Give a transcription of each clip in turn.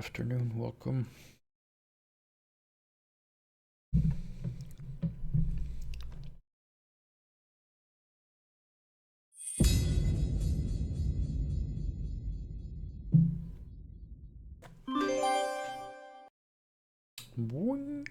afternoon, welcome. Boing.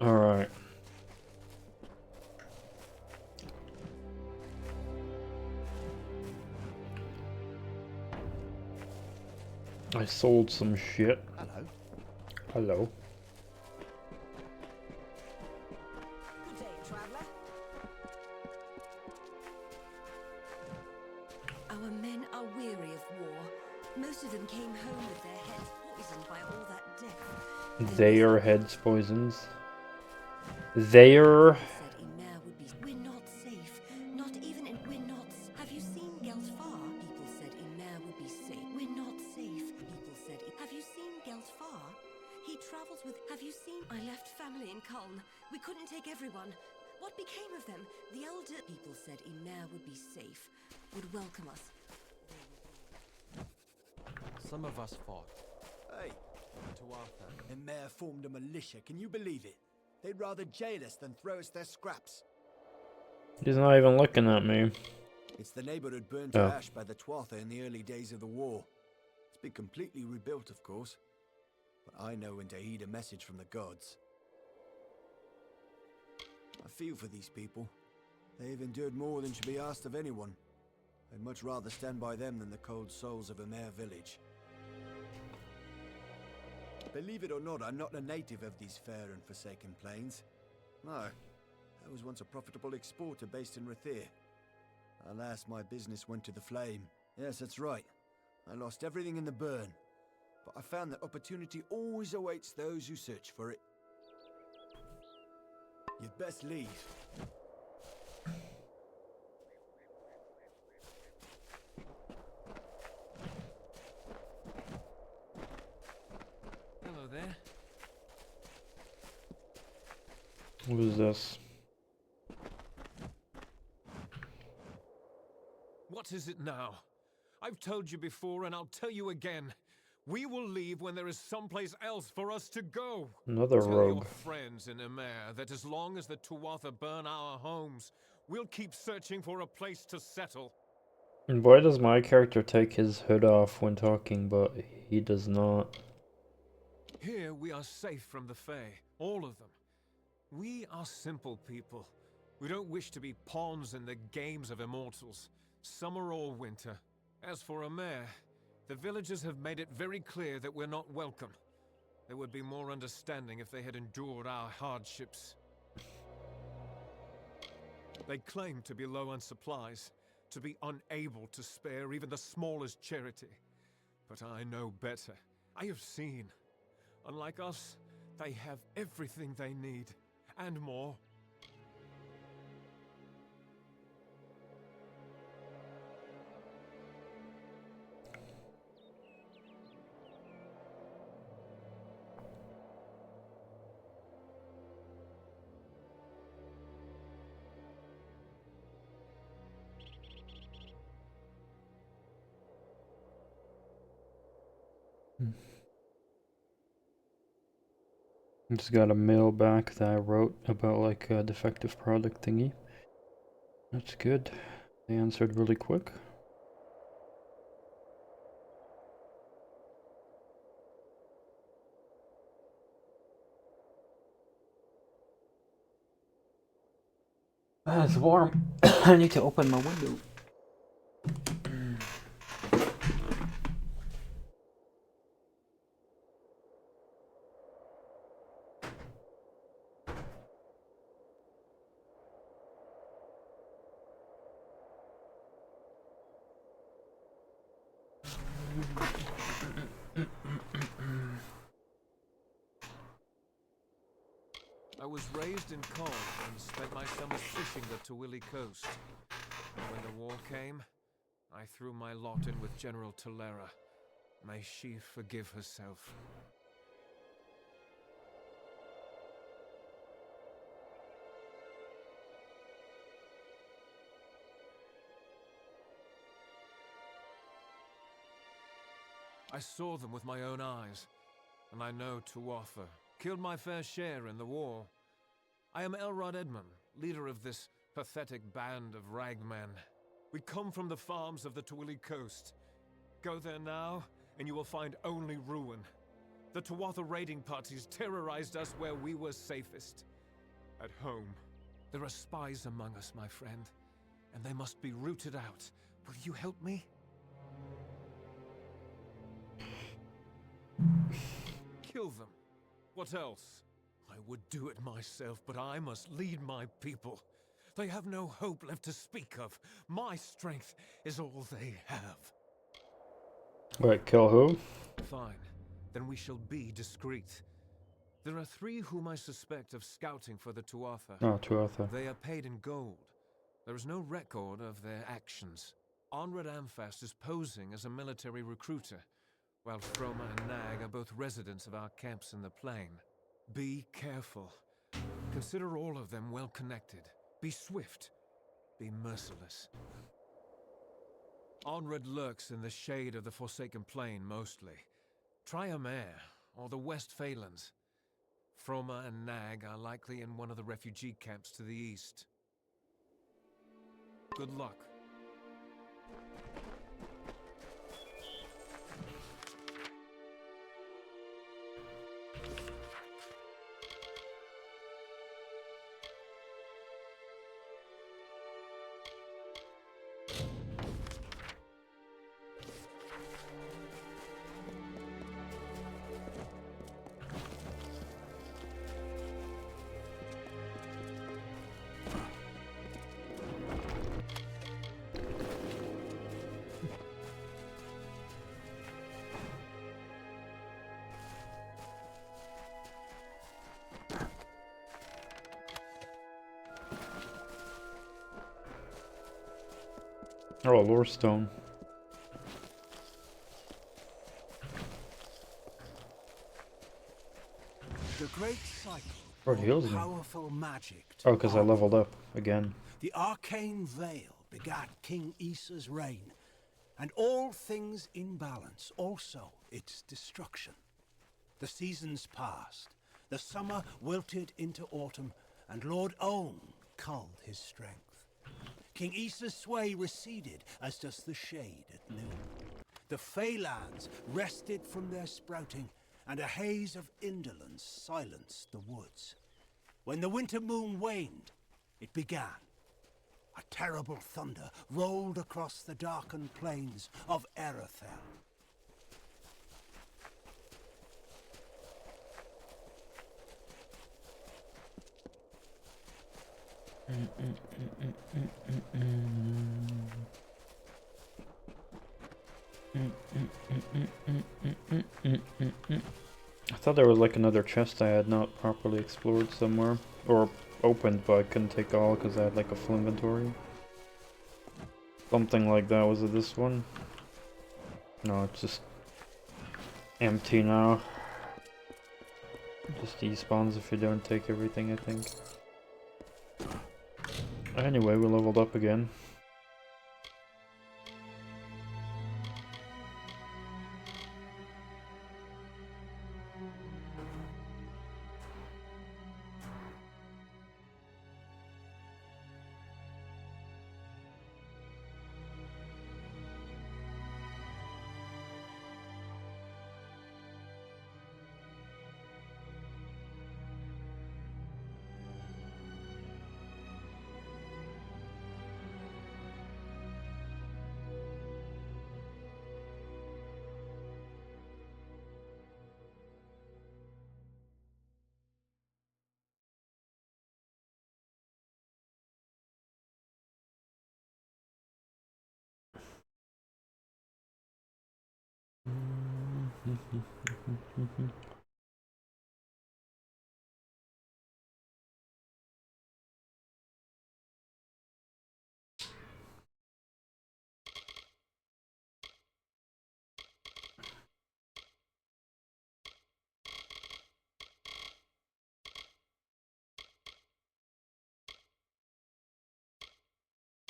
All right. I sold some shit. Hello. Hello. Good day, traveler. Our men are weary of war. Most of them came home with their heads poisoned by all that death. Their heads poisons. Their. Said Emer would be. We're not safe. Not even in. We're not. Have you seen Geltfar? People said Emer would be safe. We're not safe. People said. Have you seen Geltfar? He travels with. Have you seen? I left family in Kuln. We couldn't take everyone. What became of them? The elder people said Emer would be safe. Would welcome us. Some of us fought. Hey, To Arthur. Emer formed a militia, can you believe it? They'd rather jail us than throw us their scraps. He's not even looking at me. It's the neighborhood burned to Oh. ash by the Tuatha in the early days of the war. It's been completely rebuilt, of course. But I know when to heed a message from the gods. I feel for these people. They've endured more than should be asked of anyone. I'd much rather stand by them than the cold souls of Emer village. Believe it or not, I'm not a native of these fair and forsaken plains. No, I was once a profitable exporter based in Rathir. Alas, my business went to the flame. Yes, that's right. I lost everything in the burn. But I found that opportunity always awaits those who search for it. You'd best leave. Hello there. What is this? What is it now? I've told you before and I'll tell you again. We will leave when there is someplace else for us to go. Another Tell rogue. your friends in Emer that as long as the Tuatha burn our homes, we'll keep searching for a place to settle. And why does my character take his hood off when talking, but he does not? Here we are safe from the Fae, all of them. We are simple people. We don't wish to be pawns in the games of immortals, summer or winter. As for Emer, the villagers have made it very clear that we're not welcome. There would be more understanding if they had endured our hardships. They claim to be low on supplies, to be unable to spare even the smallest charity. But I know better. I have seen. Unlike us, they have everything they need, and more. Just got a mail back that I wrote about like a defective product thingy. That's good. They answered really quick. Ah, it's warm. I need to open my window. I was raised in Cod and spent my summers fishing the Tawili coast. And when the war came, I threw my lot in with General Tolera. May she forgive herself. I saw them with my own eyes, and I know Tuatha killed my fair share in the war. I am Elrod Edmund, leader of this pathetic band of ragmen. We come from the farms of the Tawili coast. Go there now, and you will find only ruin. The Tuatha raiding parties terrorized us where we were safest. At home. There are spies among us, my friend, and they must be rooted out. Will you help me? Kill them. What else? I would do it myself, but I must lead my people. They have no hope left to speak of. My strength is all they have. Wait, kill who? Fine. Then we shall be discreet. There are 3 whom I suspect of scouting for the Tuatha. Oh, Tuatha. They are paid in gold. There is no record of their actions. Onred Amphast is posing as a military recruiter, while Froma and Nag are both residents of our camps in the plain. Be careful. Consider all of them well connected. Be swift. Be merciless. Onred lurks in the shade of the Forsaken Plain mostly. Try Amer, or the West Phalanx. Froma and Nag are likely in one of the refugee camps to the east. Good luck. Oh, lore stone. The great cycle Oh, it heals of me. powerful magic. Oh, because I leveled up again. The arcane veil begat King Issa's reign, and all things in balance, also its destruction. The seasons passed, the summer wilted into autumn, and Lord Own culled his strength. King Issa's sway receded, as does the shade at noon. The Phalanx rested from their sprouting, and a haze of indolence silenced the woods. When the winter moon waned, it began. A terrible thunder rolled across the darkened plains of Erethdel. I thought there was like another chest I had not properly explored somewhere. Or opened, but I couldn't take all because I had like a full inventory. Something like that. Was it this one? No, it's just empty now. Just despawns if you don't take everything, I think. Anyway, we leveled up again.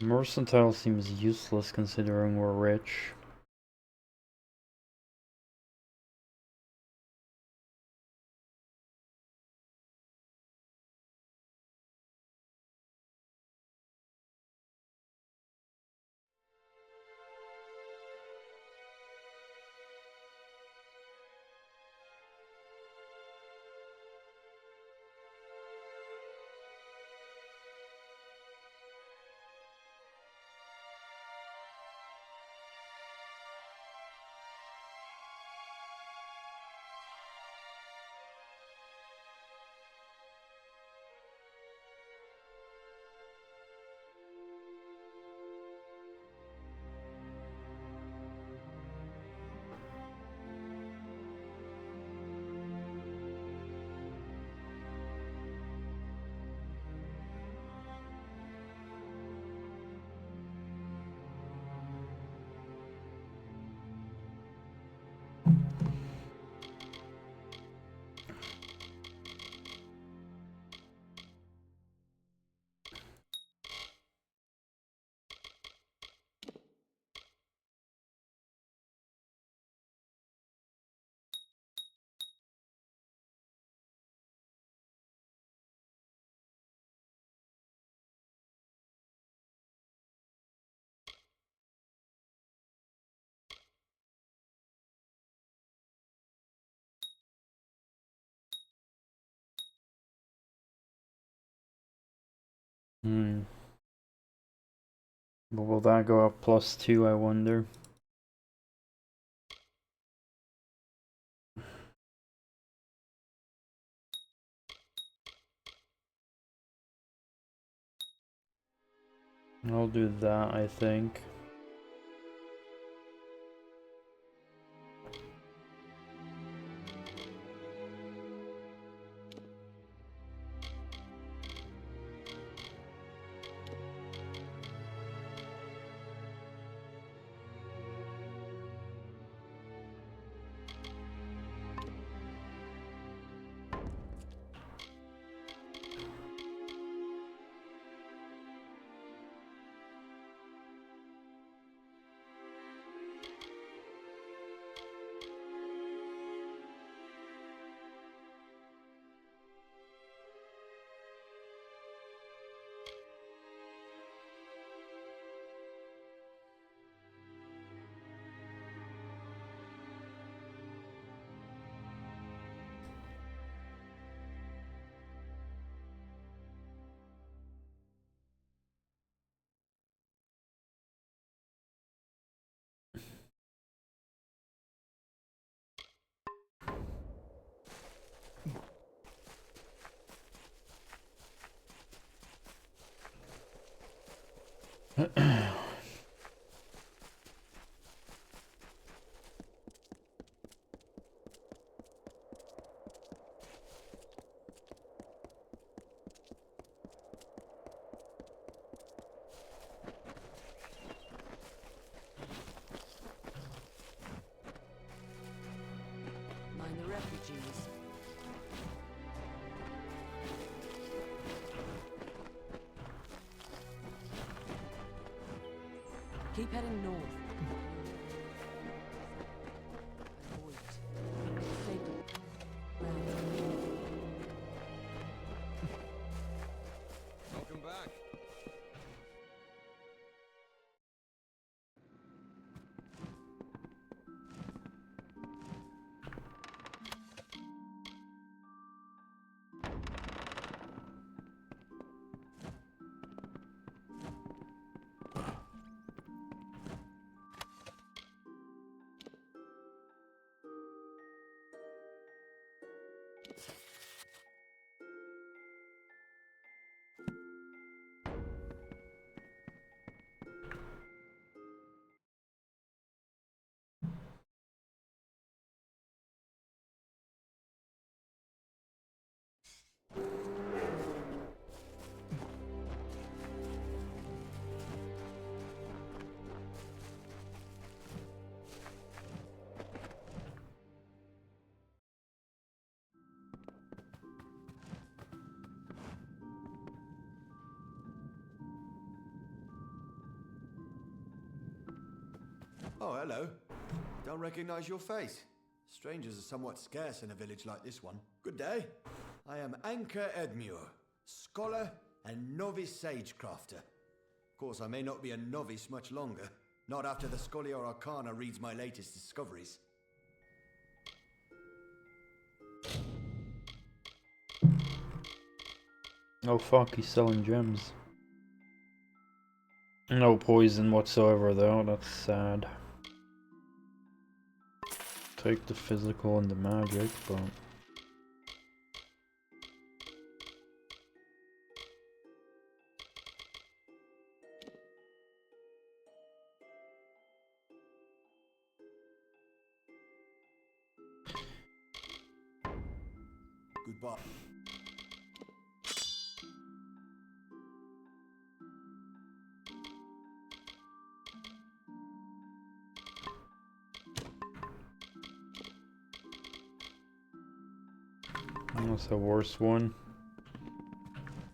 Mercantile seems useless considering we're rich. But will that go up +2, I wonder? I'll do that, I think. Mind the refugees. Keep heading north. Avoid. Stay round. Welcome back. Oh, hello. Don't recognize your face. Strangers are somewhat scarce in a village like this one. Good day. I am Anchor Edmure, scholar and novice sagecrafter. Of course, I may not be a novice much longer. Not after the Scholia Arcana reads my latest discoveries. Oh fuck, he's selling gems. No poison whatsoever though, that's sad. Take the physical and the magic, but... Goodbye. That's the worst one.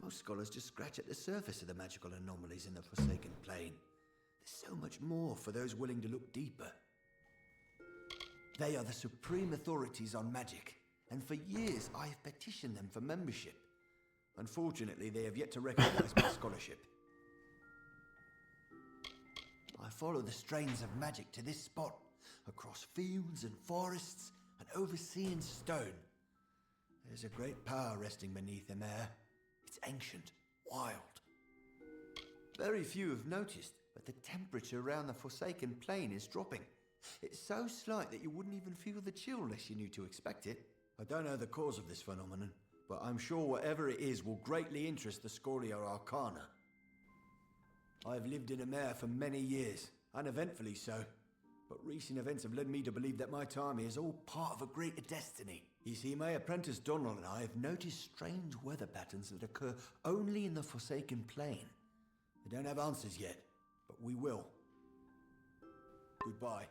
Most scholars just scratch at the surface of the magical anomalies in the Forsaken Plane. There's so much more for those willing to look deeper. They are the supreme authorities on magic, and for years I have petitioned them for membership. Unfortunately, they have yet to recognize my scholarship. I follow the strains of magic to this spot, across fields and forests and overseeing stone. There's a great power resting beneath them air. It's ancient, wild. Very few have noticed, but the temperature around the Forsaken Plane is dropping. It's so slight that you wouldn't even feel the chill unless you knew to expect it. I don't know the cause of this phenomenon, but I'm sure whatever it is will greatly interest the Scholia Arcana. I've lived in a mare for many years, uneventfully so, but recent events have led me to believe that my time here is all part of a greater destiny. You see, my apprentice Donald and I have noticed strange weather patterns that occur only in the Forsaken Plane. I don't have answers yet, but we will. Goodbye.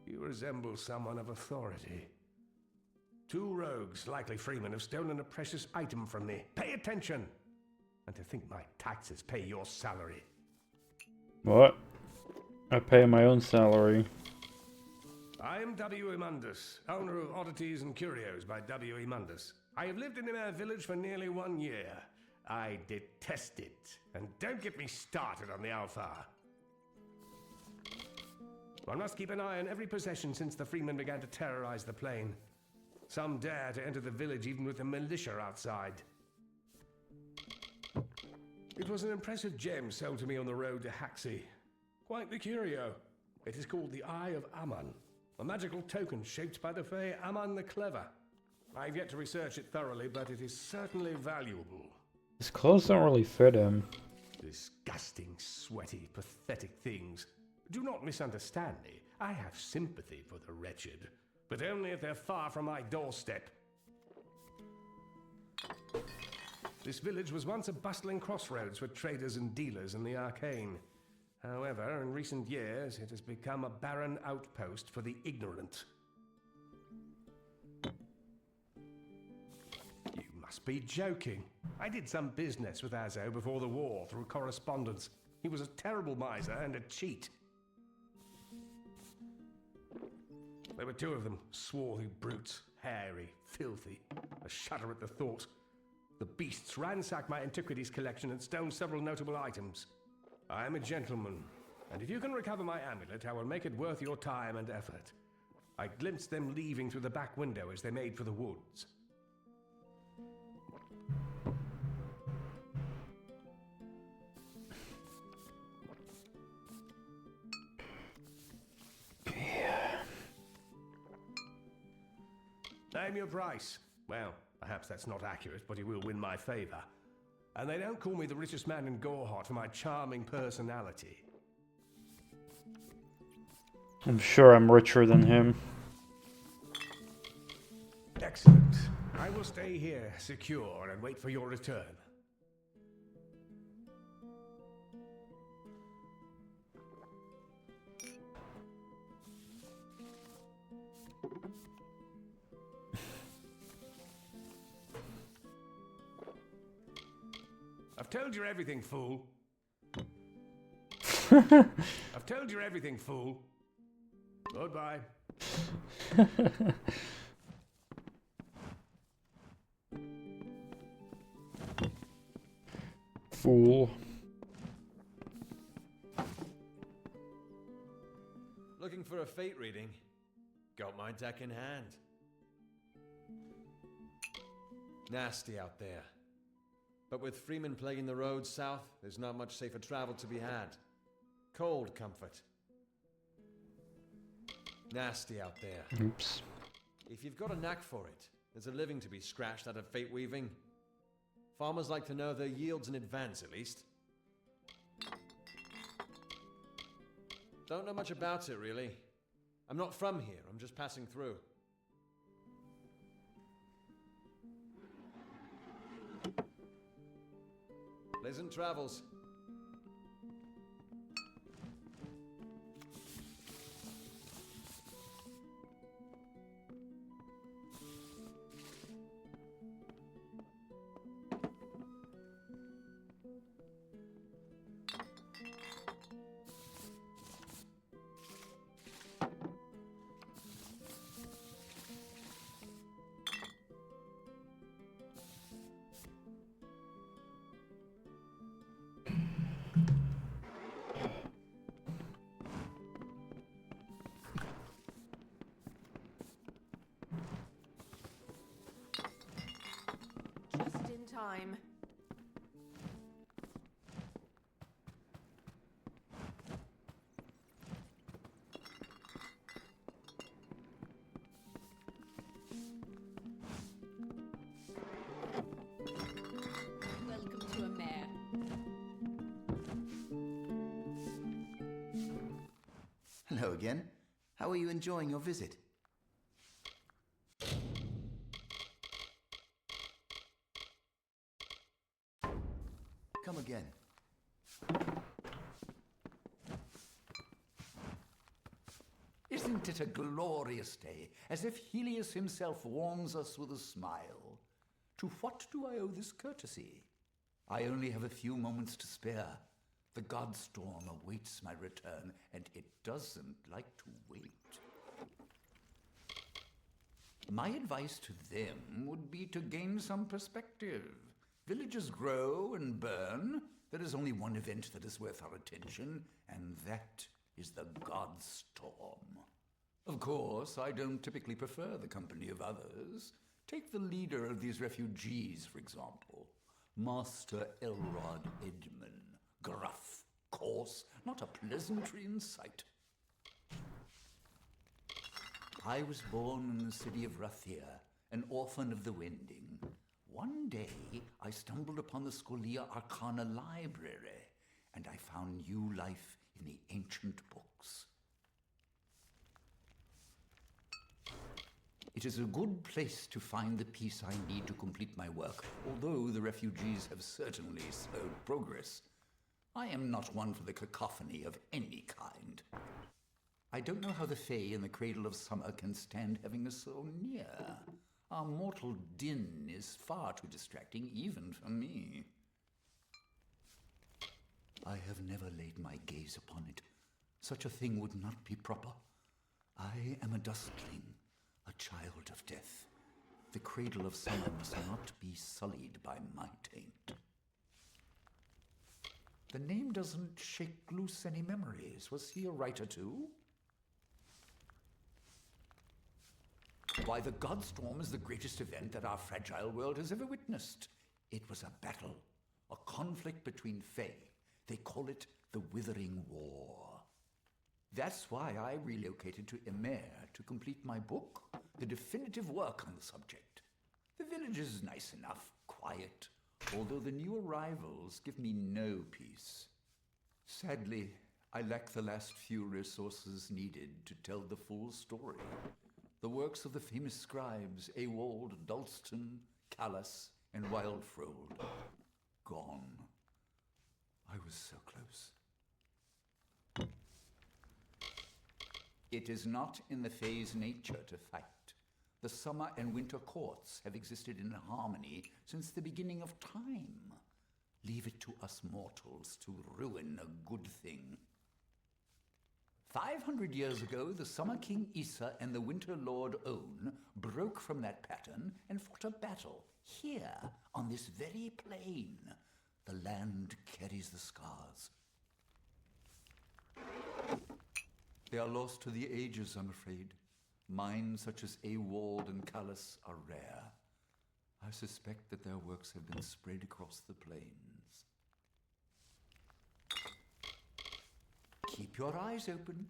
You resemble someone of authority. Two rogues, likely freemen, have stolen a precious item from me. Pay attention! And to think my taxes pay your salary. What? I pay my own salary. I am W. Mundus, owner of Oddities and Curios by W. Mundus. I have lived in our village for nearly 1 year. I detest it. And don't get me started on the Alpha. One must keep an eye on every possession since the freemen began to terrorize the plain. Some dare to enter the village even with the militia outside. It was an impressive gem sold to me on the road to Haxi. Quite the curio. It is called the Eye of Aman, a magical token shaped by the Fae Aman the Clever. I've yet to research it thoroughly, but it is certainly valuable. His clothes don't really fit him. Disgusting, sweaty, pathetic things. Do not misunderstand me. I have sympathy for the wretched, but only if they're far from my doorstep. This village was once a bustling crossroads for traders and dealers in the arcane. However, in recent years, it has become a barren outpost for the ignorant. must be joking. I did some business with Azo before the war through correspondence. He was a terrible miser and a cheat. There were two of them, swarthy brutes, hairy, filthy. I shudder at the thought. The beasts ransacked my antiquities collection and stole several notable items. I am a gentleman, and if you can recover my amulet, I will make it worth your time and effort. I glimpsed them leaving through the back window as they made for the woods. Name your price. Well, perhaps that's not accurate, but you will win my favor. And they don't call me the richest man in Gorehot for my charming personality. I'm sure I'm richer than him. Excellent. I will stay here, secure, and wait for your return. I've told you everything, fool. I've told you everything, fool. Goodbye. Fool. Looking for a fate reading? Got my deck in hand. Nasty out there. But with Freeman plaguing the roads south, there's not much safer travel to be had. Cold comfort. Nasty out there. Oops. If you've got a knack for it, there's a living to be scratched out of fate weaving. Farmers like to know their yields in advance, at least. Don't know much about it, really. I'm not from here, I'm just passing through. Pleasant travels. Just in time. Welcome to a mare. Hello again. How are you enjoying your visit? Come again. Isn't it a glorious day, as if Helios himself warms us with a smile? To what do I owe this courtesy? I only have a few moments to spare. The Godstorm awaits my return, and it doesn't like to wait. My advice to them would be to gain some perspective. Villages grow and burn. There is only one event that is worth our attention, and that is the Godstorm. Of course, I don't typically prefer the company of others. Take the leader of these refugees, for example. Master Elrod Edmund. Gruff, coarse, not a pleasantry in sight. I was born in the city of Rathir, an orphan of the Wending. One day, I stumbled upon the Scholia Arcana library, and I found new life in the ancient books. It is a good place to find the piece I need to complete my work, although the refugees have certainly slowed progress. I am not one for the cacophony of any kind. I don't know how the Fae in the cradle of summer can stand having us so near. Our mortal din is far too distracting even for me. I have never laid my gaze upon it. Such a thing would not be proper. I am a dustling, a child of death. The cradle of summer must not be sullied by my taint. The name doesn't shake loose any memories. Was he a writer too? Why, the Godstorm is the greatest event that our fragile world has ever witnessed. It was a battle, a conflict between Fae. They call it the Withering War. That's why I relocated to Emer to complete my book, the definitive work on the subject. The village is nice enough, quiet, although the new arrivals give me no peace. Sadly, I lack the last few resources needed to tell the full story. The works of the famous scribes Ewald, Dalston, Callas, and Wildfrold. Gone. I was so close. It is not in the Fae's nature to fight. The summer and winter courts have existed in harmony since the beginning of time. Leave it to us mortals to ruin a good thing. 500 years ago, the Summer King Issa and the Winter Lord On broke from that pattern and fought a battle here on this very plain. The land carries the scars. They are lost to the ages, I'm afraid. Minds such as Ewald and Callas are rare. I suspect that their works have been spread across the plains. Keep your eyes open.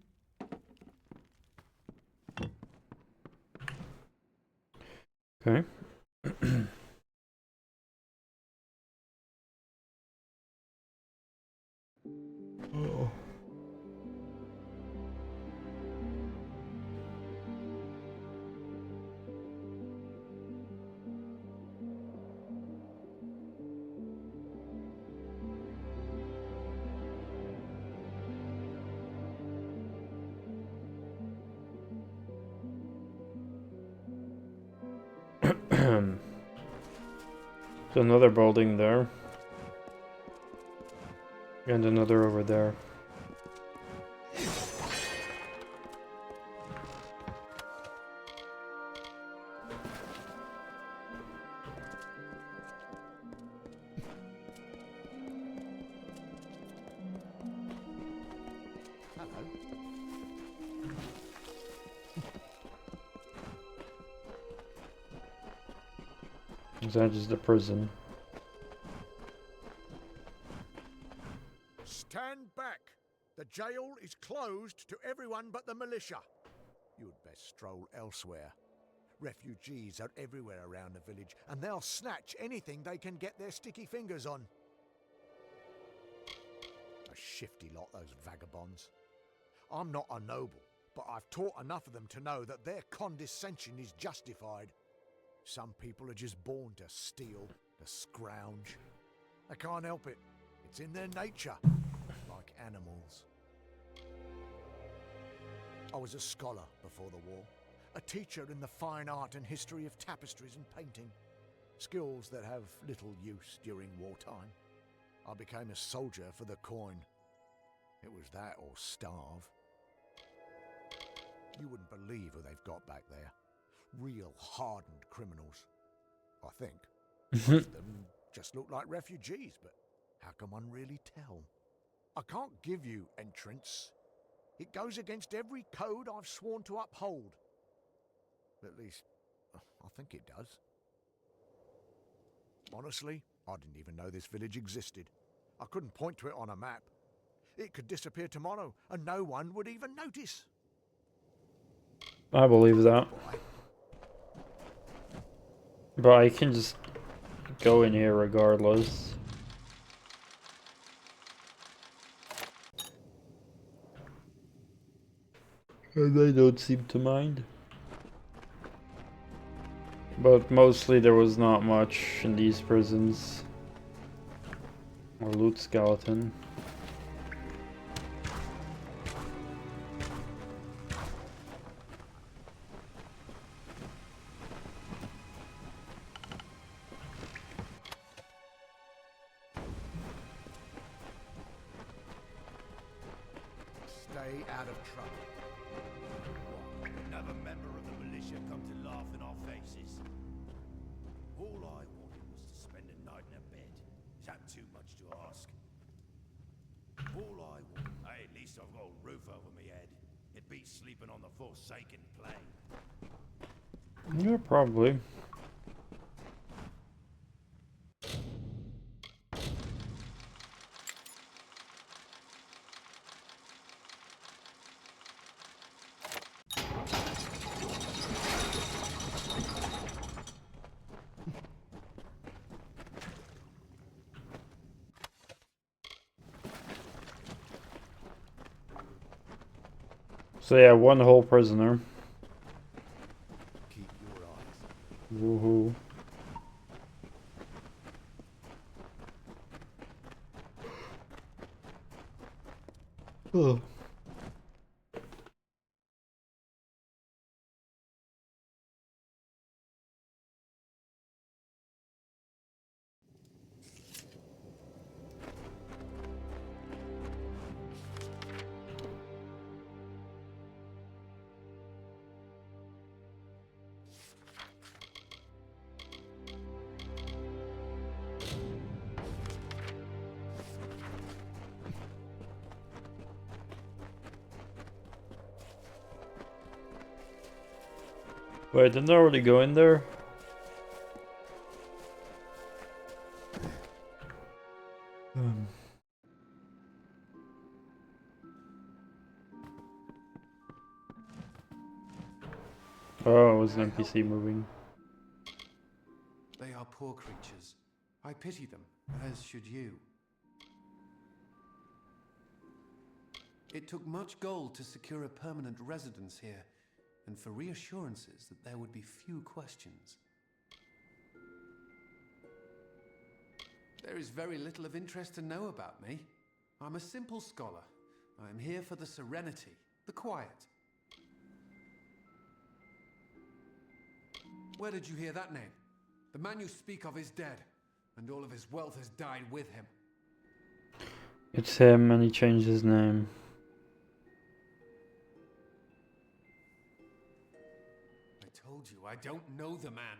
Okay. Oh. There's another building there. And another over there. That is the prison. Stand back! The jail is closed to everyone but the militia. You'd best stroll elsewhere. Refugees are everywhere around the village, and they'll snatch anything they can get their sticky fingers on. A shifty lot, those vagabonds. I'm not a noble, but I've taught enough of them to know that their condescension is justified. Some people are just born to steal, to scrounge. They can't help it. It's in their nature, like animals. I was a scholar before the war, a teacher in the fine art and history of tapestries and painting, skills that have little use during wartime. I became a soldier for the coin. It was that or starve. You wouldn't believe who they've got back there. Real hardened criminals, I think. Most of them just look like refugees, but how can one really tell? I can't give you entrance. It goes against every code I've sworn to uphold. At least, I think it does. Honestly, I didn't even know this village existed. I couldn't point to it on a map. It could disappear tomorrow, and no one would even notice. I believe that. But I can just go in here regardless. And they don't seem to mind. But mostly there was not much in these prisons. Or loot skeleton. out of trouble. What? Another member of the militia come to laugh in our faces. All I wanted was to spend a night in a bed. Is that too much to ask? All I want... Hey, at least I've got a roof over my head. It beats sleeping on the Forsaken Plain. Yeah, probably. So yeah, one whole prisoner. Keep your eyes. Woohoo. Ugh. Wait, didn't I already go in there? Oh, it was an NPC moving. They are poor creatures. I pity them, as should you. It took much gold to secure a permanent residence here, and for reassurances that there would be few questions. There is very little of interest to know about me. I'm a simple scholar. I am here for the serenity, the quiet. Where did you hear that name? The man you speak of is dead, and all of his wealth has died with him. It's him, and he changed his name. I told you, I don't know the man.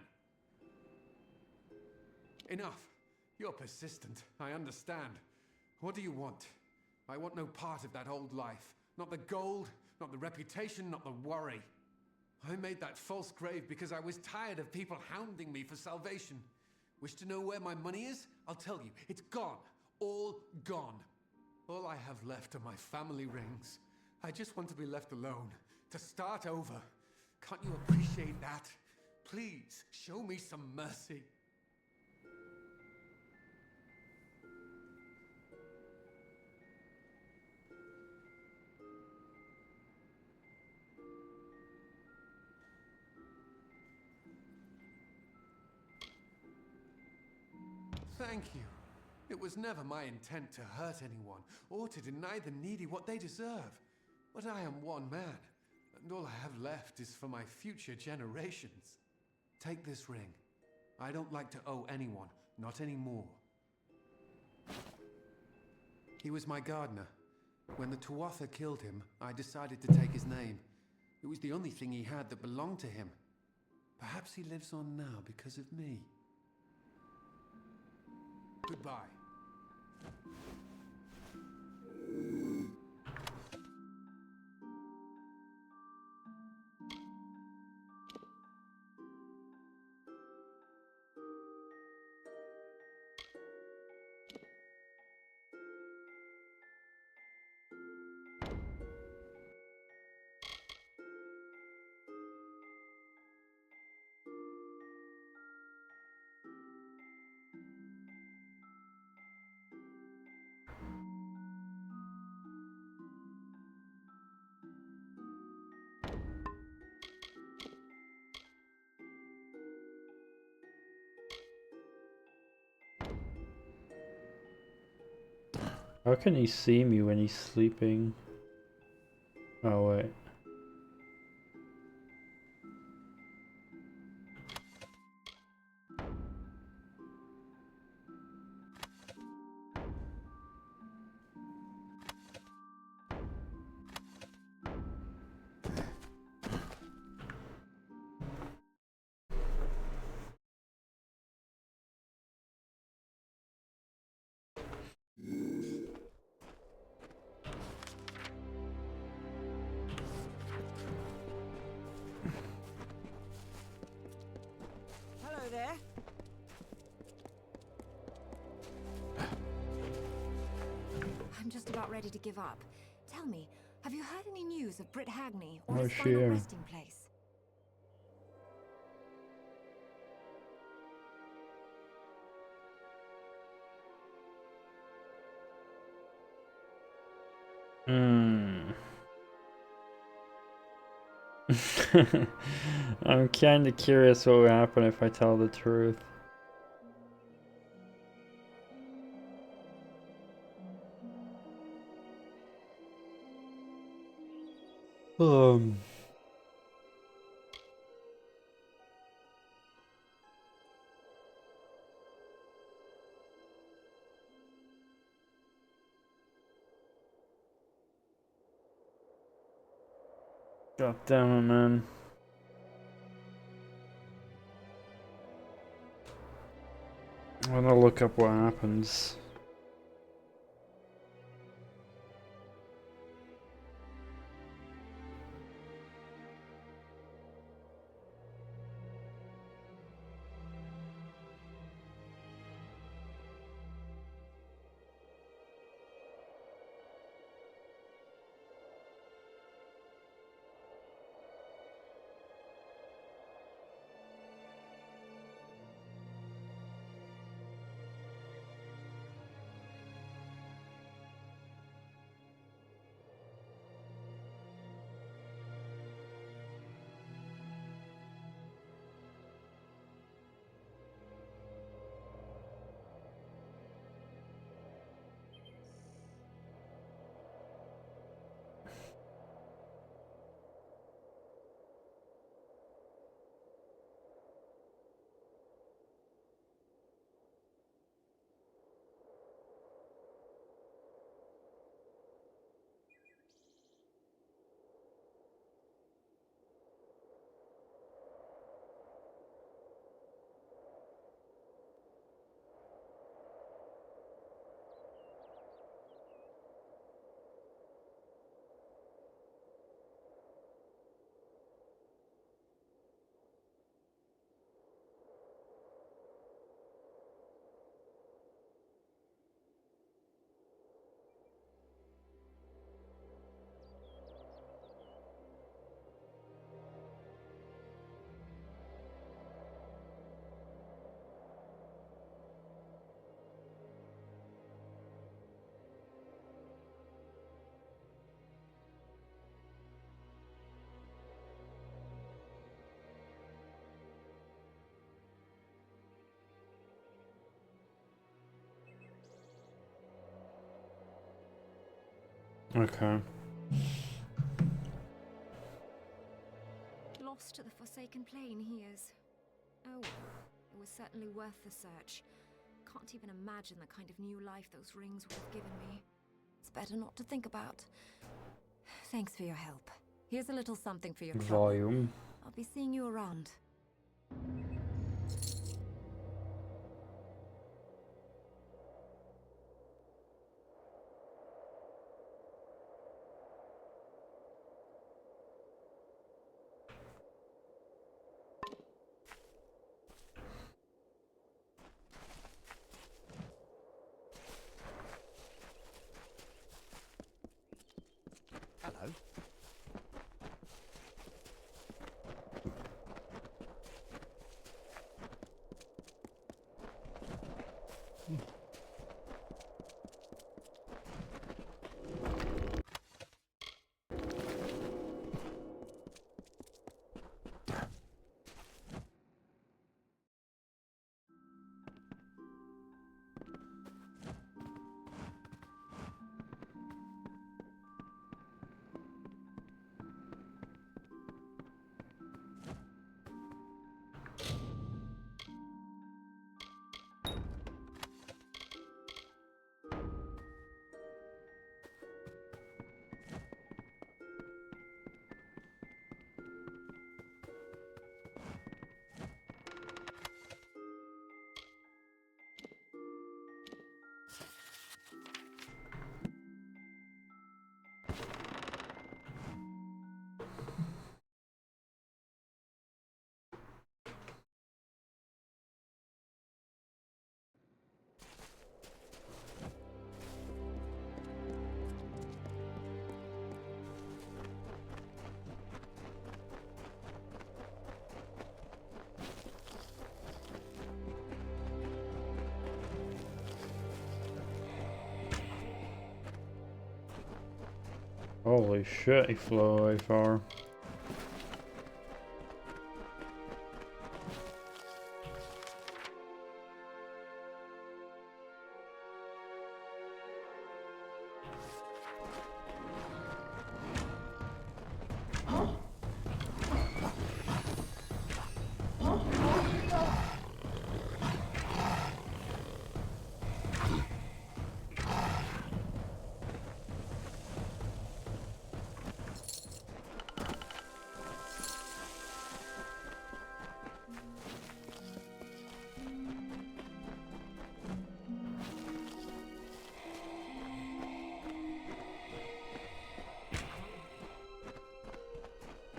Enough. You're persistent, I understand. What do you want? I want no part of that old life. Not the gold, not the reputation, not the worry. I made that false grave because I was tired of people hounding me for salvation. Wish to know where my money is? I'll tell you. It's gone. All gone. All I have left are my family rings. I just want to be left alone. To start over. Can't you appreciate that? Please, show me some mercy. Thank you. It was never my intent to hurt anyone, or to deny the needy what they deserve. But I am one man, and all I have left is for my future generations. Take this ring. I don't like to owe anyone, not anymore. He was my gardener. When the Tuatha killed him, I decided to take his name. It was the only thing he had that belonged to him. Perhaps he lives on now because of me. Goodbye. How can he see me when he's sleeping? Oh wait. I'm just about ready to give up. Tell me, have you heard any news of Britt Hagney or Oh, his final sure. resting place? I'm kinda curious what will happen if I tell the truth. Um. God damn it, man. I'm gonna look up what happens. Okay. Lost to the Forsaken Plane, he is. Oh, it was certainly worth the search. Can't even imagine the kind of new life those rings would have given me. It's better not to think about. Thanks for your help. Here's a little something for your trouble. Volume. I'll be seeing you around. Hello. Holy shit, he flew away far.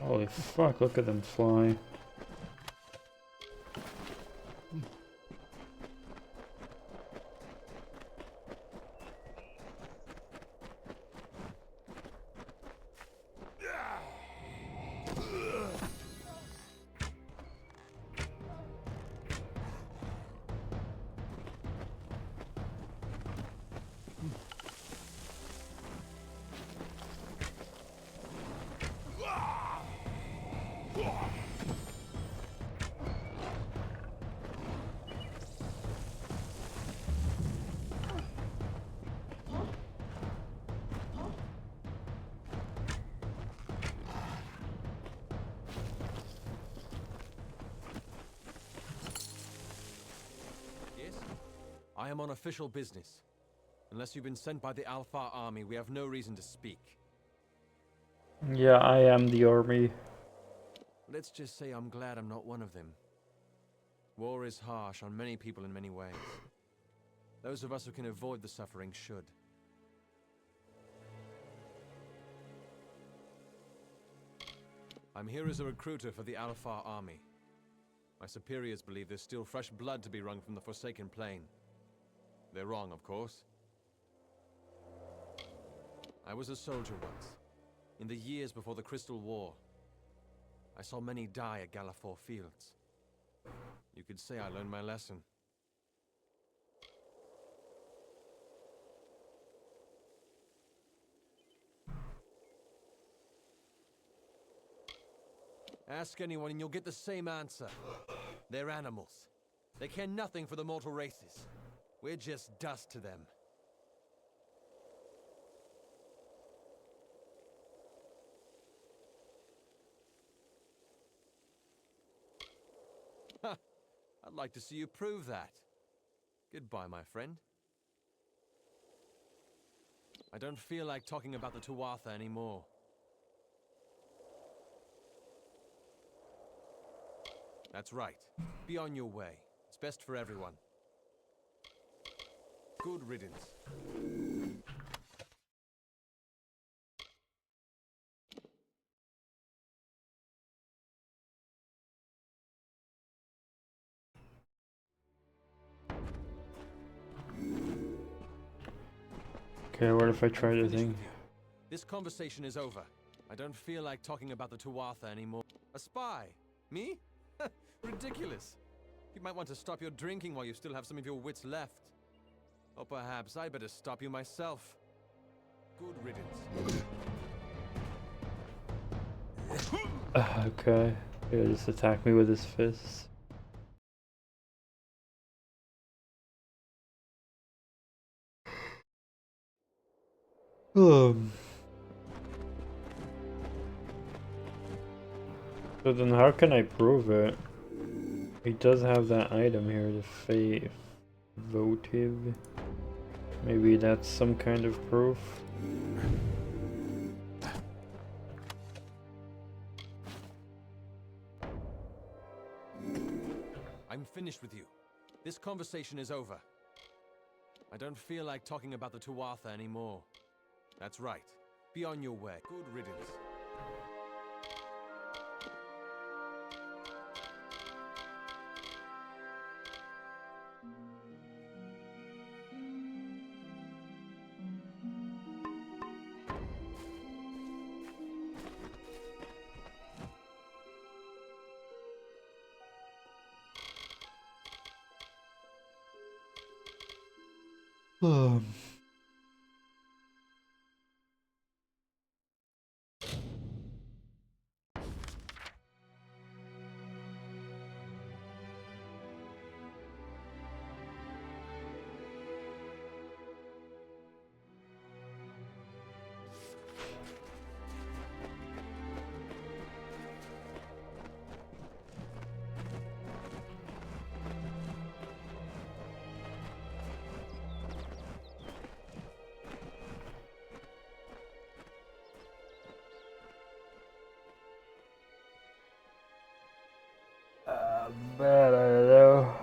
Holy fuck, look at them fly. I am on official business. Unless you've been sent by the Alpha army, we have no reason to speak. Yeah, I am the army. Let's just say I'm glad I'm not one of them. War is harsh on many people in many ways. Those of us who can avoid the suffering should. I'm here as a recruiter for the Alpha army. My superiors believe there's still fresh blood to be wrung from the Forsaken Plain. They're wrong, of course. I was a soldier once, in the years before the Crystal War. I saw many die at Gallifore Fields. You could say I learned my lesson. Ask anyone and you'll get the same answer. They're animals. They care nothing for the mortal races. We're just dust to them. Ha! I'd like to see you prove that. Goodbye, my friend. I don't feel like talking about the Tuatha anymore. That's right. Be on your way. It's best for everyone. Good riddance. Okay, what if I try the thing? This conversation is over. I don't feel like talking about the Tuatha anymore. A spy? Me? Ridiculous. You might want to stop your drinking while you still have some of your wits left. Or perhaps I better stop you myself. Good riddance. Okay. He'll just attack me with his fists. So then how can I prove it? He does have that item here, the votive. Maybe that's some kind of proof. I'm finished with you. This conversation is over. I don't feel like talking about the Tuatha anymore. That's right. Be on your way. Good riddance. bad, I don't know.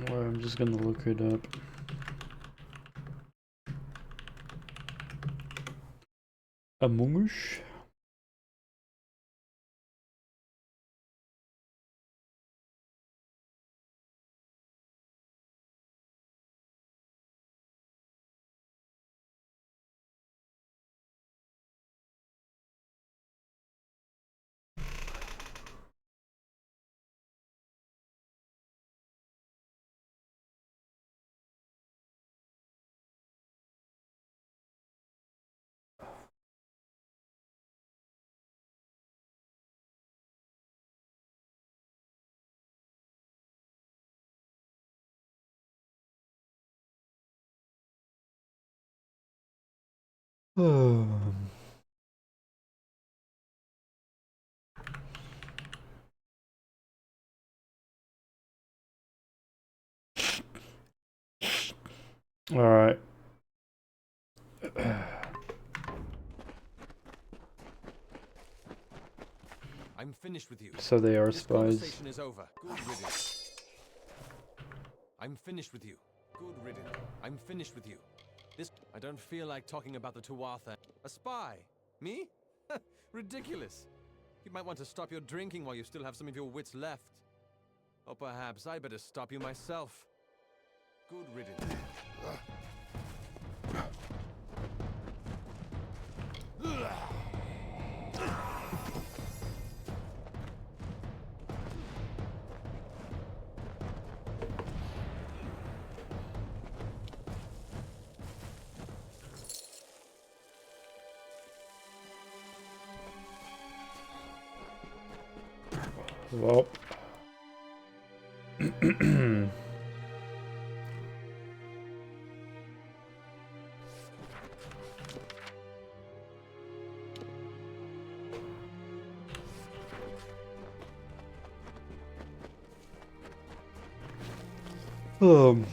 Well, I'm just gonna look it up. Among Us? Alright. I'm finished with you. So they are This spies. conversation is over. Good riddance. I'm finished with you. Good riddance. I'm finished with you. This. I don't feel like talking about the Tuatha. A spy? Me? Ridiculous. You might want to stop your drinking while you still have some of your wits left. Or perhaps I better stop you myself. Good riddance. Well. um.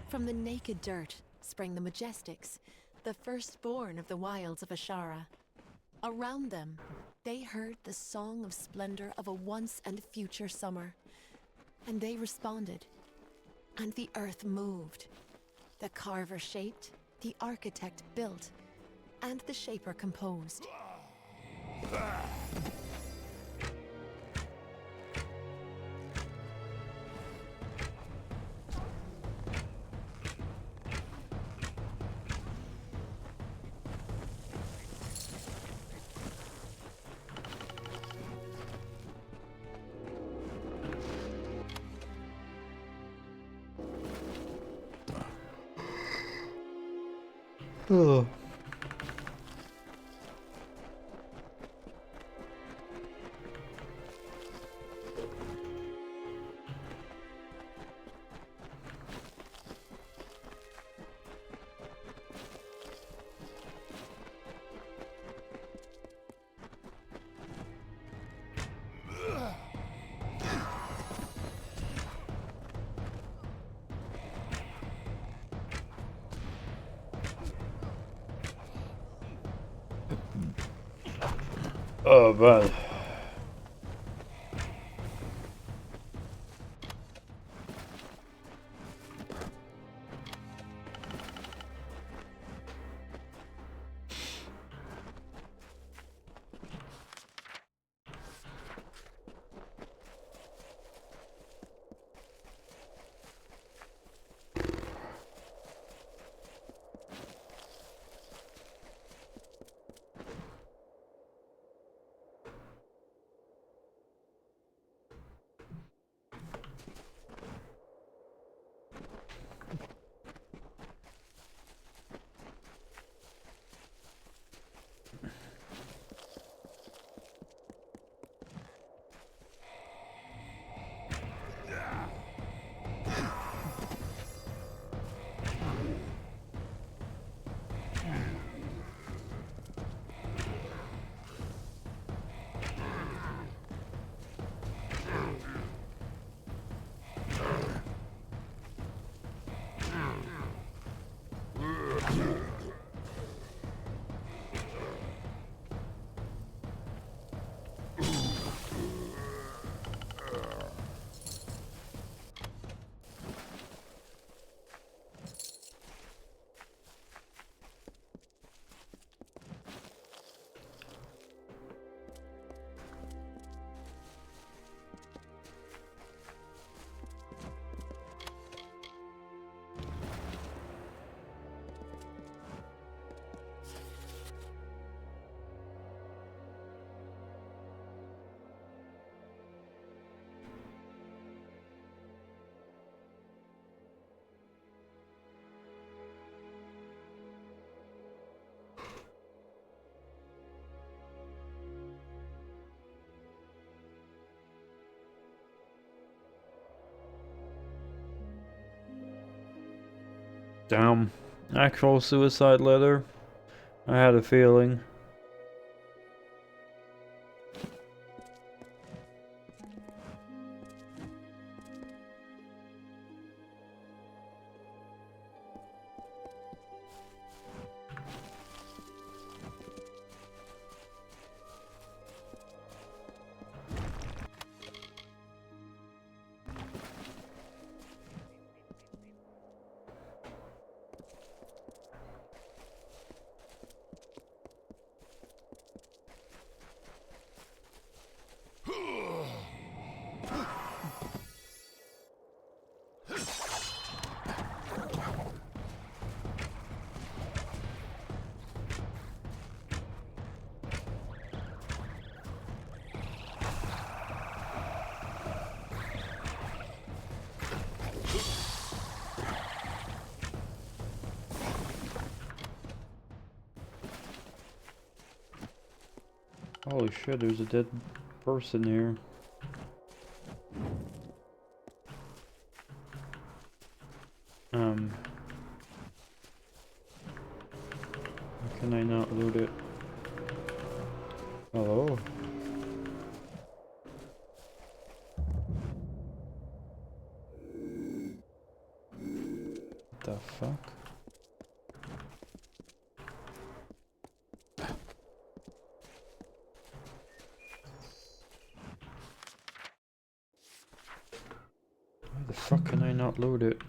From the naked dirt sprang the Majestics, the firstborn of the wilds of Ashara. Around them, they heard the song of splendor of a once and future summer. And they responded. And the earth moved. The carver shaped, the architect built, and the shaper composed. Oh. Oh man. Damn. Actual suicide letter? I had a feeling. Holy shit, there's a dead person here. How can I not loot it? Hello? What the fuck? Why the fuck can I not load it?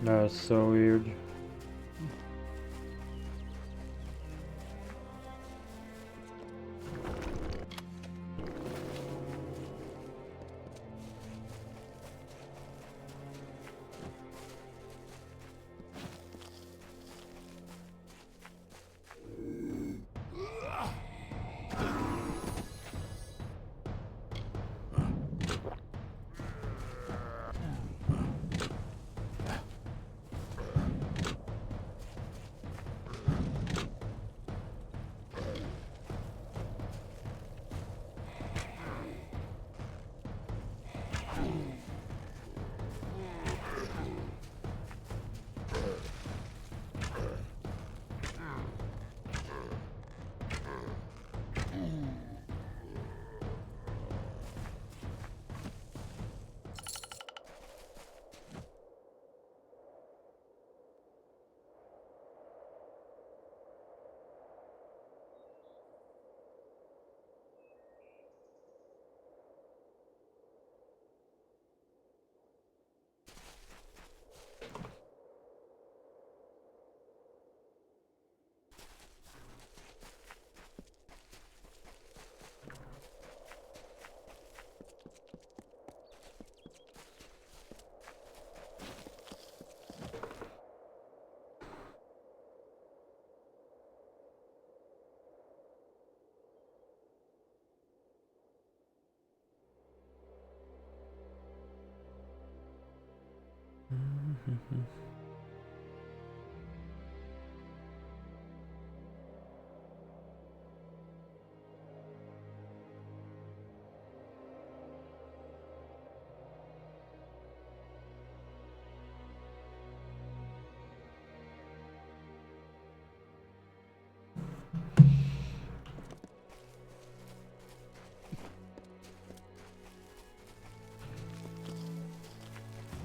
That's so weird.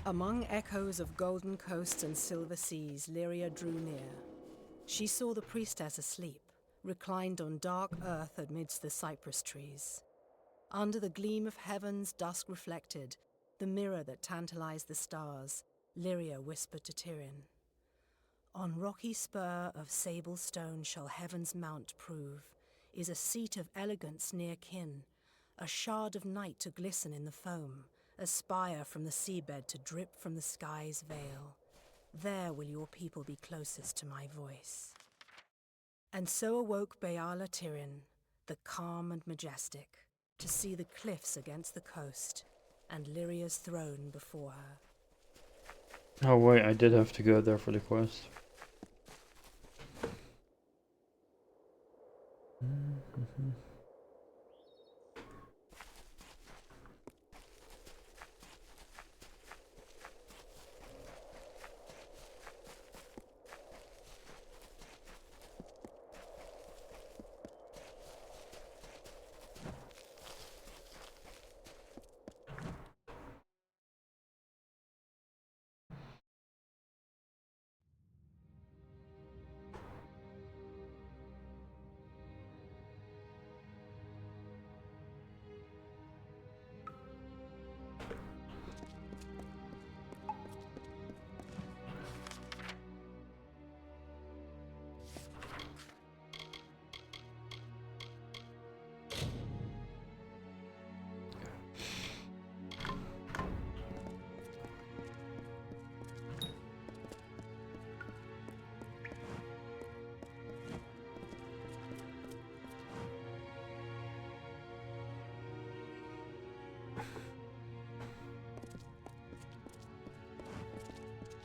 Among echoes of golden coasts and silver seas, Lyria drew near. She saw the priestess asleep, reclined on dark earth amidst the cypress trees. Under the gleam of heaven's dusk reflected, the mirror that tantalized the stars, Lyria whispered to Tyrion, "On rocky spur of sable stone shall heaven's mount prove, is a seat of elegance near kin, a shard of night to glisten in the foam, a spire from the seabed to drip from the sky's veil. There will your people be closest to my voice." And so awoke Beala Tyrion, the calm and majestic, to see the cliffs against the coast, and Lyria's throne before her. Oh wait, I did have to go there for the quest.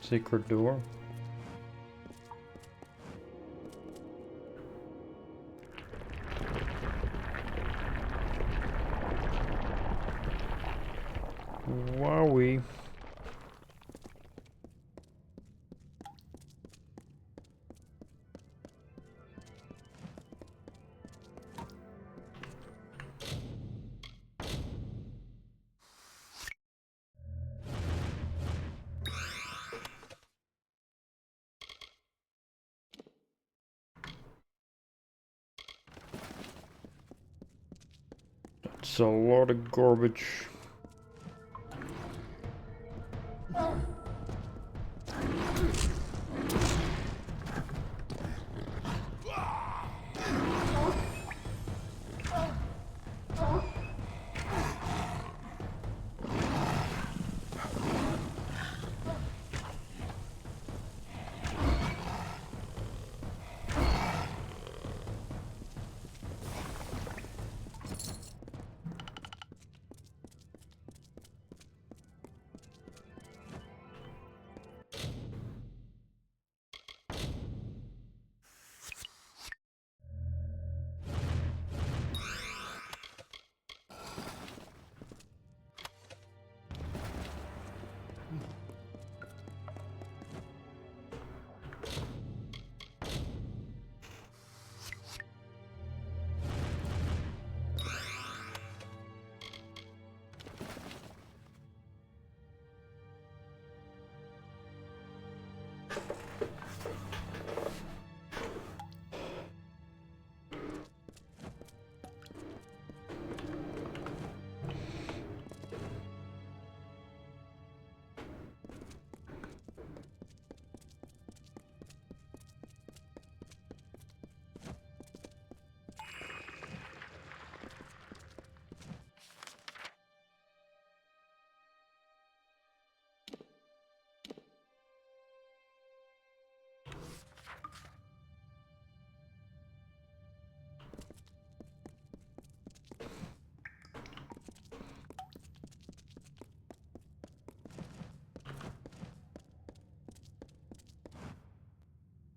Secret door. Wowie. That's a lot of garbage.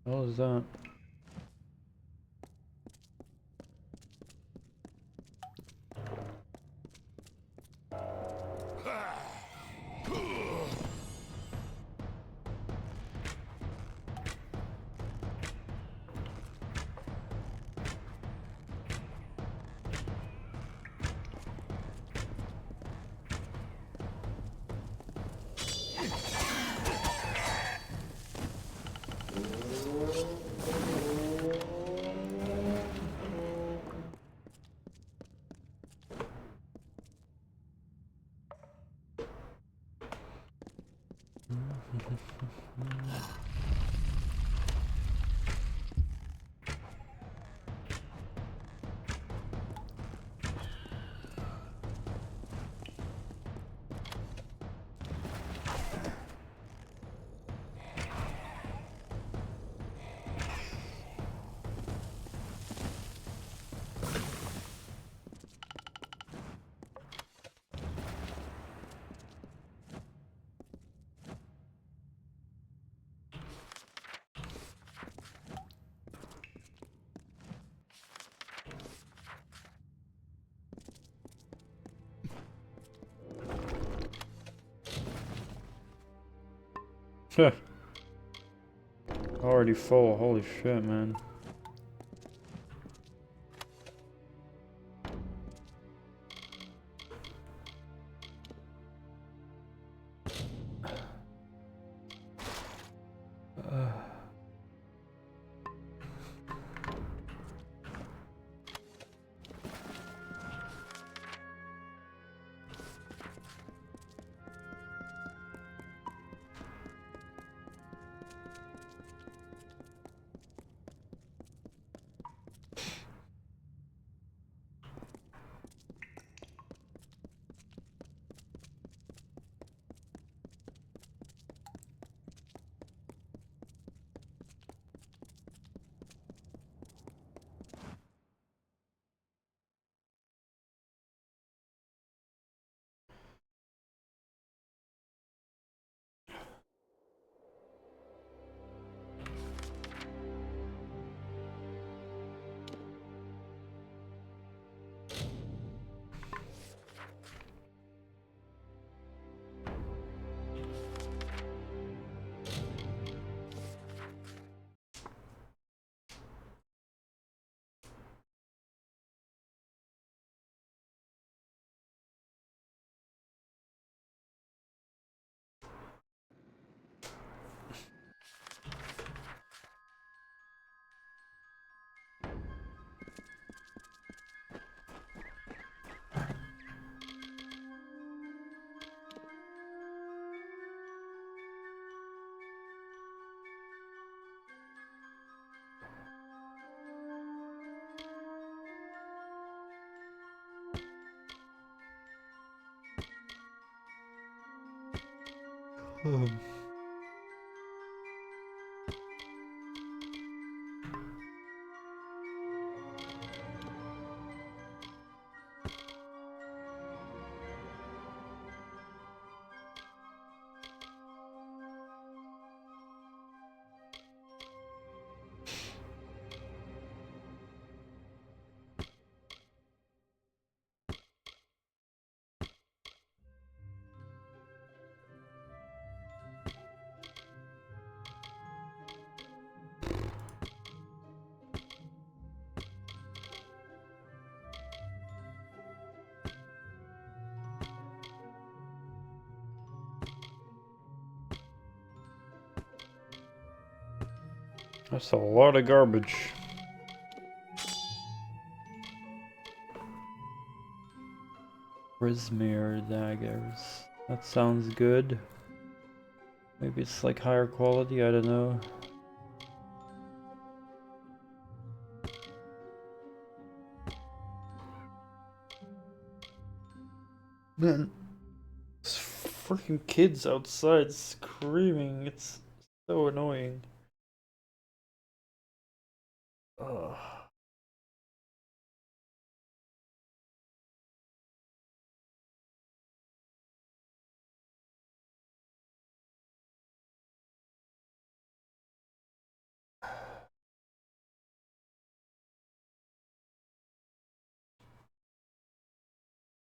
hell is that? Already full, holy shit, man. That's a lot of garbage. Prismere daggers. That sounds good. Maybe it's like higher quality, I don't know. Man, there's freaking kids outside screaming. It's so annoying. Ugh.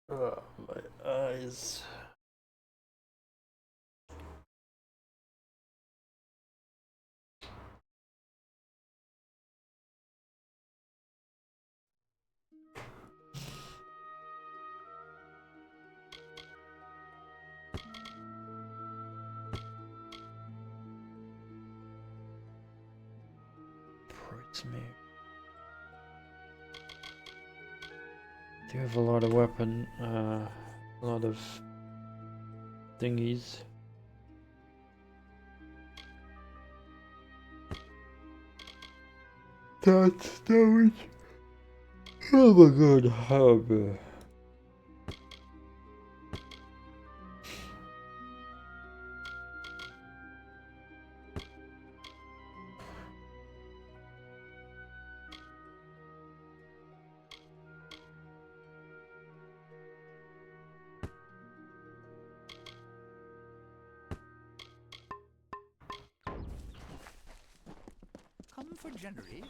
My eyes. It's me. Do you have a lot of weapon, a lot of thingies? That's damage. Oh my god, how bad. Come for January.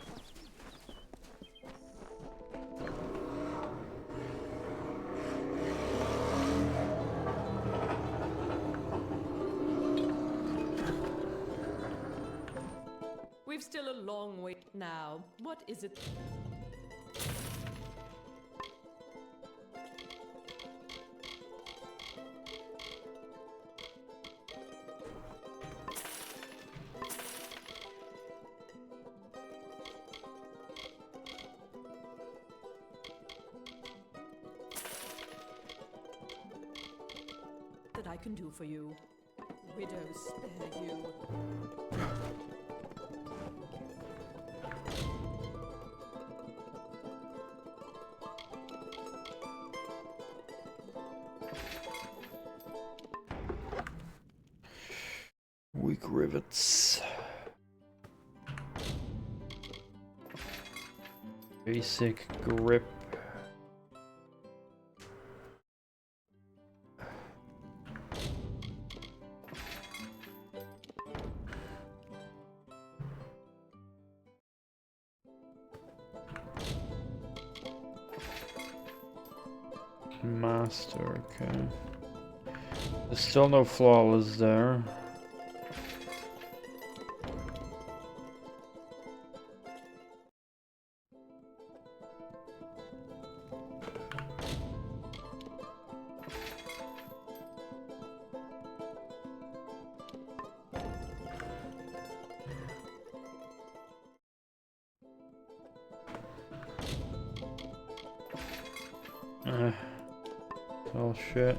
We've still a long way now. What is it? That I can do for you. Widows spare you. Weak rivets. Basic grip. Master, okay. There's still no flawless there. Oh shit.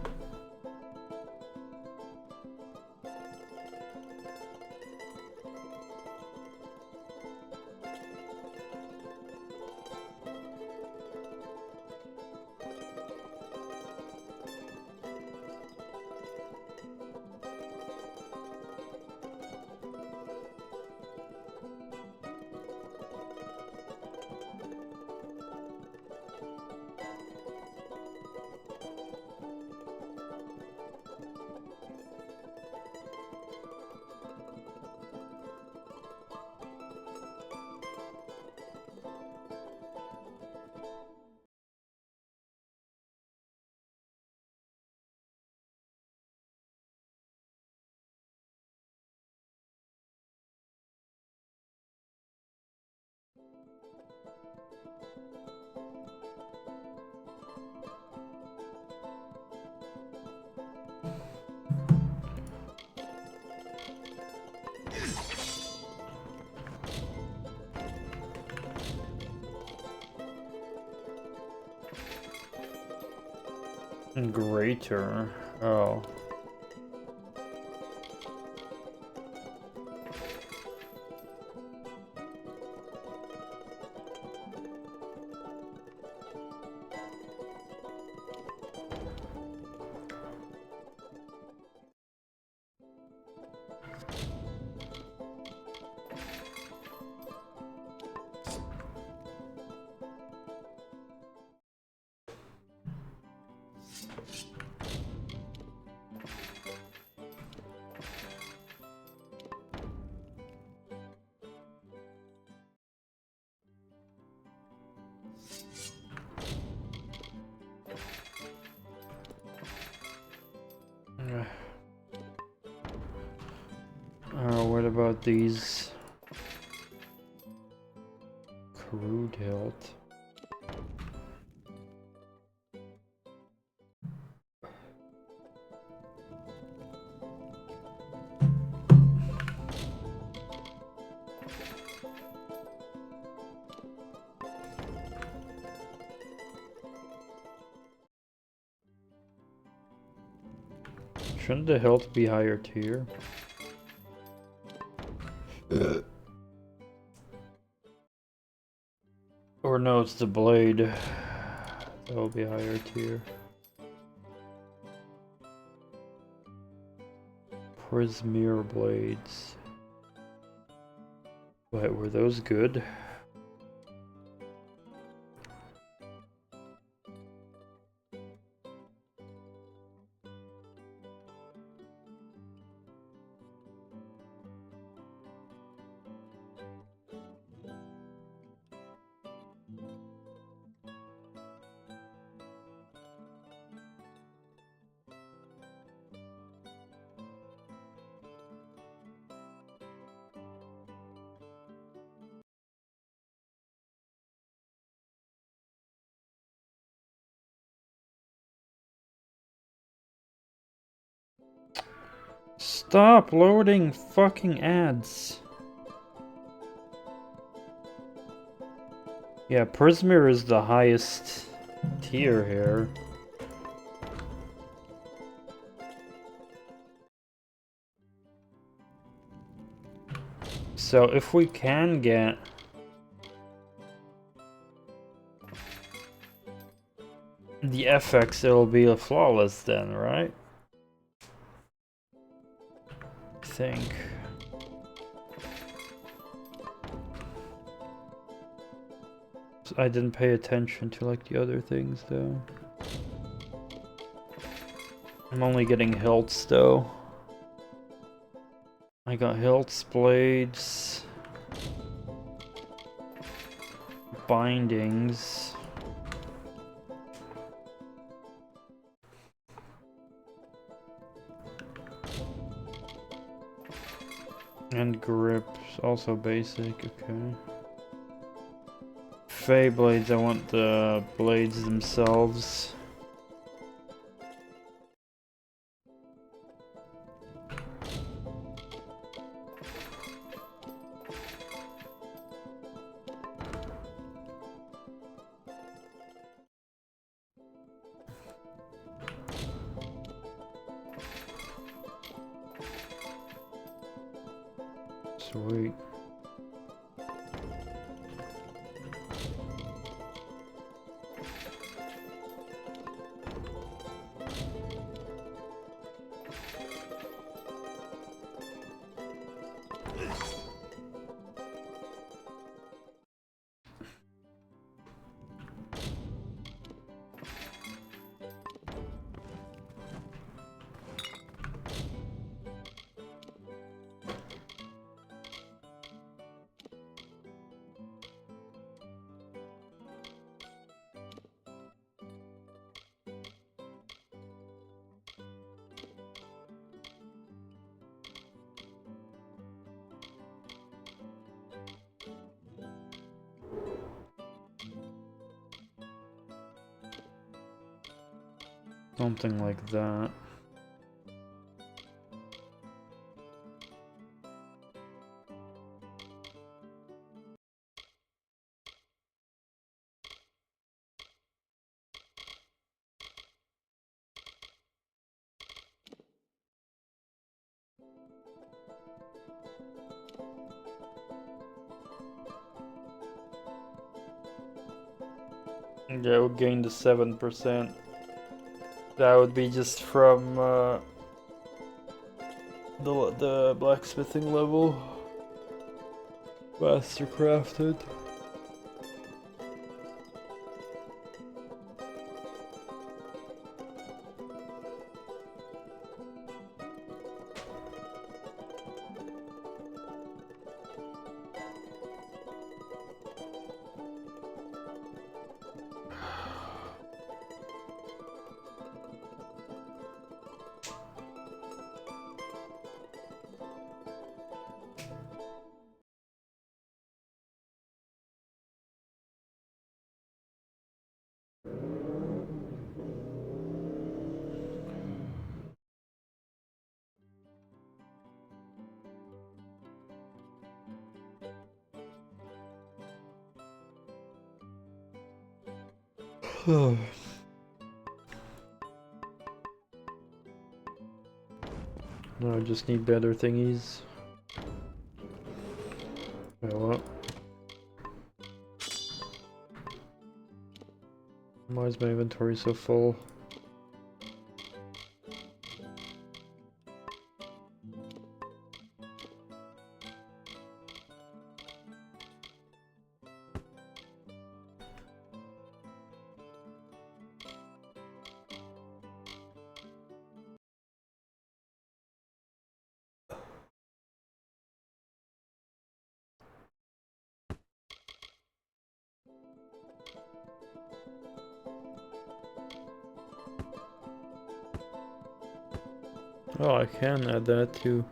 Greater. Oh. about these crude hilt? Shouldn't the hilt be higher tier? Or no, it's the blade. That will be higher tier. Prismere blades. Wait, were those good? Stop loading fucking ads. Yeah, Prismere is the highest tier here. So if we can get the FX, it'll be a flawless then, right? I think. I didn't pay attention to like the other things though. I'm only getting hilts though. I got hilts, blades, bindings. And grips, also basic, okay. Fey blades, I want the blades themselves. Sweet. Something like that. Yeah, we'll gain the 7%. That would be just from the blacksmithing level. Mastercrafted. No, I just need better thingies. Wait, what? Why is my inventory so full? Oh, I can add that too.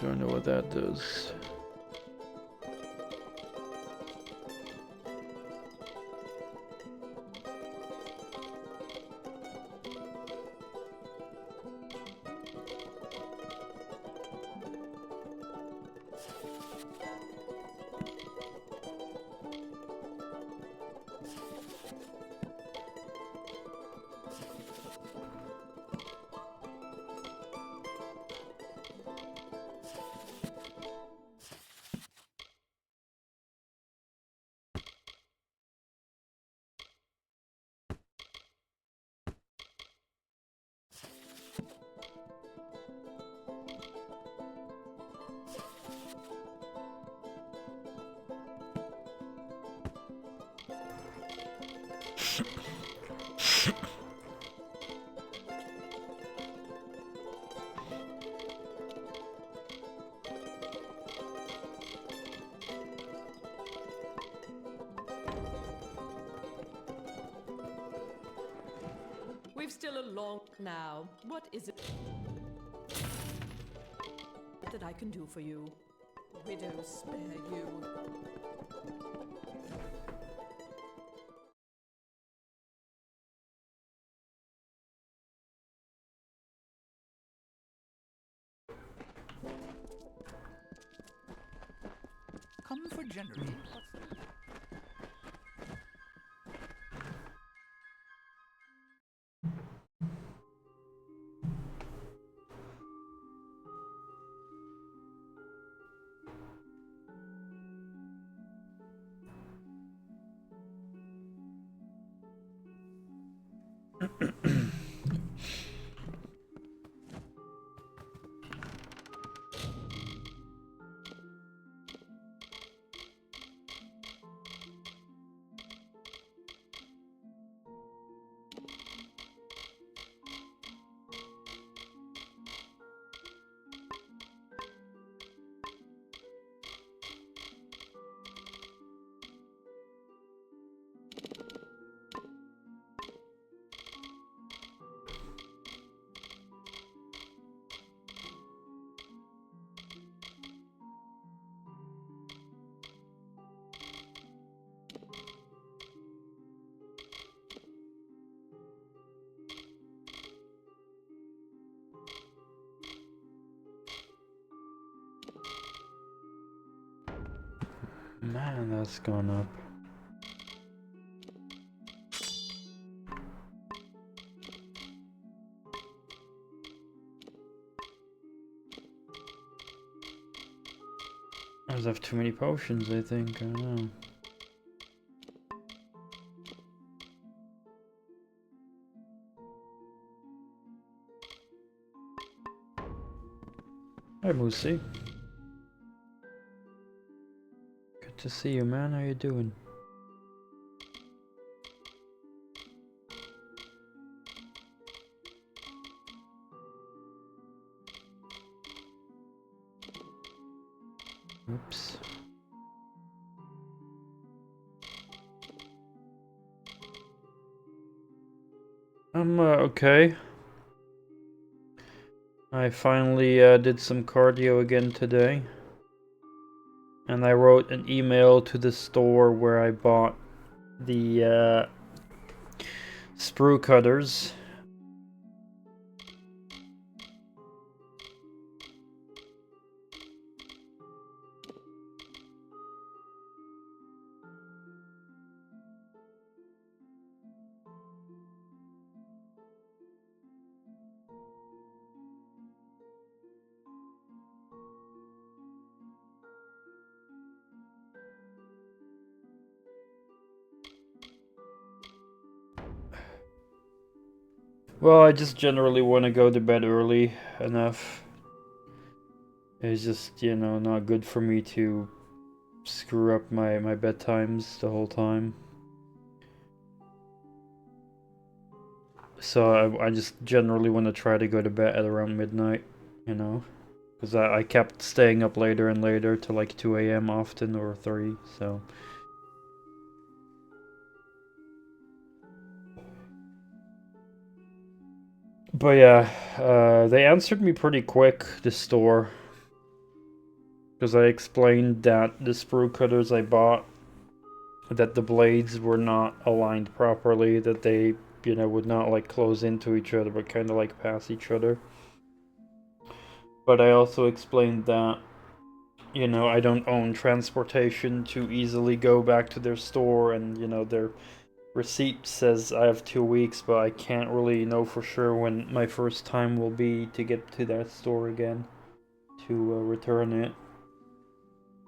Don't know what that does. We've still a long now. What is it that I can do for you? Widows spare you. Come for January. Man, that's gone up. I just have too many potions, I think. I don't know. Hi, Moosey. Good to see you, man. How you doing? Oops. I'm okay. I finally did some cardio again today. And I wrote an email to the store where I bought the sprue cutters. Well, I just generally want to go to bed early enough. It's just, you know, not good for me to screw up my bedtimes the whole time. So I just generally want to try to go to bed at around midnight, you know? Because I kept staying up later and later to like 2 a.m. often, or 3, so... But yeah, they answered me pretty quick, the store. Because I explained that the sprue cutters I bought, that the blades were not aligned properly, that they, you know, would not like close into each other, but kind of like pass each other. But I also explained that, you know, I don't own transportation to easily go back to their store, and, you know, their receipt says I have 2 weeks, but I can't really know for sure when my first time will be to get to that store again to return it.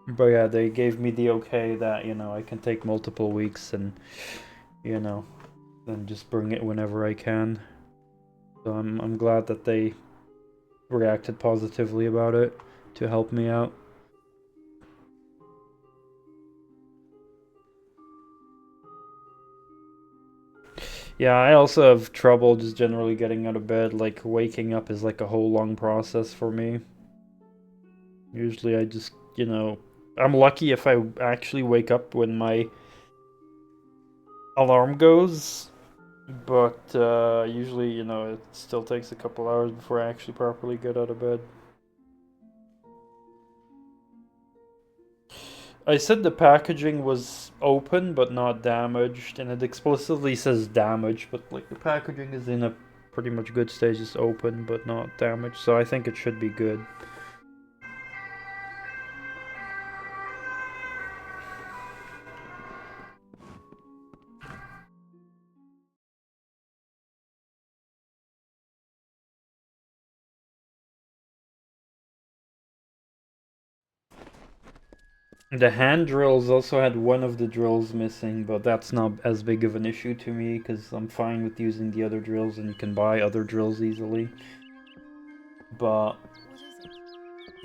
But yeah, they gave me the okay that, you know, I can take multiple weeks and, you know, then just bring it whenever I can. So I'm glad that they reacted positively about it to help me out. Yeah, I also have trouble just generally getting out of bed. Like, waking up is like a whole long process for me. Usually I just, you know, I'm lucky if I actually wake up when my alarm goes. But usually, you know, it still takes a couple hours before I actually properly get out of bed. I said the packaging was open but not damaged, and it explicitly says damaged, but like the packaging is in a pretty much good stage, just open but not damaged, so I think it should be good. The hand drills also had one of the drills missing, but that's not as big of an issue to me because I'm fine with using the other drills, and you can buy other drills easily. But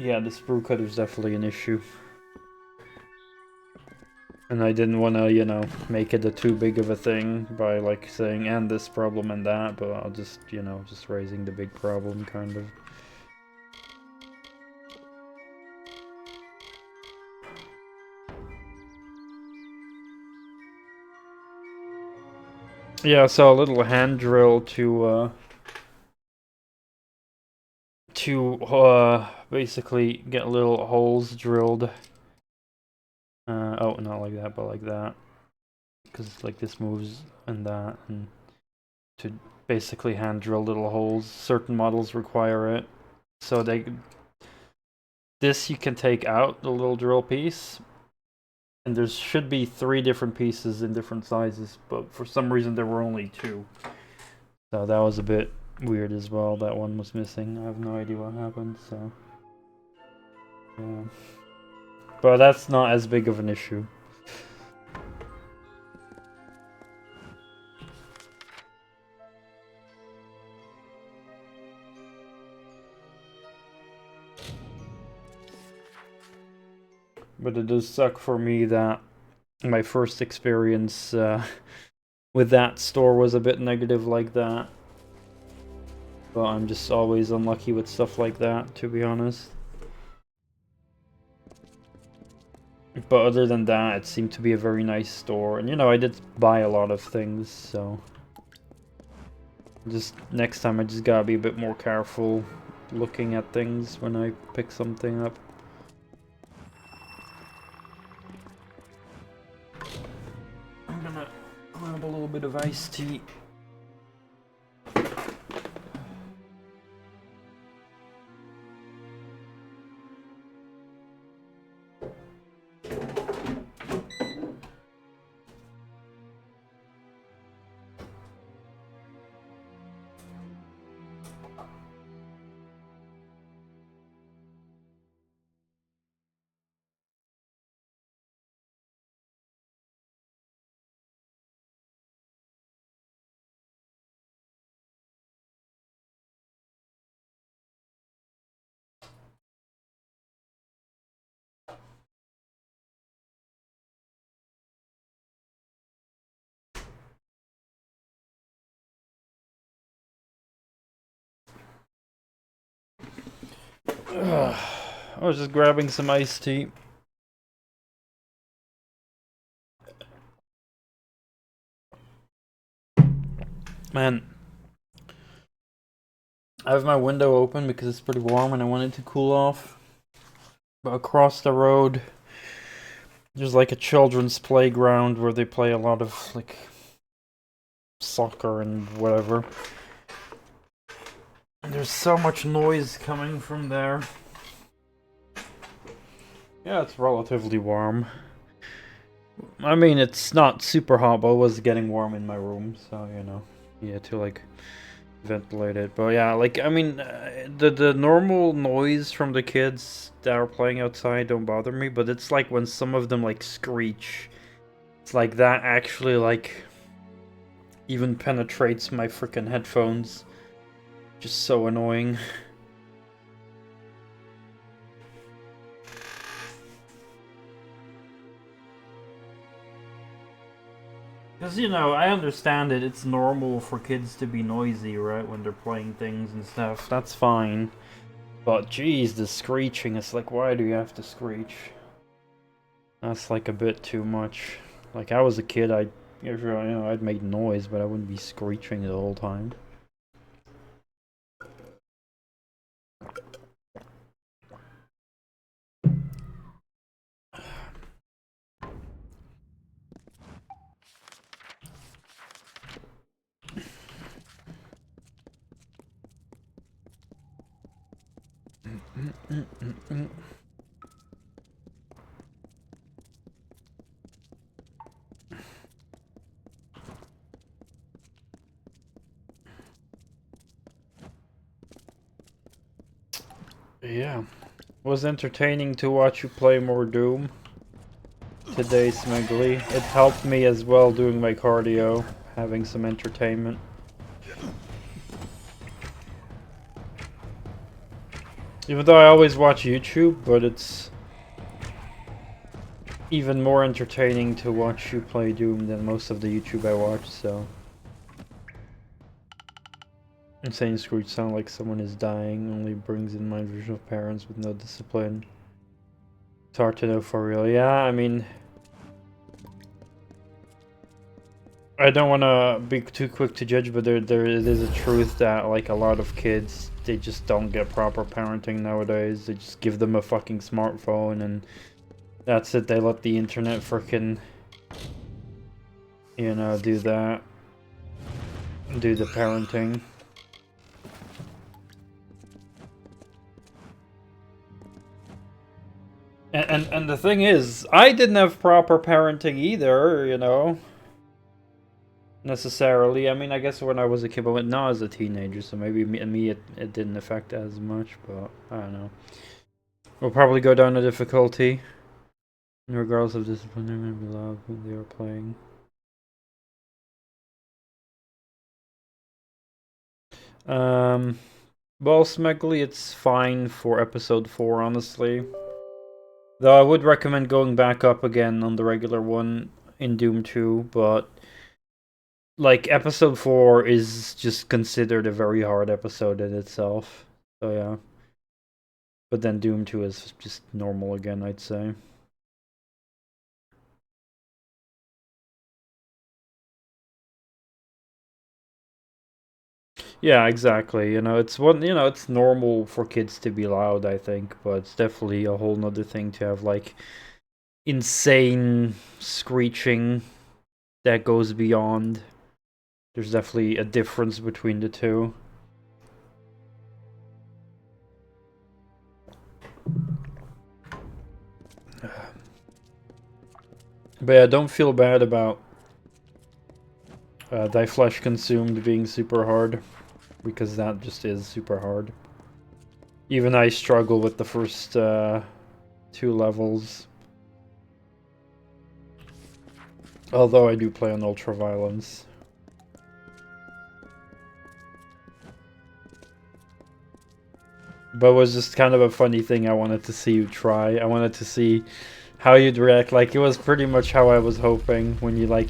yeah, the sprue cutter is definitely an issue. And I didn't want to, you know, make it a too big of a thing by like saying and this problem and that, but I'll just, you know, just raising the big problem kind of. Yeah, so a little hand drill to basically get little holes drilled. Oh, not like that, but like that. Because like this moves and that, and to basically hand drill little holes. Certain models require it. So this you can take out, the little drill piece. And there should be 3 different pieces in different sizes, but for some reason there were only 2. So that was a bit weird as well, that one was missing. I have no idea what happened, so... yeah. But that's not as big of an issue. But it does suck for me that my first experience with that store was a bit negative like that. But I'm just always unlucky with stuff like that, to be honest. But other than that, it seemed to be a very nice store. And, you know, I did buy a lot of things, so... just next time I just gotta be a bit more careful looking at things when I pick something up. I'm gonna grab a little bit of iced tea. I was just grabbing some iced tea. Man, I have my window open because it's pretty warm and I want it to cool off. But across the road, there's like a children's playground where they play a lot of like soccer and whatever. And there's so much noise coming from there. Yeah, it's relatively warm. I mean, it's not super hot, but it was getting warm in my room, so, you know, you had to, like, ventilate it. But yeah, like, I mean, the normal noise from the kids that are playing outside don't bother me, but it's like when some of them, like, screech. It's like that actually, like, even penetrates my freaking headphones. Just so annoying. Because, you know, I understand it. It's normal for kids to be noisy, right? When they're playing things and stuff. That's fine. But, geez, the screeching. It's like, why do you have to screech? That's, like, a bit too much. Like, I was a kid, I'd make noise, but I wouldn't be screeching the whole time. Yeah. Was entertaining to watch you play more Doom today, Smuggly. It helped me as well doing my cardio, having some entertainment. Even though I always watch YouTube, but it's even more entertaining to watch you play Doom than most of the YouTube I watch, so... Insane screech sound like someone is dying only brings in mind vision of parents with no discipline. It's hard to know for real. Yeah, I mean... I don't want to be too quick to judge, but there is a truth that, like, a lot of kids, they just don't get proper parenting nowadays. They just give them a fucking smartphone and that's it. They let the internet frickin', you know, do that. Do the parenting. And the thing is, I didn't have proper parenting either, you know. Necessarily. I mean, I guess when I was a kid, but not as a teenager, so maybe it didn't affect as much, but I don't know. We'll probably go down to difficulty. Regardless of discipline, they're going to be loud when they are playing. Well, Smuggly, it's fine for episode 4, honestly. Though I would recommend going back up again on the regular one in Doom 2, but... Like, episode 4 is just considered a very hard episode in itself. So, yeah. But then Doom 2 is just normal again, I'd say. Yeah, exactly. You know, it's it's normal for kids to be loud, I think, but it's definitely a whole nother thing to have, like, insane screeching that goes beyond. There's definitely a difference between the two. But yeah, don't feel bad about thy flesh consumed being super hard, because that just is super hard. Even I struggle with the first 2 levels. Although I do play on ultra violence. But it was just kind of a funny thing I wanted to see you try. I wanted to see how you'd react. Like, it was pretty much how I was hoping when you, like,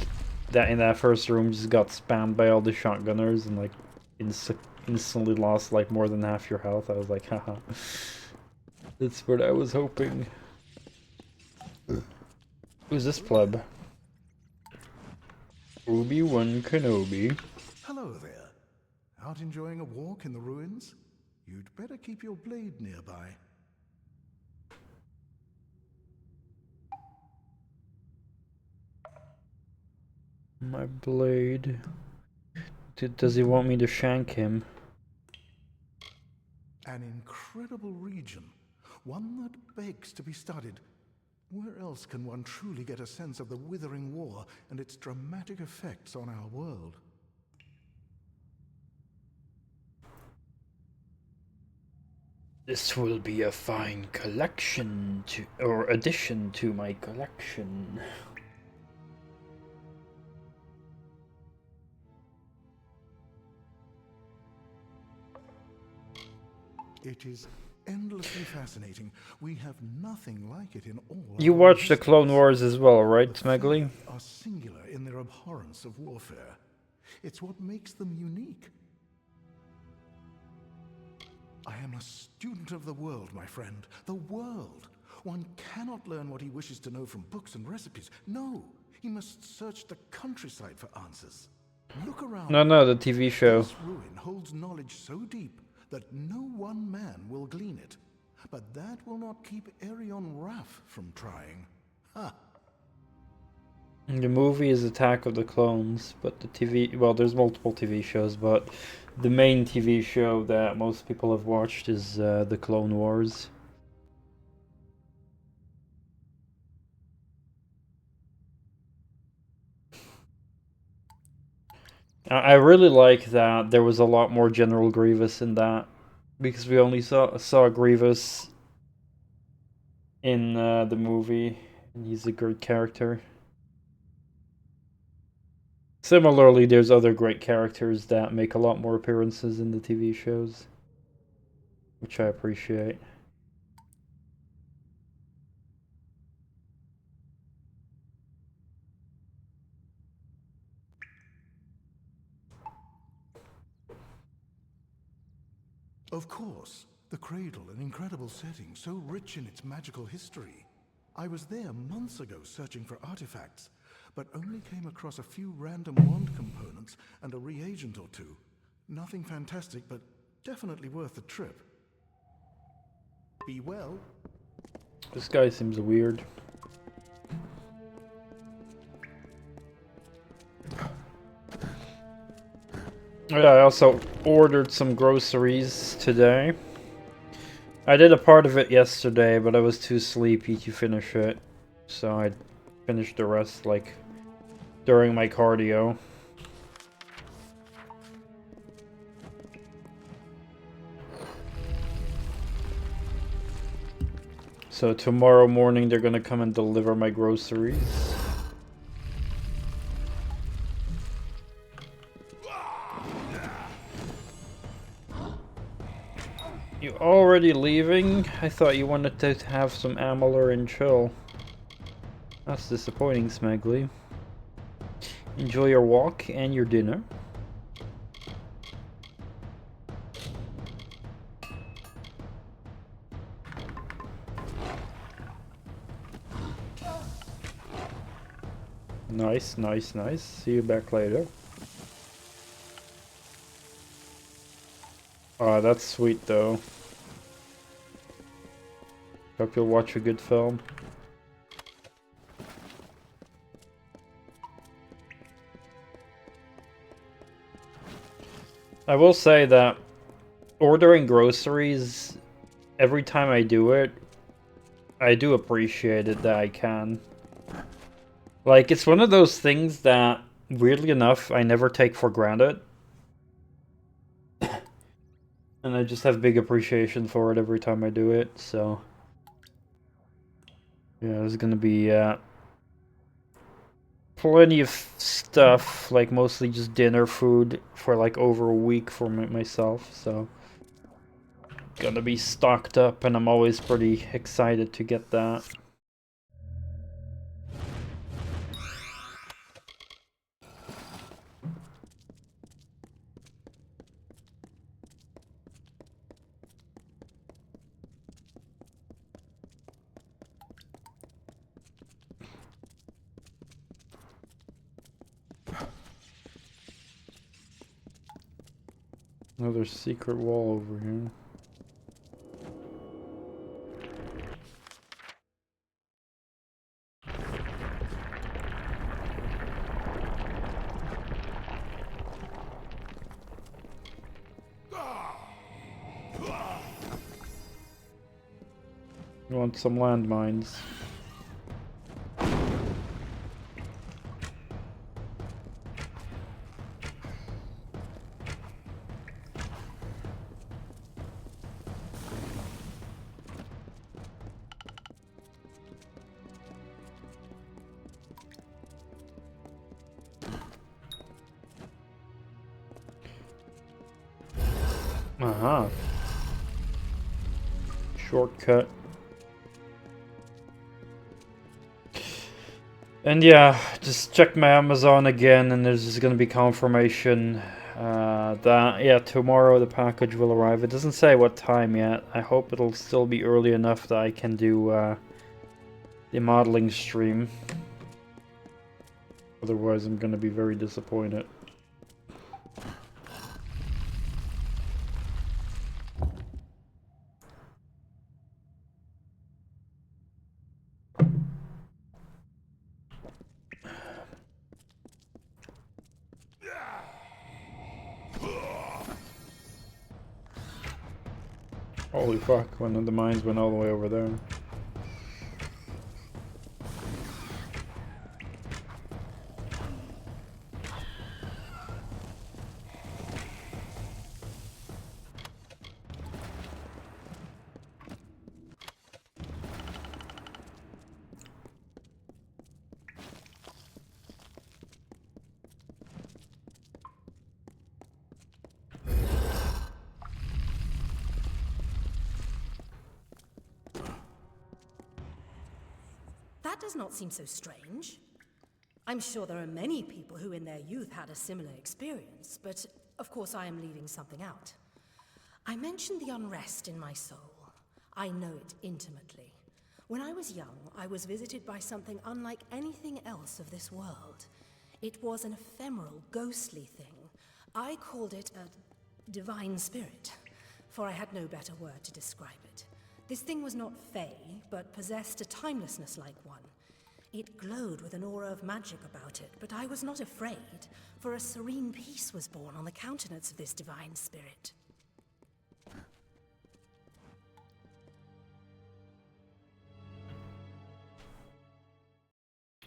that in that first room just got spammed by all the shotgunners and, like, instantly lost, like, more than half your health. I was like, haha. That's what I was hoping. Who's this pleb? Obi-Wan Kenobi. Hello there. Out enjoying a walk in the ruins? You'd better keep your blade nearby. My blade. Does he want me to shank him? An incredible region. One that begs to be studied. Where else can one truly get a sense of the withering war and its dramatic effects on our world? This will be a fine collection or addition to my collection. It is endlessly fascinating. We have nothing like it in all. You watched the Clone Wars as well, right, Smuggly? Are singular in their abhorrence of warfare. It's what makes them unique. I am a student of the world, my friend. The world. One cannot learn what he wishes to know from books and recipes. No, he must search the countryside for answers. Look around. No, the TV show. This ruin holds knowledge so deep that no one man will glean it. But that will not keep Orion Raff from trying. Ha! The movie is Attack of the Clones, but the TV... Well, there's multiple TV shows, but the main TV show that most people have watched is the Clone Wars. I really like that there was a lot more General Grievous in that, because we only saw Grievous in the movie, and he's a great character. Similarly, there's other great characters that make a lot more appearances in the TV shows, which I appreciate. Of course, the Cradle, an incredible setting, so rich in its magical history. I was there months ago searching for artifacts, but only came across a few random wand components and a reagent or two. Nothing fantastic, but definitely worth the trip. Be well. This guy seems weird. Yeah, I also ordered some groceries today. I did a part of it yesterday, but I was too sleepy to finish it. So I finished the rest, like, during my cardio. So tomorrow morning they're gonna come and deliver my groceries. You already leaving? I thought you wanted to have some Amalur and chill. That's disappointing, Smuggly. Enjoy your walk and your dinner. Nice, nice, nice. See you back later. Oh, that's sweet though. Hope you'll watch a good film. I will say that ordering groceries, every time I do it, I do appreciate it that I can. Like, it's one of those things that, weirdly enough, I never take for granted. And I just have big appreciation for it every time I do it, so... Yeah, there's gonna be plenty of stuff, like mostly just dinner food for like over a week for myself, so... Gonna be stocked up, and I'm always pretty excited to get that. Another secret wall over here. You want some landmines? Aha. Shortcut. And yeah, just check my Amazon again, and there's just gonna be confirmation that, yeah, tomorrow the package will arrive. It doesn't say what time yet. I hope it'll still be early enough that I can do the modeling stream. Otherwise, I'm gonna be very disappointed. Holy fuck, one of the mines went all the way over there. That does not seem so strange. I'm sure there are many people who in their youth had a similar experience, but of course I am leaving something out. I mentioned the unrest in my soul. I know it intimately. When I was young, I was visited by something unlike anything else of this world. It was an ephemeral, ghostly thing. I called it a divine spirit, for I had no better word to describe it. This thing was not fey, but possessed a timelessness like one. It glowed with an aura of magic about it, but I was not afraid, for a serene peace was born on the countenance of this divine spirit.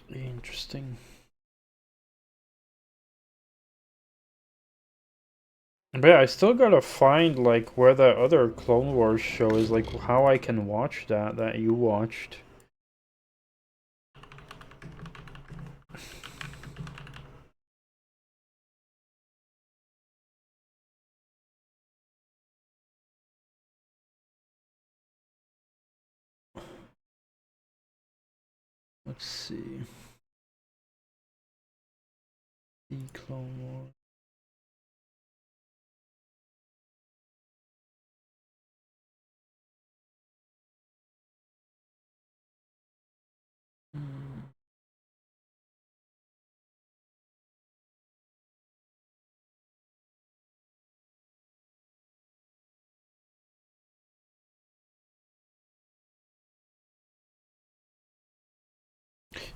Interesting. But yeah, I still gotta find like where that other Clone Wars show is, like how I can watch that you watched. Let's see. The Clone Wars.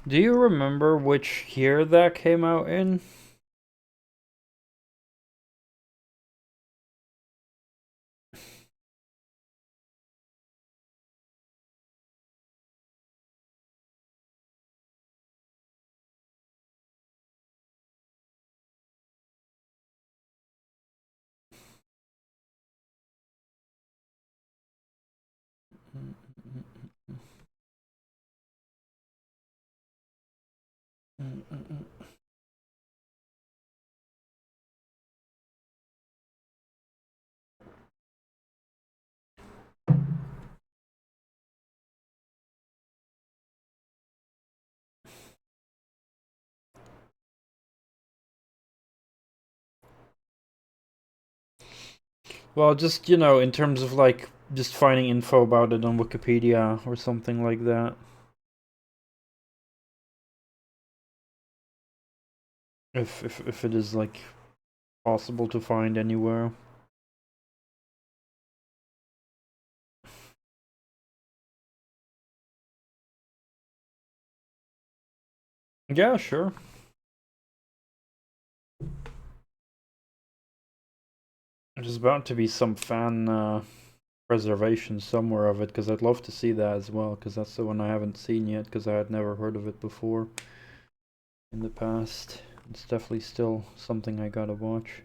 Do you remember which year that came out in? Well, just, you know, in terms of like just finding info about it on Wikipedia or something like that. If it is like possible to find anywhere. Yeah, sure. There's about to be some fan preservation somewhere of it, because I'd love to see that as well, because that's the one I haven't seen yet, because I had never heard of it before in the past. It's definitely still something I gotta watch.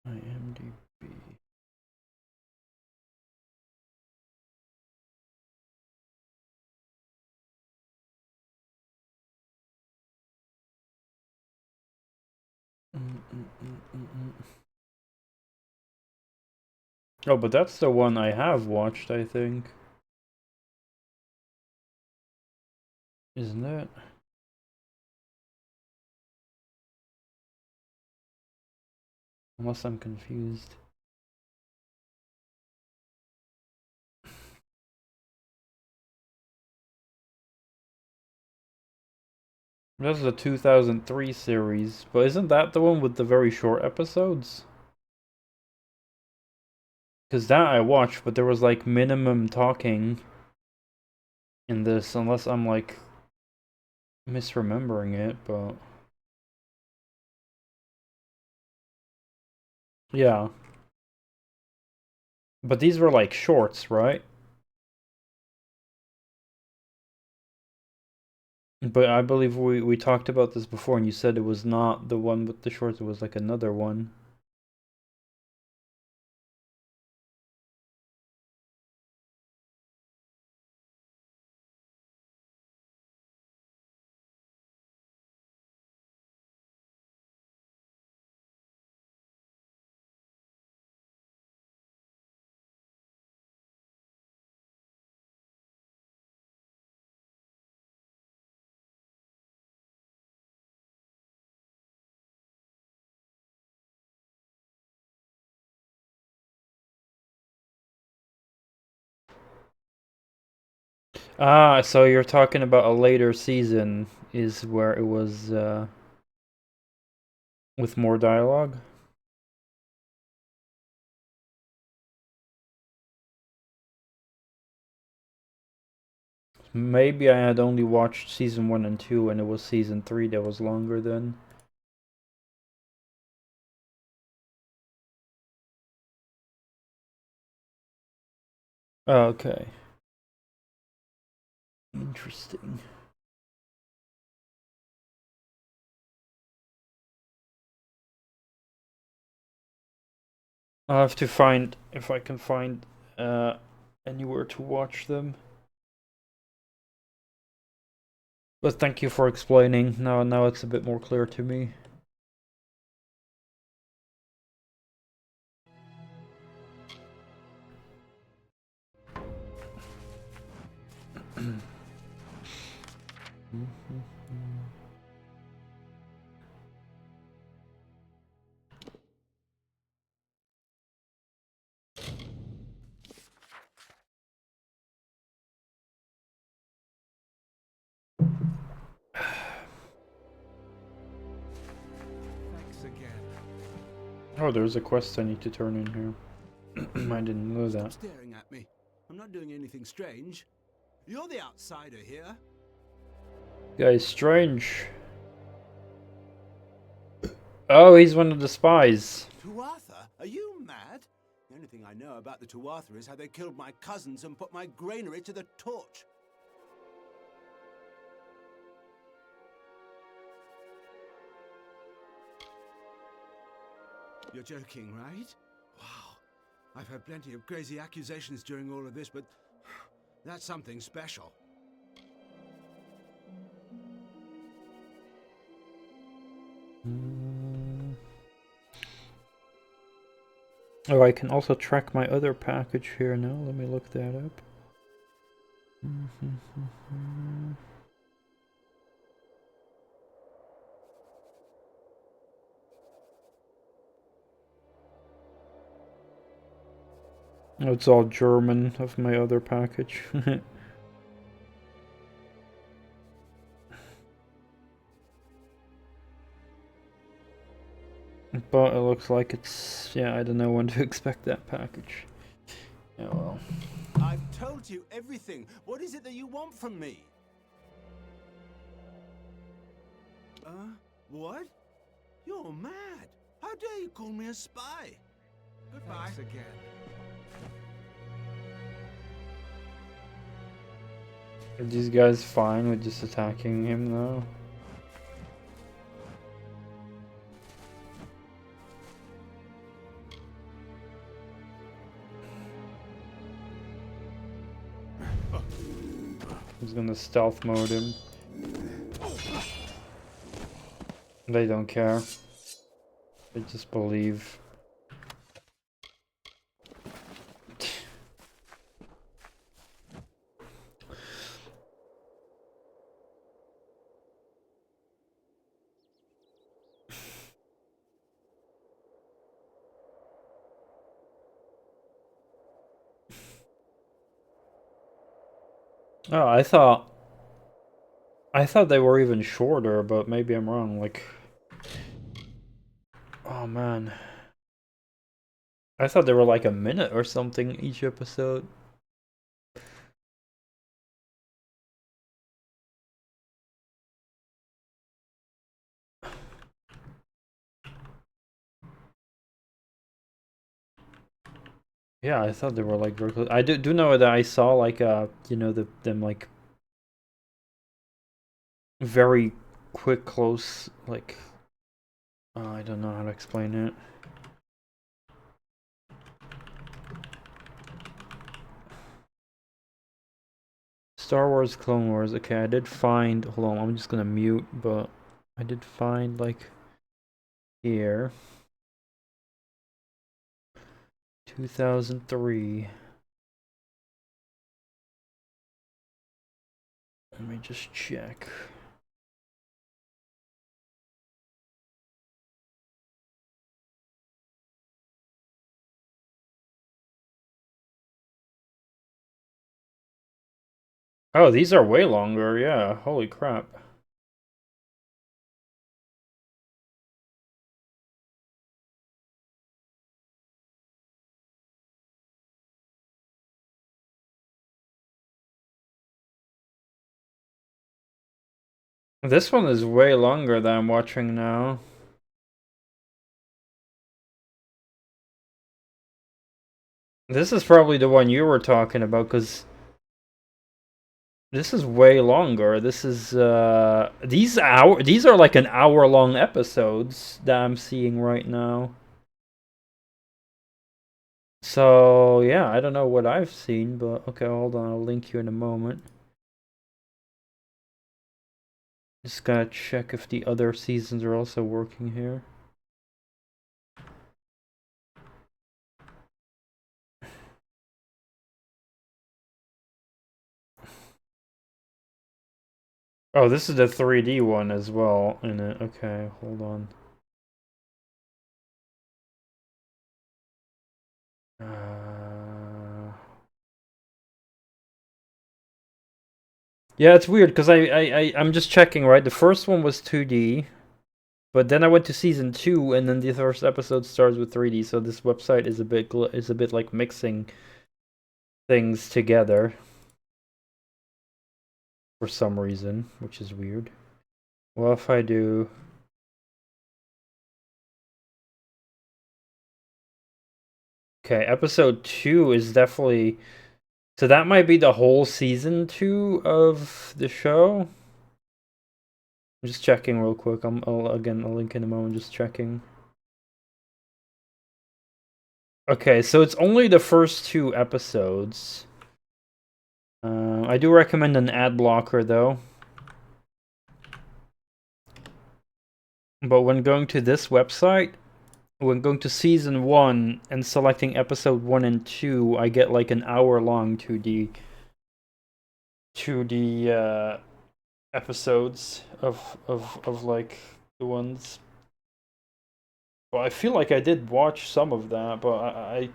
IMDb. Oh, but that's the one I have watched, I think. Isn't it? Unless I'm confused. That's the 2003 series, but isn't that the one with the very short episodes? Because that I watched, but there was like minimum talking in this, unless I'm like misremembering it, but yeah. But these were like shorts, right? But I believe we talked about this before, and you said it was not the one with the shorts, it was like another one. Ah, so you're talking about a later season is where it was with more dialogue? Maybe I had only watched season 1 and 2 and it was season 3 that was longer then. Okay. Interesting. I'll have to find if I can find anywhere to watch them. But thank you for explaining. Now it's a bit more clear to me. Thanks again. Oh, there's a quest I need to turn in here. I didn't know that. Stop staring at me. I'm not doing anything strange. You're the outsider here. Guy's strange. Oh, he's one of the spies. Tuatha? Are you mad? The only thing I know about the Tuatha is how they killed my cousins and put my granary to the torch. You're joking, right? Wow. I've heard plenty of crazy accusations during all of this, but that's something special. Oh, I can also track my other package here now. Let me look that up. Oh, it's all German of my other package. But it looks like it's, yeah, I don't know when to expect that package. Yeah, well. I've told you everything. What is it that you want from me? What? You're mad. How dare you call me a spy? Goodbye. Thanks again. Are these guys fine with just attacking him though? He's gonna stealth mode him. They don't care. They just believe. Oh, I thought they were even shorter, but maybe I'm wrong. Like, oh man, I thought they were like a minute or something each episode. Yeah, I thought they were like very close. I do know that I saw like you know, them like very quick close, like I don't know how to explain it. Star Wars Clone Wars. Okay, I did find, hold on, I'm just gonna mute, but I did find like here 2003. Let me just check. Oh, these are way longer, yeah. Holy crap. This one is way longer than I'm watching now. This is probably the one you were talking about, because this is way longer. This is these are like an hour-long episodes that I'm seeing right now. So yeah, I don't know what I've seen, but okay, hold on, I'll link you in a moment. Just gotta check if the other seasons are also working here. Oh, this is the 3D one as well in it. Okay, hold on. Yeah, it's weird because I'm just checking, right? The first one was 2D, but then I went to season 2, and then the first episode starts with 3D. So this website is a bit like mixing things together for some reason, which is weird. Well, if I do. Okay, episode 2 is definitely, so that might be the whole season 2 of the show. I'm just checking real quick. I'll link in a moment. Just checking. Okay, so it's only the first 2 episodes. I do recommend an ad blocker though. But when going to this website, when going to season 1 and selecting episode 1 and 2, I get like an hour-long 2D episodes of like the ones. Well, I feel like I did watch some of that, but I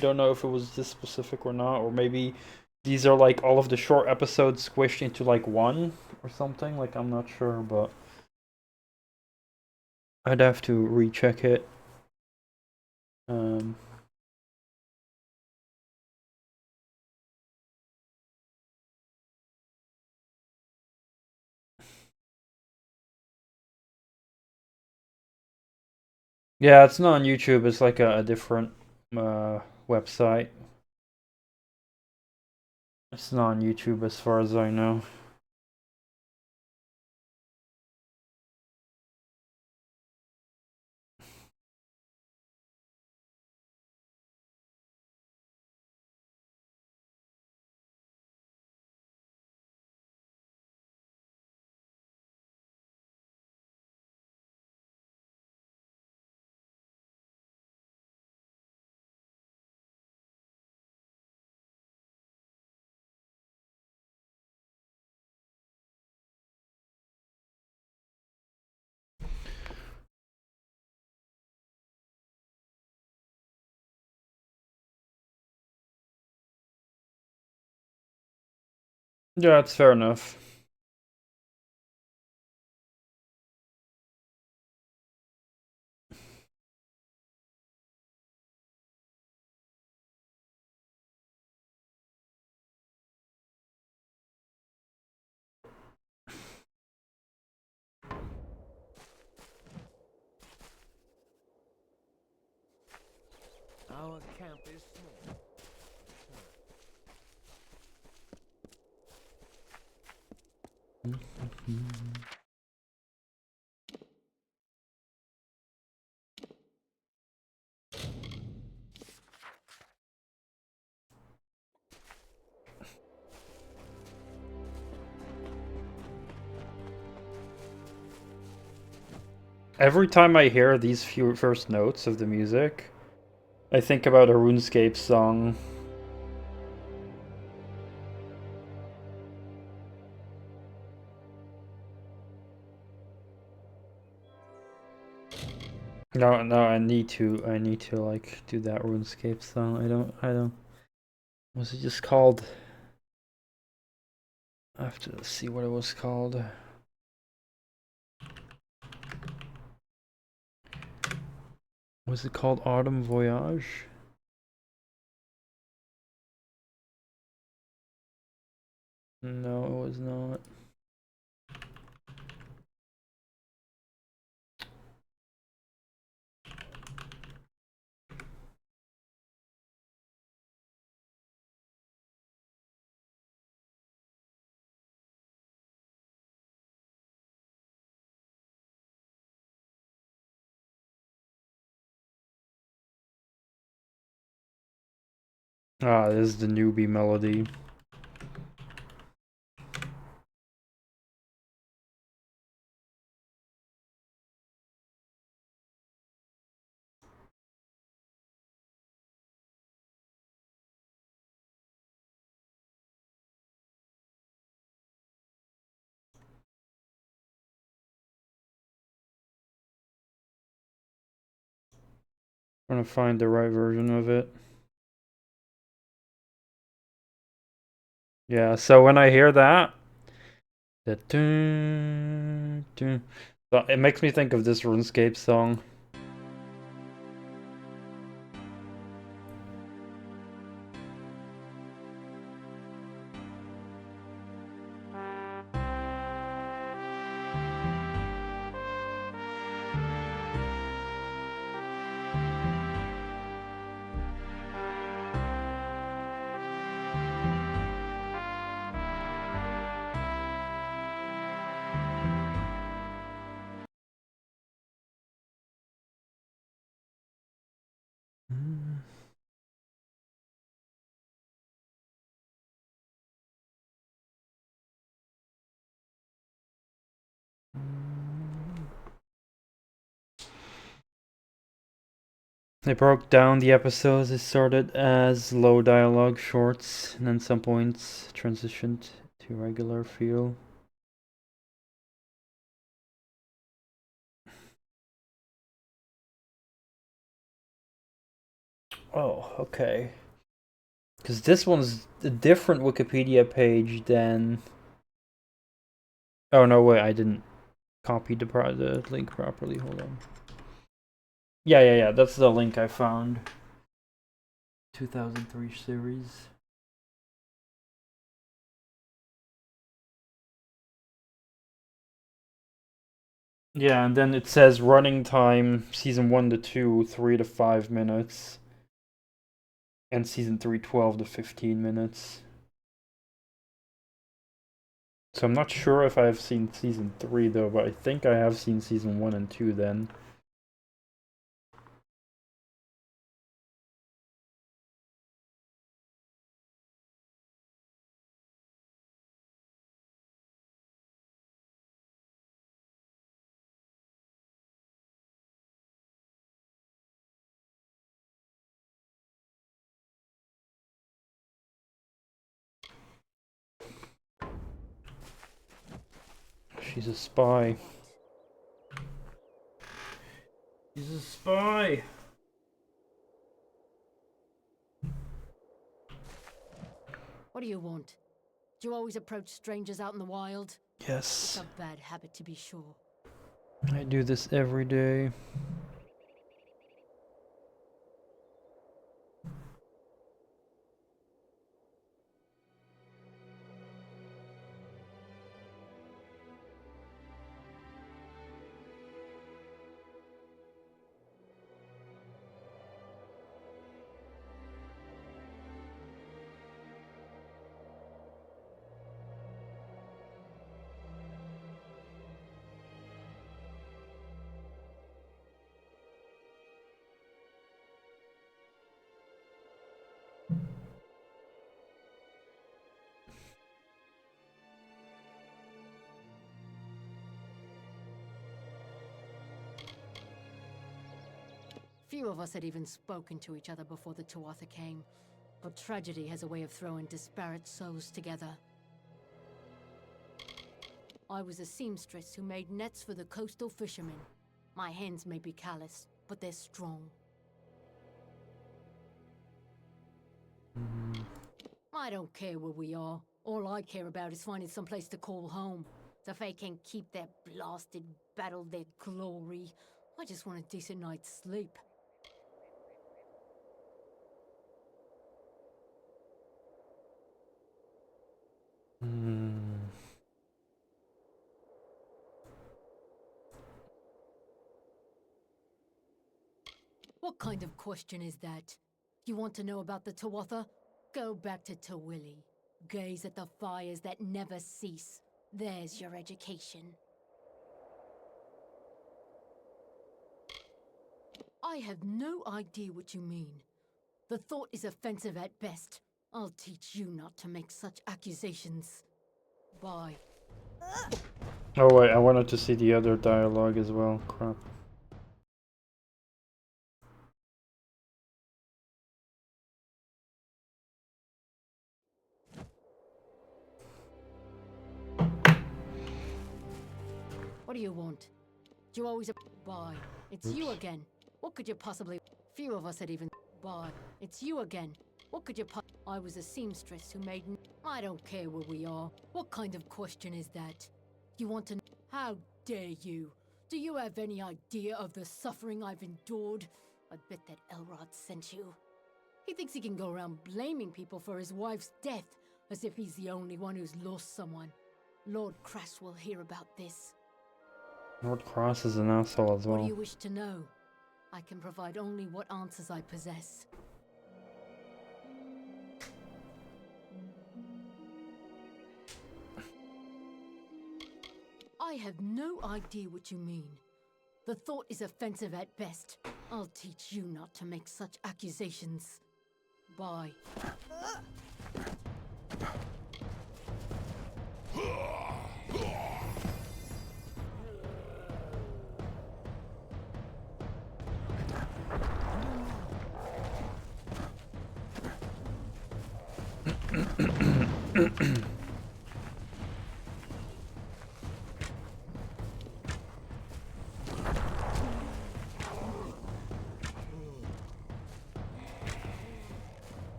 don't know if it was this specific or not, or maybe these are like all of the short episodes squished into like one or something. Like, I'm not sure, but I'd have to recheck it. Yeah, it's not on YouTube. It's like a different website. It's not on YouTube as far as I know. Yeah, it's fair enough. Our camp is small. Every time I hear these few first notes of the music, I think about a RuneScape song. No, I need to like do that RuneScape song. I don't. Was it just called? I have to see what it was called. Was it called Autumn Voyage? No, it was not. Ah, this is the newbie melody. Trying to find the right version of it. Yeah, so when I hear that, so it makes me think of this RuneScape song. They broke down the episodes. It started as low dialogue shorts, and then some points transitioned to regular feel. Oh, okay. Because this one's a different Wikipedia page than... Oh, no, wait, I didn't copy the link properly. Hold on. Yeah, that's the link I found. 2003 series. Yeah, and then it says running time, season 1 to 2, 3 to 5 minutes. And season 3, 12 to 15 minutes. So I'm not sure if I've seen season 3 though, but I think I have seen season 1 and 2 then. She's a spy. She's a spy! What do you want? Do you always approach strangers out in the wild? Yes. It's a bad habit, to be sure. I do this every day. Few of us had even spoken to each other before the Tuatha came, but tragedy has a way of throwing disparate souls together. I was a seamstress who made nets for the coastal fishermen. My hands may be callous, but they're strong. I don't care where we are. All I care about is finding someplace to call home. The Fae can keep their blasted battle, their glory. I just want a decent night's sleep. What kind of question is that? You want to know about the Tuatha? Go back to Tawili. Gaze at the fires that never cease. There's your education. I have no idea what you mean. The thought is offensive at best. I'll teach you not to make such accusations. Bye. Oh wait, I wanted to see the other dialogue as well. Crap. What do you want? Do you always... Bye. It's you again. What could you possibly... Few of us had even... Bye. It's you again. What could you I was a seamstress who made... I don't care where we are. What kind of question is that? You want to... How dare you? Do you have any idea of the suffering I've endured? I bet that Elrod sent you. He thinks he can go around blaming people for his wife's death, as if he's the only one who's lost someone. Lord Crass will hear about this. Lord Cross is an asshole as well. What do you wish to know? I can provide only what answers I possess. I have no idea what you mean. The thought is offensive at best. I'll teach you not to make such accusations. Bye.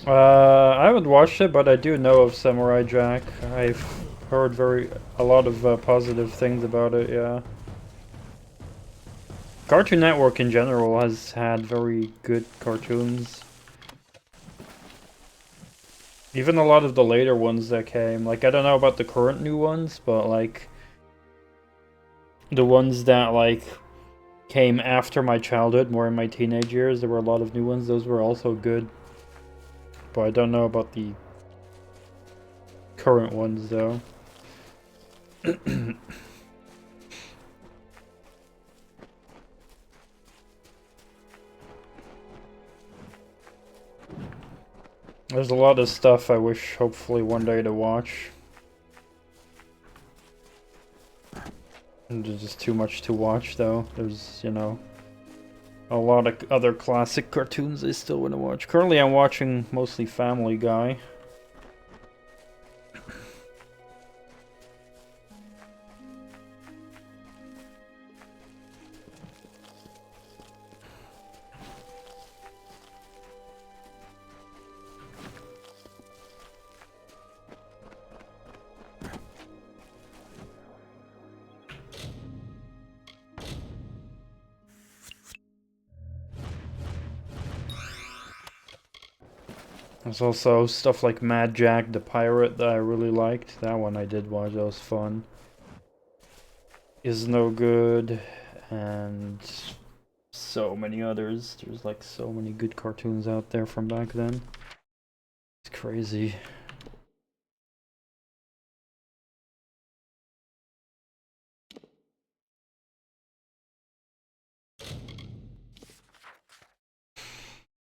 I haven't watched it, but I do know of Samurai Jack. I've heard a lot of positive things about it, yeah. Cartoon Network in general has had very good cartoons. Even a lot of the later ones that came. Like, I don't know about the current new ones, but like... The ones that like came after my childhood, more in my teenage years, there were a lot of new ones. Those were also good. But I don't know about the current ones though. There's a lot of stuff I wish hopefully one day to watch. And there's just too much to watch though. There's, you know, a lot of other classic cartoons I still want to watch. Currently I'm watching mostly Family Guy. There's also stuff like Mad Jack the Pirate that I really liked. That one I did watch, that was fun. Is No Good, and so many others. There's like so many good cartoons out there from back then. It's crazy.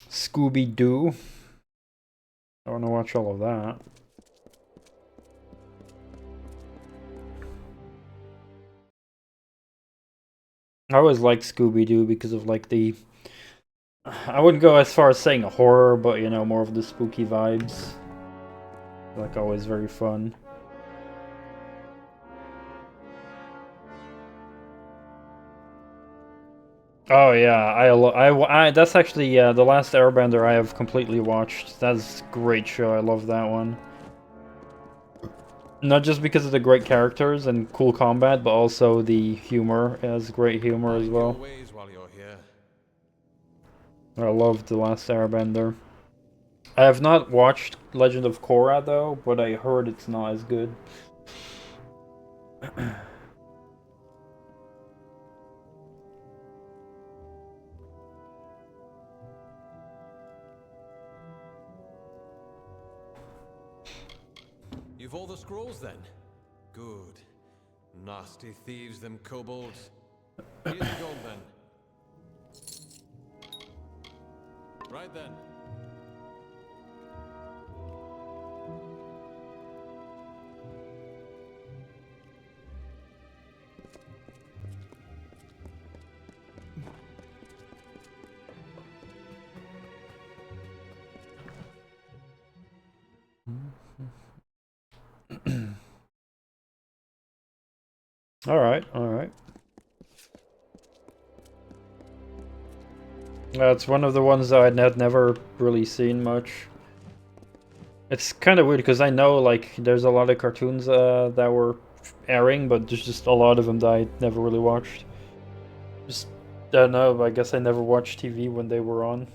Scooby-Doo. I want to watch all of that. I always liked Scooby-Doo because of like the... I wouldn't go as far as saying horror, but you know, more of the spooky vibes. Like always very fun. Oh yeah, I that's actually the last Airbender I have completely watched. That's a great show. I love that one. Not just because of the great characters and cool combat, but also the humor. It has great humor as well. I love the last Airbender. I have not watched Legend of Korra though, but I heard it's not as good. You've all the scrolls then? Good. Nasty thieves, them kobolds. Here's the gold then. Right then. Alright, alright. It's one of the ones that I had never really seen much. It's kind of weird because I know like there's a lot of cartoons that were airing, but there's just a lot of them that I never really watched. Just, I don't know, I guess I never watched TV when they were on.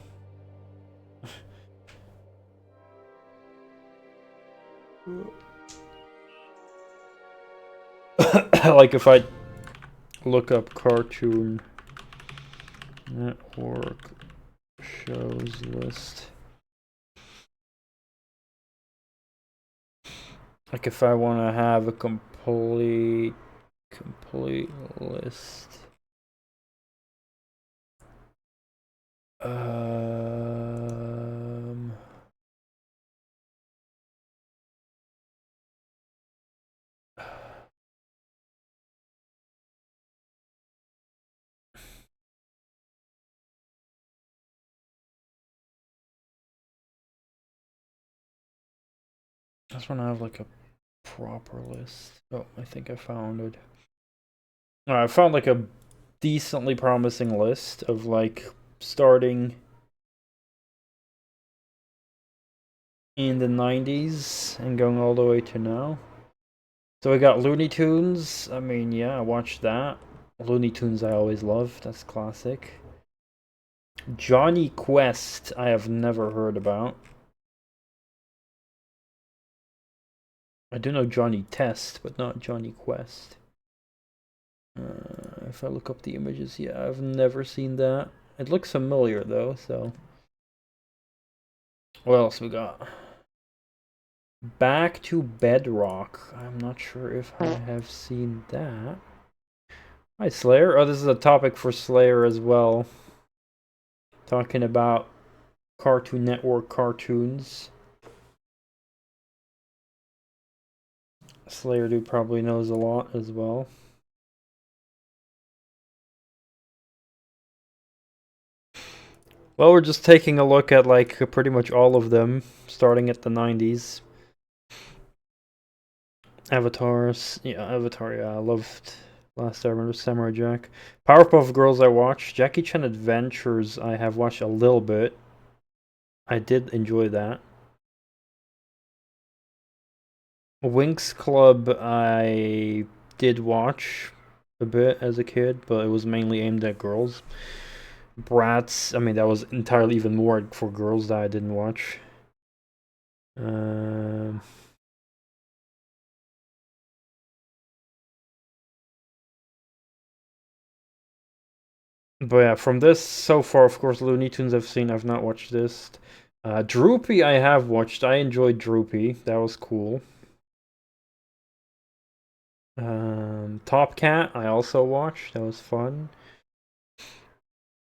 Like if I look up Cartoon Network shows list. Like if I want to have a complete list. I just want to have like a proper list. Oh, I think I found it. I found like a decently promising list of like starting in the 90s and going all the way to now. So we got Looney Tunes. I mean, yeah, I watched that. Looney Tunes I always loved. That's classic. Johnny Quest I have never heard about. I do know Johnny Test, but not Johnny Quest. If I look up the images, yeah, I've never seen that. It looks familiar though, so. What else we got? Back to Bedrock. I'm not sure if I have seen that. Hi, Slayer. Oh, this is a topic for Slayer as well. Talking about Cartoon Network cartoons. Slayer dude probably knows a lot as well. Well, we're just taking a look at like pretty much all of them, starting at the 90s. Avatars, yeah, Avatar, yeah, I loved Last Airbender, Samurai Jack. Powerpuff Girls I watched. Jackie Chan Adventures I have watched a little bit. I did enjoy that. Winx Club I did watch a bit as a kid, but it was mainly aimed at girls. Bratz, I mean, that was entirely even more for girls that I didn't watch. But yeah, from this so far, of course, Looney Tunes I've seen. I've not watched this. Droopy I have watched. I enjoyed Droopy. That was cool. Top Cat I also watched. That was fun.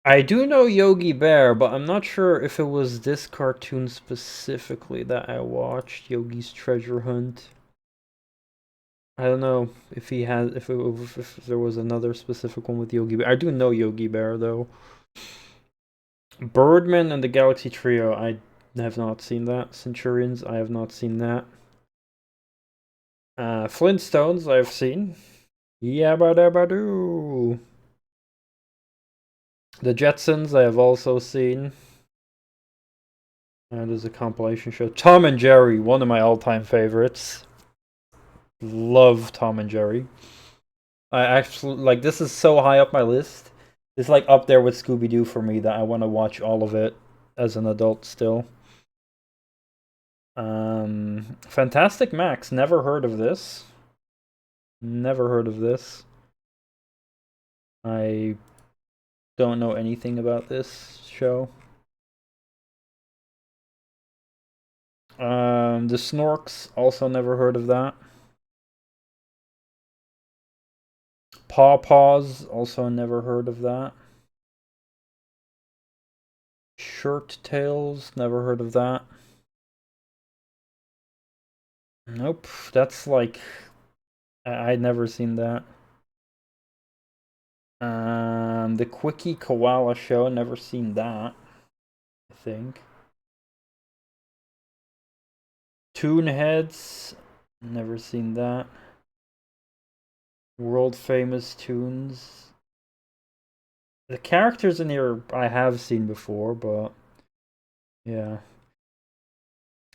I do know Yogi Bear, but I'm not sure if it was this cartoon specifically that I watched. Yogi's Treasure Hunt. I don't know if he had if there was another specific one with Yogi Bear. I do know Yogi Bear though. Birdman and the Galaxy Trio. I have not seen that. Centurions. I have not seen that. Flintstones. I've seen. Yabba dabba doo. The Jetsons. I have also seen. There's a compilation show. Tom and Jerry. One of my all-time favorites. Love Tom and Jerry. I actually like this is so high up my list. It's like up there with Scooby-Doo for me that I want to watch all of it as an adult still. Fantastic Max, never heard of this. Never heard of this. I don't know anything about this show. The Snorks, also never heard of that. Paw Paws, also never heard of that. Shirt Tails, never heard of that. Nope, that's like I'd never seen that. The Quickie Koala Show, never seen that. I think. Toonheads, never seen that. World Famous Tunes. The characters in here I have seen before, but yeah.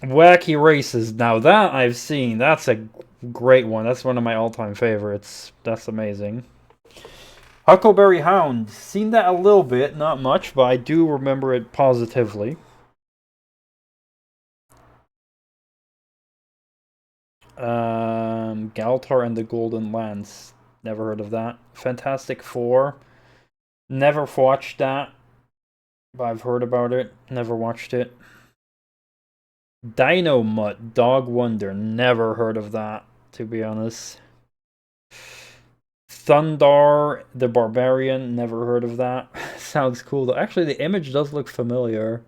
Wacky Races. Now that I've seen. That's a great one. That's one of my all-time favorites. That's amazing. Huckleberry Hound. Seen that a little bit, not much, but I do remember it positively. Galtar and the Golden Lance. Never heard of that. Fantastic Four. Never watched that, but I've heard about it. Never watched it. Dino Mutt, Dog Wonder. Never heard of that, to be honest. Thundar the Barbarian. Never heard of that. Sounds cool though. Actually, the image does look familiar.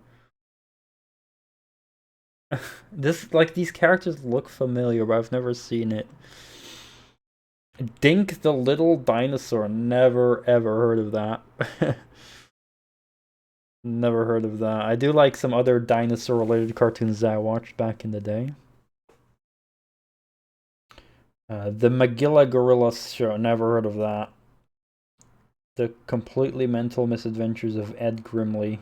These characters look familiar, but I've never seen it. Dink the Little Dinosaur. Never ever heard of that. Never heard of that. I do like some other dinosaur related cartoons that I watched back in the day. The Magilla Gorilla Show. Never heard of that. The Completely Mental Misadventures of Ed Grimley.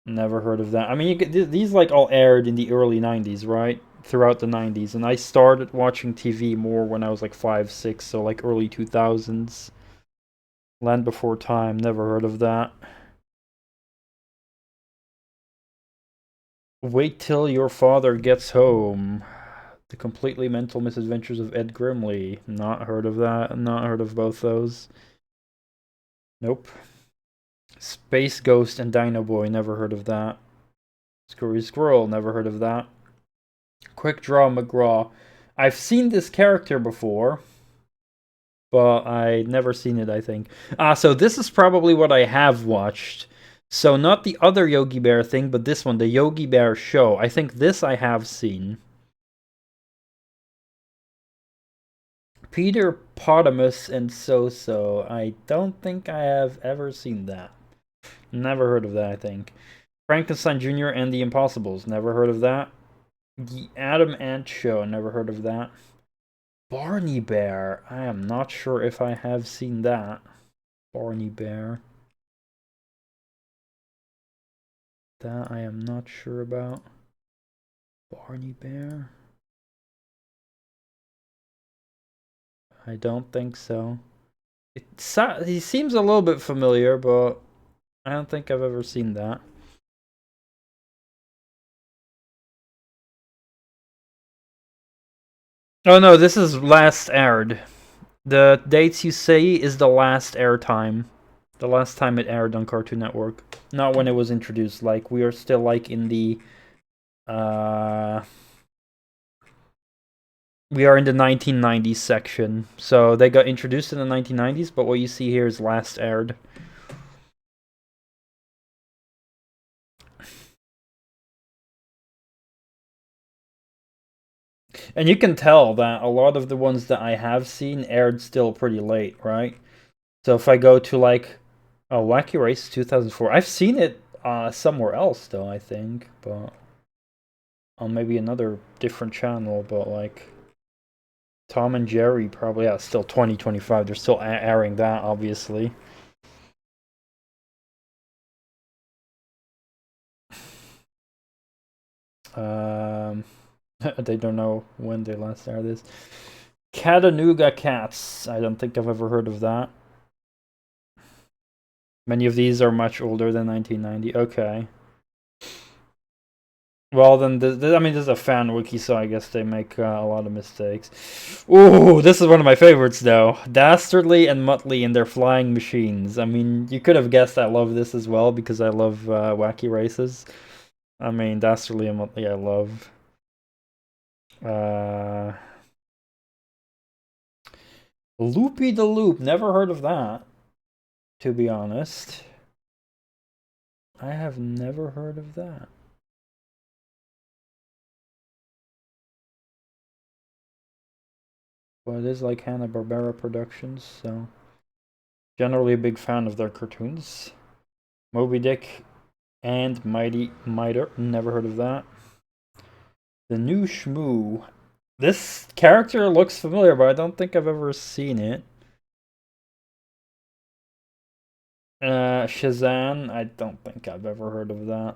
Never heard of that. I mean, these like all aired in the early 90s, right? Throughout the 90s. And I started watching TV more when I was like 5, 6, so like early 2000s. Land Before Time. Never heard of that. Wait Till Your Father Gets Home. The Completely Mental Misadventures of Ed Grimley. Not heard of that. Not heard of both those. Nope. Space Ghost and Dino Boy. Never heard of that. Scurry Squirrel. Never heard of that. Quick Draw McGraw. I've seen this character before, but I never seen it, I think. So this is probably what I have watched. So not the other Yogi Bear thing, but this one, the Yogi Bear show. I think this I have seen. Peter Potamus and So-So. I don't think I have ever seen that. Never heard of that, I think. Frankenstein Jr. and the Impossibles. Never heard of that. The Adam Ant Show. Never heard of that. Barney Bear. I am not sure if I have seen that. Barney Bear. That I am not sure about. Barney Bear. I don't think so. He seems a little bit familiar, but I don't think I've ever seen that. Oh no, this is last aired. The dates you say is the last air time. The last time it aired on Cartoon Network. Not when it was introduced. Like, we are still like in the we are in the 1990s section. So they got introduced in the 1990s, but what you see here is last aired. And you can tell that a lot of the ones that I have seen aired still pretty late, right? So if I go to like Wacky Race 2004, I've seen it somewhere else though, I think, but on maybe another different channel, but like Tom and Jerry probably, yeah, still 2025. They're still airing that, obviously. They don't know when they last aired this. Chattanooga Cats. I don't think I've ever heard of that. Many of these are much older than 1990. Okay. Well, then, I mean, this is a fan wiki, so I guess they make a lot of mistakes. Ooh, this is one of my favorites, though. Dastardly and Muttley and their flying machines. I mean, you could have guessed I love this as well, because I love Wacky Races. I mean, Dastardly and Muttley I love. Loopy the Loop. Never heard of that, to be honest. I have never heard of that. Well, it is like Hanna-Barbera Productions, so generally a big fan of their cartoons. Moby Dick and Mighty Miter. Never heard of that. The New Shmoo. This character looks familiar, but I don't think I've ever seen it. Shazam. I don't think I've ever heard of that.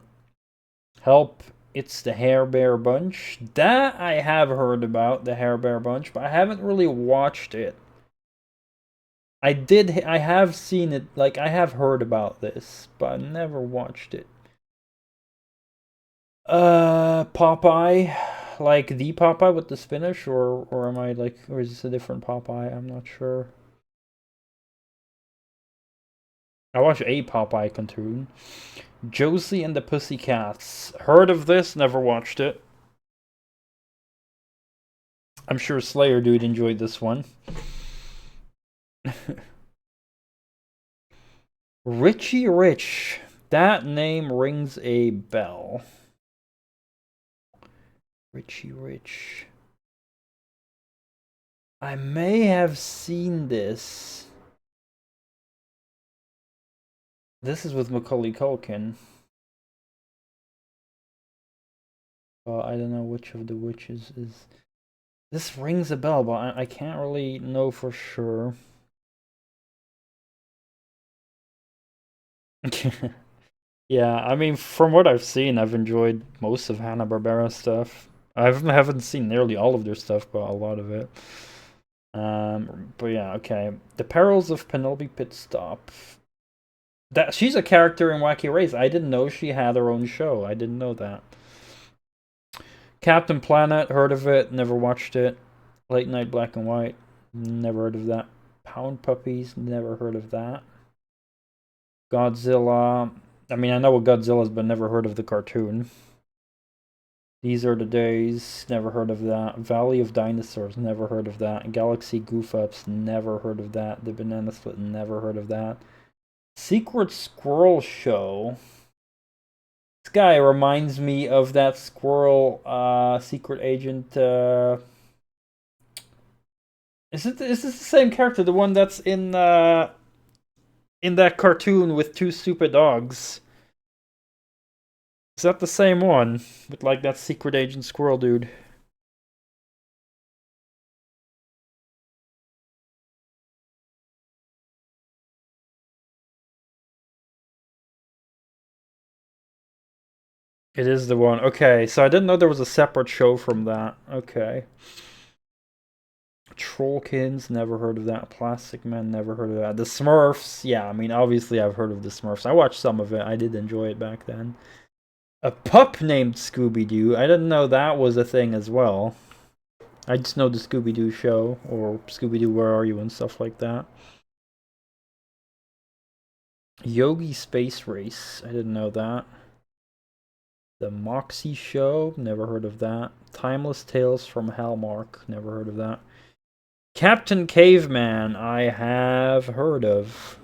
Help. It's the Hair Bear Bunch. That I have heard about, the Hair Bear Bunch, but I haven't really watched it. I have seen it, like, I have heard about this, but I never watched it. Popeye, like the Popeye with the spinach, or am I like, or is this a different Popeye? I'm not sure. I watched a Popeye cartoon. Josie and the Pussycats. Heard of this, never watched it. I'm sure Slayer Dude enjoyed this one. Richie Rich. That name rings a bell. Richie Rich. I may have seen this. This is with Macaulay Culkin. Well, I don't know which of the witches is... This rings a bell, but I can't really know for sure. Yeah, I mean, from what I've seen, I've enjoyed most of Hanna-Barbera stuff. I haven't seen nearly all of their stuff, but a lot of it. But yeah, okay. The Perils of Penelope Pitstop. She's a character in Wacky Race. I didn't know she had her own show. I didn't know that. Captain Planet, heard of it, never watched it. Late Night Black and White, never heard of that. Pound Puppies, never heard of that. Godzilla, I mean, I know what Godzilla is, but never heard of the cartoon. These Are the Days, never heard of that. Valley of Dinosaurs, never heard of that. Galaxy Goof Ups, never heard of that. The Banana Split, never heard of that. Secret Squirrel Show. This guy reminds me of that squirrel, secret agent, Is this the same character, the one that's in that cartoon with two stupid dogs? Is that the same one? With like that secret agent squirrel dude? It is the one. Okay, so I didn't know there was a separate show from that. Okay. Trollkins, never heard of that. Plastic Man, never heard of that. The Smurfs, yeah, I mean, obviously I've heard of the Smurfs. I watched some of it. I did enjoy it back then. A pup named Scooby-Doo. I didn't know that was a thing as well. I just know the Scooby-Doo show, or Scooby-Doo Where Are You and stuff like that. Yogi Space Race, I didn't know that. The Moxie Show, never heard of that. Timeless Tales from Hallmark, never heard of that. Captain Caveman, I have heard of.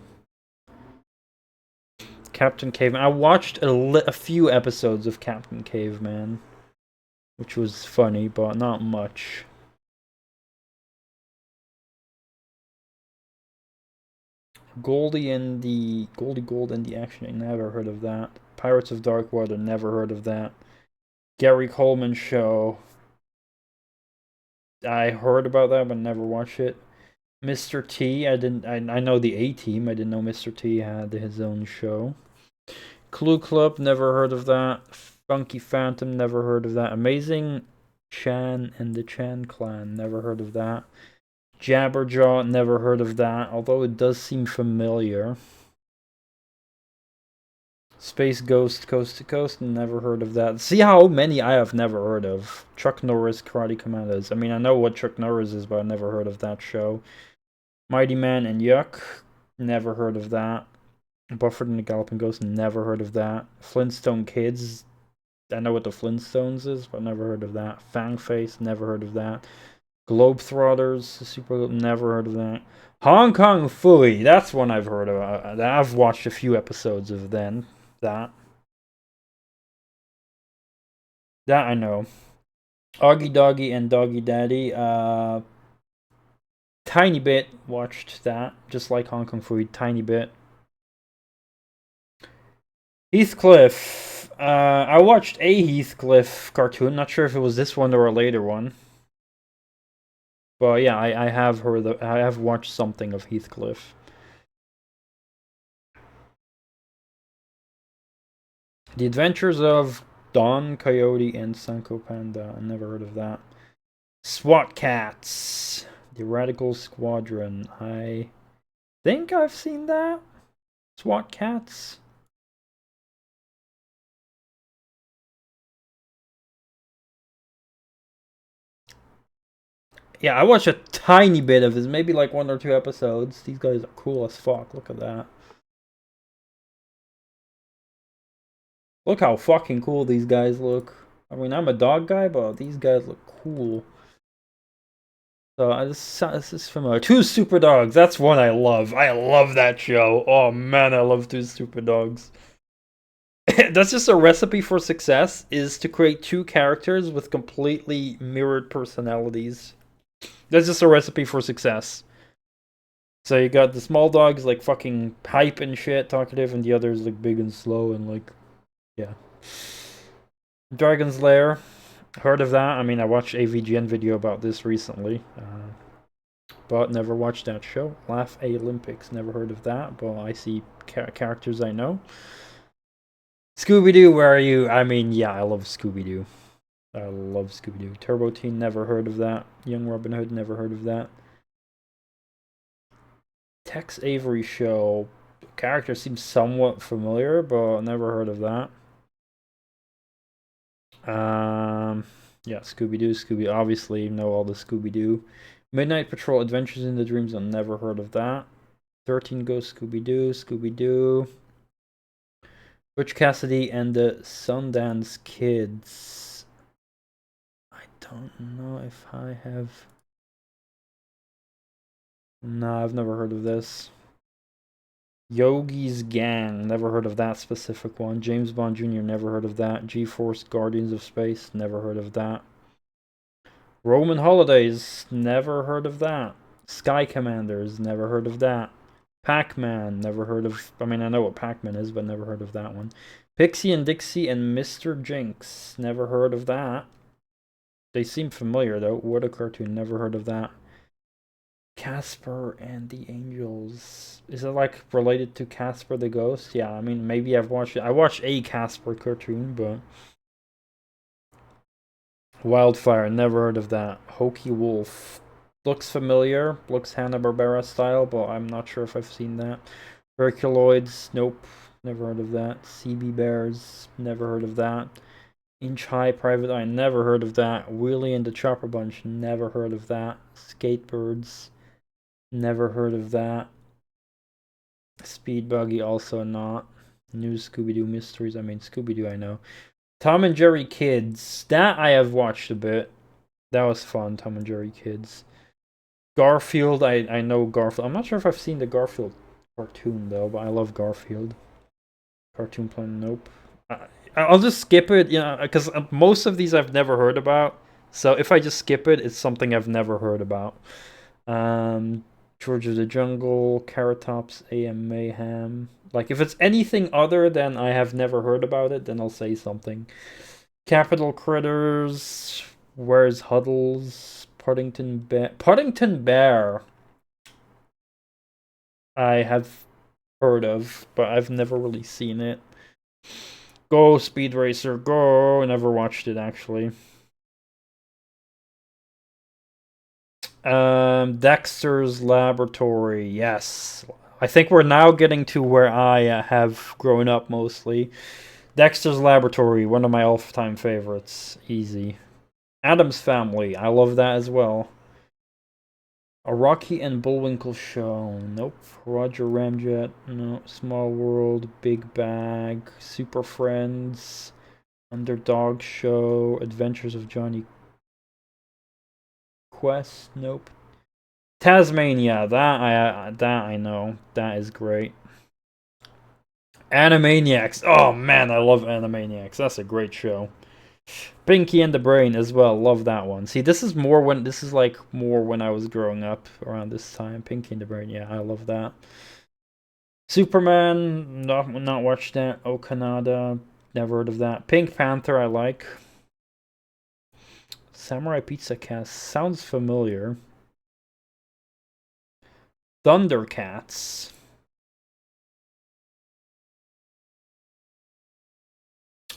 Captain Caveman. I watched a few episodes of Captain Caveman, which was funny, but not much. Goldie Gold and the Action, never heard of that. Pirates of Dark Water, never heard of that. Gary Coleman Show, I heard about that but never watched it. Mr. T, I know the A-Team, I didn't know Mr. T had his own show. Clue Club, never heard of that. Funky Phantom, never heard of that. Amazing Chan and the Chan Clan, never heard of that. Jabberjaw, never heard of that, although it does seem familiar. Space Ghost, Coast to Coast, never heard of that. See how many I have never heard of. Chuck Norris, Karate Commandos. I mean, I know what Chuck Norris is, but I've never heard of that show. Mighty Man and Yuck, never heard of that. Bufford and the Galloping Ghost, never heard of that. Flintstone Kids, I know what the Flintstones is, but never heard of that. Fangface, never heard of that. Globetrotters, Super, never heard of that. Hong Kong Phooey, that's one I've heard about. I've watched a few episodes of that. That I know. Augie Doggy and Doggy Daddy, tiny bit watched that, just like Hong Kong Phooey, tiny bit. Heathcliff, I watched a Heathcliff cartoon, not sure if it was this one or a later one. But yeah, I have watched something of Heathcliff. The Adventures of Don Coyote and Sanko Panda. I never heard of that. SWAT Cats. The Radical Squadron. I think I've seen that. SWAT Cats. Yeah, I watched a tiny bit of this, maybe like 1 or 2 episodes. These guys are cool as fuck. Look at that. Look how fucking cool these guys look. I mean, I'm a dog guy, but these guys look cool. So this is familiar. Two Super Dogs. That's one I love. I love that show. Oh man, I love Two Super Dogs. That's just a recipe for success, is to create two characters with completely mirrored personalities. That's just a recipe for success. So you got the small dogs like fucking hype and shit, talkative, and the others like big and slow and like, yeah. Dragon's Lair. Heard of that? I mean, I watched a VGN video about this recently. But never watched that show. Laugh Olympics. Never heard of that, but I see characters I know. Scooby-Doo, where are you? I mean, yeah, I love Scooby-Doo. I love Scooby-Doo. Turbo Teen, never heard of that. Young Robin Hood, never heard of that. Tex Avery Show. Character seems somewhat familiar, but never heard of that. Yeah, Scooby-Doo, Scooby. Obviously, know all the Scooby-Doo. Midnight Patrol, Adventures in the Dreams. I've never heard of that. 13 Ghosts, Scooby-Doo, Scooby-Doo. Butch Cassidy and the Sundance Kids. I don't know if I have. No, I've never heard of this. Yogi's Gang, never heard of that specific one. James Bond Jr., never heard of that. GeForce Guardians of Space, never heard of that. Roman Holidays, never heard of that. Sky Commanders, never heard of that. Pac-Man, never heard of... I mean, I know what Pac-Man is, but never heard of that one. Pixie and Dixie and Mr. Jinx, never heard of that. They seem familiar, though. What a cartoon, never heard of that. Casper and the Angels. Is it like related to Casper the Ghost? Yeah, I mean, maybe I've watched it. I watched a Casper cartoon, but... Wildfire, never heard of that. Hokey Wolf. Looks familiar. Looks Hanna-Barbera style, but I'm not sure if I've seen that. Herculoids, nope. Never heard of that. CB Bears, never heard of that. Inch High Private Eye, never heard of that. Wheelie and the Chopper Bunch, never heard of that. Skatebirds, never heard of that. Speed Buggy, also not. New Scooby-Doo Mysteries, I mean, Scooby-Doo I know. Tom and Jerry Kids, that I have watched a bit. That was fun, Tom and Jerry Kids. Garfield, I know Garfield. I'm not sure if I've seen the Garfield cartoon, though, but I love Garfield. Cartoon Plan, nope. I'll just skip it, you know, because most of these I've never heard about. So if I just skip it, it's something I've never heard about. George of the Jungle, Carrot Tops, AM Mayhem. Like, if it's anything other than I have never heard about it, then I'll say something. Capital Critters, Where's Huddles, Puddington Bear. I have heard of, but I've never really seen it. Go, Speed Racer, go! I never watched it, actually. Dexter's Laboratory, yes. I think we're now getting to where I have grown up mostly. Dexter's Laboratory, one of my all-time favorites. Easy. Addams Family, I love that as well. A Rocky and Bullwinkle Show, nope. Roger Ramjet, no. Small World, Big Bag, Super Friends, Underdog Show, Adventures of Johnny Quest, nope. Tasmania, that I know. That is great. Animaniacs, oh man, I love Animaniacs. That's a great show. Pinky and the Brain as well, love that one. See, this is more when I was growing up around this time. Pinky and the Brain, yeah, I love that. Superman, not watched that. Oh Canada, never heard of that. Pink Panther, I like. Samurai Pizza Cast sounds familiar. Thundercats.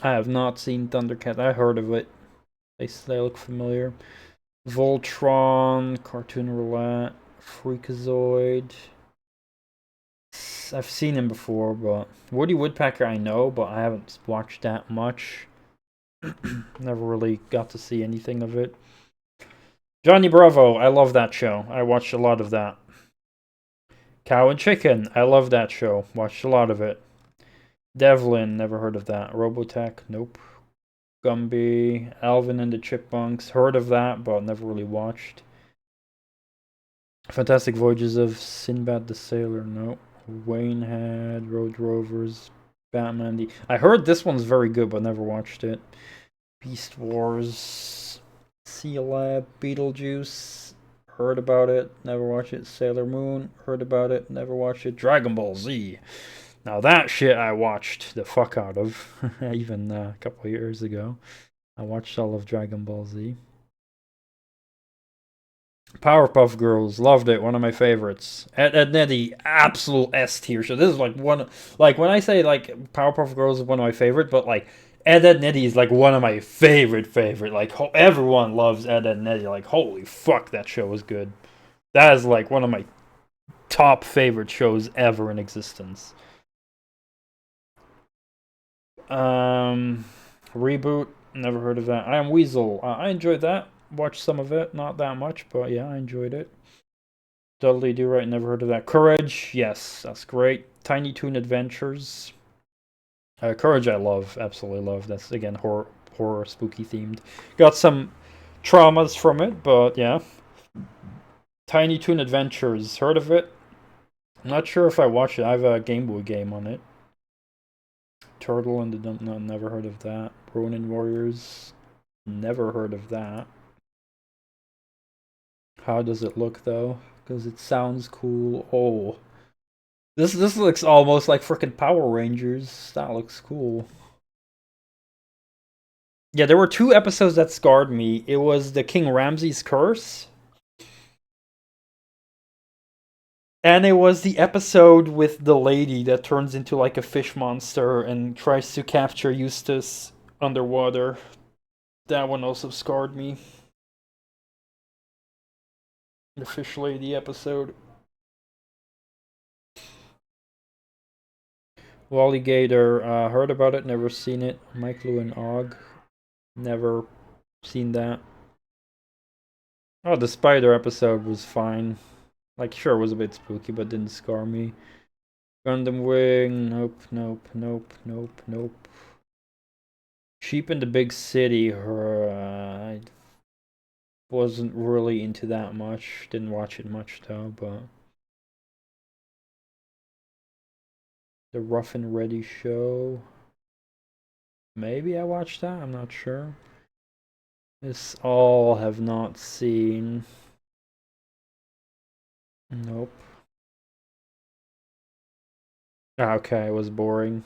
I have not seen Thundercats. I heard of it. They look familiar. Voltron, Cartoon Roulette, Freakazoid. I've seen him before, but Woody Woodpecker I know, but I haven't watched that much. Never really got to see anything of it. Johnny Bravo, I love that show. I watched a lot of that. Cow and Chicken, I love that show. Watched a lot of it. Devlin, never heard of that. Robotech, nope. Gumby, Alvin and the Chipmunks, heard of that, but never really watched. Fantastic Voyages of Sinbad the Sailor, nope. Waynehead, Road Rovers, Batman. I heard this one's very good, but never watched it. Beast Wars, Sea Lab, Beetlejuice, heard about it, never watched it. Sailor Moon, heard about it, never watched it. Dragon Ball Z. Now that shit I watched the fuck out of, even a couple of years ago. I watched all of Dragon Ball Z. Powerpuff Girls, loved it, one of my favorites. Ed Nettie, absolute S tier. So this is like one, like when I say like Powerpuff Girls is one of my favorite, but like Ed Nettie is like one of my favorite. Like everyone loves Ed Nettie. Like holy fuck, that show was good. That is like one of my top favorite shows ever in existence. Reboot, Never heard of that. I Am Weasel. I enjoyed that. Watched some of it. Not that much, but yeah, I enjoyed it. Dudley Do Right. Never heard of that. Courage. Yes, that's great. Tiny Toon Adventures. Courage I love. Absolutely love. That's, again, horror spooky themed. Got some traumas from it, but yeah. Tiny Toon Adventures. Heard of it? I'm not sure if I watched it. I have a Game Boy game on it. Turtle and the no, never heard of that. Ronin Warriors. Never heard of that. How does it look though? Because it sounds cool. Oh. This looks almost like frickin' Power Rangers. That looks cool. Yeah, there were 2 episodes that scarred me. It was the King Ramses Curse. And it was the episode with the lady that turns into like a fish monster and tries to capture Eustace underwater. That one also scarred me. The fish lady episode. Wally Gator, heard about it, never seen it. Mike Lou and Og, never seen that. Oh, the spider episode was fine. Like, sure, it was a bit spooky, but didn't scar me. Gundam Wing, nope, nope, nope, nope, nope. Sheep in the Big City, I wasn't really into that much. Didn't watch it much, though, but... The Rough and Ready Show. Maybe I watched that, I'm not sure. This all have not seen. Nope. Okay, it was boring.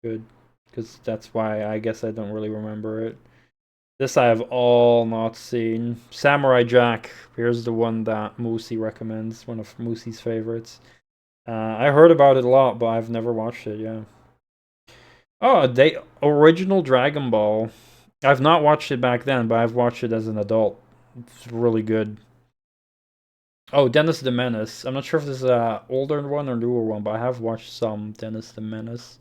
Good. Because that's why I guess I don't really remember it. This I have all not seen. Samurai Jack. Here's the one that Moosey recommends. One of Moosey's favorites. I heard about it a lot, but I've never watched it, yeah. Oh, original Dragon Ball. I've not watched it back then, but I've watched it as an adult. It's really good. Oh, Dennis the Menace. I'm not sure if this is a older one or newer one, but I have watched some Dennis the Menace.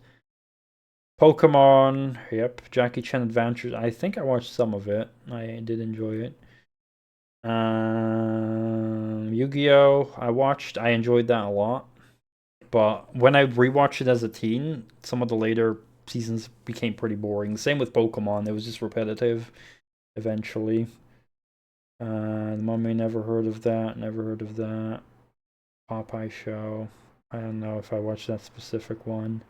Pokemon. Yep. Jackie Chan Adventures. I think I watched some of it. I did enjoy it. Yu-Gi-Oh! I enjoyed that a lot. But when I rewatched it as a teen, some of the later seasons became pretty boring. Same with Pokemon. It was just repetitive eventually. The Mummy, never heard of that. Never heard of that. Popeye Show. I don't know if I watched that specific one.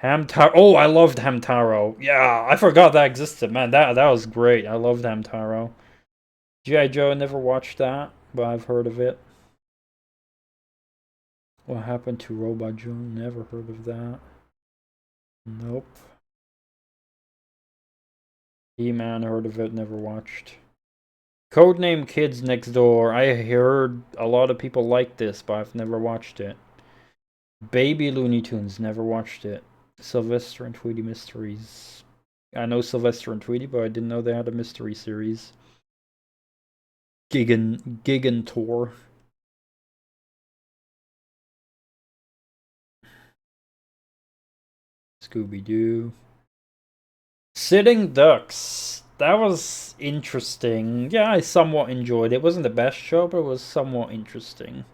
Hamtaro. Oh, I loved Hamtaro. Yeah, I forgot that existed. Man, that was great. I loved Hamtaro. G.I. Joe, never watched that, but I've heard of it. What Happened to Robot Joe? Never heard of that. Nope. He-Man, heard of it, never watched. Codename Kids Next Door. I heard a lot of people like this, but I've never watched it. Baby Looney Tunes, never watched it. Sylvester and Tweety Mysteries. I know Sylvester and Tweety, but I didn't know they had a mystery series. Gigantor. Scooby-Doo. Sitting Ducks. That was interesting. Yeah, I somewhat enjoyed it. It wasn't the best show, but it was somewhat interesting.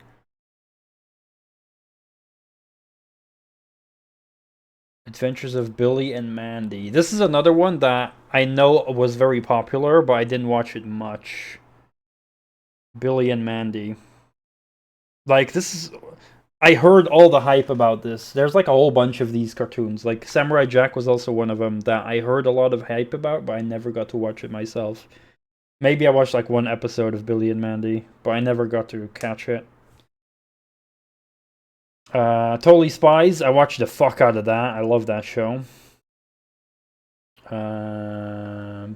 Adventures of Billy and Mandy. This is another one that I know was very popular, but I didn't watch it much. Billy and Mandy. Like, this is... I heard all the hype about this. There's like a whole bunch of these cartoons. Like, Samurai Jack was also one of them that I heard a lot of hype about, but I never got to watch it myself. Maybe I watched like one episode of Billy and Mandy, but I never got to catch it. Totally Spies. I watched the fuck out of that. I love that show.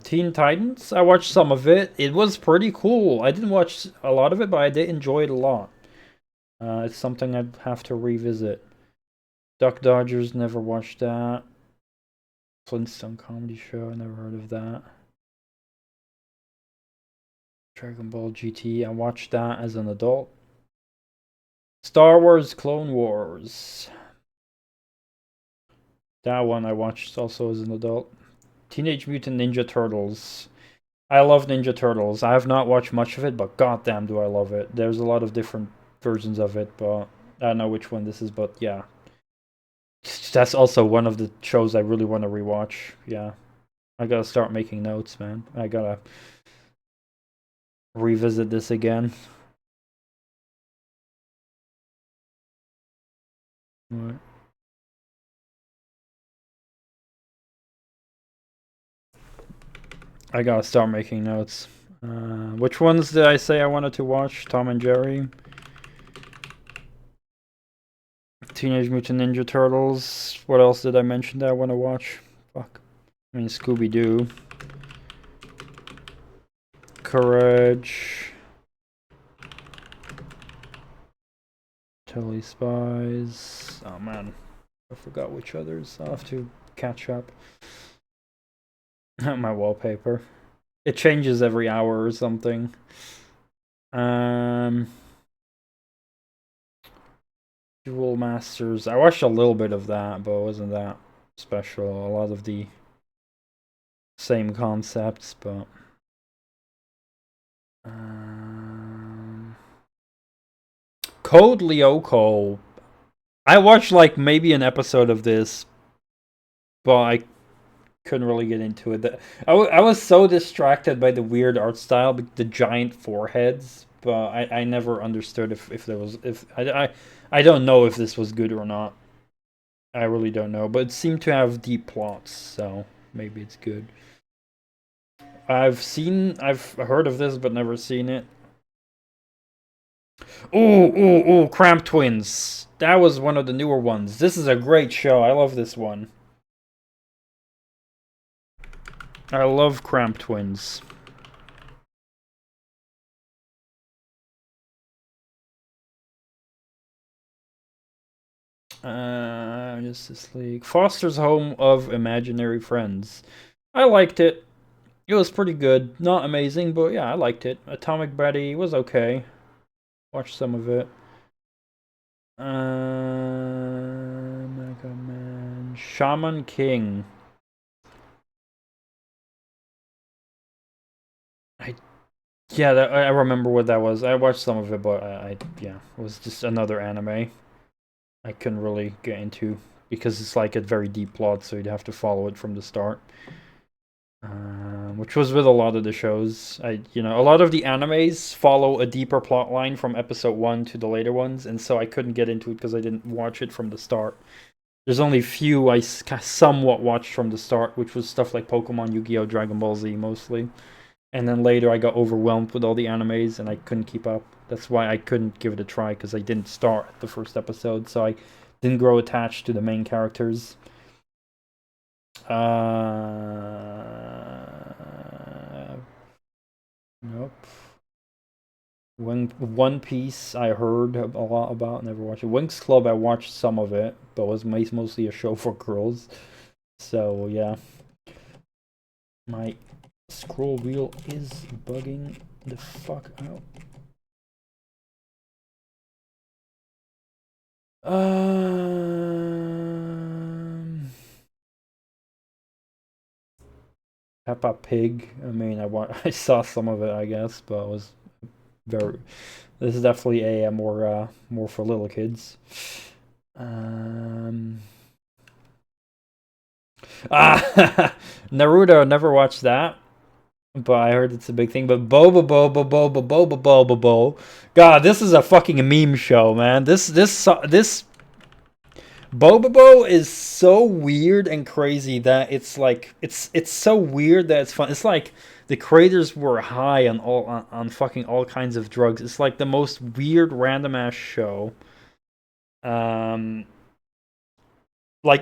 Teen Titans. I watched some of it. It was pretty cool. I didn't watch a lot of it, but I did enjoy it a lot. It's something I'd have to revisit. Duck Dodgers. Never watched that. Flintstone Comedy Show. Never heard of that. Dragon Ball GT. I watched that as an adult. Star Wars Clone Wars. That one I watched also as an adult. Teenage Mutant Ninja Turtles. I love Ninja Turtles. I have not watched much of it, but goddamn do I love it. There's a lot of different versions of it, but I don't know which one this is, but yeah. That's also one of the shows I really want to rewatch. Yeah. I gotta start making notes, man. I gotta revisit this again. What? I gotta start making notes. Which ones did I say I wanted to watch? Tom and Jerry, Teenage Mutant Ninja Turtles. What else did I mention that I want to watch? Fuck. I mean, Scooby-Doo. Courage. Totally Spies. Oh man, I forgot which others. I'll have to catch up. My wallpaper. It changes every hour or something. Duel Masters. I watched a little bit of that, but it wasn't that special. A lot of the same concepts, but Code Lyoko. I watched like maybe an episode of this, but I couldn't really get into it. I was so distracted by the weird art style, the giant foreheads, but I never understood if there was I don't know if this was good or not. I really don't know, but it seemed to have deep plots, so maybe it's good. I've heard of this, but never seen it. Ooh, Cramp Twins. That was one of the newer ones. This is a great show. I love this one. I love Cramp Twins. Justice League. Foster's Home of Imaginary Friends. I liked it. It was pretty good. Not amazing, but yeah, I liked it. Atomic Betty was okay. Watched some of it. Mega Man. Shaman King. Yeah, I remember what that was. I watched some of it, but yeah, it was just another anime I couldn't really get into because it's like a very deep plot, so you'd have to follow it from the start. Which was with a lot of the shows. A lot of the animes follow a deeper plot line from episode 1 to the later ones, and so I couldn't get into it because I didn't watch it from the start. There's only few I somewhat watched from the start, which was stuff like Pokemon, Yu-Gi-Oh!, Dragon Ball Z mostly. And then later I got overwhelmed with all the animes and I couldn't keep up. That's why I couldn't give it a try, because I didn't start the first episode, so I didn't grow attached to the main characters. Nope. One Piece I heard a lot about, never watched it. Winx Club I watched some of it, but it was mostly a show for girls. So yeah. My scroll wheel is bugging the fuck out. Peppa Pig. I mean, I saw some of it, I guess, but it was very. This is definitely a more for little kids. Naruto. Never watched that, but I heard it's a big thing. But Boba. God, this is a fucking meme show, man. This Bobobo is so weird and crazy that it's like it's so weird that it's fun. It's like the creators were high on fucking all kinds of drugs. It's like the most weird random ass show. Like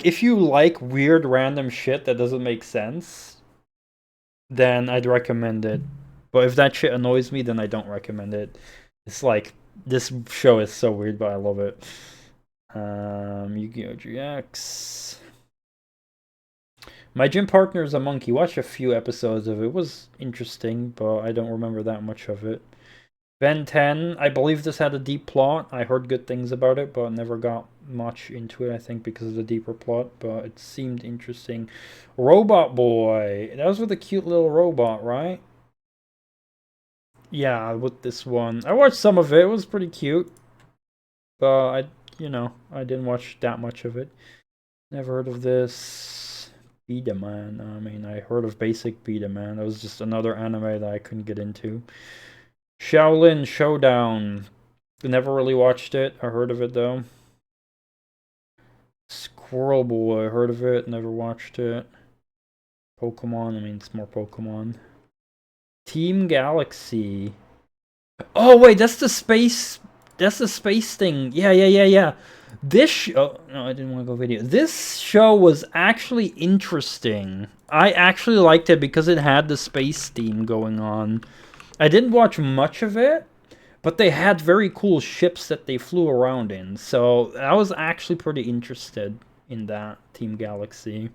if you like weird random shit that doesn't make sense, then I'd recommend it. But if that shit annoys me, then I don't recommend it. It's like this show is so weird, but I love it. Yu-Gi-Oh! GX. My gym partner is a monkey. Watched a few episodes of it. It was interesting, but I don't remember that much of it. Ben 10, I believe this had a deep plot. I heard good things about it, but never got much into it, I think, because of the deeper plot, but it seemed interesting. Robot Boy. That was with a cute little robot, right? Yeah, with this one. I watched some of it. It was pretty cute. But I didn't watch that much of it. Never heard of this. Man. I mean, I heard of basic Man. That was just another anime that I couldn't get into. Shaolin Showdown. Never really watched it. I heard of it though. Squirrel Boy. Heard of it. Never watched it. Pokemon. I mean, it's more Pokemon. Team Galaxy. Oh wait, that's the space. That's the space thing. Yeah. This oh no, I didn't want to go video. This show was actually interesting. I actually liked it because it had the space theme going on. I didn't watch much of it, but they had very cool ships that they flew around in. So I was actually pretty interested in that Team Galaxy.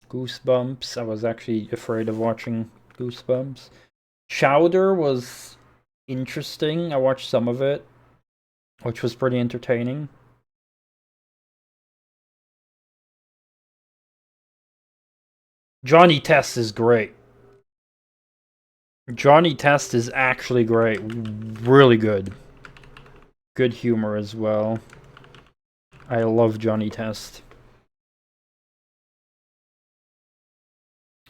Goosebumps. I was actually afraid of watching Goosebumps. Chowder was interesting. I watched some of it, which was pretty entertaining. Johnny Test is great. Johnny Test is actually great. Really good. Good humor as well. I love Johnny Test.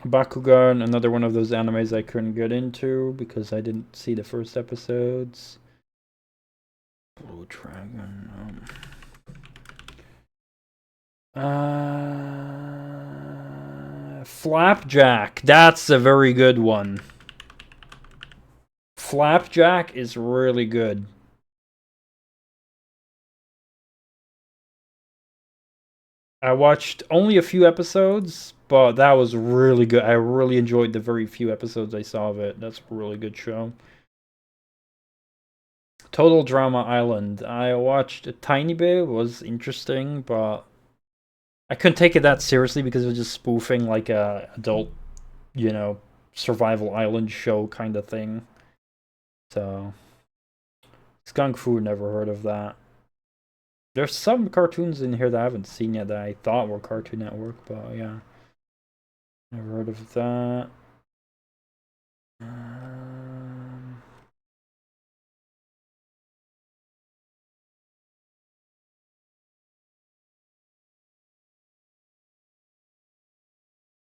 Bakugan, another one of those animes I couldn't get into because I didn't see the first episodes. Blue Dragon. Flapjack. That's a very good one. Flapjack is really good. I watched only a few episodes, but that was really good. I really enjoyed the very few episodes I saw of it. That's a really good show. Total Drama Island. I watched a tiny bit. It was interesting, but I couldn't take it that seriously because it was just spoofing like a adult, survival island show kind of thing. So, Skunk Fu, never heard of that. There's some cartoons in here that I haven't seen yet that I thought were Cartoon Network, but yeah. Never heard of that.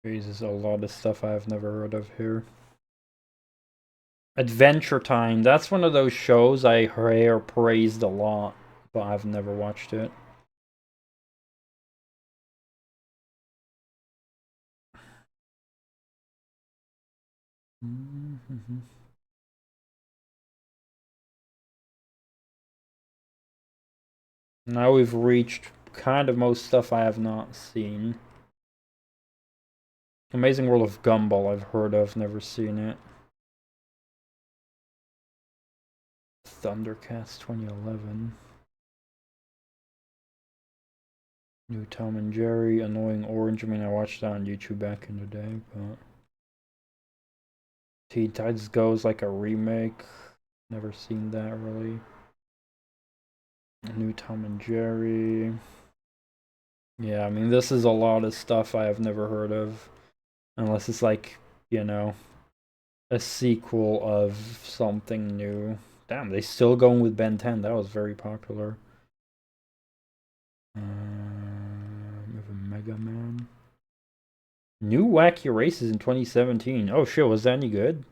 There's a lot of stuff I've never heard of here. Adventure Time. That's one of those shows I hear praised a lot, but I've never watched it. Now we've reached kind of most stuff I have not seen. Amazing World of Gumball I've heard of, never seen it. Thundercats 2011. New Tom and Jerry, Annoying Orange. I mean, I watched that on YouTube back in the day, but... Teen Titans Go is like a remake. Never seen that, really. New Tom and Jerry. Yeah, I mean, this is a lot of stuff I have never heard of. Unless it's like, a sequel of something new. Damn, they still going with Ben 10. That was very popular. Even Mega Man. New Wacky Races in 2017. Oh shit, was that any good?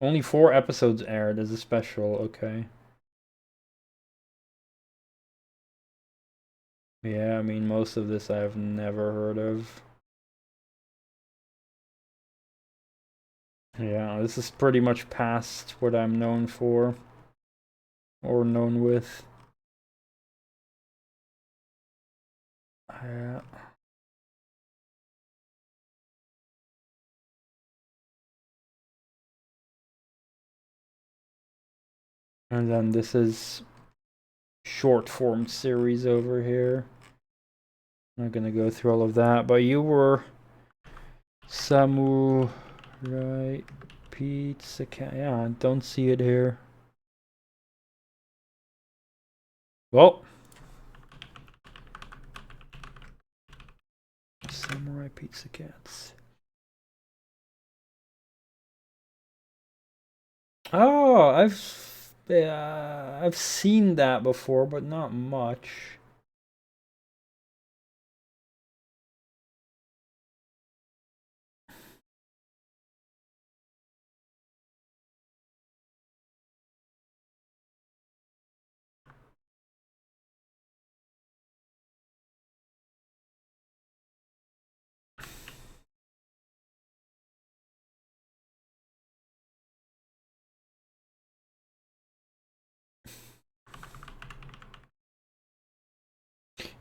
Only 4 episodes aired as a special, okay. Yeah, I mean, most of this I've never heard of. Yeah, this is pretty much past what I'm known for. Or known with. Yeah. And then this is short form series over here. I'm not gonna go through all of that, but you were Samurai Pizza Cat. Yeah, I don't see it here. Well, Samurai Pizza Cats. Oh, I've seen that before, but not much.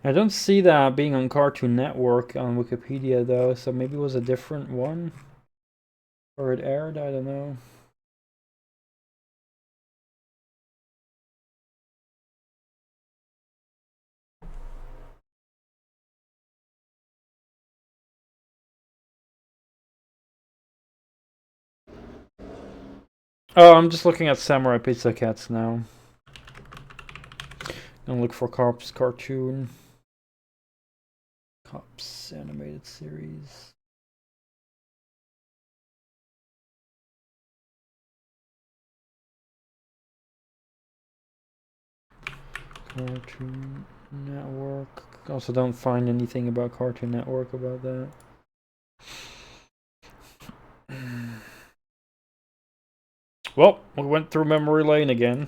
I don't see that being on Cartoon Network on Wikipedia though, so maybe it was a different one? Or it aired, I don't know. Oh, I'm just looking at Samurai Pizza Cats now. Gonna look for Cops cartoon. Cops animated series. Cartoon Network. Also don't find anything about Cartoon Network about that. Well, we went through memory lane again.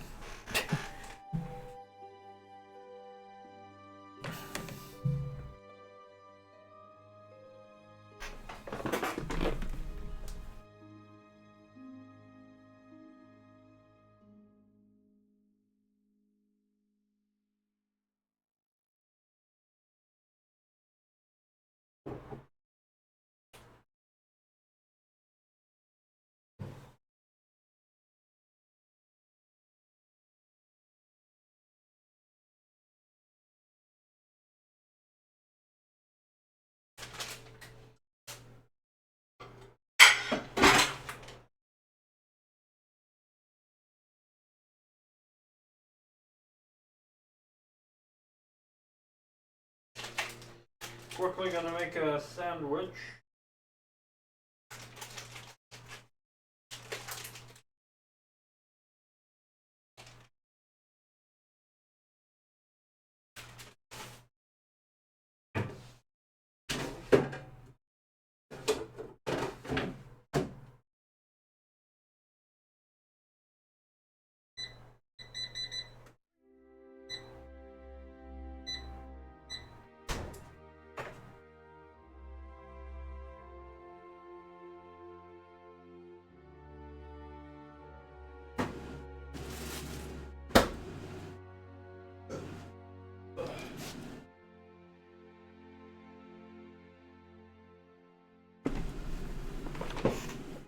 Quickly gonna make a sandwich.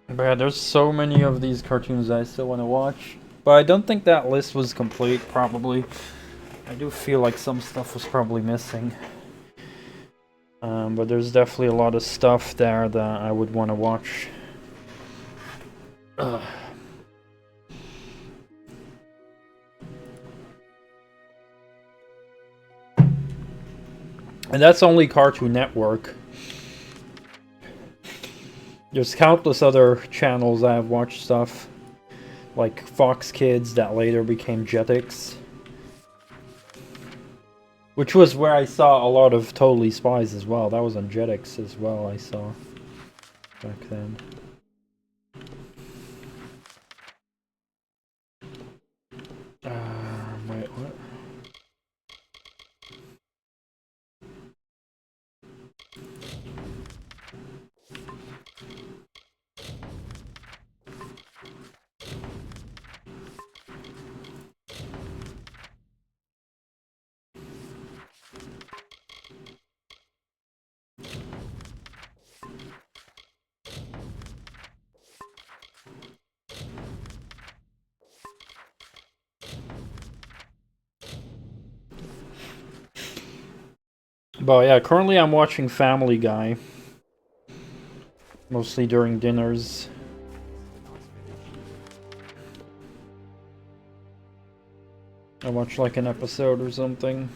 But yeah, there's so many of these cartoons I still want to watch. But I don't think that list was complete, probably. I do feel like some stuff was probably missing. But there's definitely a lot of stuff there that I would want to watch. Ugh. And that's only Cartoon Network. There's countless other channels I have watched stuff. Like Fox Kids that later became Jetix. Which was where I saw a lot of Totally Spies as well. That was on Jetix as well, I saw back then. Wait, what? But yeah, currently I'm watching Family Guy. Mostly during dinners. I watch like an episode or something.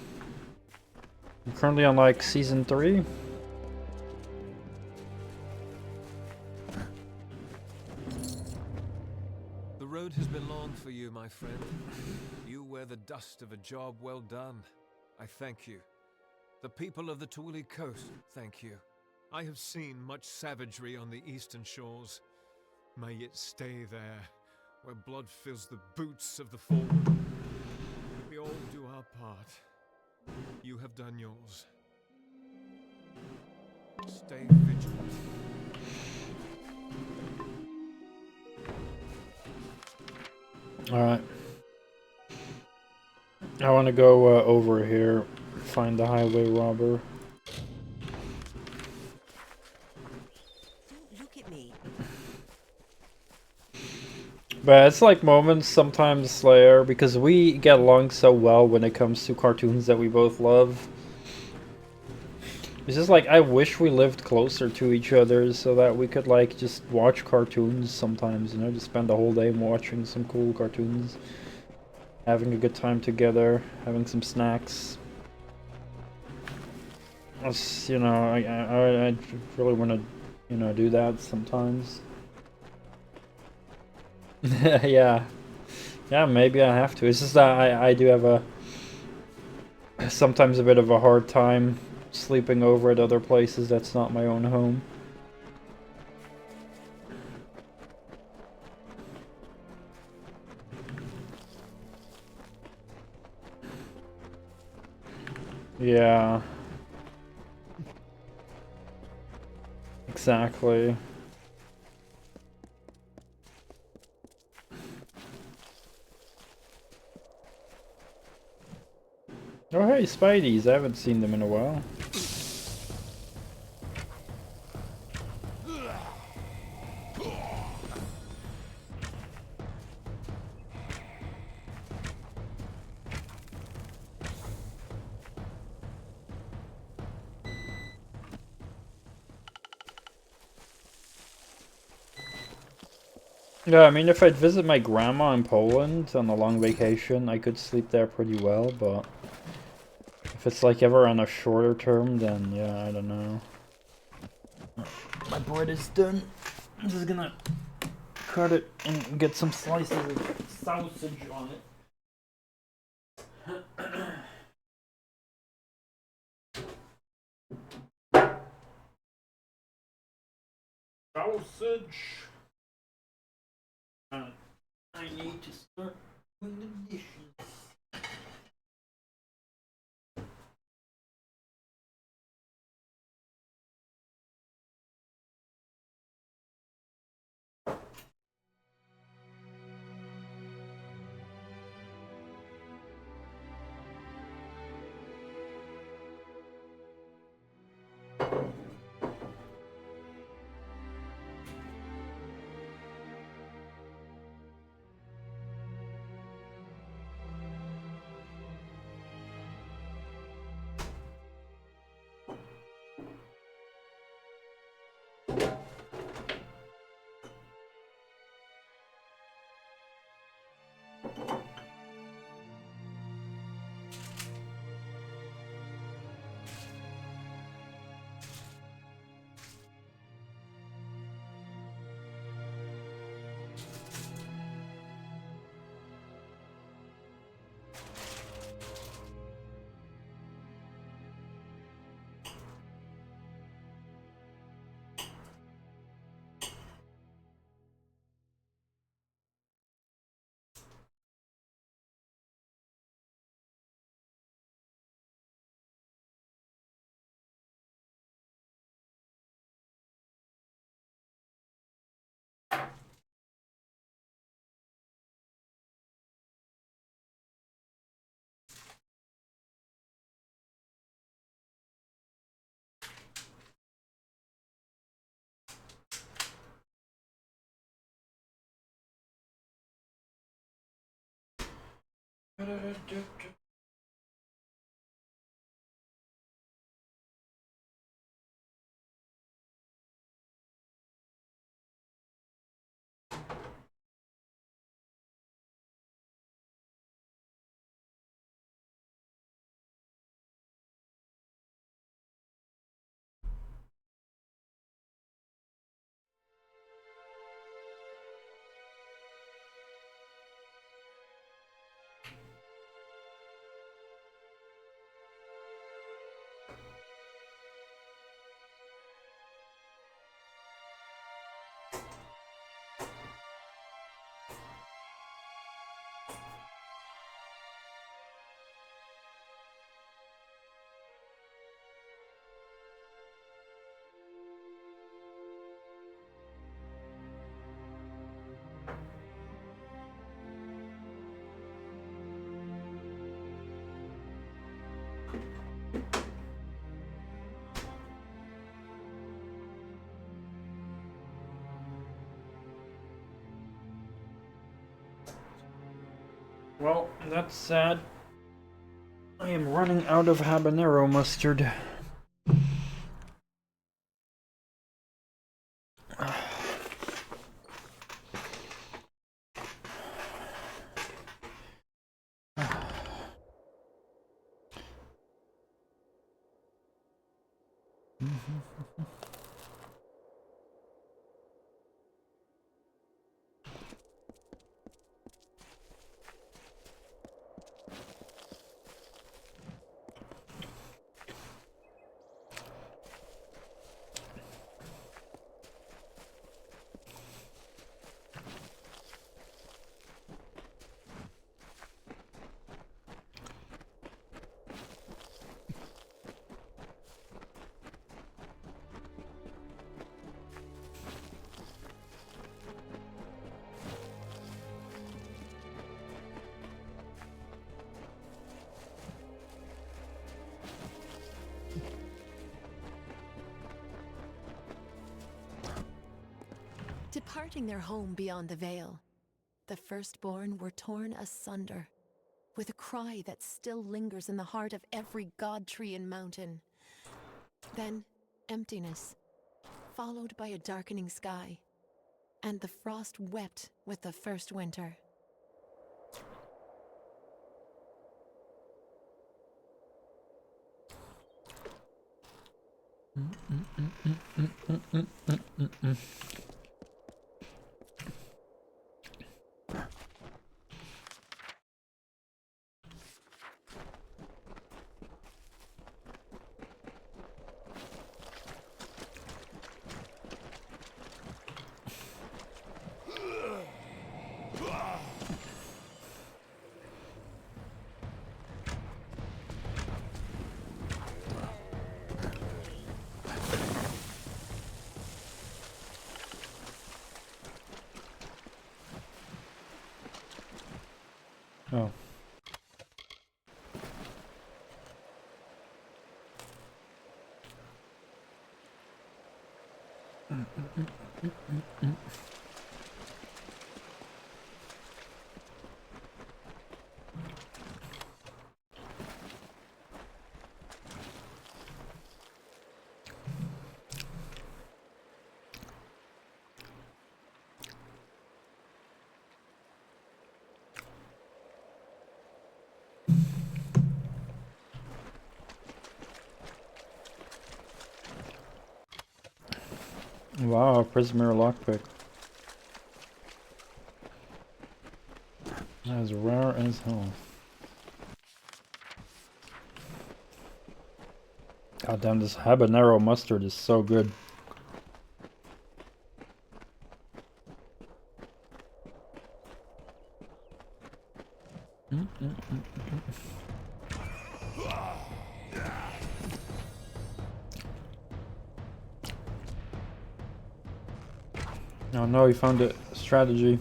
I'm currently on like season 3. The road has been long for you, my friend. You wear the dust of a job well done. I thank you. The people of the Tuuli Coast, thank you. I have seen much savagery on the eastern shores. May it stay there, where blood fills the boots of the fallen. We all do our part. You have done yours. Stay vigilant. Alright. I want to go over here, find the highway robber. Don't look at me. But it's like moments sometimes, Slayer, because we get along so well when it comes to cartoons that we both love. It's just like, I wish we lived closer to each other so that we could like just watch cartoons sometimes, you know, just spend the whole day watching some cool cartoons. Having a good time together, having some snacks. You know, I really want to, you know, do that sometimes. Yeah. Yeah, maybe I have to. It's just that I do have sometimes a bit of a hard time sleeping over at other places that's not my own home. Yeah. Exactly. Oh hey, Spideys, I haven't seen them in a while. Yeah, I mean, if I'd visit my grandma in Poland on a long vacation, I could sleep there pretty well, but if it's like ever on a shorter term, then yeah, I don't know. My bread is done. I'm just gonna cut it and get some slices of sausage on it. Sausage. I need to start doing the dishes. Well, that's sad. I am running out of habanero mustard. Departing their home beyond the veil, the firstborn were torn asunder, with a cry that still lingers in the heart of every god tree and mountain. Then, emptiness, followed by a darkening sky, and the frost wept with the first winter. Oh. Wow, prisoner lockpick. As rare as hell. God damn, this habanero mustard is so good. Oh no, he found a strategy.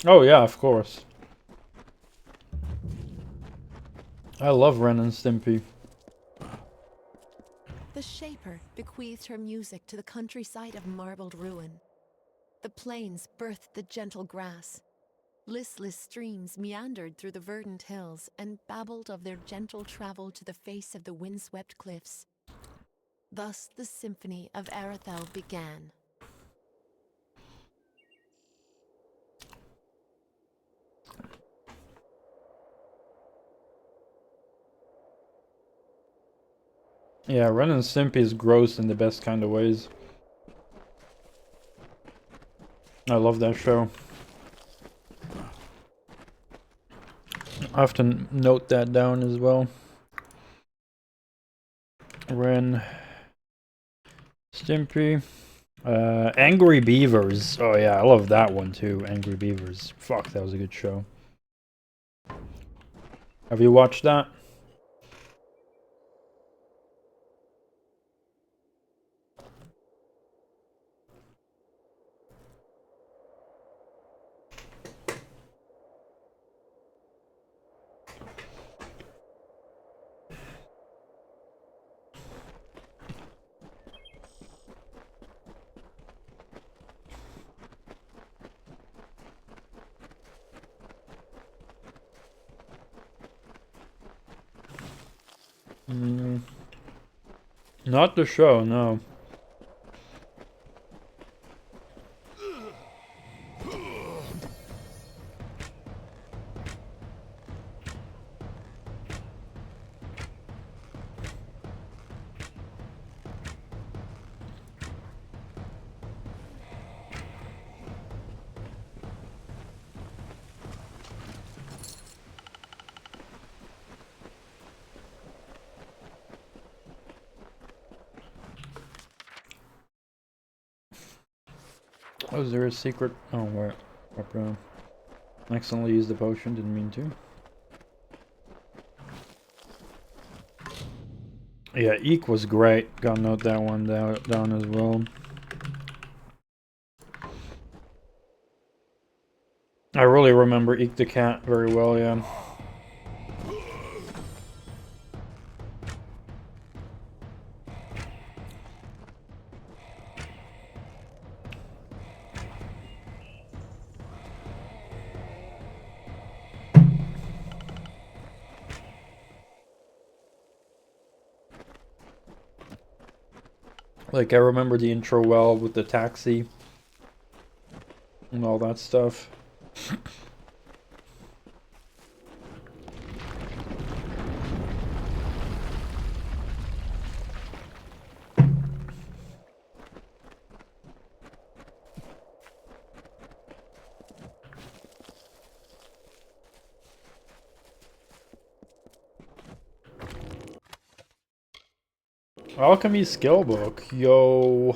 Oh yeah, of course. I love Ren and Stimpy. The Shaper bequeathed her music to the countryside of marbled ruin. The plains birthed the gentle grass. Listless streams meandered through the verdant hills and babbled of their gentle travel to the face of the windswept cliffs. Thus the symphony of Arathel began. Yeah, Ren and Stimpy is gross in the best kind of ways. I love that show. I have to note that down as well. Ren, Stimpy, Angry Beavers. Oh yeah, I love that one too. Angry Beavers. Fuck, that was a good show. Have you watched that? Not the show, no. Oh, is there a secret? Oh, wait. I accidentally used the potion, didn't mean to. Yeah, Eek was great. Gotta note that one down as well. I really remember Eek the cat very well, yeah. Like, I remember the intro well with the taxi and all that stuff. Alchemy skill book, yo.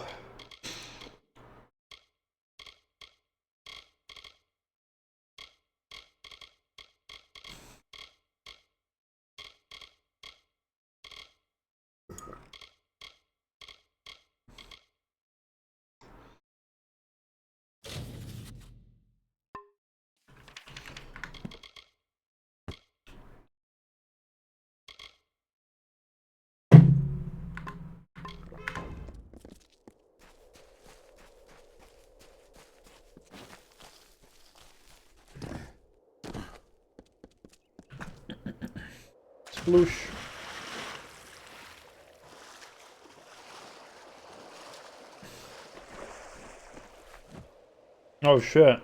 Sploosh. Oh shit.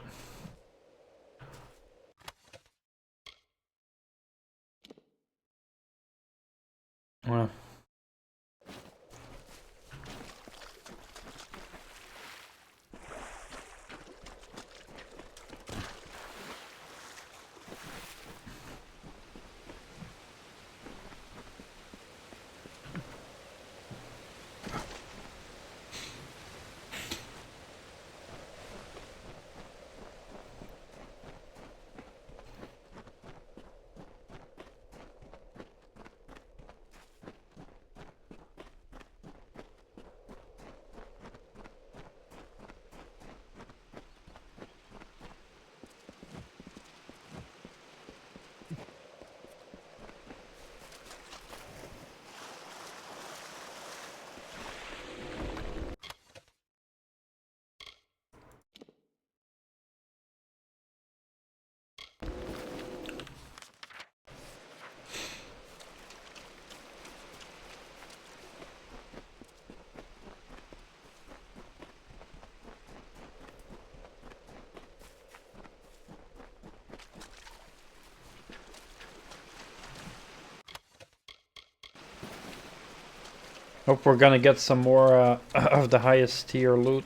Hope we're gonna get some more of the highest tier loot.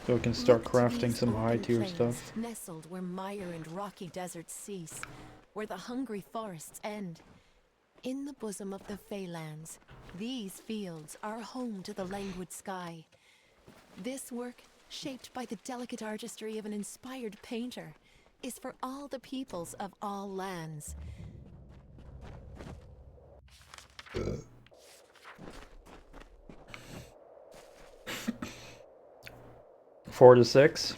So we can start crafting some high tier stuff. Nestled where mire and rocky deserts cease, where the hungry forests end. In the bosom of the Feylands, these fields are home to the languid sky. This work, shaped by the delicate artistry of an inspired painter, is for all the peoples of all lands. 4 to 6.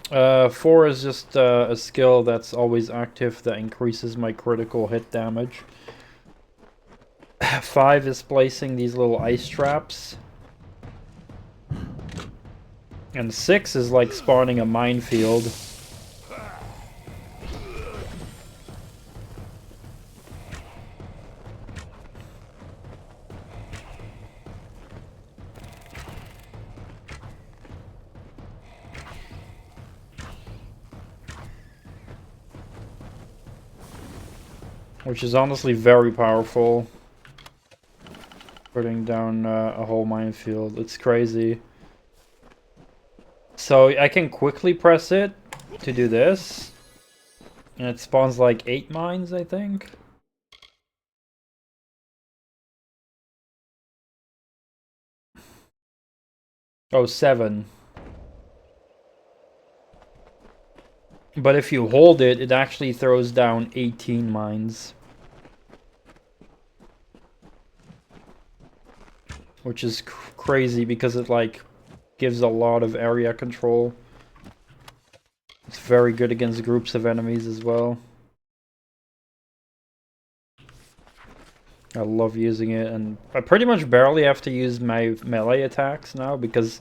4 is just a skill that's always active that increases my critical hit damage. 5 is placing these little ice traps. And 6 is like spawning a minefield. Which is honestly very powerful. Putting down a whole minefield. It's crazy. So I can quickly press it to do this. And it spawns like 8 mines, I think. Oh, 7. But if you hold it, it actually throws down 18 mines. Which is crazy because it like gives a lot of area control. It's very good against groups of enemies as well. I love using it, and I pretty much barely have to use my melee attacks now because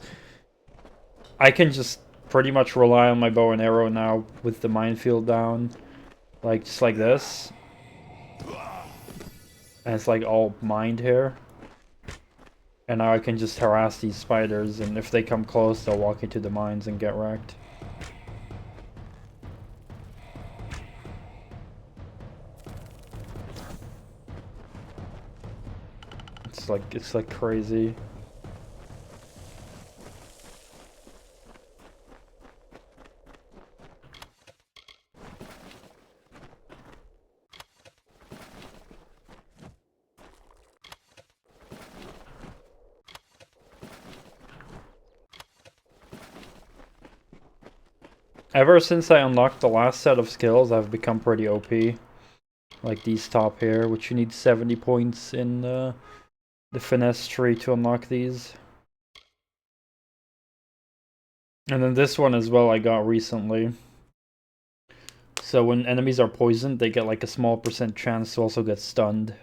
I can just pretty much rely on my bow and arrow now with the minefield down. Like, just like this. And it's like all mined here. And now I can just harass these spiders, and if they come close, they'll walk into the mines and get wrecked. It's like crazy. Ever since I unlocked the last set of skills, I've become pretty OP. Like these top here, which you need 70 points in the finesse tree to unlock these. And then this one as well I got recently. So when enemies are poisoned, they get like a small % chance to also get stunned.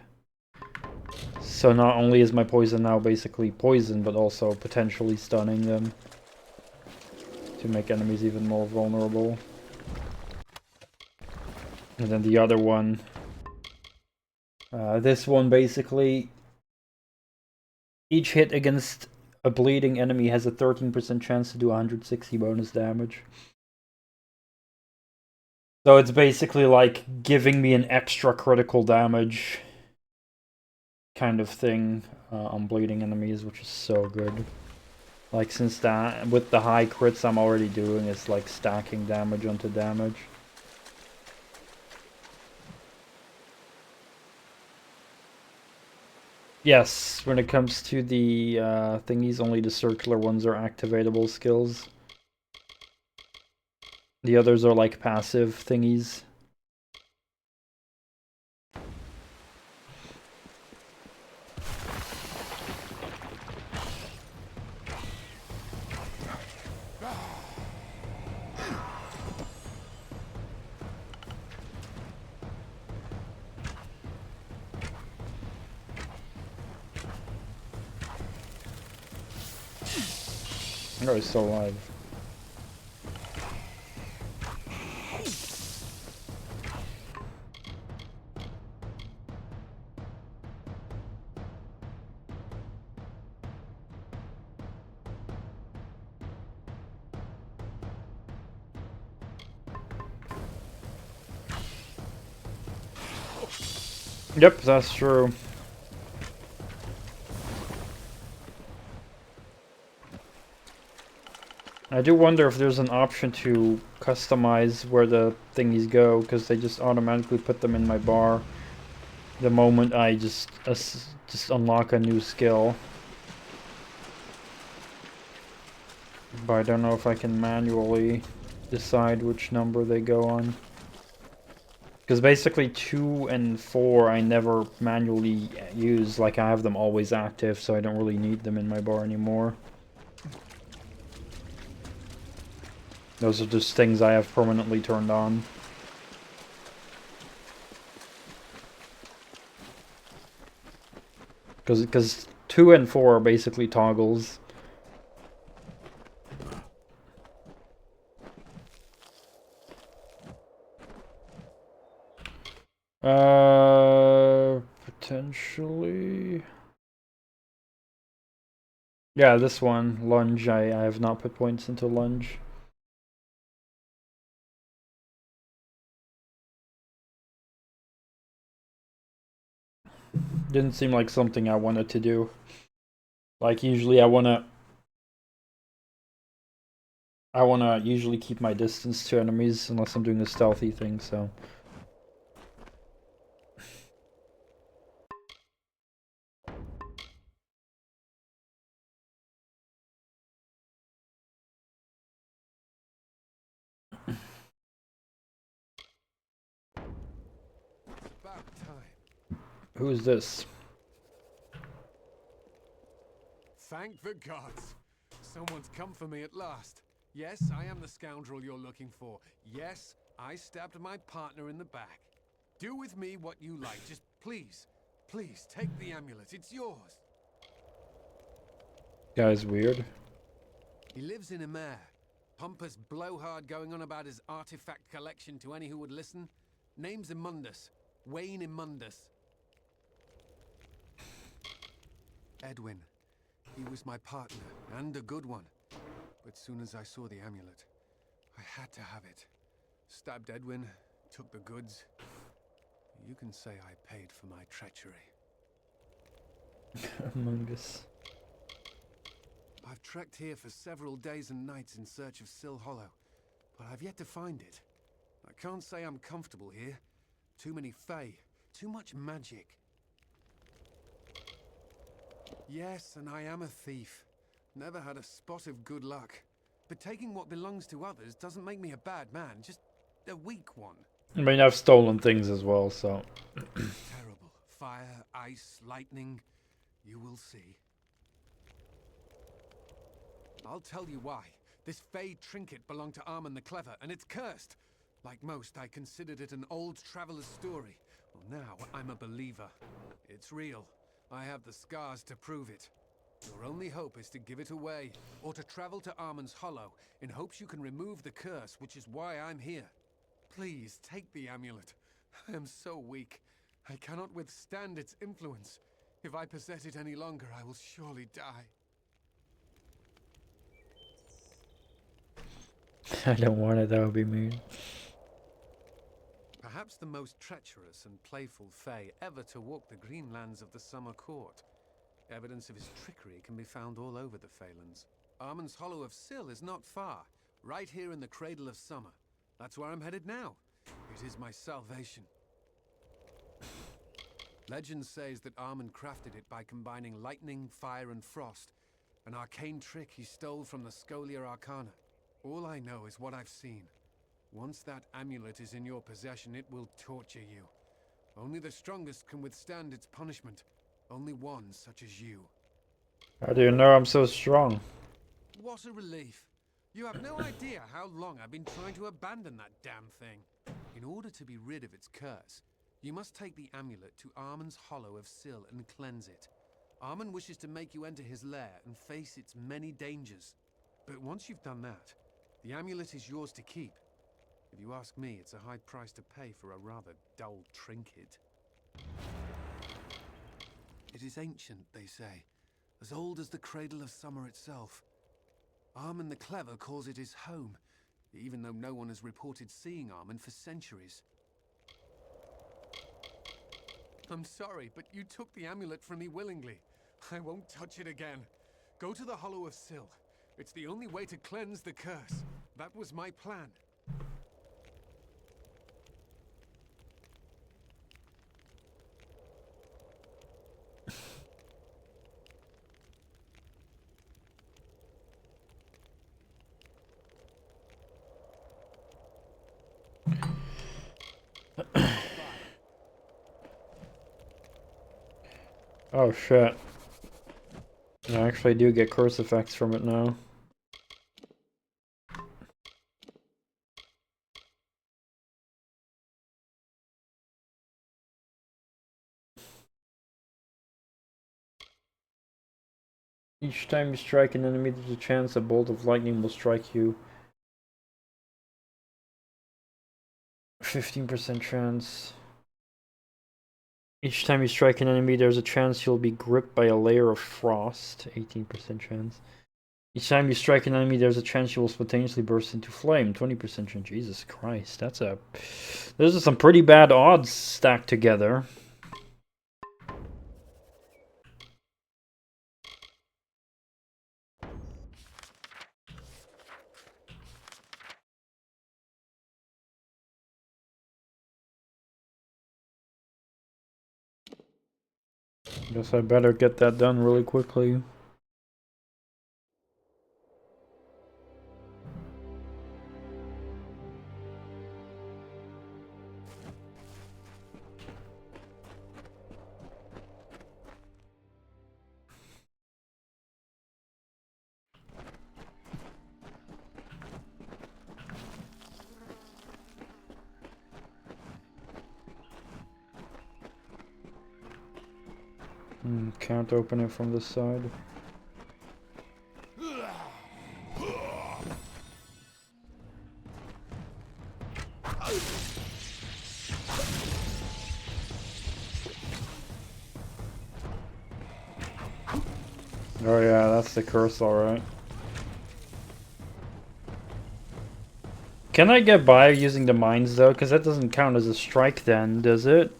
So not only is my poison now basically poison, but also potentially stunning them. To make enemies even more vulnerable. And then the other one. This one basically, each hit against a bleeding enemy has a 13% chance to do 160 bonus damage. So it's basically like giving me an extra critical damage kind of thing on bleeding enemies, which is so good. Like, since that, with the high crits I'm already doing, it's like stacking damage onto damage. Yes, when it comes to the thingies, only the circular ones are activatable skills. The others are like passive thingies. Oh, he's still alive. Yep, that's true. I do wonder if there's an option to customize where the thingies go, because they just automatically put them in my bar the moment I just unlock a new skill. But I don't know if I can manually decide which number they go on. Because basically 2 and 4 I never manually use, like I have them always active, so I don't really need them in my bar anymore. Those are just things I have permanently turned on. Because 2 and 4 are basically toggles. Potentially. Yeah, this one, lunge. I have not put points into lunge. Didn't seem like something I wanted to do. Like usually I wanna usually keep my distance to enemies unless I'm doing a stealthy thing, so. About time. Who is this? Thank the gods. Someone's come for me at last. Yes, I am the scoundrel you're looking for. Yes, I stabbed my partner in the back. Do with me what you like. Just please, please take the amulet. It's yours. Guy's weird. He lives in a mare. Pompous blowhard going on about his artifact collection to any who would listen. Name's Immundus. Wayne Immundus. Edwin. He was my partner, and a good one. But soon as I saw the amulet, I had to have it. Stabbed Edwin, took the goods. You can say I paid for my treachery. Among Us. I've trekked here for several days and nights in search of Sill Hollow, but I've yet to find it. I can't say I'm comfortable here. Too many Fae, too much magic. Yes, and I am a thief. Never had a spot of good luck. But taking what belongs to others doesn't make me a bad man, just a weak one. I mean, I've stolen things as well, so. Terrible. Fire, ice, lightning. You will see. I'll tell you why. This Fae trinket belonged to Armand the Clever, and it's cursed. Like most, I considered it an old traveler's story. Well, now I'm a believer. It's real. I have the scars to prove it. Your only hope is to give it away, or to travel to Armand's Hollow, in hopes you can remove the curse, which is why I'm here. Please, take the amulet. I am so weak. I cannot withstand its influence. If I possess it any longer, I will surely die. I don't want it, that would be mean. Perhaps the most treacherous and playful Fae ever to walk the green lands of the Summer Court. Evidence of his trickery can be found all over the Phalanx. Armand's Hollow of Sill is not far, right here in the Cradle of Summer. That's where I'm headed now. It is my salvation. Legend says that Armand crafted it by combining lightning, fire, and frost, an arcane trick he stole from the Scholia Arcana. All I know is what I've seen. Once that amulet is in your possession, it will torture you. Only the strongest can withstand its punishment. Only one such as you. How do you know I'm so strong? What a relief. You have no idea how long I've been trying to abandon that damn thing. In order to be rid of its curse, you must take the amulet to Armand's Hollow of Sill and cleanse it. Armand wishes to make you enter his lair and face its many dangers. But once you've done that, the amulet is yours to keep. If you ask me, it's a high price to pay for a rather dull trinket. It is ancient, they say, as old as the Cradle of Summer itself. Armand the Clever calls it his home, even though no one has reported seeing Armand for centuries. I'm sorry, but you took the amulet from me willingly. I won't touch it again. Go to the Hollow of Sill. It's the only way to cleanse the curse. That was my plan. Oh shit. I actually do get curse effects from it now. Each time you strike an enemy, there's a chance a bolt of lightning will strike you. 15% chance. Each time you strike an enemy, there's a chance you'll be gripped by a layer of frost. 18% chance. Each time you strike an enemy, there's a chance you will spontaneously burst into flame. 20% chance. Jesus Christ, that's a... Those are some pretty bad odds stacked together. Guess I better get that done really quickly. Can't open it from this side. Oh yeah, that's the curse, alright. Can I get by using the mines though? Because that doesn't count as a strike then, does it?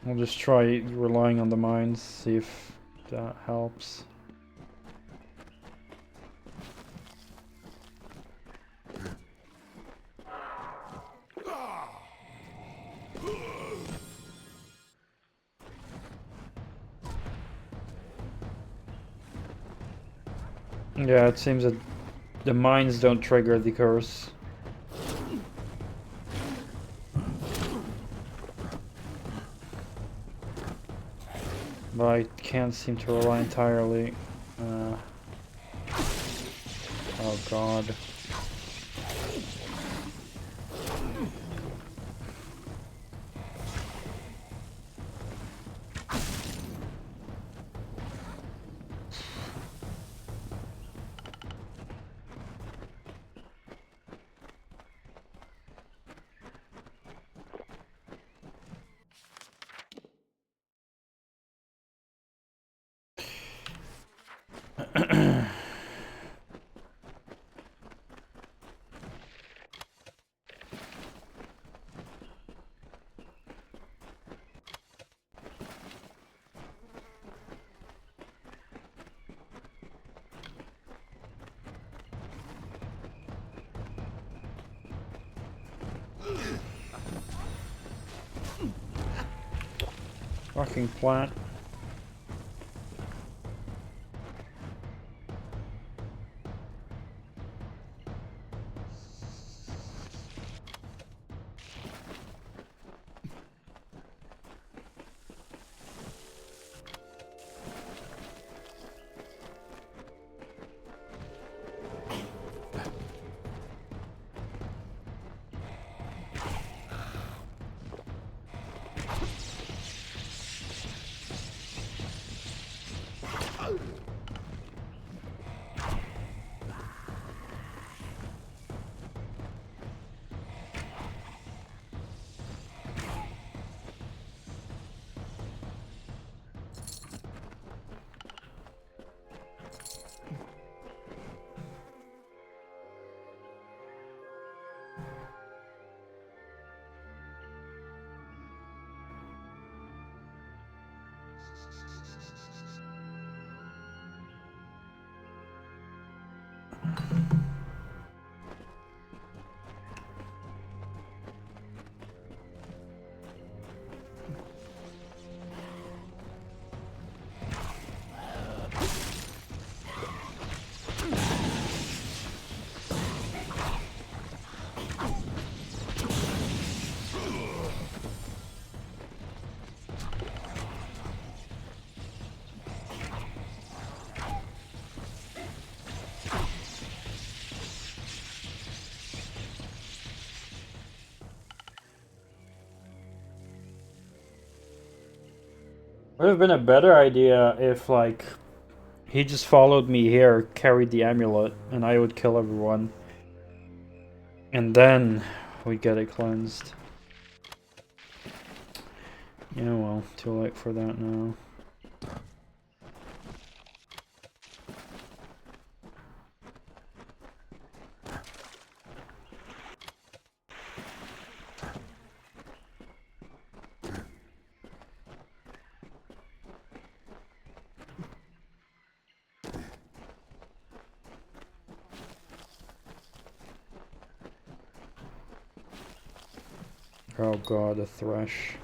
I'll just try relying on the mines, see if that helps. Yeah, it seems that the mines don't trigger the curse. But I can't seem to rely entirely. Oh god. Fucking plant. Would have been a better idea if, like, he just followed me here, carried the amulet, and I would kill everyone. And then we'd get it cleansed. Yeah, well, too late for that now. Oh god, a thresh.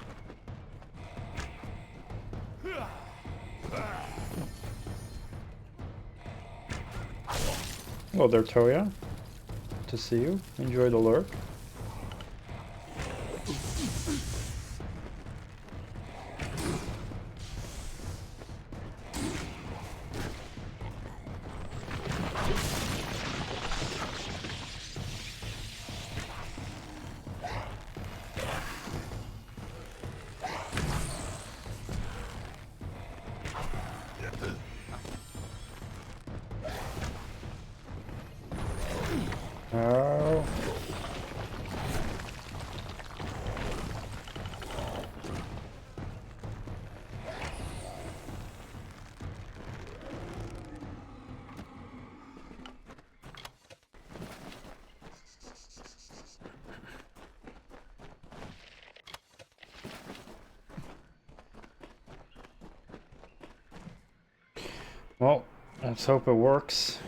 Hello there, Toya. Good to see you. Enjoy the lurk. Oh. Well, let's hope it works.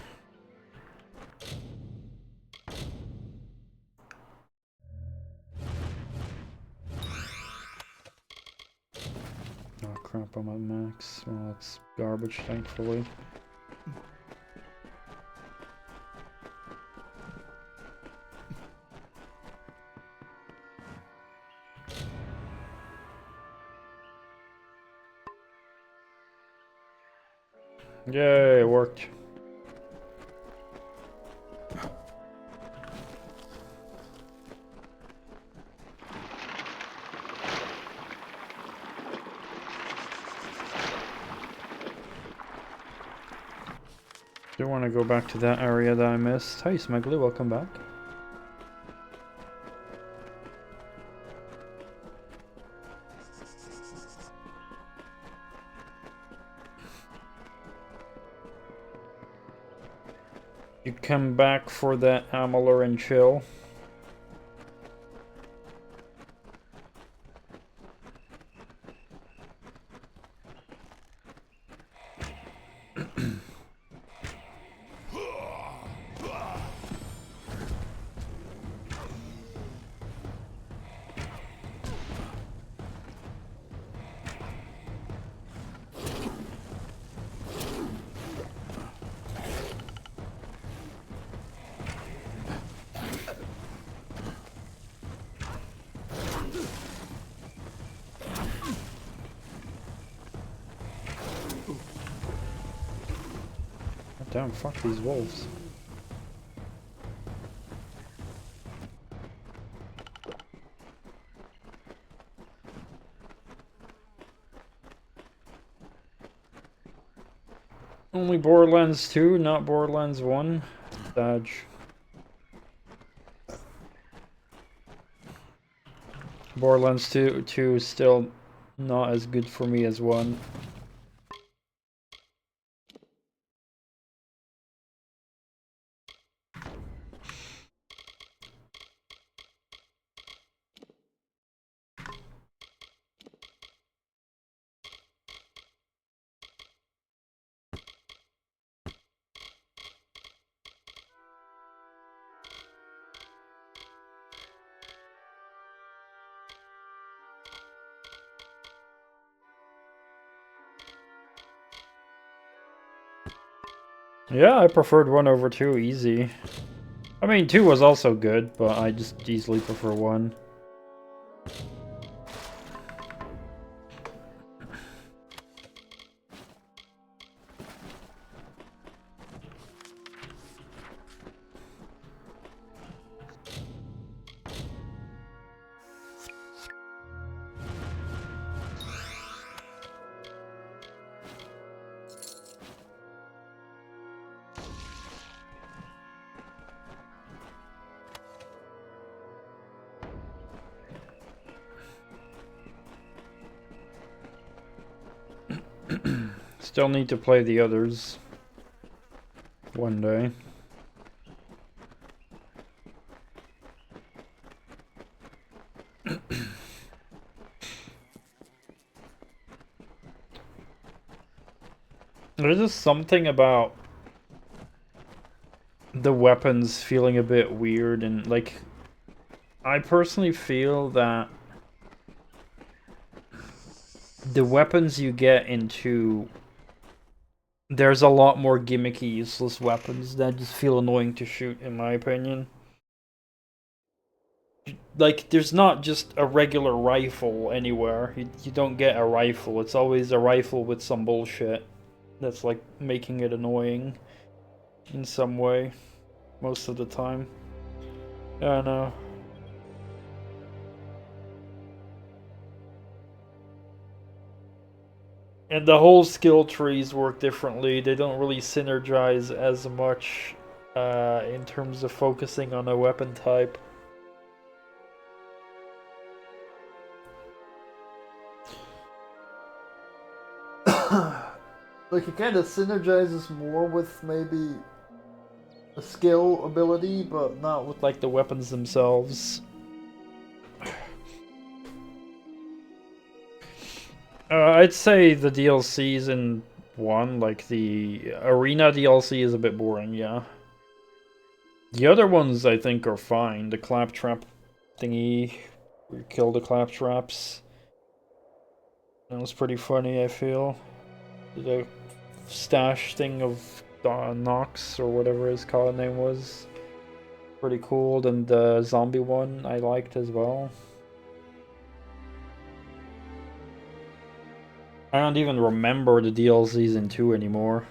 Oh crap, I'm at max. Well, that's garbage, thankfully. Yay, it worked. Do want to go back to that area that I missed. Hi, Smuggly, welcome back. You come back for that Amalur and chill. Damn, fuck these wolves. Only Borderlands 2, not Borderlands 1. Dodge. Borderlands 2 is still not as good for me as 1. Yeah, I preferred 1 over 2, easy. I mean, 2 was also good, but I just easily prefer 1. Still need to play the others one day. There's just something about the weapons feeling a bit weird, and like, I personally feel that the weapons you get into, there's a lot more gimmicky, useless weapons that just feel annoying to shoot, in my opinion. Like, there's not just a regular rifle anywhere. You don't get a rifle. It's always a rifle with some bullshit that's like making it annoying in some way most of the time. I don't know. And the whole skill trees work differently. They don't really synergize as much in terms of focusing on a weapon type. Like, it kind of synergizes more with maybe a skill ability, but not with like the weapons themselves. I'd say the DLCs in 1, like the Arena DLC is a bit boring, yeah. The other ones I think are fine. The claptrap thingy, where you kill the claptraps. That was pretty funny, I feel. The stash thing of Nox, or whatever his call name was. Pretty cool. And the zombie one I liked as well. I don't even remember the DLCs in 2 anymore.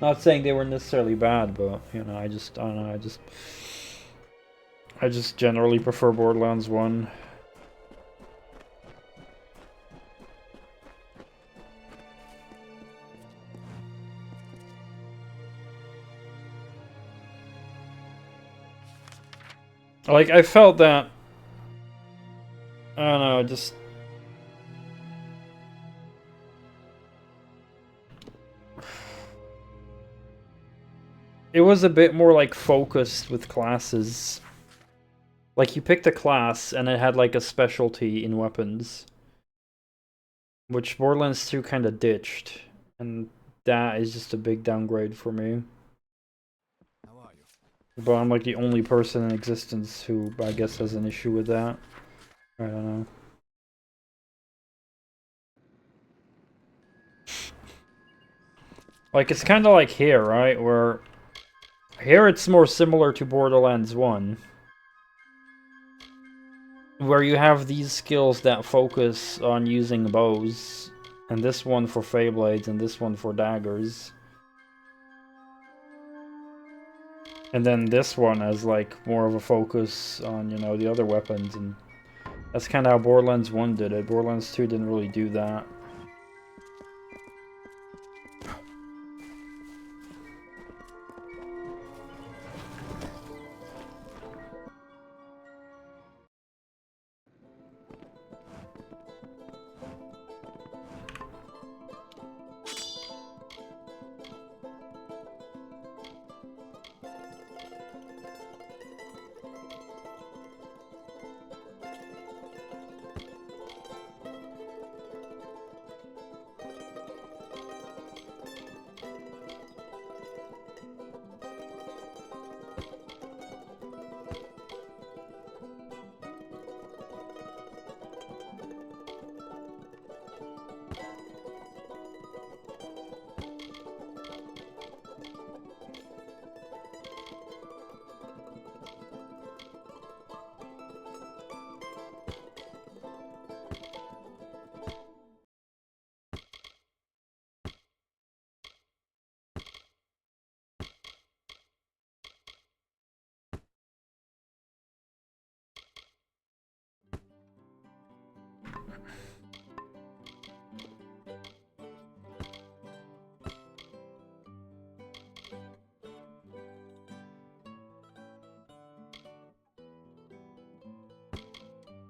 Not saying they were necessarily bad, but you know, I don't know, I just generally prefer Borderlands 1. Like, I felt that, I don't know, just it was a bit more like focused with classes. Like, you picked a class and it had like a specialty in weapons, which Borderlands 2 kind of ditched, and that is just a big downgrade for me. But I'm like the only person in existence who I guess has an issue with that. I don't know. Like, it's kind of like here, right? Where here it's more similar to Borderlands 1. Where you have these skills that focus on using bows. And this one for Fey Blades and this one for daggers. And then this one has like more of a focus on, you know, the other weapons, and that's kind of how Borderlands 1 did it. Borderlands 2 didn't really do that.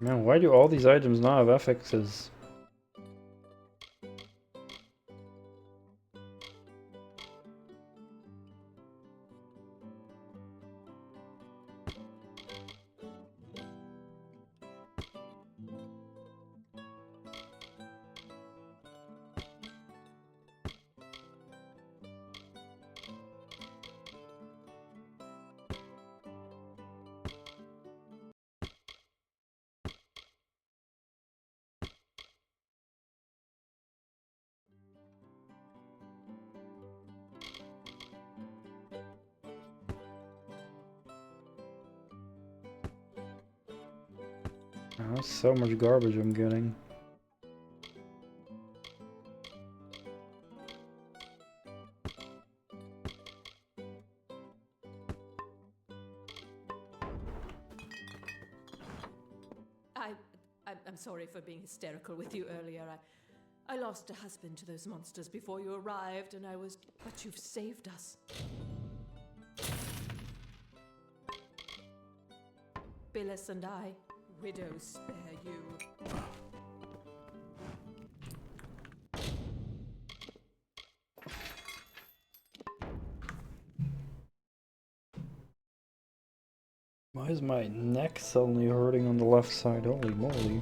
Man, why do all these items not have FXs? Oh, that's so much garbage I'm getting. I'm sorry for being hysterical with you earlier. I lost a husband to those monsters before you arrived, and I was... But you've saved us. Billis and I, widows spare you. Why is my neck suddenly hurting on the left side? Holy moly.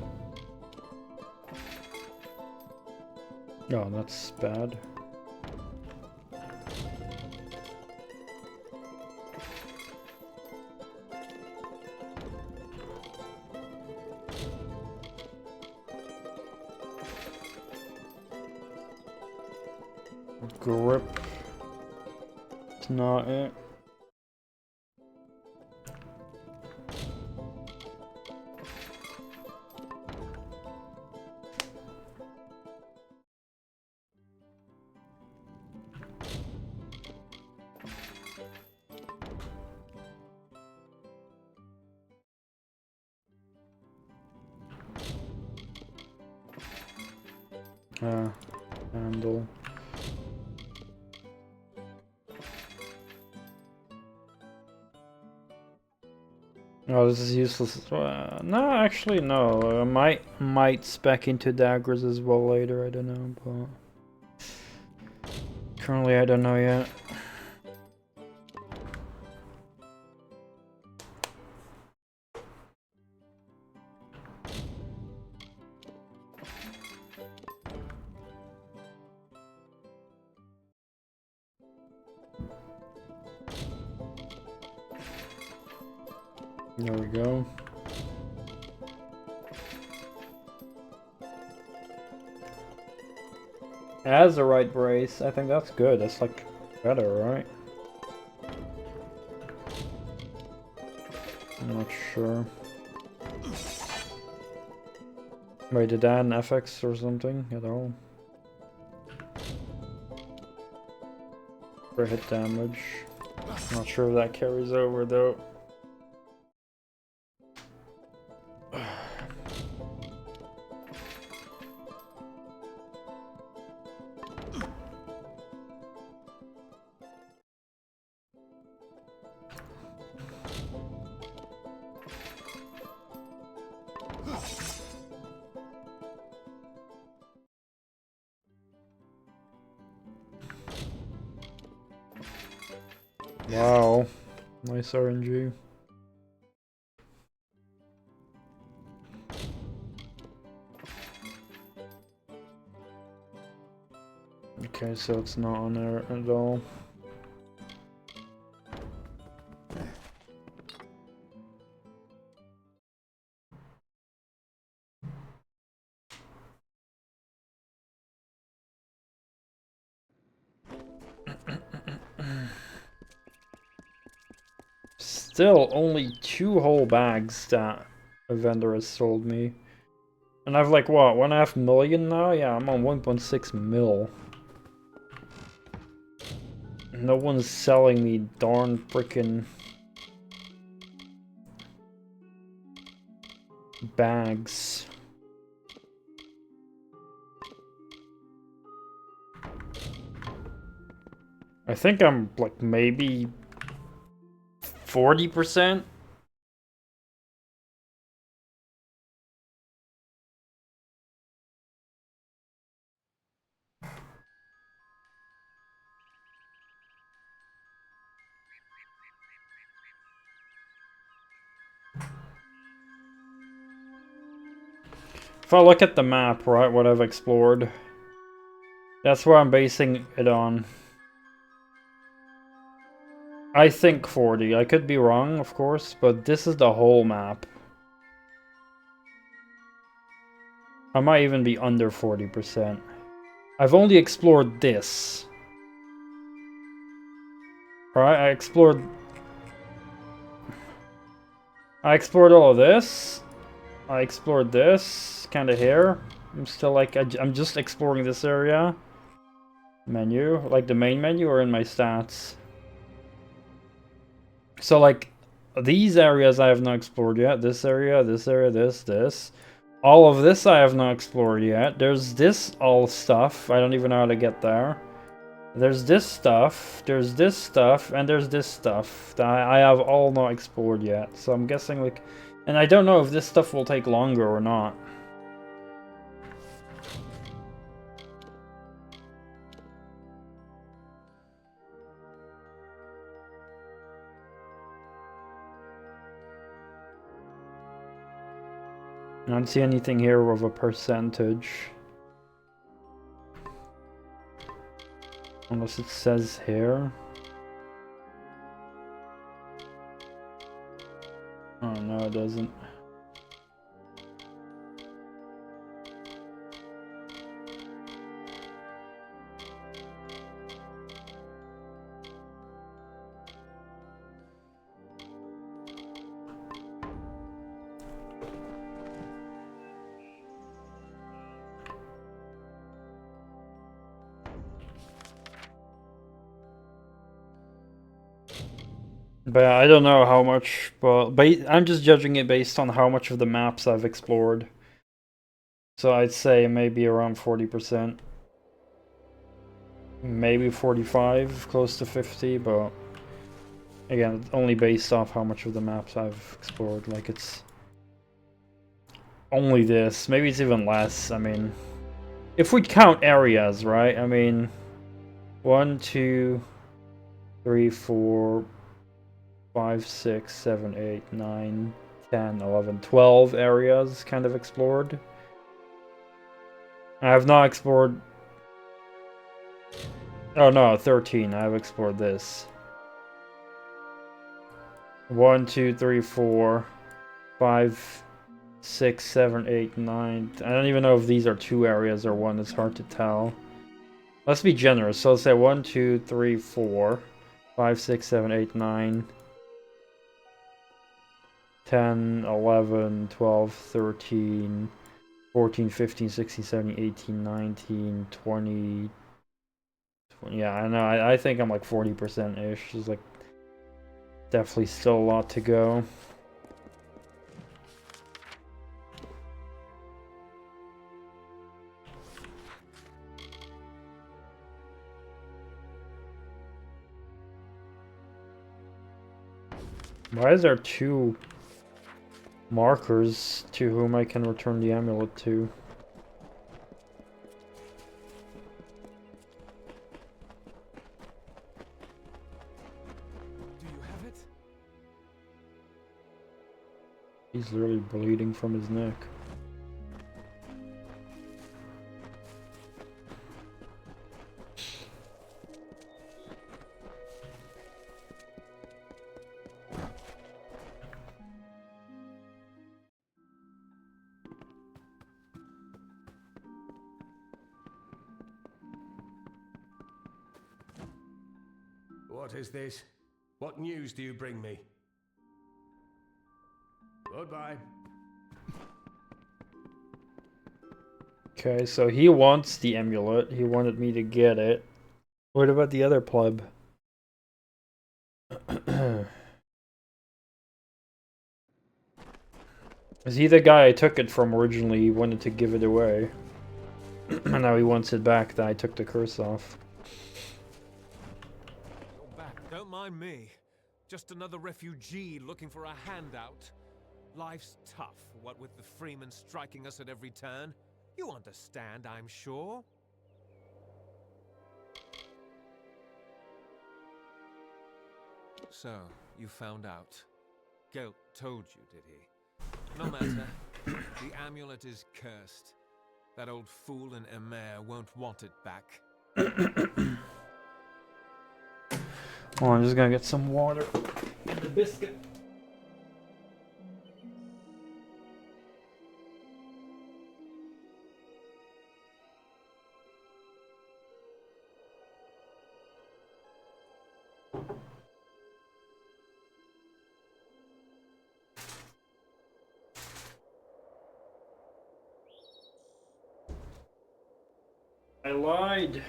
Oh, that's bad. Grip. It's not it. Handle. Oh, this is useless. No, actually, no. I might spec into daggers as well later. I don't know, but currently I don't know yet. There we go. As the right brace, I think that's good. That's like better, right? I'm not sure. Wait, did that an FX or something at all? For hit damage. Not sure if that carries over though. Wow, nice RNG. Okay, so it's not on there at all. Still only 2 whole bags that a vendor has sold me. And I've like, what, 1.5 million now? Yeah, I'm on 1.6 mil. No one's selling me darn frickin' bags. I think I'm like maybe 40%. If I look at the map, right, what I've explored, that's what I'm basing it on. I think 40. I could be wrong, of course, but this is the whole map. I might even be under 40%. I've only explored this. Right, I explored all of this. I explored this kind of here. I'm still like I'm just exploring this area. Menu, like the main menu, or in my stats. So like these areas I have not explored yet. This area, this. All of this I have not explored yet. There's this all stuff. I don't even know how to get there. There's this stuff, and there's this stuff that I have all not explored yet. So I'm guessing like, and I don't know if this stuff will take longer or not. I don't see anything here of a percentage. Unless it says here. Oh no, it doesn't. But I don't know how much, but I'm just judging it based on how much of the maps I've explored. So I'd say maybe around 40%. Maybe 45, close to 50, but again, only based off how much of the maps I've explored. Like it's only this, maybe it's even less. I mean, if we count areas, right? I mean, 1, 2, 3, 4, 5, 6, 7, 8, 9, 10, 11, 12 areas kind of explored. I have not explored... Oh no, 13. I have explored this. 1, 2, 3, 4, 5, 6, 7, 8, 9... I don't even know if these are 2 areas or 1. It's hard to tell. Let's be generous. So let's say 1, 2, 3, 4, 5, 6, 7, 8, 9... 10, 11, 12, 13, 14, 15, 16, 17, 18, 19, 20... Yeah, I know. I think I'm like 40%-ish. There's like definitely still a lot to go. Why is there 2 markers to whom I can return the amulet to? Do you have it? He's literally bleeding from his neck. What is this? What news do you bring me? Goodbye. Okay, so he wants the amulet. He wanted me to get it. What about the other pleb? Is he the guy I took it from originally? He wanted to give it away. And now he wants it back that I took the curse off. You're back. Don't mind me. Just another refugee looking for a handout. Life's tough, what with the Freemen striking us at every turn. You understand, I'm sure. So, you found out. Gelt told you, did he? No matter. The amulet is cursed. That old fool in Emer won't want it back. Oh, I'm just gonna get some water and the biscuit. I lied.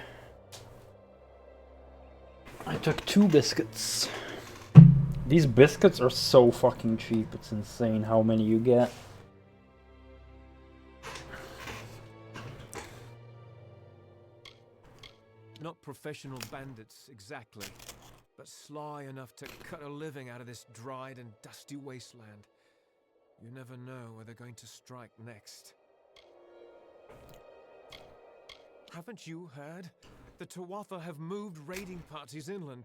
I took 2 biscuits. These biscuits are so fucking cheap, it's insane how many you get. Not professional bandits, exactly, but sly enough to cut a living out of this dried and dusty wasteland. You never know where they're going to strike next. Haven't you heard? The Tuatha have moved raiding parties inland.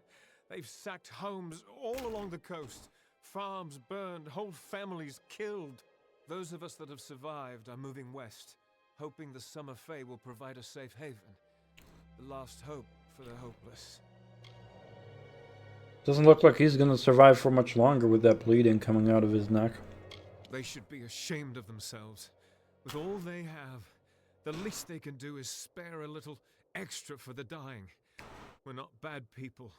They've sacked homes all along the coast. Farms burned, whole families killed. Those of us that have survived are moving west, hoping the Summer Fae will provide a safe haven. The last hope for the hopeless. Doesn't look like he's gonna survive for much longer with that bleeding coming out of his neck. They should be ashamed of themselves. With all they have, the least they can do is spare a little extra for the dying. We're not bad people,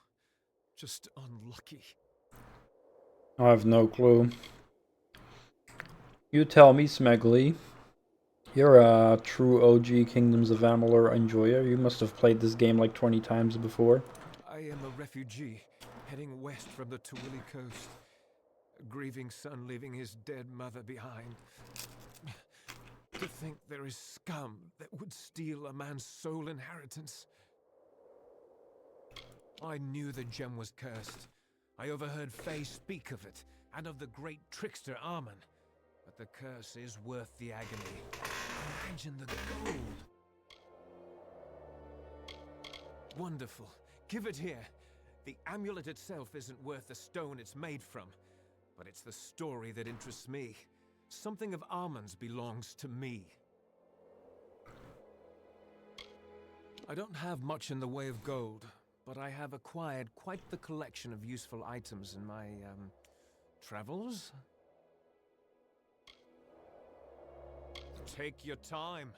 just unlucky. I have no clue. You tell me, Smegly. You're a true OG Kingdoms of Amalur enjoyer. You must have played this game like 20 times before. I am a refugee, heading west from the Tuwili coast. A grieving son leaving his dead mother behind. To think there is scum that would steal a man's sole inheritance. I knew the gem was cursed. I overheard Faye speak of it, and of the great trickster Arman. But the curse is worth the agony. Imagine the gold. Wonderful. Give it here. The amulet itself isn't worth the stone it's made from, but it's the story that interests me. Something of Arman's belongs to me. I don't have much in the way of gold, but I have acquired quite the collection of useful items in my, travels. Take your time.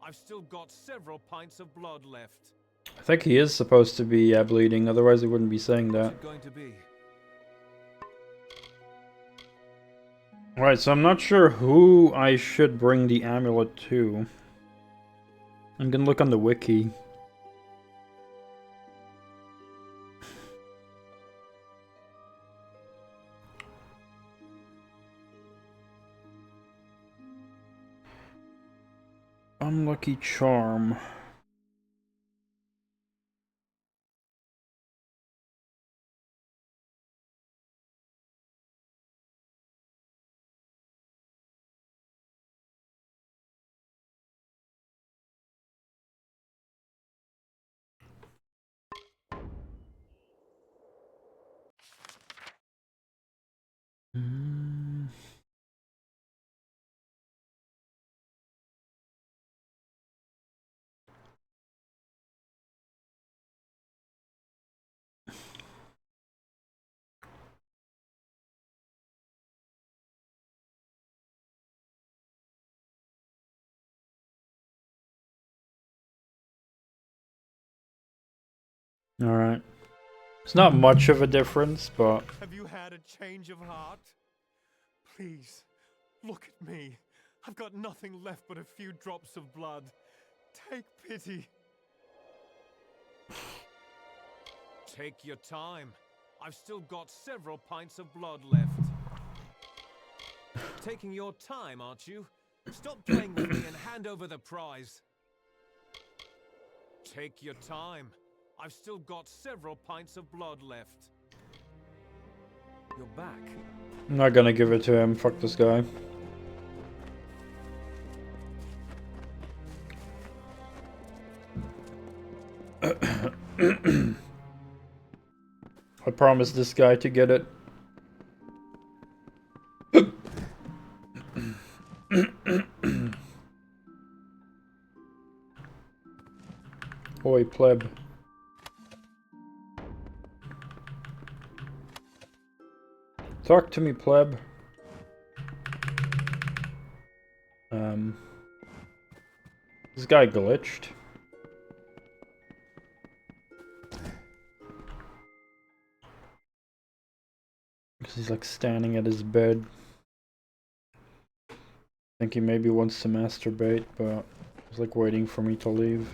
I've still got several pints of blood left. I think he is supposed to be bleeding, otherwise he wouldn't be saying that. What's it going to be? Alright, so I'm not sure who I should bring the amulet to. I'm gonna look on the wiki. Unlucky charm. Alright. It's not much of a difference, but... Have you had a change of heart? Please, look at me. I've got nothing left but a few drops of blood. Take pity. Take your time. I've still got several pints of blood left. Taking your time, aren't you? Stop playing with me and hand over the prize. Take your time. I've still got several pints of blood left. You're back. I'm not gonna give it to him. Fuck this guy. I promised this guy to get it. Oi, pleb. Talk to me, pleb. This guy glitched. Because he's like standing at his bed. I think he maybe wants to masturbate, but he's like waiting for me to leave.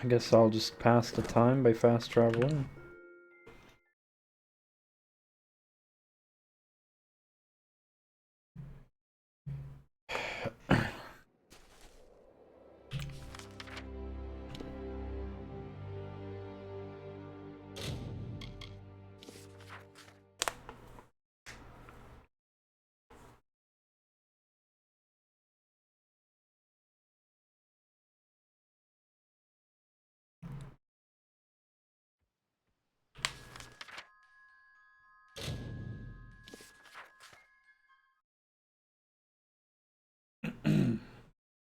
I guess I'll just pass the time by fast traveling.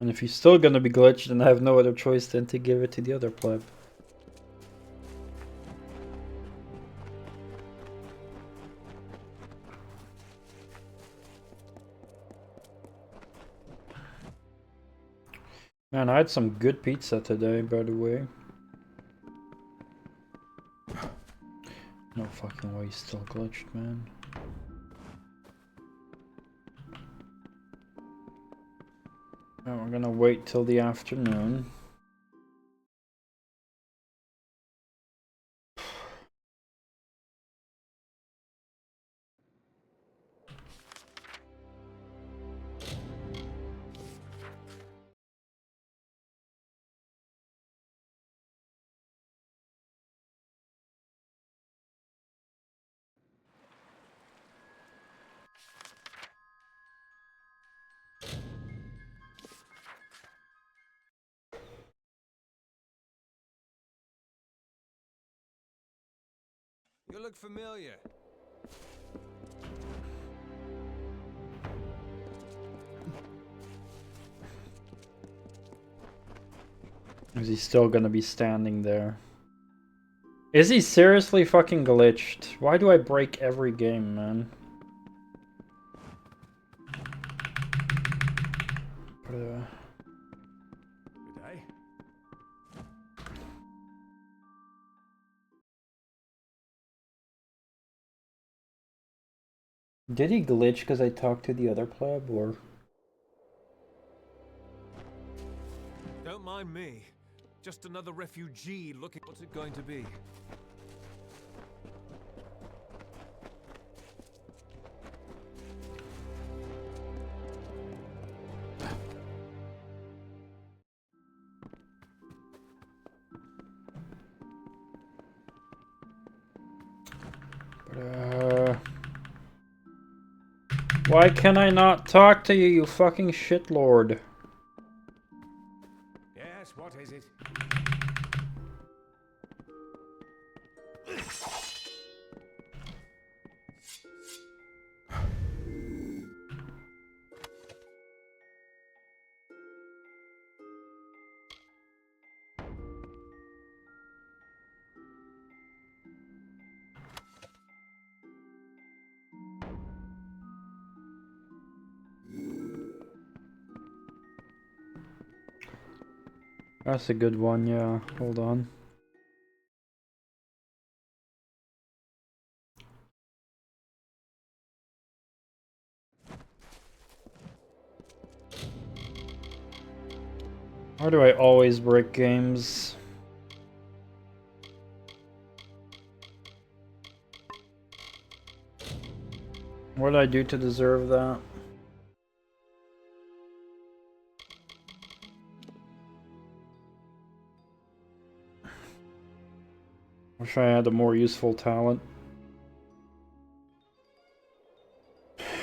And if he's still gonna be glitched, then I have no other choice than to give it to the other pleb. Man, I had some good pizza today, by the way. No fucking way he's still glitched, man. Now we're gonna wait till the afternoon. You look familiar. Is he still gonna be standing there? Is he seriously fucking glitched? Why do I break every game, man? Good day. Did he glitch because I talked to the other pleb, or? Don't mind me. Just another refugee looking. What's it going to be? Why can I not talk to you, you fucking shitlord? Yes, what is it? That's a good one, yeah. Hold on. Why do I always break games? What did I do to deserve that? Wish I had a more useful talent.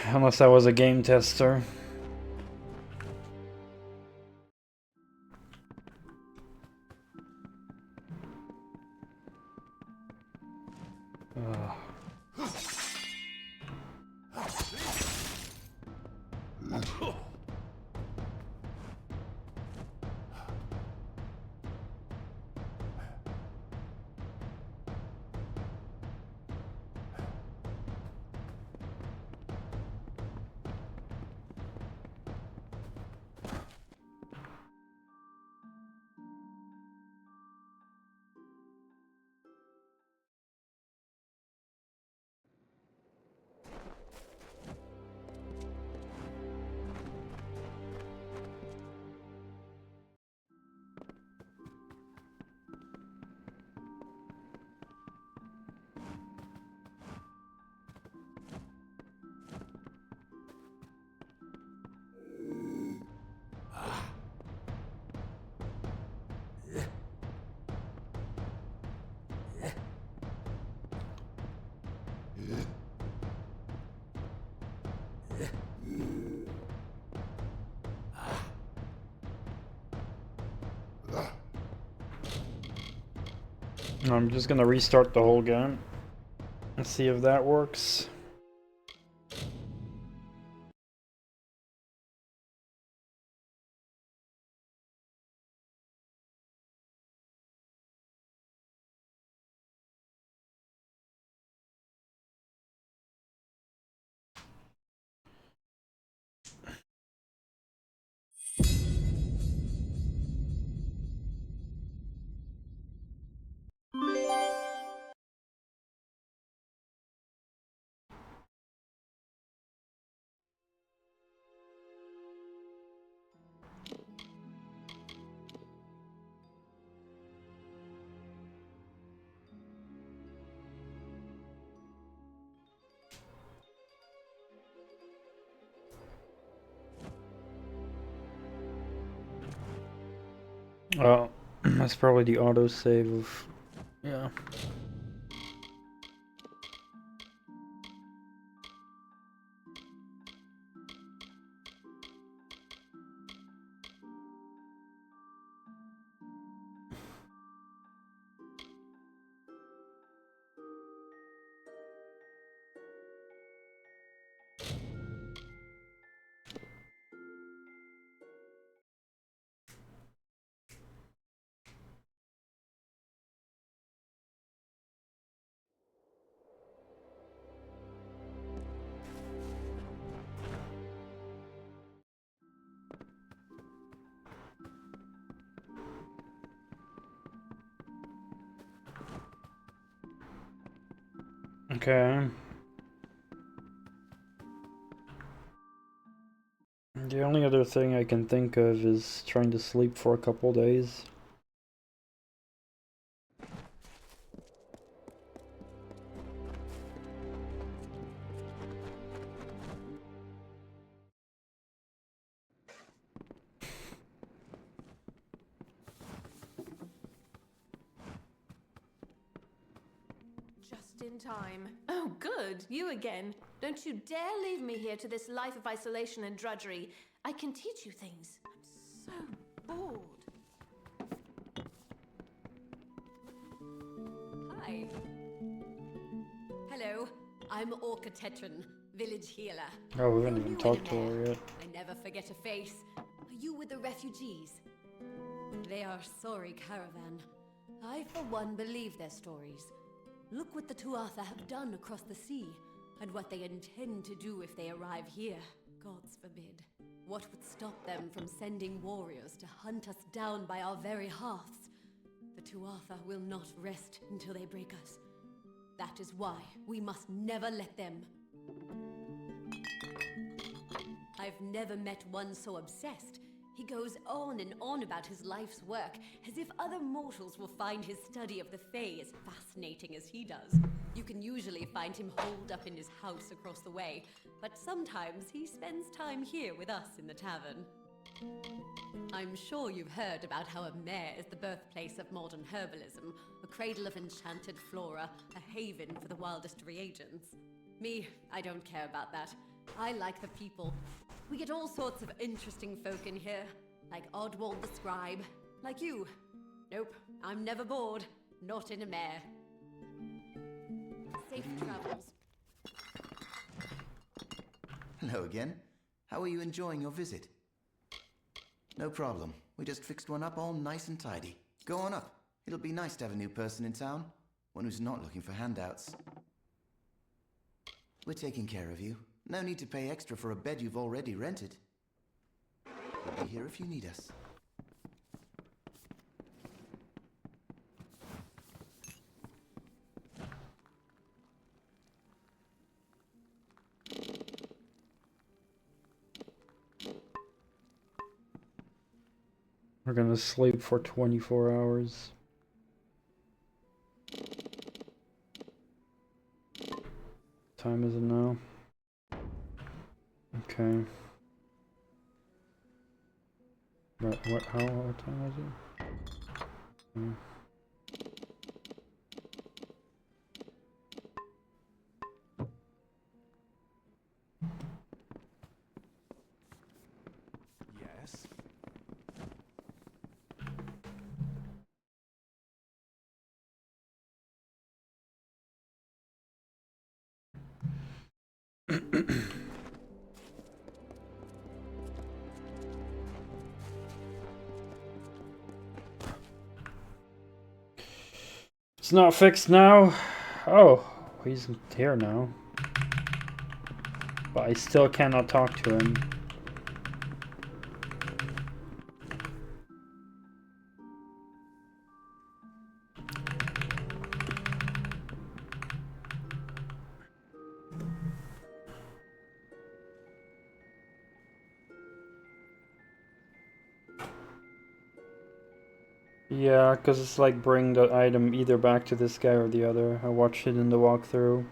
Unless I was a game tester. Ugh. I'm just gonna restart the whole game and see if that works. Oh, that's probably the autosave of... yeah. Okay. The only other thing I can think of is trying to sleep for a couple days. Just in time. Oh, good. You again. Don't you dare leave me here to this life of isolation and drudgery. I can teach you things. I'm so bored. Hi. Hello. I'm Orca Tetran, village healer. Oh, we haven't even talked to her yet. I never forget a face. Are you with the refugees? They are a sorry caravan. I, for one, believe their stories. Look what the Tuatha have done across the sea, and what they intend to do if they arrive here. Gods forbid. What would stop them from sending warriors to hunt us down by our very hearths? The Tuatha will not rest until they break us. That is why we must never let them. I've never met one so obsessed. He goes on and on about his life's work, as if other mortals will find his study of the Fae as fascinating as he does. You can usually find him holed up in his house across the way, but sometimes he spends time here with us in the tavern. I'm sure you've heard about how a mare is the birthplace of modern herbalism, a cradle of enchanted flora, a haven for the wildest reagents. Me, I don't care about that. I like the people. We get all sorts of interesting folk in here, like Oddwald the Scribe, like you. Nope, I'm never bored, not in a mare. Safe travels. Hello again. How are you enjoying your visit? No problem. We just fixed one up all nice and tidy. Go on up. It'll be nice to have a new person in town. One who's not looking for handouts. We're taking care of you. No need to pay extra for a bed you've already rented. We'll be here if you need us. We're gonna sleep for 24 hours. Time is it now? Okay. But what time was it? Yes. It's not fixed now. Oh, he's here now. But I still cannot talk to him. Yeah, because it's like bring the item either back to this guy or the other. I watched it in the walkthrough.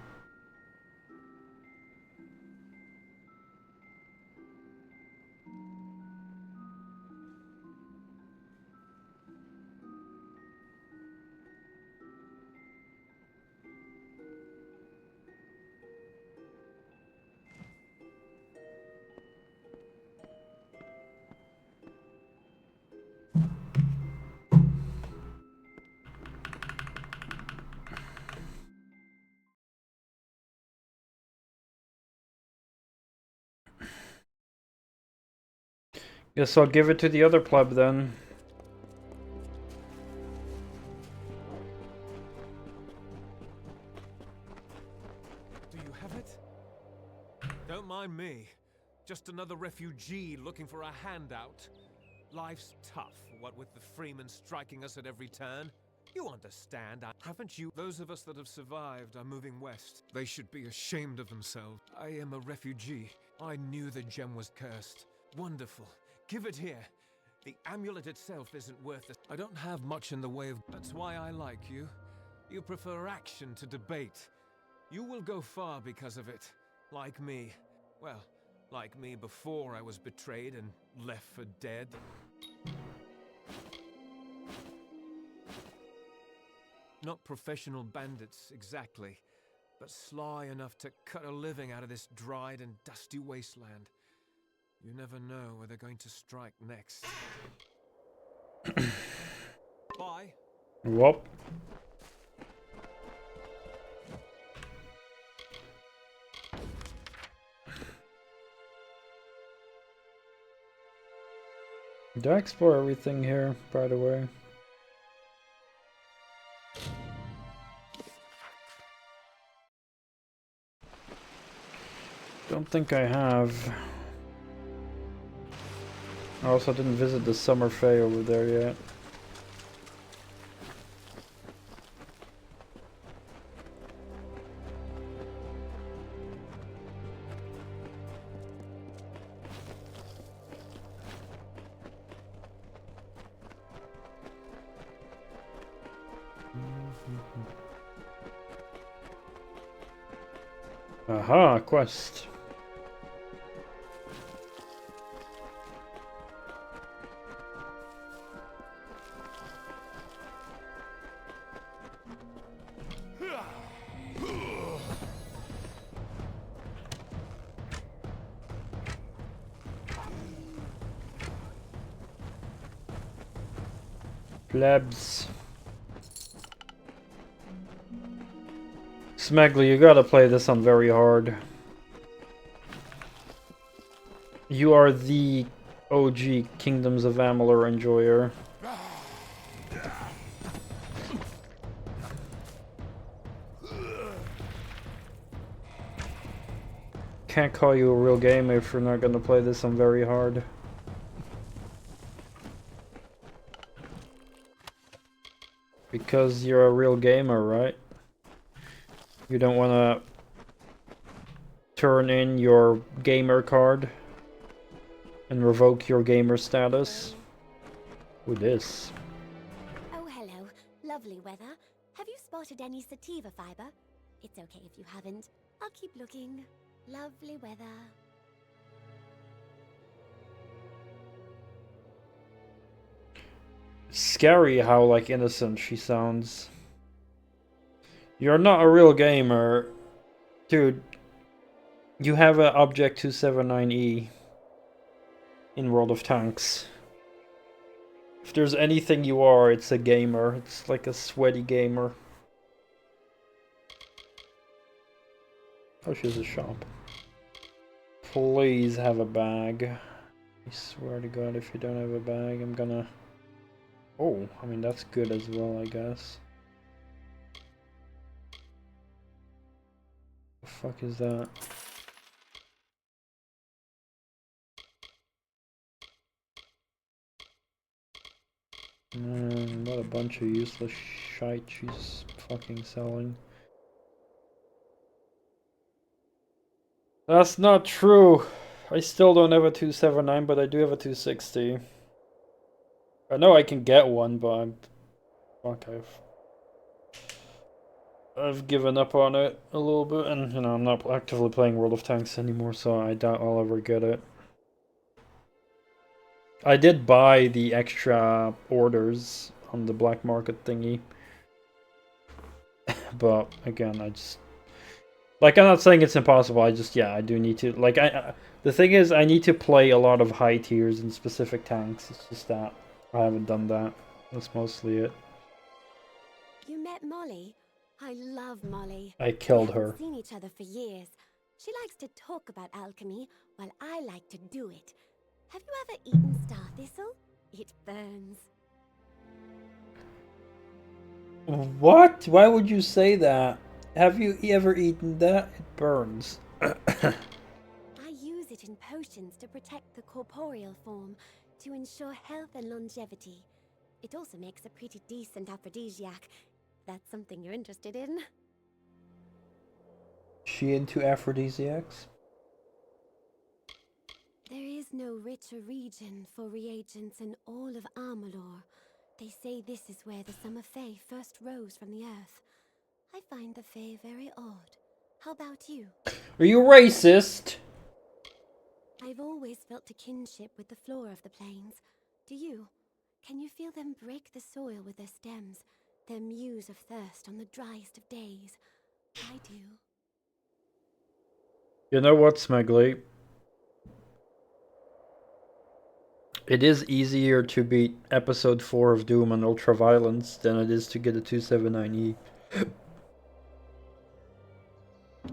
Guess I'll give it to the other pleb then. Do you have it? Don't mind me. Just another refugee looking for a handout. Life's tough, what with the Freemen striking us at every turn. You understand, haven't you? Those of us that have survived are moving west. They should be ashamed of themselves. I am a refugee. I knew the gem was cursed. Wonderful. Give it here. The amulet itself isn't worth it. I don't have much in the way of... That's why I like you. You prefer action to debate. You will go far because of it. Like me. Well, like me before I was betrayed and left for dead. Not professional bandits, exactly. But sly enough to cut a living out of this dried and dusty wasteland. You never know where they're going to strike next. Bye. Whoop. Did I explore everything here, by the way? Don't think I have. I also didn't visit the Summer Fae over there yet. Aha, quest. Plebs. Smegly, you gotta play this on very hard. You are the OG Kingdoms of Amalur enjoyer. Can't call you a real gamer if you're not gonna play this on very hard. Because you're a real gamer, right? You don't want to turn in your gamer card and revoke your gamer status with this. Oh, hello. Lovely weather. Have you spotted any sativa fiber? It's okay if you haven't. I'll keep looking. Lovely weather. Scary how, like, innocent she sounds. You're not a real gamer. Dude, you have an Object 279E in World of Tanks. If there's anything you are, it's a gamer. It's like a sweaty gamer. Oh, she's a shop. Please have a bag. I swear to God, if you don't have a bag, I'm gonna... Oh, I mean, that's good as well, I guess. The fuck is that? What a bunch of useless shite she's fucking selling. That's not true. I still don't have a 279, but I do have a 260. I know I can get one, but I've given up on it a little bit, and you know, I'm not actively playing World of Tanks anymore, so I doubt I'll ever get it. I did buy the extra orders on the black market thingy. But again, I just... Like, I'm not saying it's impossible, I just, yeah, I do need to... Like, the thing is, I need to play a lot of high tiers in specific tanks. It's just that I haven't done that. That's mostly it. You met Molly? I love Molly. I killed We her. haven't seen each other for years. She likes to talk about alchemy, while I like to do it. Have you ever eaten star thistle? It burns. What? Why would you say that? Have you ever eaten that? It burns. I use it in potions to protect the corporeal form, to ensure health and longevity. It also makes a pretty decent aphrodisiac. That's something you're interested in. She into aphrodisiacs? There is no richer region for reagents in all of Amalur. They say this is where the summer fae first rose from the earth. I find the fae very odd. How about you? Are you racist? I've always felt a kinship with the flora of the plains. Do you? Can you feel them break the soil with their stems? Their muse of thirst on the driest of days? I do. You know what, Smeggly? It is easier to beat episode 4 of Doom on Ultraviolence than it is to get a 279E.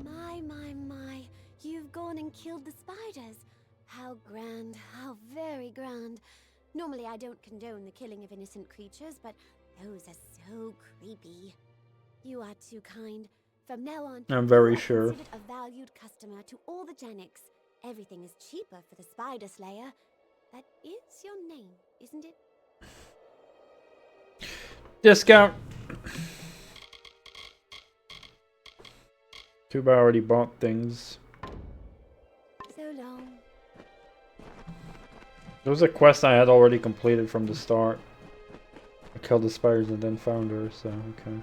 My. You've gone and killed the spiders. How grand, how very grand. Normally I don't condone the killing of innocent creatures, but those are so creepy. You are too kind. From now on, I'm very you are sure. considered a valued customer to all the Genics. Everything is cheaper for the Spider Slayer. That is your name, isn't it? Discount! Too bad I already bought things. So long. There was a quest I had already completed from the start. I killed the spiders and then found her, so okay.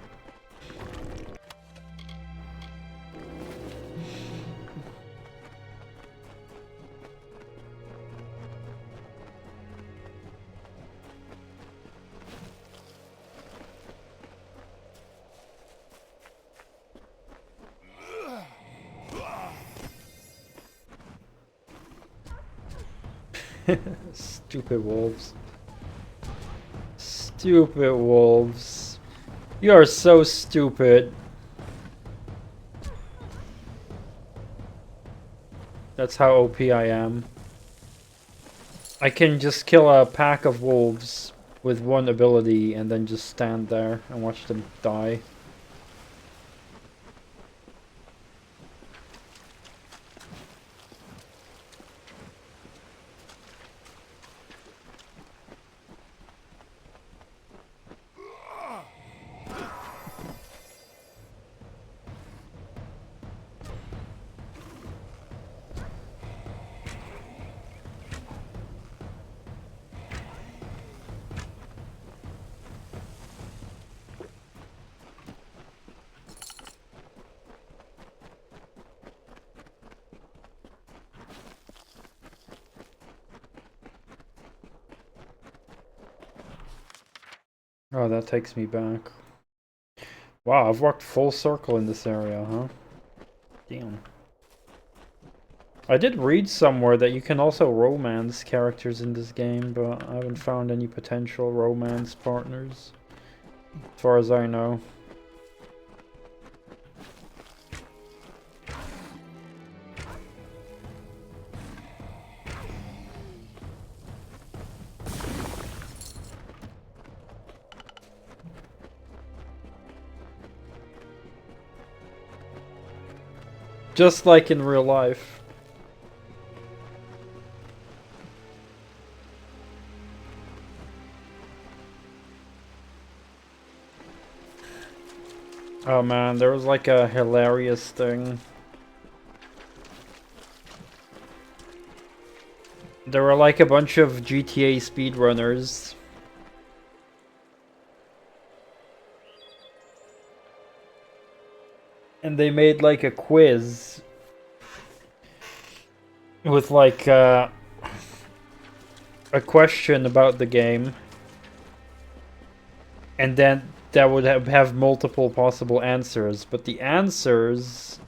Stupid wolves. Stupid wolves. You are so stupid. That's how OP I am. I can just kill a pack of wolves with one ability and then just stand there and watch them die. Oh, that takes me back. Wow, I've walked full circle in this area, huh? Damn. I did read somewhere that you can also romance characters in this game, but I haven't found any potential romance partners, as far as I know. Just like in real life. Oh man, there was like a hilarious thing. There were like a bunch of GTA speedrunners. And they made like a quiz with like a question about the game. And then that would have multiple possible answers, but the answers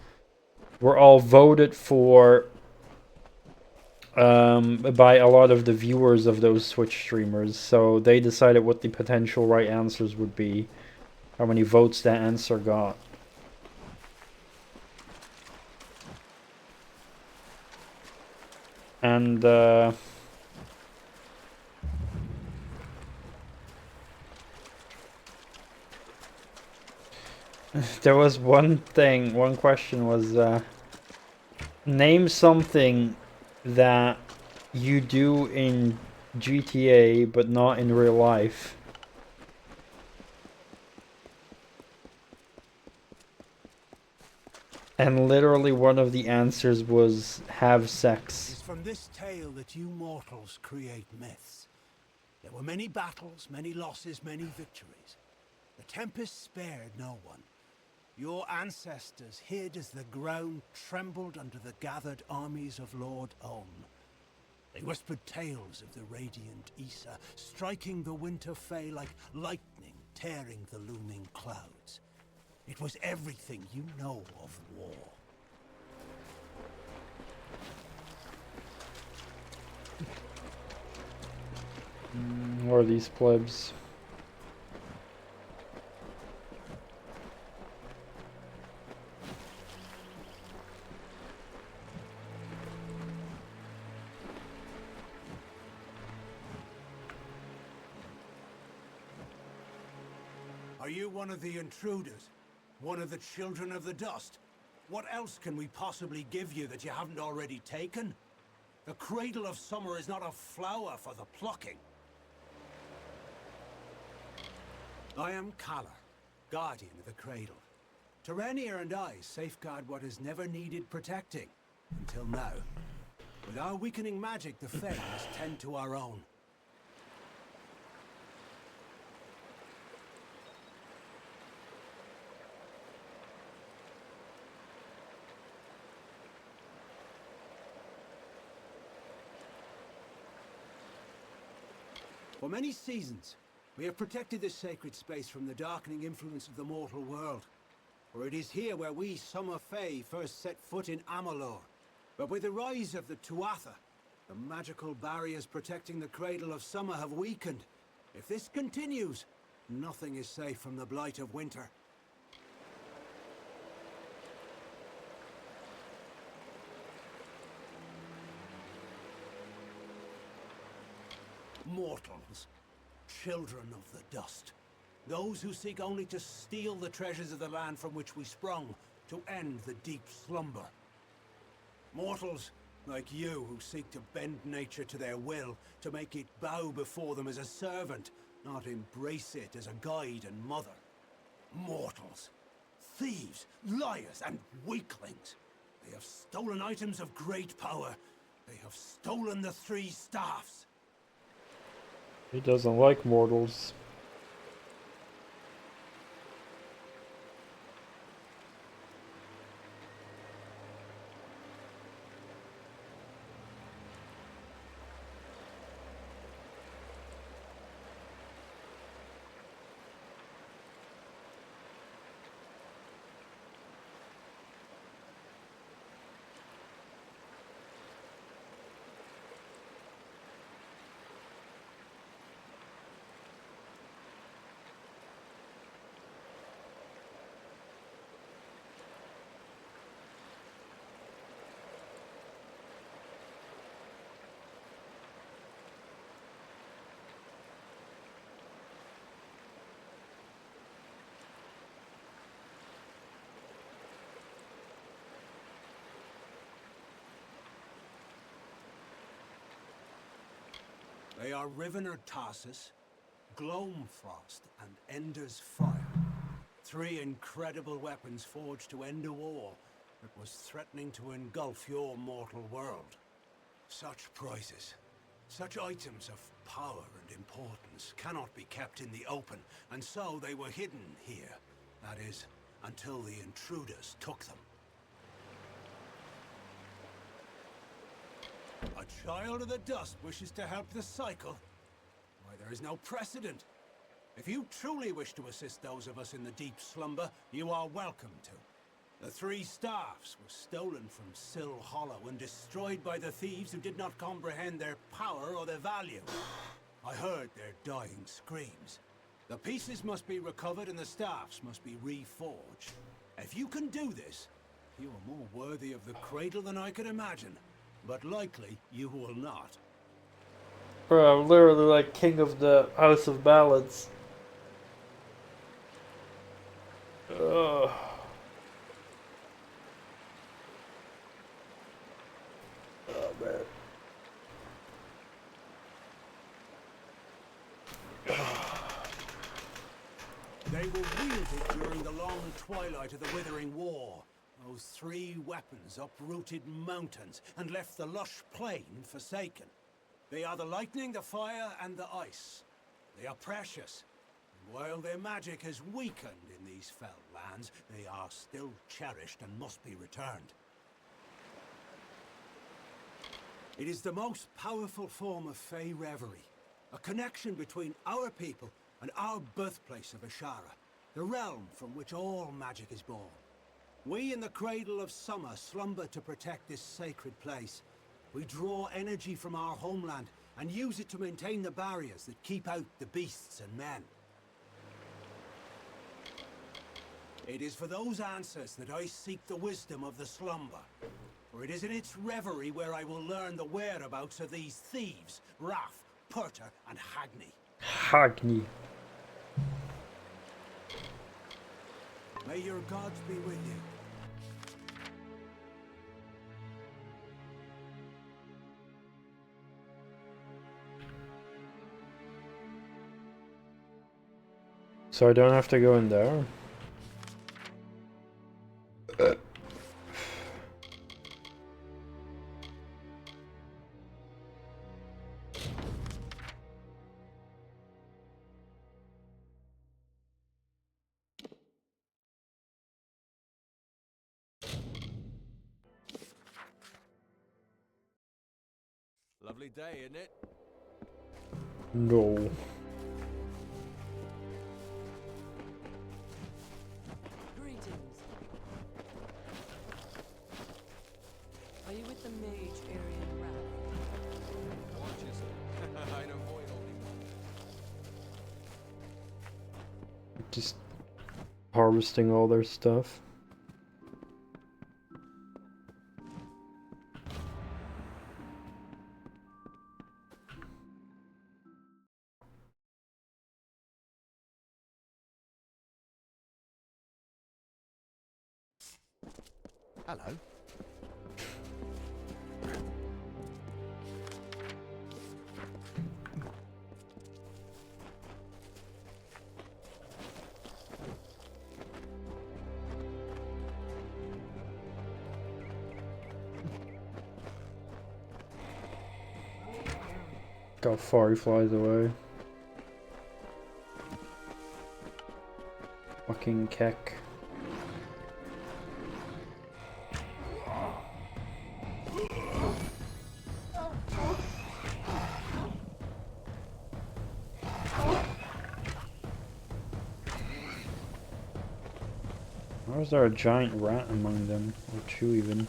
were all voted for by a lot of the viewers of those Twitch streamers. So they decided what the potential right answers would be, how many votes that answer got. And there was one question was name something that you do in GTA but not in real life. And literally one of the answers was have sex. It's from this tale that you mortals create myths. There were many battles, many losses, many victories. The Tempest spared no one. Your ancestors hid as the ground trembled under the gathered armies of Lord Ulm. They whispered tales of the radiant Issa, striking the winter Fae like lightning, tearing the looming clouds. It was everything you know of war. What are these plebs? Are you one of the intruders? One of the children of the dust? What else can we possibly give you that you haven't already taken? The cradle of summer is not a flower for the plucking. I am Kala, guardian of the cradle. Terenia and I safeguard what has never needed protecting, until now. With our weakening magic, the Fae must tend to our own. For many seasons, we have protected this sacred space from the darkening influence of the mortal world. For it is here where we Summer Fae first set foot in Amalur. But with the rise of the Tuatha, the magical barriers protecting the cradle of summer have weakened. If this continues, nothing is safe from the blight of winter. Mortals, children of the dust. Those who seek only to steal the treasures of the land from which we sprung, to end the deep slumber. Mortals, like you, who seek to bend nature to their will, to make it bow before them as a servant, not embrace it as a guide and mother. Mortals, thieves, liars, and weaklings. They have stolen items of great power. They have stolen the three staffs. He doesn't like mortals. They are Rivener Tarsus, Gloamfrost, and Ender's Fire. 3 incredible weapons forged to end a war that was threatening to engulf your mortal world. Such prizes, such items of power and importance cannot be kept in the open, and so they were hidden here. That is, until the intruders took them. A child of the dust wishes to help the cycle? Why, there is no precedent. If you truly wish to assist those of us in the deep slumber, you are welcome to. The 3 staffs were stolen from Sill Hollow and destroyed by the thieves who did not comprehend their power or their value. I heard their dying screams. The pieces must be recovered and the staffs must be reforged. If you can do this, you are more worthy of the cradle than I could imagine. But likely, you will not. Bro, I'm literally like king of the House of Ballads. Ugh. Oh, man. They were wielded during the long twilight of the Withering War. Those 3 weapons uprooted mountains and left the lush plain forsaken. They are the lightning, the fire, and the ice. They are precious. And while their magic has weakened in these fell lands, they are still cherished and must be returned. It is the most powerful form of Fey reverie, a connection between our people and our birthplace of Ashara, the realm from which all magic is born. We in the Cradle of Summer slumber to protect this sacred place. We draw energy from our homeland and use it to maintain the barriers that keep out the beasts and men. It is for those answers that I seek the wisdom of the slumber. For it is in its reverie where I will learn the whereabouts of these thieves, Raff, Purter, and Hagney. Hagney. May your gods be with you. So I don't have to go in there? Lovely day, isn't it? No. Greetings. Are you with the mage Arian Raff? Watches. I don't avoid holding Just harvesting all their stuff. Hello. Look how far he flies away. Fucking keck. Why is there a giant rat among them? Or 2 even?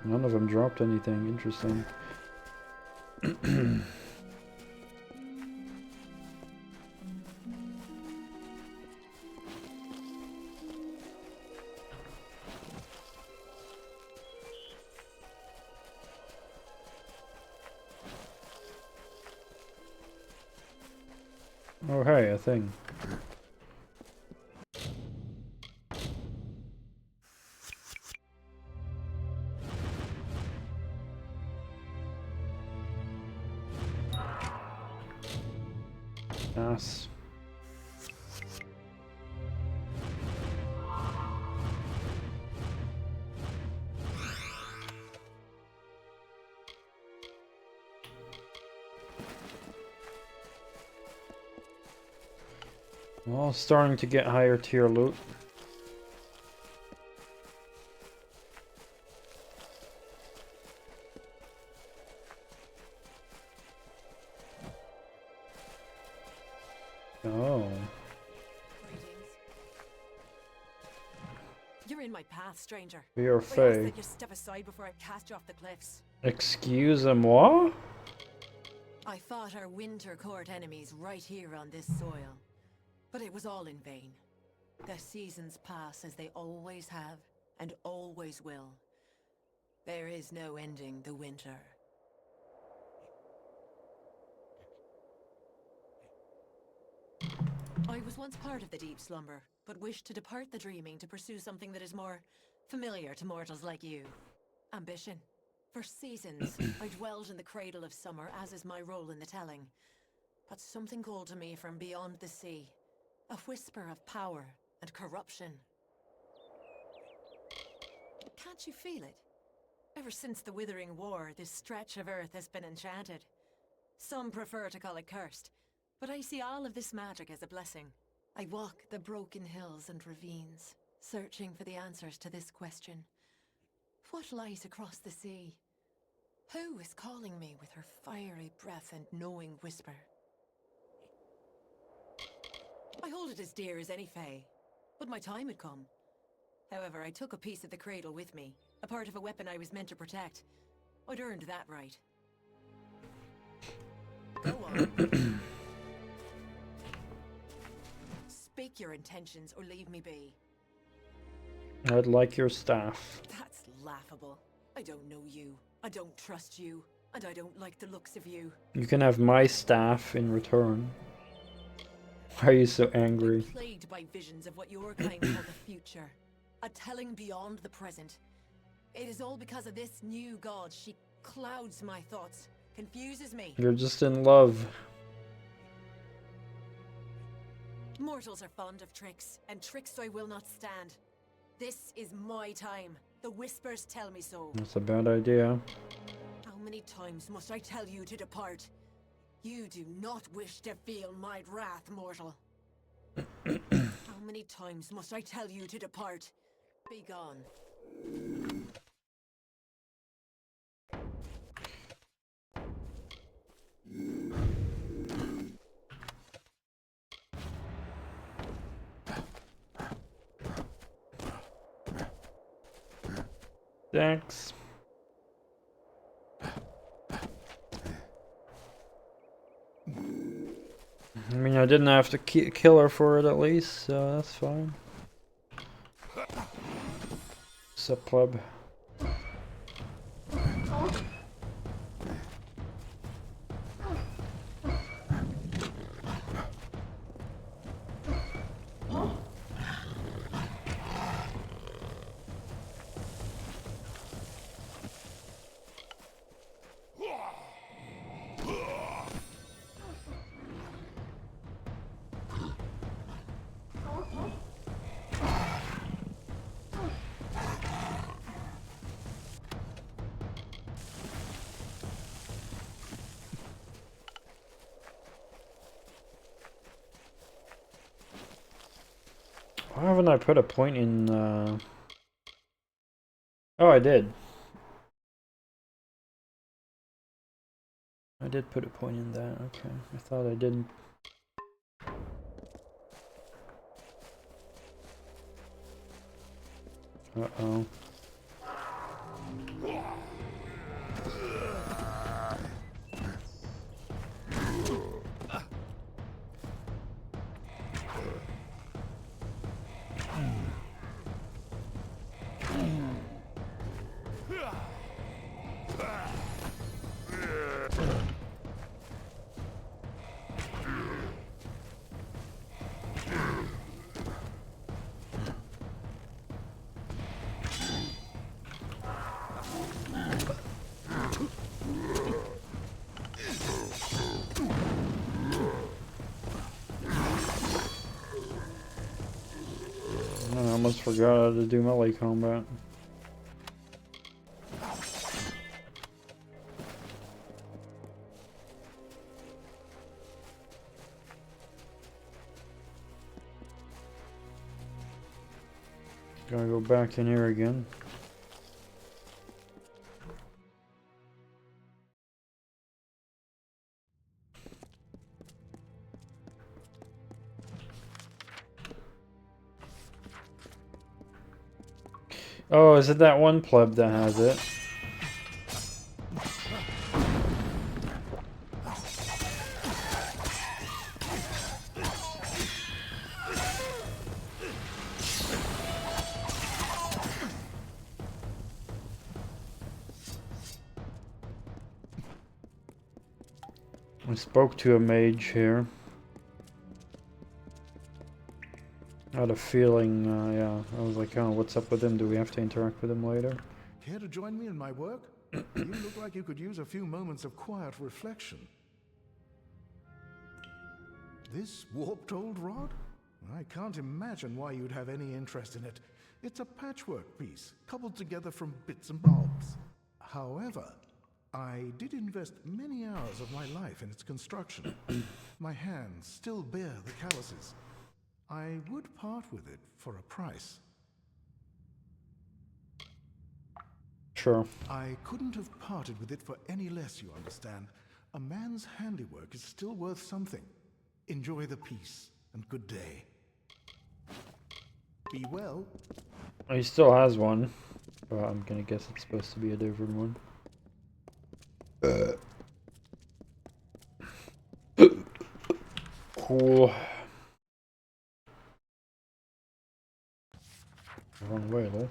None of them dropped anything interesting. Oh hey, a thing. Nice. Well, starting to get higher tier loot. Oh. You're in my path, stranger. We are Fae. Take your step aside before I cast you off the cliffs. Excuse-moi? I fought our winter court enemies right here on this soil. But it was all in vain. The seasons pass as they always have, and always will. There is no ending the winter. I was once part of the deep slumber, but wished to depart the dreaming to pursue something that is more familiar to mortals like you. Ambition. For seasons, I dwelled in the cradle of summer, as is my role in the telling. But something called to me from beyond the sea. A whisper of power and corruption. Can't you feel it? Ever since the Withering War, this stretch of earth has been enchanted. Some prefer to call it cursed, but I see all of this magic as a blessing. I walk the broken hills and ravines, searching for the answers to this question. What lies across the sea? Who is calling me with her fiery breath and knowing whisper? I hold it as dear as any fae, but my time had come. However, I took a piece of the cradle with me, a part of a weapon I was meant to protect. I'd earned that right. Go on. Speak your intentions or leave me be. I'd like your staff. That's laughable. I don't know you. I don't trust you. And I don't like the looks of you. You can have my staff in return. Why are you so angry? I'm plagued by visions of what your kind call the future. A telling beyond the present. It is all because of this new god. She clouds my thoughts, confuses me. You're just in love. Mortals are fond of tricks, and tricks I will not stand. This is my time. The whispers tell me so. That's a bad idea. How many times must I tell you to depart? You do not wish to feel my wrath, mortal. How many times must I tell you to depart? Be gone. Thanks. I mean, I didn't have to kill her for it at least, so that's fine. Sup, pleb? Why haven't I put a point in, Oh, I did. I did put a point in that, okay. I thought I didn't. Uh-oh. almost forgot how to do melee combat. Gotta go back in here again. Oh, is it that one pleb that has it? I spoke to a mage here. I had a feeling, yeah, I was like, oh, what's up with him? Do we have to interact with him later? Care to join me in my work? You look like you could use a few moments of quiet reflection. This warped old rod? I can't imagine why you'd have any interest in it. It's a patchwork piece, coupled together from bits and bobs. However, I did invest many hours of my life in its construction. My hands still bear the calluses. I would part with it for a price. Sure. I couldn't have parted with it for any less, you understand. A man's handiwork is still worth something. Enjoy the peace, and good day. Be well. He still has one, but I'm gonna guess it's supposed to be a different one. Cool. Wrong way, though.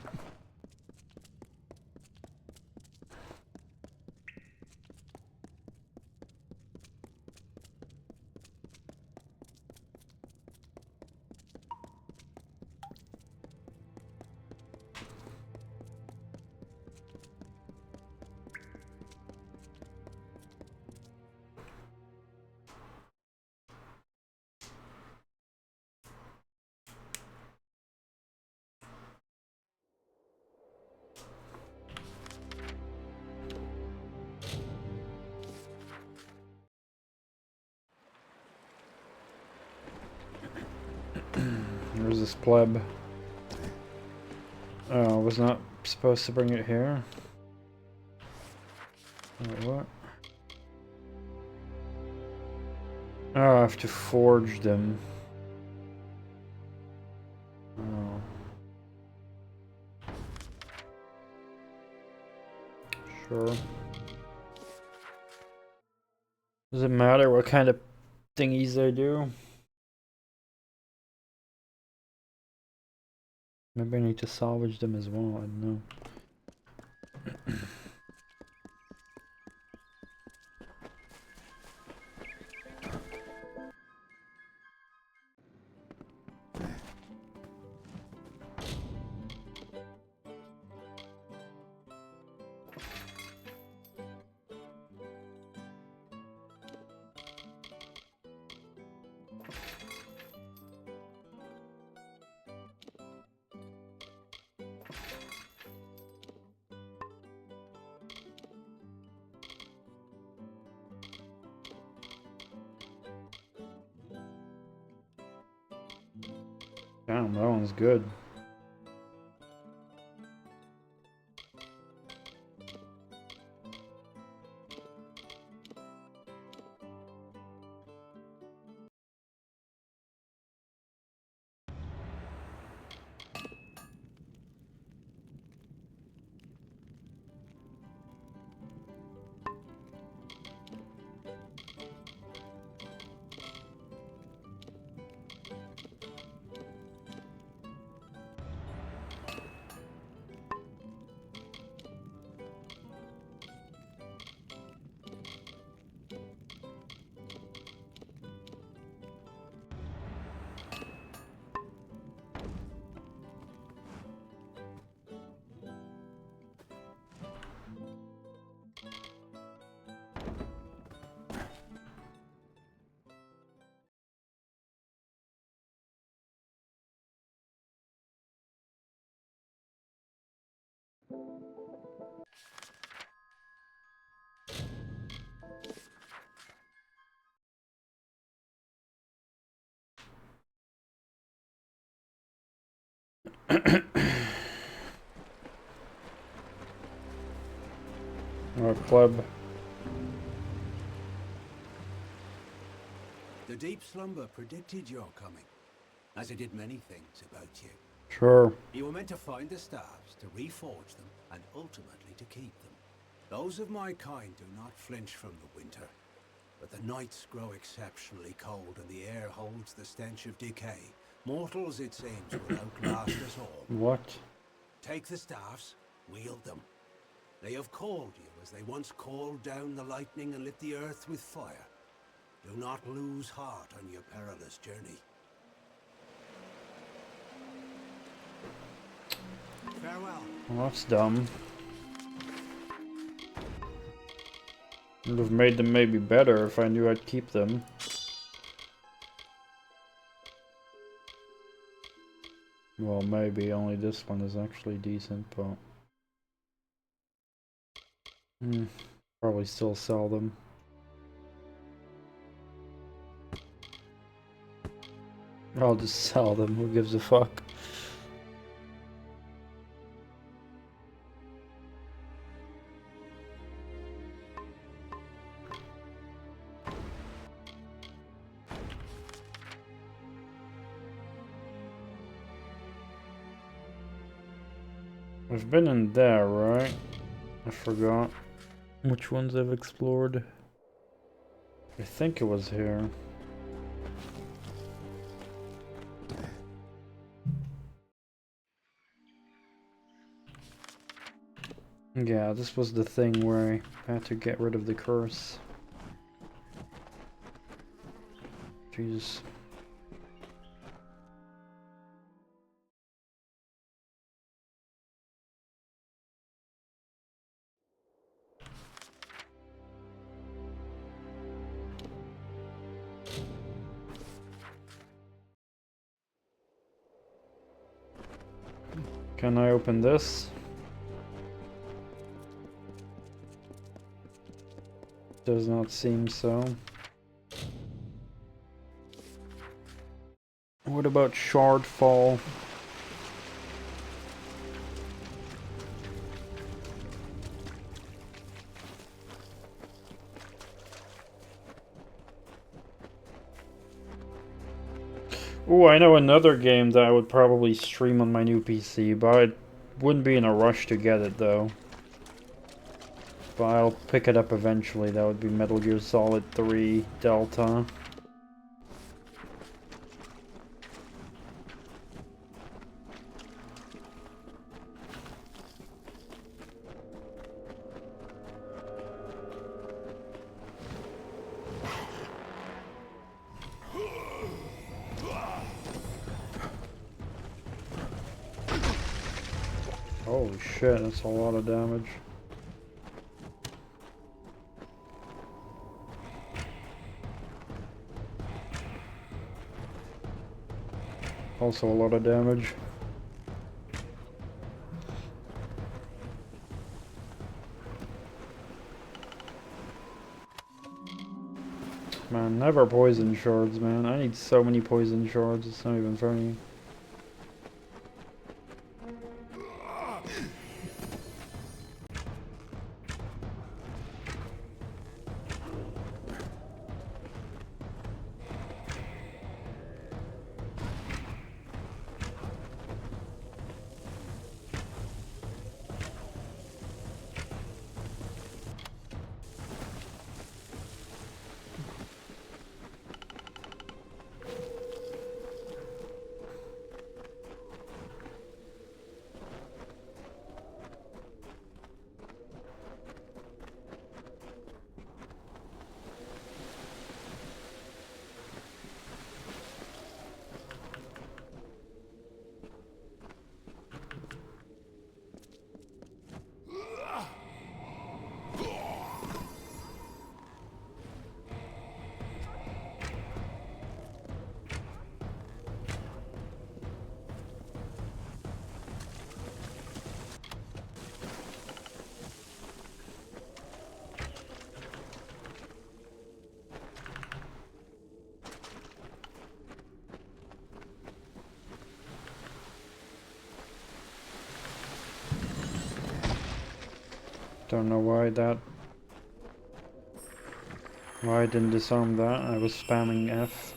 Where's this pleb? Oh, I was not supposed to bring it here. Oh, what? Oh, I have to forge them. Oh. Sure. Does it matter what kind of thingies they do? Maybe I need to salvage them as well, I don't know. Damn, that one's good. Our club. The deep slumber predicted your coming, as it did many things about you. Sure. You were meant to find the stars, to reforge them, and ultimately to keep them. Those of my kind do not flinch from the winter, but the nights grow exceptionally cold and the air holds the stench of decay. Mortals, it seems, will outlast us all. What? Take the staffs, wield them. They have called you as they once called down the lightning and lit the earth with fire. Do not lose heart on your perilous journey. Farewell. Well, that's dumb. Would have made them maybe better if I knew I'd keep them. Well, maybe only this one is actually decent, but probably still sell them. I'll just sell them, who gives a fuck? I've been in there, right? I forgot which ones I've explored. I think it was here. Yeah, this was the thing where I had to get rid of the curse. Jesus. Can I open this? Does not seem so. What about Shardfall? Oh, I know another game that I would probably stream on my new PC, but I wouldn't be in a rush to get it though. But I'll pick it up eventually. That would be Metal Gear Solid 3 Delta. Holy shit, that's a lot of damage. Also a lot of damage. Man, never poison shards, man. I need so many poison shards, it's not even funny. Don't know why I didn't disarm that. I was spamming F.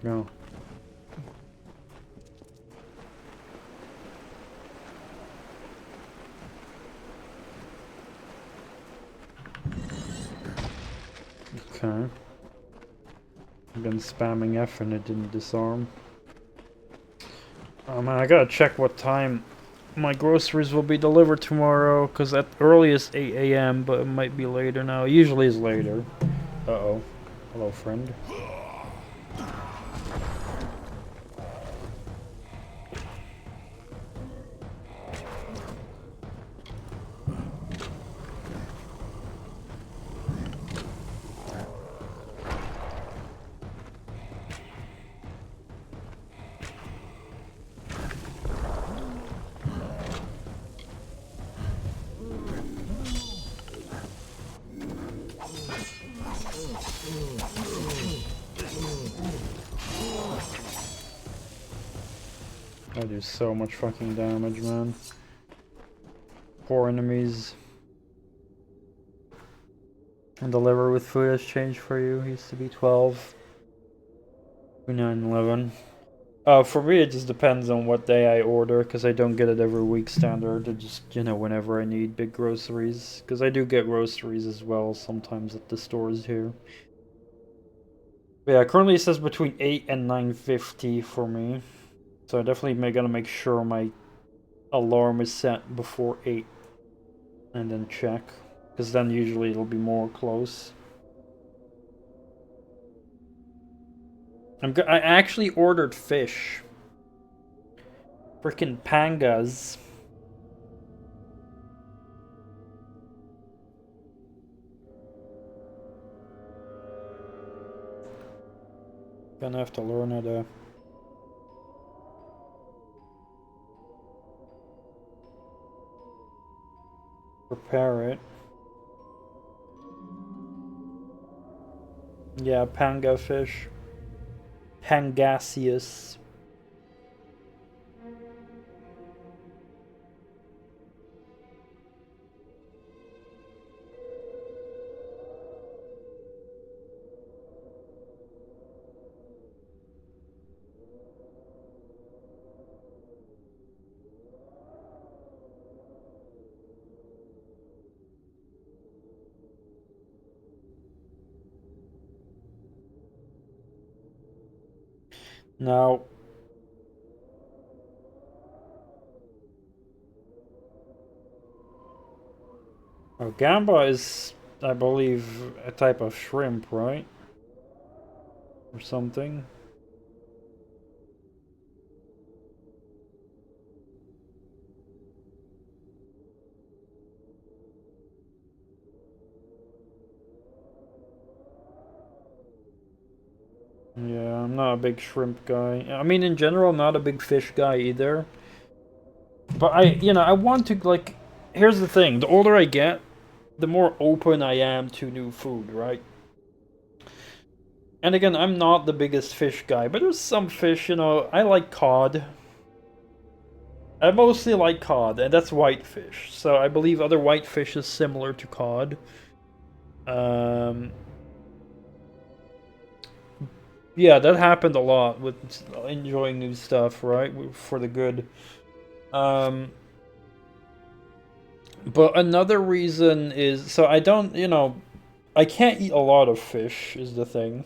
No. Okay. I've been spamming F and it didn't disarm. Oh man, I gotta check what time my groceries will be delivered tomorrow, because at earliest 8 AM, but it might be later now. It usually is later. Uh-oh. Hello, friend. I do so much fucking damage, man. Poor enemies. And deliver with food has changed for you. It used to be 12. 9/11. For me, it just depends on what day I order, because I don't get it every week standard. It just, you know, whenever I need big groceries. Because I do get groceries as well sometimes at the stores here. But yeah, currently it says between 8 and 9:50 for me. So I definitely gotta make sure my alarm is set before 8. And then check. Because then usually it'll be more close. I actually ordered fish. Freaking pangas. Gonna have to learn how to prepare it. Yeah, panga fish. Pangasius. Now, gamba is, I believe, a type of shrimp, right? Or something. Yeah, I'm not a big shrimp guy. I mean, in general, I'm not a big fish guy either. But I want to, like, here's the thing. The older I get, the more open I am to new food, right? And again, I'm not the biggest fish guy, but there's some fish, I like cod. I mostly like cod, and that's whitefish. So I believe other whitefish is similar to cod. Yeah, that happened a lot with enjoying new stuff, right? For the good. But But another reason is, so I don't, you know, I can't eat a lot of fish is the thing.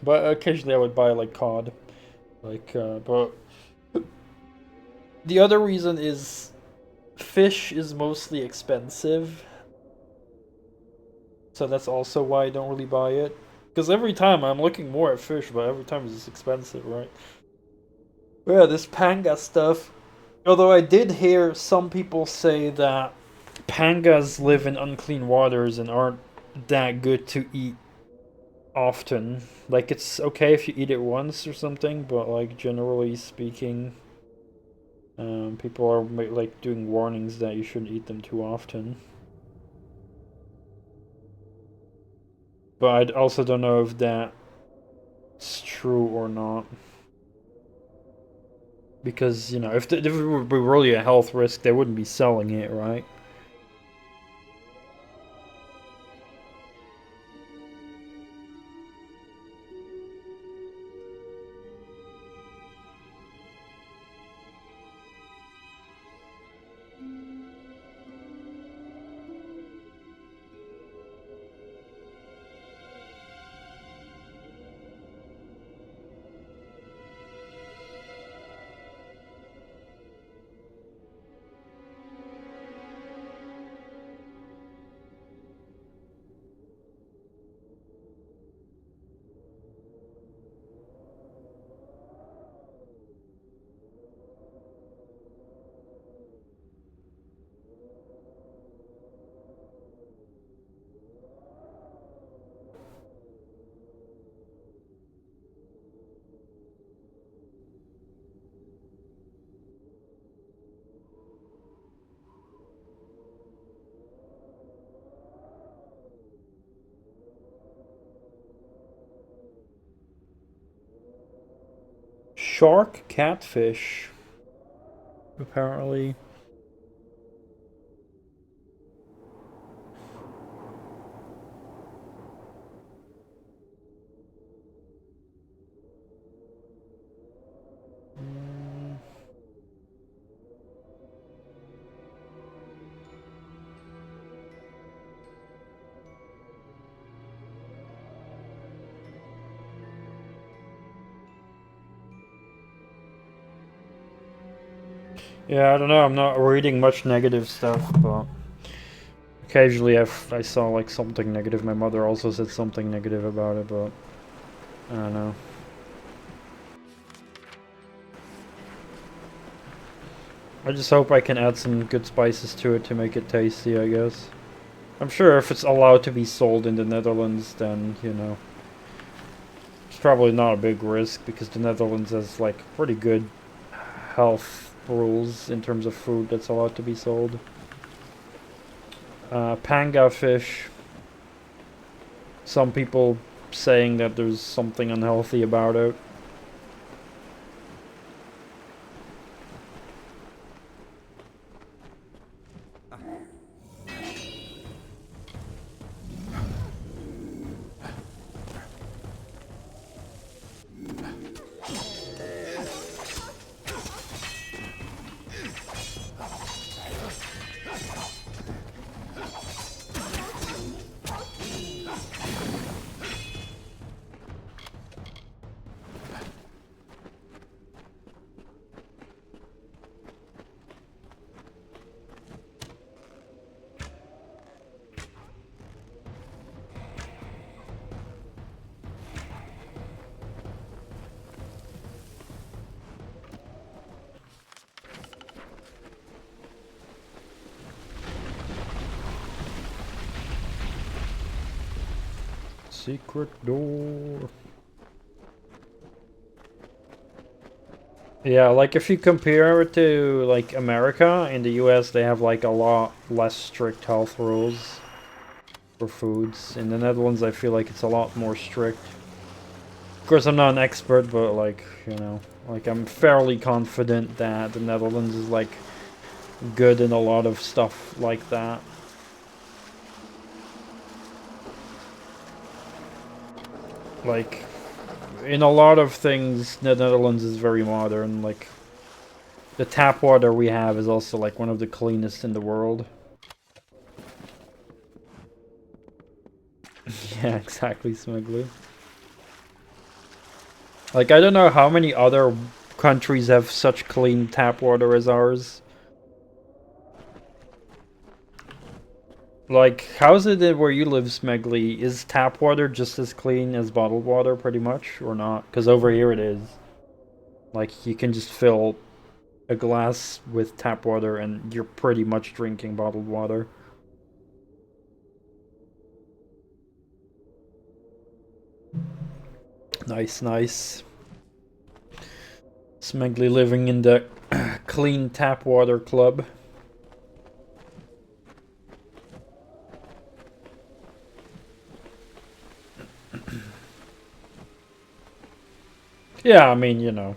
But occasionally I would buy like cod. Like, but the other reason is fish is mostly expensive. So that's also why I don't really buy it. Because every time I'm looking more at fish, but every time it's expensive, right? But yeah, this panga stuff. Although I did hear some people say that pangas live in unclean waters and aren't that good to eat often. Like, it's okay if you eat it once or something, but like generally speaking, people are like doing warnings that you shouldn't eat them too often. But I also don't know if that's true or not. Because, you know, if it would be really a health risk, they wouldn't be selling it, right? Shark catfish, apparently. Yeah, I don't know, I'm not reading much negative stuff, but occasionally I saw like something negative. My mother also said something negative about it, but I don't know. I just hope I can add some good spices to it to make it tasty, I guess. I'm sure if it's allowed to be sold in the Netherlands, then, you know, it's probably not a big risk, because the Netherlands has like pretty good health rules in terms of food that's allowed to be sold. Panga fish. Some people saying that there's something unhealthy about it. Secret door. Yeah, like if you compare it to like America, in the US they have like a lot less strict health rules for foods. In the Netherlands I feel like it's a lot more strict. Of course I'm not an expert, but like, you know, like I'm fairly confident that the Netherlands is like good in a lot of stuff like that. Like, in a lot of things, the Netherlands is very modern. Like, the tap water we have is also like one of the cleanest in the world. Yeah, exactly, Smugly. Like, I don't know how many other countries have such clean tap water as ours. Like, how's it where you live, Smegly? Is tap water just as clean as bottled water, pretty much, or not? Because over here it is. Like, you can just fill a glass with tap water and you're pretty much drinking bottled water. Nice, nice. Smegly living in the clean tap water club. Yeah, I mean, you know.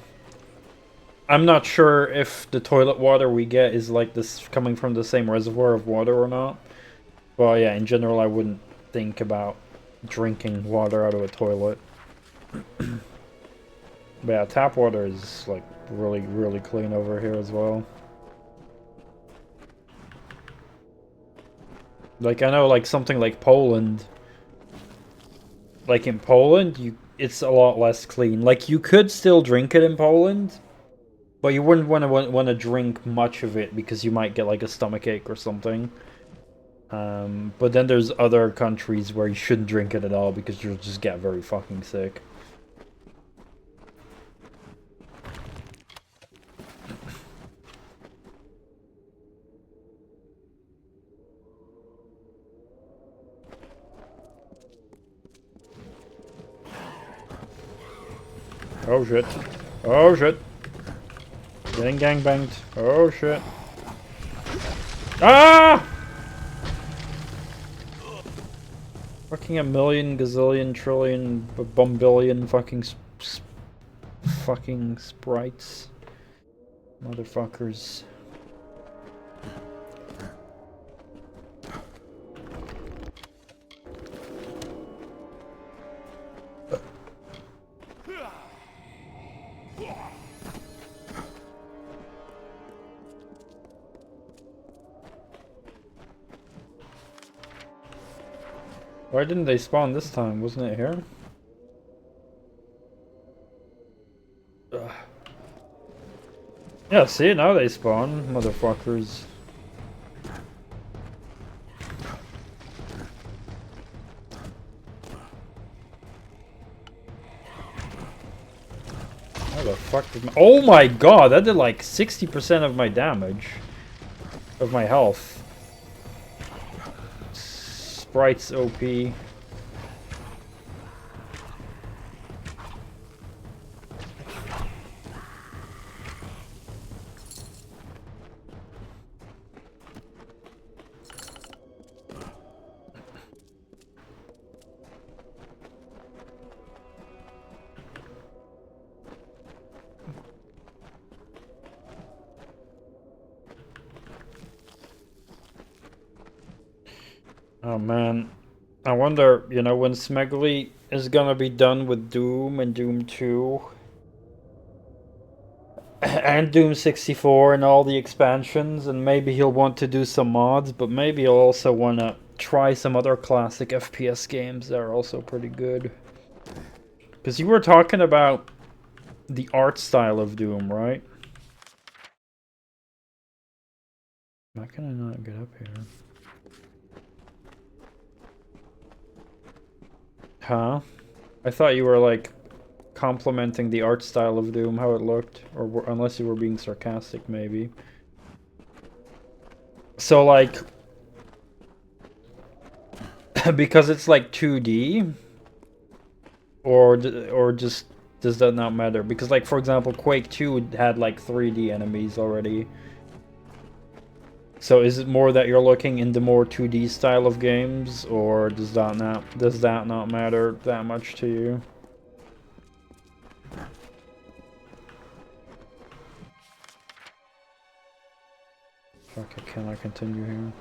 I'm not sure if the toilet water we get is like this coming from the same reservoir of water or not. Well, yeah, in general, I wouldn't think about drinking water out of a toilet. But yeah, tap water is like really, really clean over here as well. Like, I know, like, something like Poland. Like, in Poland, it's a lot less clean. Like, you could still drink it in Poland, but you wouldn't want to drink much of it because you might get, like, a stomachache or something. But then there's other countries where you shouldn't drink it at all because you'll just get very fucking sick. Oh shit. Oh shit. Getting gangbanged. Oh shit. Ah! Fucking a million, gazillion, trillion, bumbillion fucking fucking sprites. Motherfuckers. Why didn't they spawn this time? Wasn't it here? Ugh. Yeah, see, now they spawn, motherfuckers. How the fuck did my— oh my god, that did like 60% of my damage. Of my health. Sprites OP. Oh man, I wonder, you know, when Smegly is gonna be done with Doom and Doom 2 and Doom 64 and all the expansions, and maybe he'll want to do some mods, but maybe he'll also want to try some other classic FPS games that are also pretty good. Because you were talking about the art style of Doom, right? Why can I not get up here? Huh? I thought you were like complimenting the art style of Doom, how it looked, or unless you were being sarcastic, maybe. So like, because it's like 2D, or just does that not matter? Because like, for example, Quake 2 had like 3D enemies already. So is it more that you're looking in the more 2D style of games, or does that not matter that much to you? Fuck, can I continue here?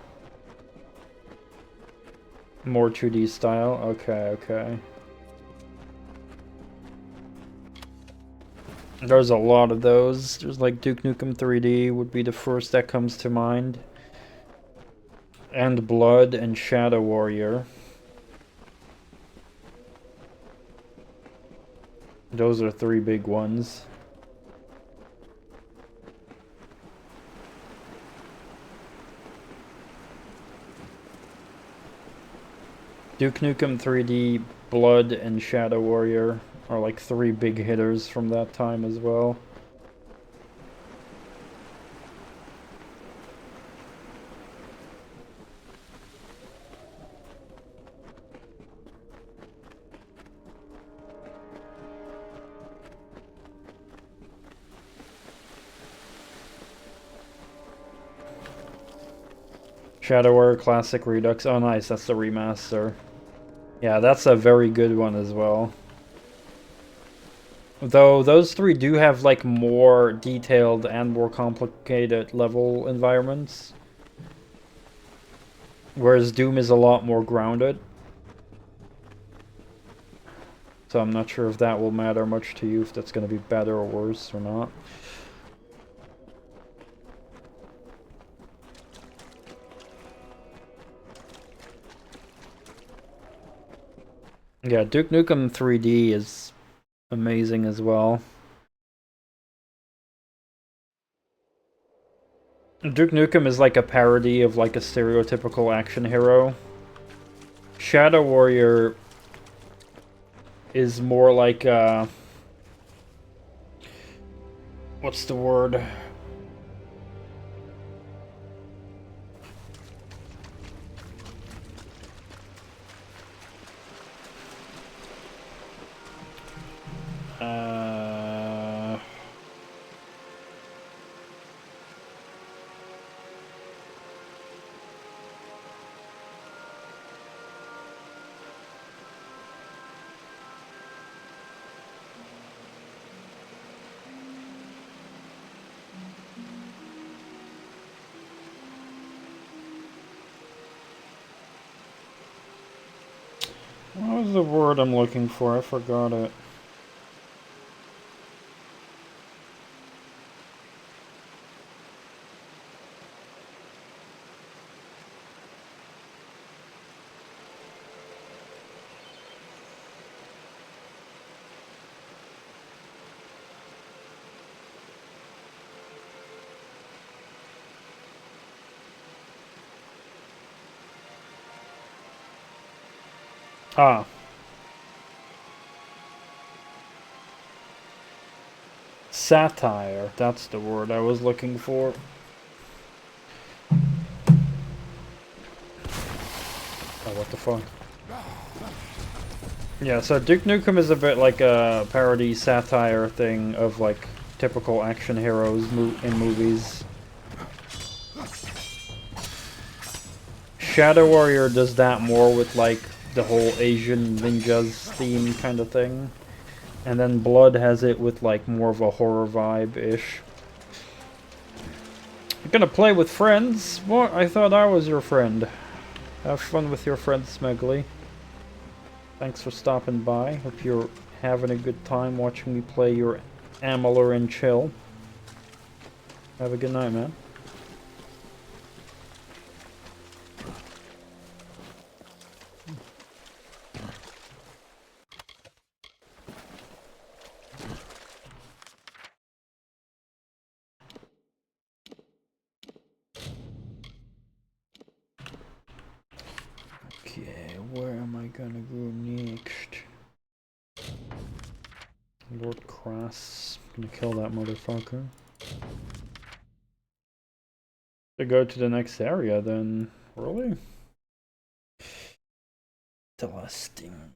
More 2D style? Okay, okay. There's a lot of those. There's like Duke Nukem 3D would be the first that comes to mind. And Blood and Shadow Warrior. Those are three big ones. Duke Nukem 3D, Blood, and Shadow Warrior are like three big hitters from that time as well. Shadow Warrior Classic Redux. Oh nice, that's the remaster. Yeah, that's a very good one as well. Though those three do have like more detailed and more complicated level environments. Whereas Doom is a lot more grounded. So I'm not sure if that will matter much to you, if that's going to be better or worse or not. Yeah, Duke Nukem 3D is amazing as well. Duke Nukem is like a parody of like a stereotypical action hero. Shadow Warrior is more like what's the word? What was the word I'm looking for? I forgot it. Ah. Satire, that's the word I was looking for. Oh, what the fuck? Yeah, so Duke Nukem is a bit like a parody satire thing of like typical action heroes in movies. Shadow Warrior does that more with like the whole Asian ninjas theme kind of thing. And then Blood has it with like more of a horror vibe-ish. You're gonna play with friends? What? I thought I was your friend. Have fun with your friend Smegly. Thanks for stopping by. Hope you're having a good time watching me play your Amalur and chill. Have a good night, man. Okay, where am I gonna go next? Lord Cross. Gonna kill that motherfucker. To go to the next area then. Really? Interesting.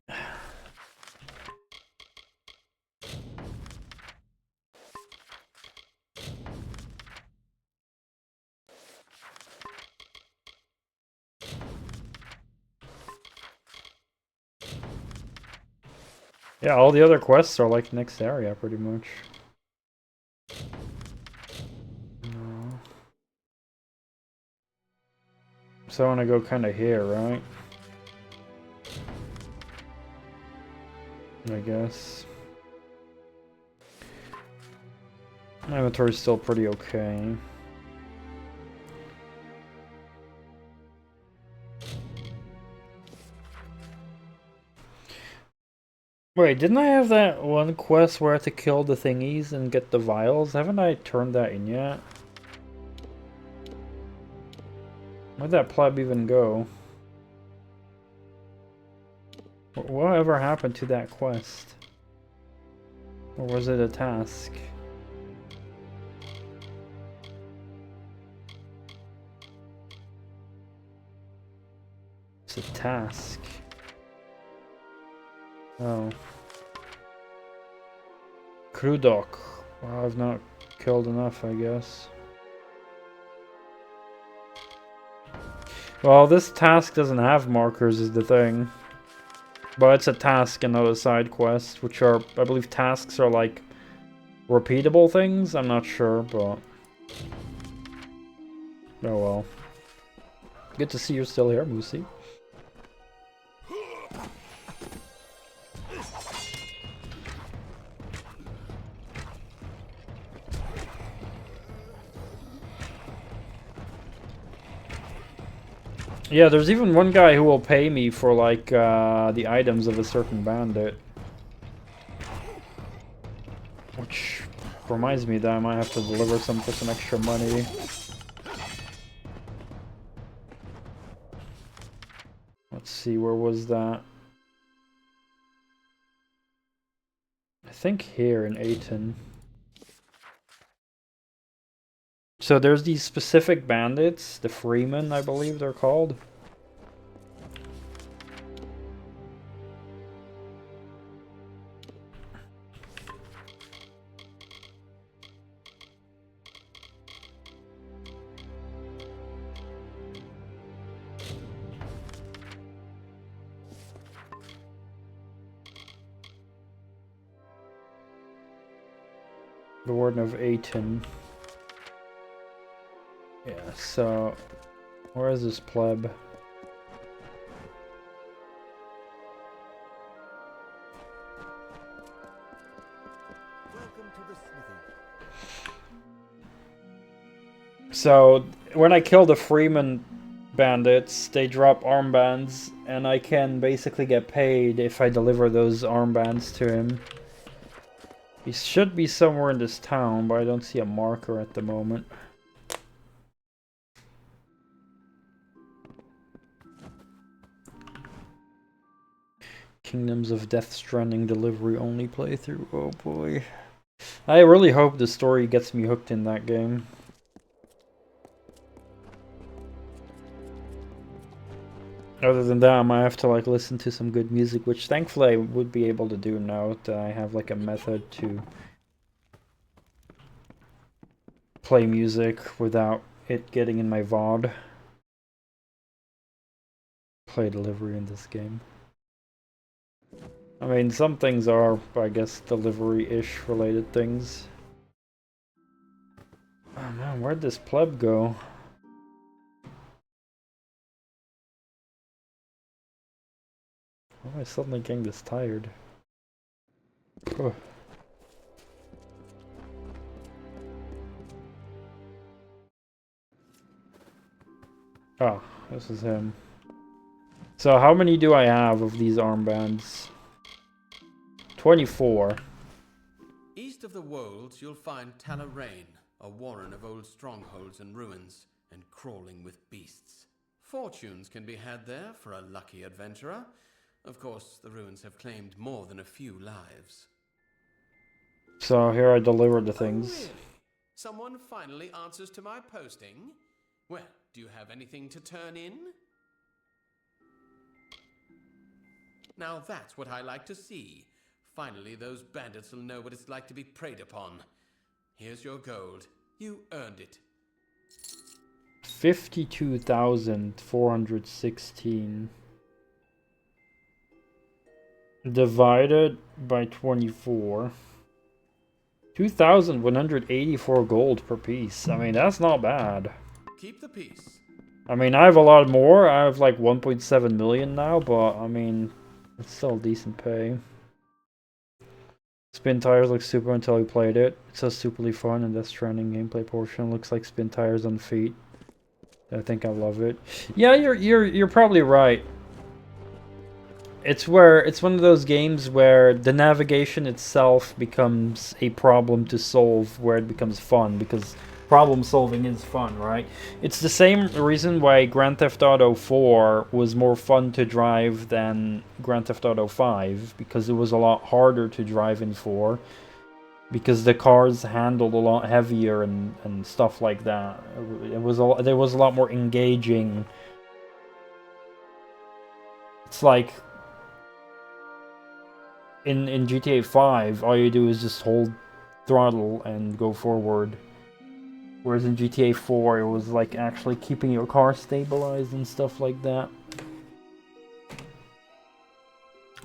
Yeah, all the other quests are like next area, pretty much. No. So I want to go kind of here, right? I guess. My inventory's still pretty okay. Wait, didn't I have that one quest where I had to kill the thingies and get the vials? Haven't I turned that in yet? Where'd that pleb even go? Whatever happened to that quest? Or was it a task? It's a task. Oh. Krudok. Well, I've not killed enough, I guess. Well, this task doesn't have markers is the thing. But it's a task and not a side quest, which are, I believe tasks are like repeatable things? I'm not sure, but... Oh well. Good to see you're still here, Moosey. Yeah, there's even one guy who will pay me for, like, the items of a certain bandit. Which reminds me that I might have to deliver some for some extra money. Let's see, where was that? I think here in Ayton. So there's these specific bandits, the Freemen, I believe they're called. The Warden of Ayton. Yeah, so where is this pleb? So when I kill the Freeman bandits, they drop armbands, and I can basically get paid if I deliver those armbands to him. He should be somewhere in this town, but I don't see a marker at the moment. Kingdoms of Death Stranding delivery only playthrough. Oh boy. I really hope the story gets me hooked in that game. Other than that, I might have to like listen to some good music, which thankfully I would be able to do now that I have like a method to play music without it getting in my VOD. Play delivery in this game. I mean, some things are, I guess, delivery-ish related things. Oh man, where'd this pleb go? Why am I suddenly getting this tired? Oh. Oh, this is him. So how many do I have of these armbands? 24. East of the Wolds, you'll find Talarain, a warren of old strongholds and ruins, and crawling with beasts. Fortunes can be had there for a lucky adventurer. Of course, the ruins have claimed more than a few lives. So here I delivered the things. Oh, really? Someone finally answers to my posting? Well, do you have anything to turn in? Now that's what I like to see. Finally, those bandits will know what it's like to be preyed upon. Here's your gold. You earned it. 52,416 divided by 24. 2,184 gold per piece. I mean, that's not bad. Keep the peace. I mean, I have a lot more. I have like 1.7 million now, but I mean, it's still decent pay. Spin Tires looks super until we played it. It says superly fun, and the Stranding gameplay portion looks like Spin Tires on feet. I think I love it. Yeah, you're probably right. It's one of those games where the navigation itself becomes a problem to solve, where it becomes fun, because problem solving is fun, right? It's the same reason why Grand Theft Auto 4 was more fun to drive than Grand Theft Auto 5, because it was a lot harder to drive in 4, because the cars handled a lot heavier and stuff like that. There was a lot more engaging. It's like in GTA 5, all you do is just hold throttle and go forward. Whereas in GTA 4, it was like actually keeping your car stabilized and stuff like that.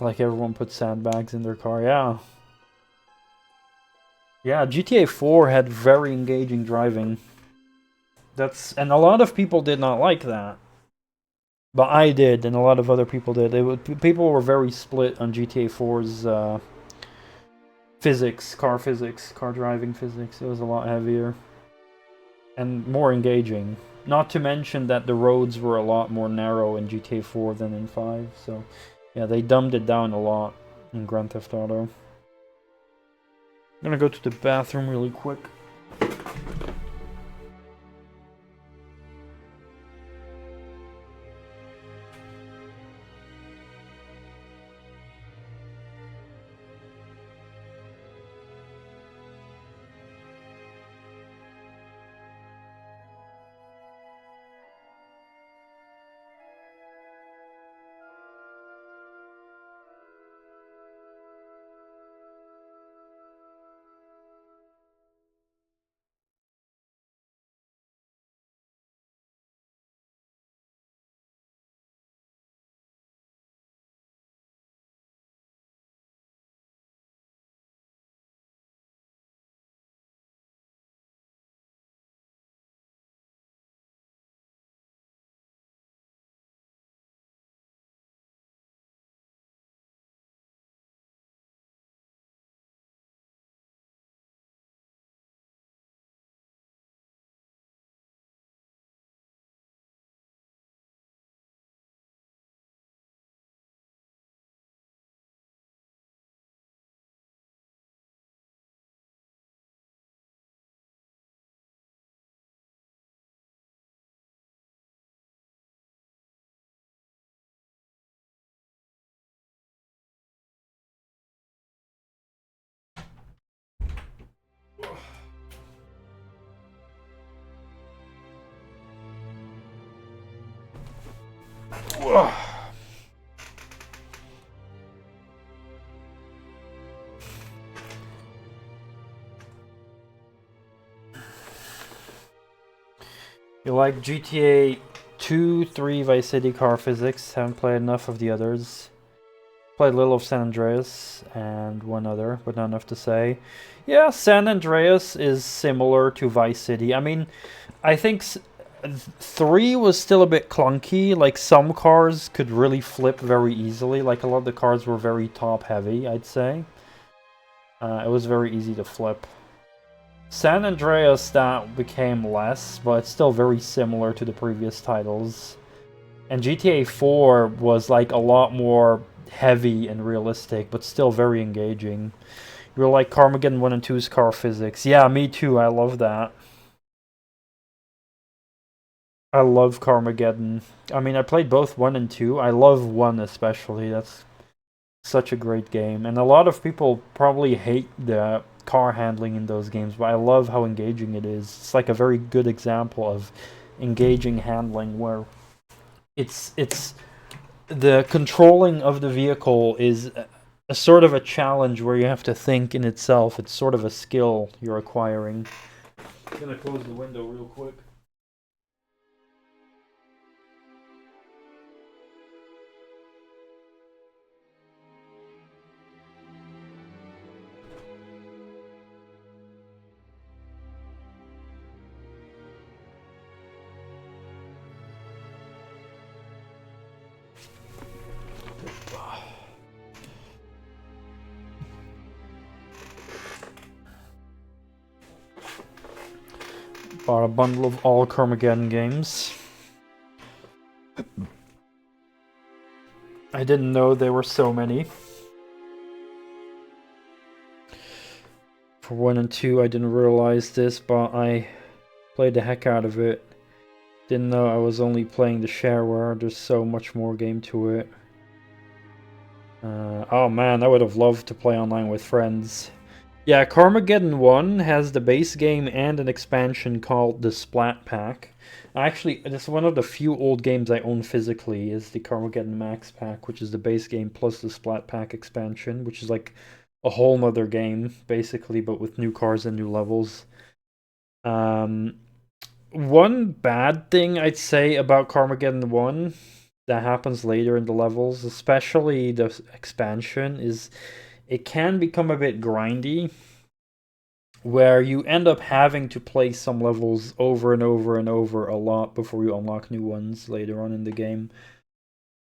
Like everyone put sandbags in their car, yeah. Yeah, GTA 4 had very engaging driving. And a lot of people did not like that. But I did, and a lot of other people did. People were very split on GTA 4's physics, car driving physics. It was a lot heavier. And more engaging. Not to mention that the roads were a lot more narrow in GTA 4 than in 5. So, yeah, they dumbed it down a lot in Grand Theft Auto. I'm gonna go to the bathroom really quick. You like GTA 2, 3, Vice City car physics? Haven't played enough of the others. Played a little of San Andreas and one other, but not enough to say. Yeah, San Andreas is similar to Vice City. I mean, I think 3 was still a bit clunky. Like, some cars could really flip very easily. Like, a lot of the cars were very top-heavy, I'd say. It was very easy to flip. San Andreas, that became less, but it's still very similar to the previous titles. And GTA 4 was like a lot more heavy and realistic, but still very engaging. You were like Carmageddon 1 and 2's car physics. Yeah, me too, I love that. I love Carmageddon. I mean, I played both 1 and 2. I love 1 especially. That's such a great game. And a lot of people probably hate the car handling in those games, but I love how engaging it is. It's like a very good example of engaging handling where it's the controlling of the vehicle is a sort of a challenge where you have to think in itself. It's sort of a skill you're acquiring. I'm gonna close the window real quick. Bought a bundle of all Carmageddon games. I didn't know there were so many. For 1 and 2, I didn't realize this, but I played the heck out of it. Didn't know I was only playing the shareware. There's so much more game to it. Oh man, I would have loved to play online with friends. Yeah, Carmageddon 1 has the base game and an expansion called the Splat Pack. Actually, it's one of the few old games I own physically, is the Carmageddon Max Pack, which is the base game plus the Splat Pack expansion, which is like a whole nother game, basically, but with new cars and new levels. One bad thing I'd say about Carmageddon 1 that happens later in the levels, especially the expansion, is it can become a bit grindy, where you end up having to play some levels over and over and over a lot before you unlock new ones later on in the game.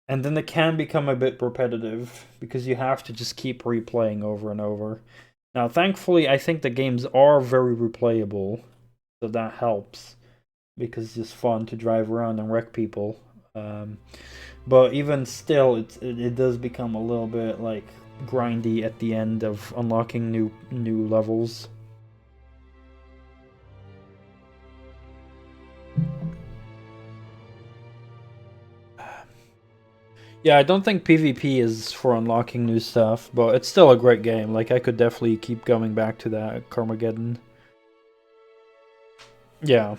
And then it can become a bit repetitive, because you have to just keep replaying over and over. Now, thankfully, I think the games are very replayable, so that helps, because it's just fun to drive around and wreck people. But even still, it does become a little bit like grindy at the end of unlocking new levels. Yeah, I don't think PvP is for unlocking new stuff, but it's still a great game. Like, I could definitely keep going back to that Carmageddon. Yeah.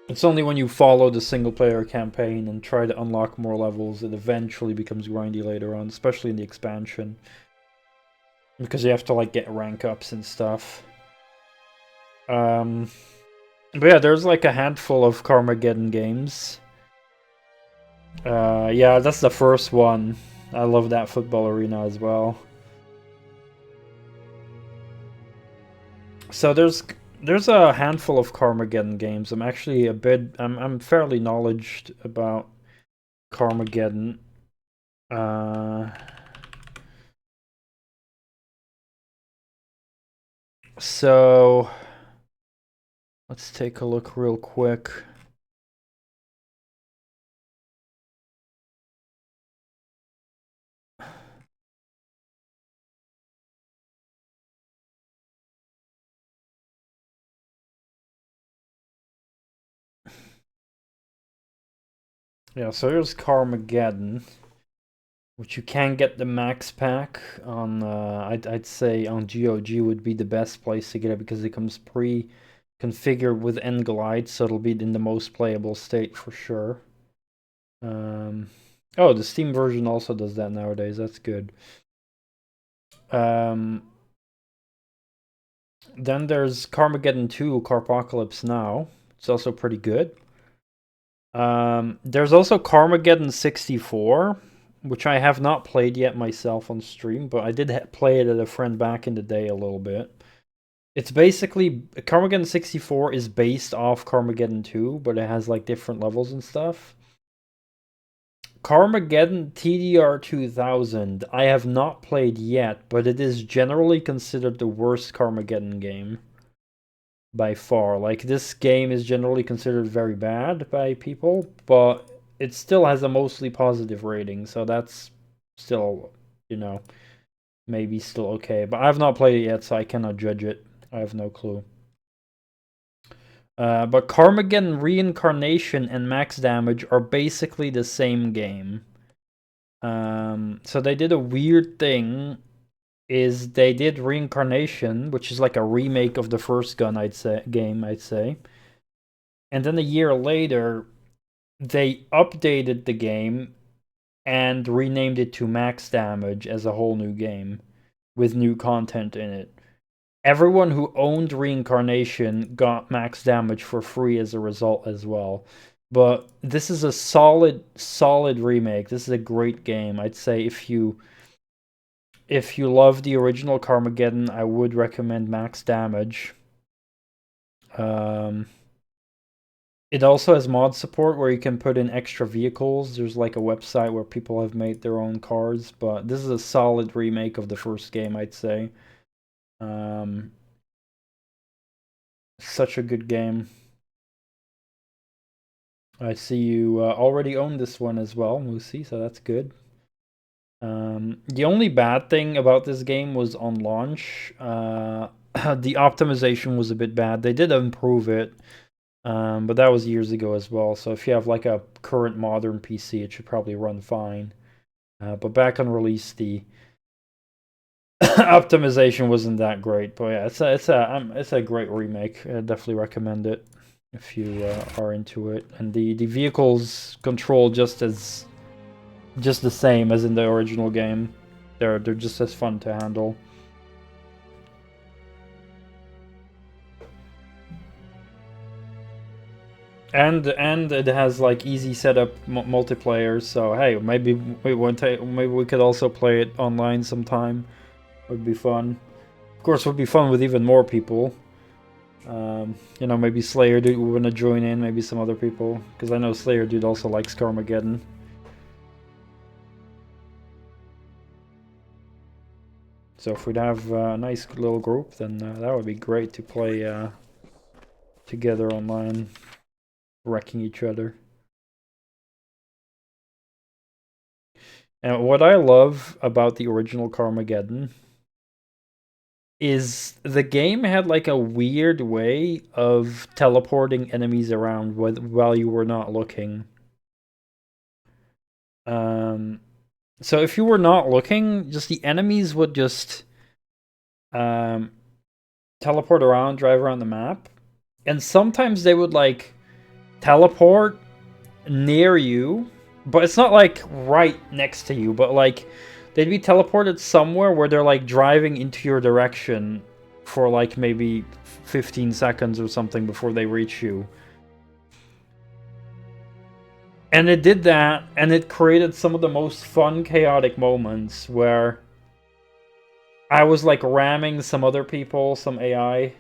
It's only when you follow the single-player campaign and try to unlock more levels, it eventually becomes grindy later on, especially in the expansion. Because you have to, like, get rank ups and stuff. But yeah, there's like a handful of Carmageddon games. Yeah, that's the first one. I love that football arena as well. So there's a handful of Carmageddon games. I'm actually I'm fairly knowledgeable about Carmageddon. So let's take a look real quick. Yeah, so here's Carmageddon, which you can get the max pack on. I'd say on GOG would be the best place to get it, because it comes pre-configured with N-Glide, so it'll be in the most playable state for sure. Oh, the Steam version also does that nowadays. That's good. Then there's Carmageddon 2, Carpocalypse Now. It's also pretty good. There's also Carmageddon 64, which I have not played yet myself on stream, but I did play it at a friend back in the day a little bit. It's basically, Carmageddon 64 is based off Carmageddon 2, but it has like different levels and stuff. Carmageddon TDR 2000, I have not played yet, but it is generally considered the worst Carmageddon game. By far. Like, this game is generally considered very bad by people, but it still has a mostly positive rating, so that's still, you know, maybe still okay. But I've not played it yet, so I cannot judge it. I have no clue. But Carmageddon Reincarnation and Max Damage are basically the same game. So they did a weird thing, is they did Reincarnation, which is like a remake of the first gun, I'd say. And then a year later, they updated the game and renamed it to Max Damage as a whole new game with new content in it. Everyone who owned Reincarnation got Max Damage for free as a result as well. But this is a solid remake. This is a great game. I'd say if you love the original Carmageddon, I would recommend Max Damage. It also has mod support where you can put in extra vehicles. There's like a website where people have made their own cars, but this is a solid remake of the first game, I'd say. Such a good game. I see you already own this one as well, Moosey, so that's good. The only bad thing about this game was on launch, the optimization was a bit bad. They did improve it, but that was years ago as well. So if you have like a current modern PC, it should probably run fine. But back on release, the optimization wasn't that great. But yeah, it's a great remake. I definitely recommend it if you are into it. And the vehicles control just the same as in the original game. They're just as fun to handle. And it has like easy setup multiplayer. So hey, maybe we could also play it online sometime. Would be fun. Of course, it would be fun with even more people. You know, maybe Slayer Dude would want to join in. Maybe some other people, because I know Slayer Dude also likes Carmageddon. So if we'd have a nice little group, then that would be great to play together online, wrecking each other. And what I love about the original Carmageddon is the game had like a weird way of teleporting enemies around while you were not looking. So if you were not looking, just the enemies would just teleport around, drive around the map. And sometimes they would like teleport near you, but it's not like right next to you, but like they'd be teleported somewhere where they're like driving into your direction for like maybe 15 seconds or something before they reach you. And it did that, and it created some of the most fun, chaotic moments where I was like ramming some other people, some AI.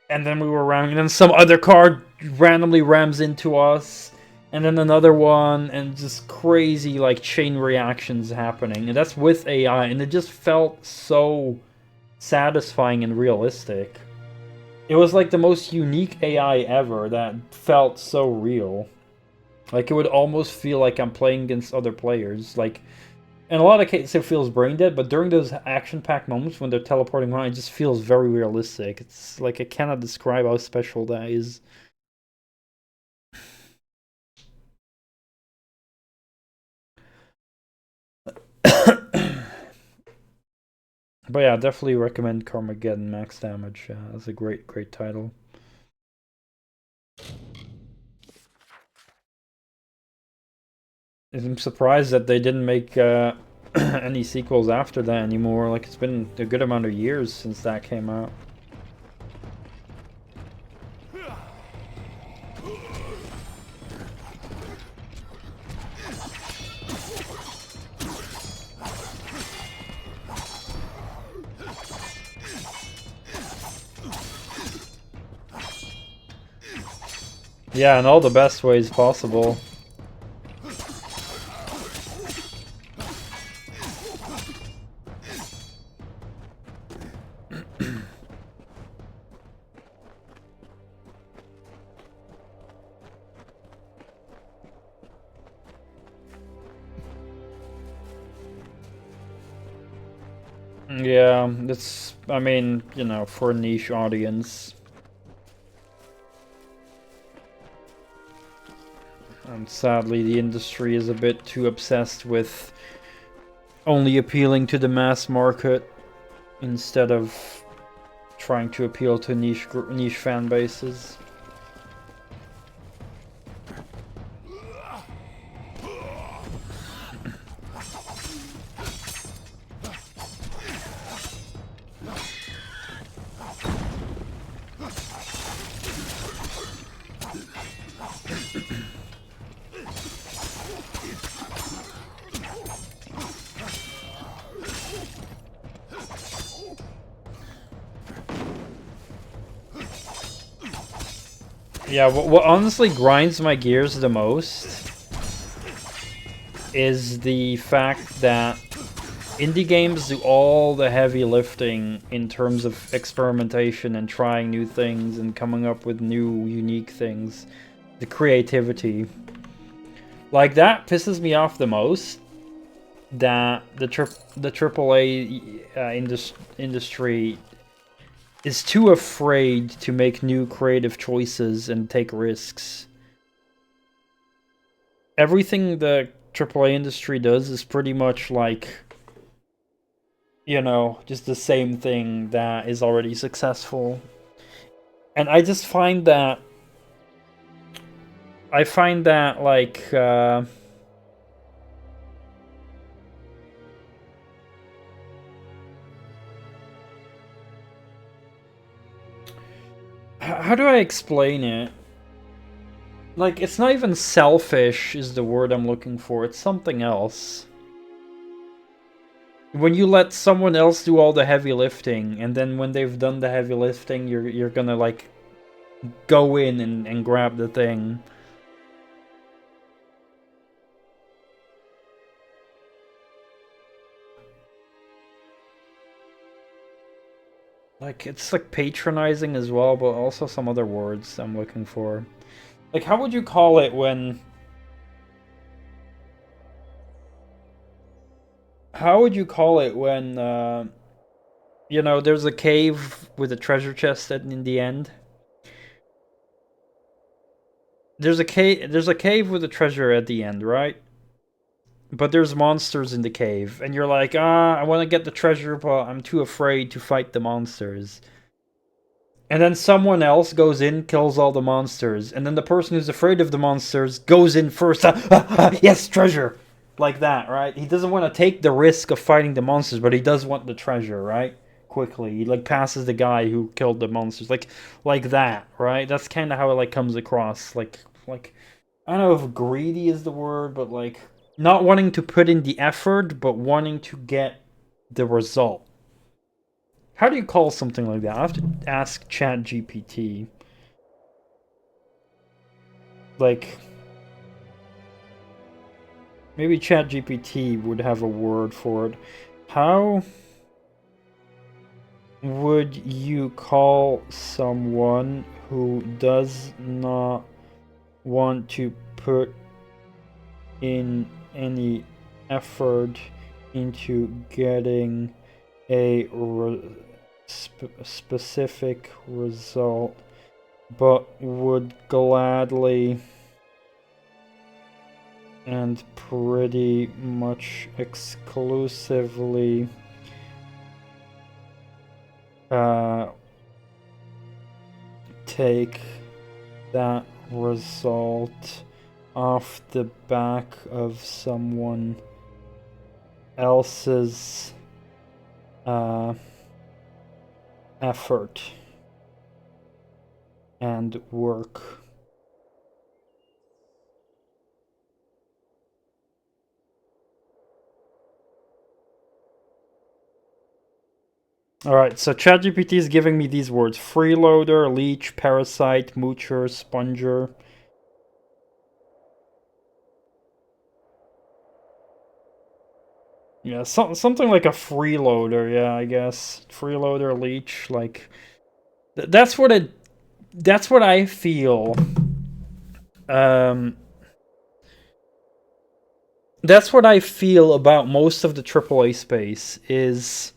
And then we were ramming, and then some other car randomly rams into us. And then another one, and just crazy like chain reactions happening. And that's with AI, and it just felt so satisfying and realistic. It was like the most unique AI ever that felt so real. Like it would almost feel like I'm playing against other players. Like in a lot of cases it feels brain dead, but during those action-packed moments when they're teleporting around, it just feels very realistic. It's like I cannot describe how special that is. But yeah, definitely recommend Carmageddon Max Damage. That's a great title. I'm surprised that they didn't make any sequels after that anymore. Like, it's been a good amount of years since that came out. Yeah, in all the best ways possible. Yeah, it's, I mean, you know, for a niche audience. And sadly, the industry is a bit too obsessed with only appealing to the mass market instead of trying to appeal to niche fan bases. Yeah, what honestly grinds my gears the most is the fact that Indie games do all the heavy lifting in terms of experimentation and trying new things and coming up with new, unique things. The creativity. Like, that pisses me off the most. That the AAA industry is too afraid to make new creative choices and take risks. Everything the AAA industry does is pretty much like, you know, just the same thing that is already successful. And I just find that... like... how do I explain it? Like, it's not even selfish is the word I'm looking for. It's something else. When you let someone else do all the heavy lifting, and then when they've done the heavy lifting, you're gonna, like, go in and grab the thing. Like, it's like patronizing as well, but also some other words I'm looking for. Like, how would you call it when... How would you call it when, you know, there's a cave with a treasure chest in the end? There's a cave with a treasure at the end, right? But there's monsters in the cave, and you're like, I want to get the treasure, but I'm too afraid to fight the monsters. And then someone else goes in, kills all the monsters, and then the person who's afraid of the monsters goes in first. Yes, treasure! Like that, right? He doesn't want to take the risk of fighting the monsters, but he does want the treasure, right? Quickly. He, like, passes the guy who killed the monsters. Like that, right? That's kind of how it, like, comes across. Like, I don't know if greedy is the word, but, like, not wanting to put in the effort, but wanting to get the result. How do you call something like that? I have to ask ChatGPT. Like, maybe ChatGPT would have a word for it. How would you call someone who does not want to put in any effort into getting a specific result, but would gladly and pretty much exclusively take that result off the back of someone else's effort and work. Alright, so ChatGPT is giving me these words: freeloader, leech, parasite, moocher, sponger. Yeah, something like a freeloader, yeah, I guess. Freeloader, leech, like... That's what I feel. That's what I feel about most of the AAA space, is...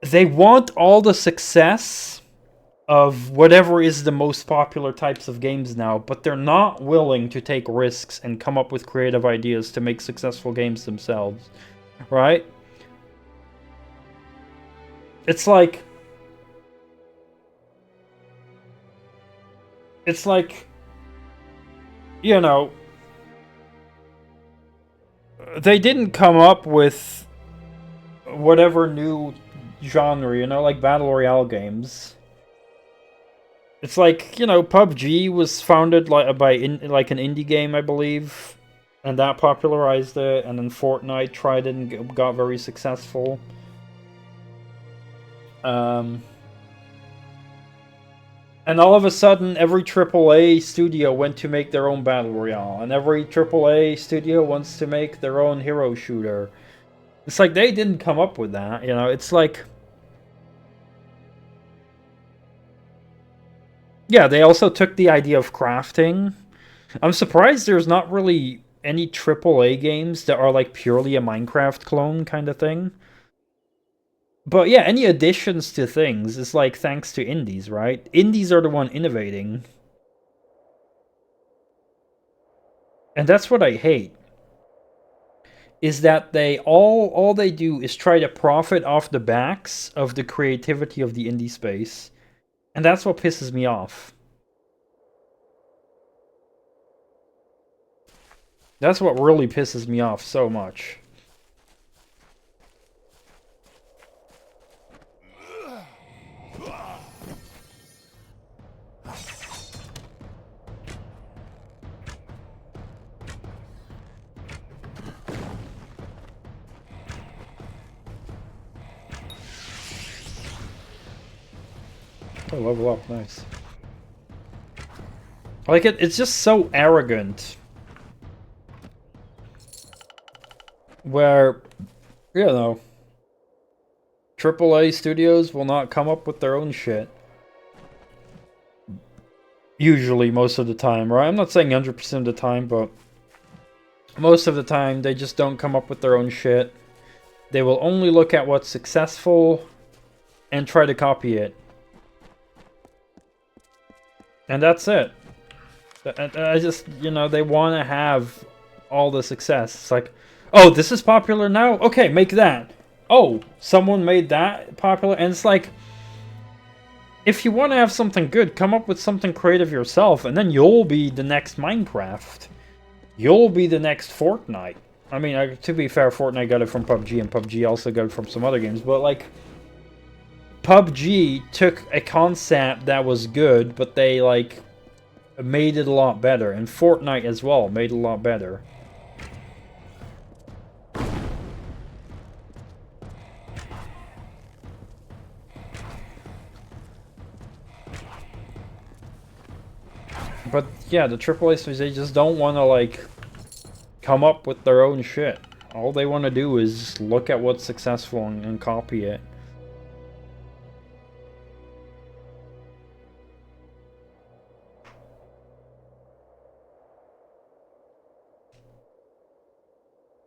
they want all the success of whatever is the most popular types of games now, but they're not willing to take risks and come up with creative ideas to make successful games themselves, right? It's like, you know, they didn't come up with whatever new genre, you know, like Battle Royale games. It's like, you know, PUBG was founded by an indie game, I believe, and that popularized it, and then Fortnite tried it and got very successful. And all of a sudden, every AAA studio went to make their own Battle Royale, and every AAA studio wants to make their own hero shooter. It's like they didn't come up with that, you know? It's like... Yeah, they also took the idea of crafting. I'm surprised there's not really any AAA games that are like purely a Minecraft clone kind of thing. But yeah, any additions to things is like thanks to indies, right? Indies are the one innovating. And that's what I hate. Is that they all they do is try to profit off the backs of the creativity of the indie space. And that's what pisses me off. That's what really pisses me off so much. Oh, level up, nice. Like, it's just so arrogant. Where, you know, AAA studios will not come up with their own shit. Usually, most of the time, right? I'm not saying 100% of the time, but most of the time, they just don't come up with their own shit. They will only look at what's successful and try to copy it. And that's it. I just, you know, they want to have all the success. It's like, oh, this is popular now? Okay, make that. Oh, someone made that popular? And it's like, if you want to have something good, come up with something creative yourself, and then you'll be the next Minecraft. You'll be the next Fortnite. I mean, to be fair, Fortnite got it from PUBG, and PUBG also got it from some other games, but like, PUBG took a concept that was good, but they, like, made it a lot better. And Fortnite as well made it a lot better. But yeah, the AAA studios, they just don't want to, like, come up with their own shit. All they want to do is look at what's successful and copy it.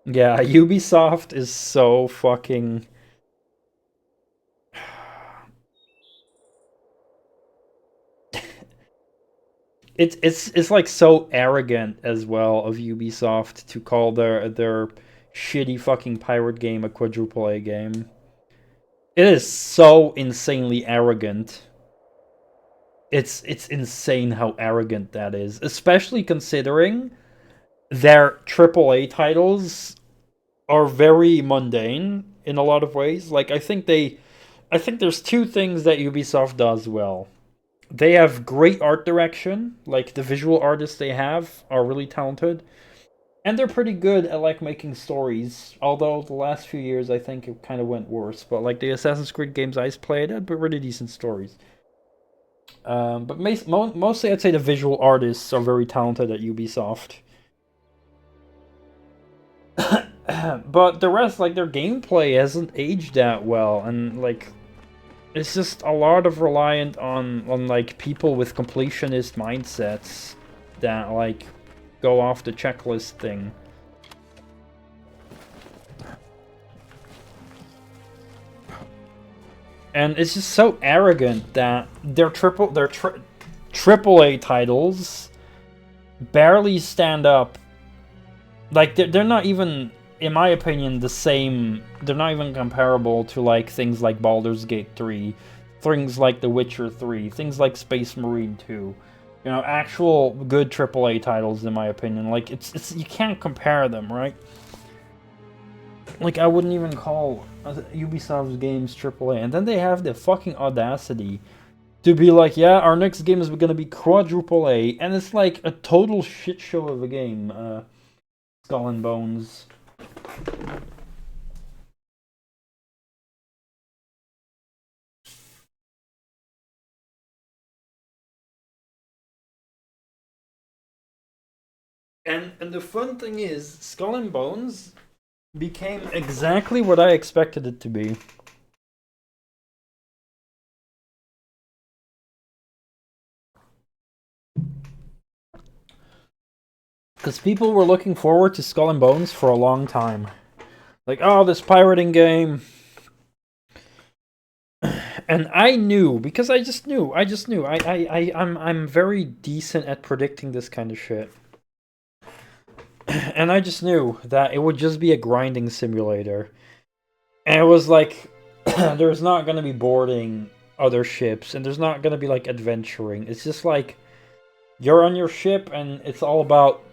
Yeah, Ubisoft is so fucking... It's like so arrogant as well of Ubisoft to call their shitty fucking pirate game a quadruple A game. It is so insanely arrogant. It's insane how arrogant that is, especially considering their AAA titles are very mundane in a lot of ways. Like, I think there's two things that Ubisoft does well. They have great art direction, like the visual artists they have are really talented. And they're pretty good at, like, making stories. Although the last few years I think it kind of went worse. But like the Assassin's Creed games I played had really decent stories. But mostly I'd say the visual artists are very talented at Ubisoft. But the rest, like, their gameplay hasn't aged that well, and like, it's just a lot of reliant on like people with completionist mindsets that like go off the checklist thing. And it's just so arrogant that their AAA titles barely stand up. Like, they're not even, in my opinion, the same. They're not even comparable to like things like Baldur's Gate 3, things like The Witcher 3, things like Space Marine 2. You know, actual good AAA titles, in my opinion. Like, it's you can't compare them, right? Like, I wouldn't even call Ubisoft's games AAA. And then they have the fucking audacity to be like, yeah, our next game is going to be quadruple A. And it's like a total shit show of a game. Skull and Bones. And the fun thing is, Skull and Bones, became exactly what I expected it to be. Because people were looking forward to Skull and Bones for a long time. Like, oh, this pirating game. And I knew, because I just knew. I'm very decent at predicting this kind of shit. And I just knew that it would just be a grinding simulator. And it was like, there's not going to be boarding other ships, and there's not going to be like adventuring. It's just like, you're on your ship, and it's all about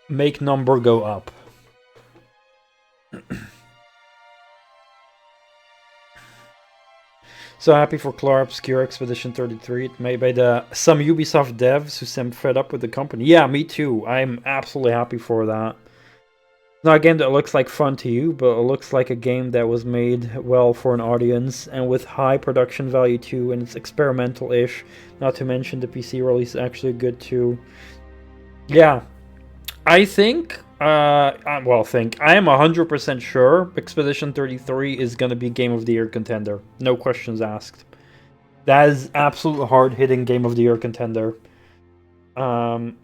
make number go up. So happy for Clar Obscure Expedition 33, made by some Ubisoft devs who seem fed up with the company. Yeah, me too. I'm absolutely happy for that. Not a game that looks like fun to you, but it looks like a game that was made well for an audience, and with high production value too, and it's experimental-ish. Not to mention the PC release is actually good too. Yeah, I think, I am 100% sure Expedition 33 is going to be Game of the Year contender. No questions asked. That is absolute hard-hitting Game of the Year contender. And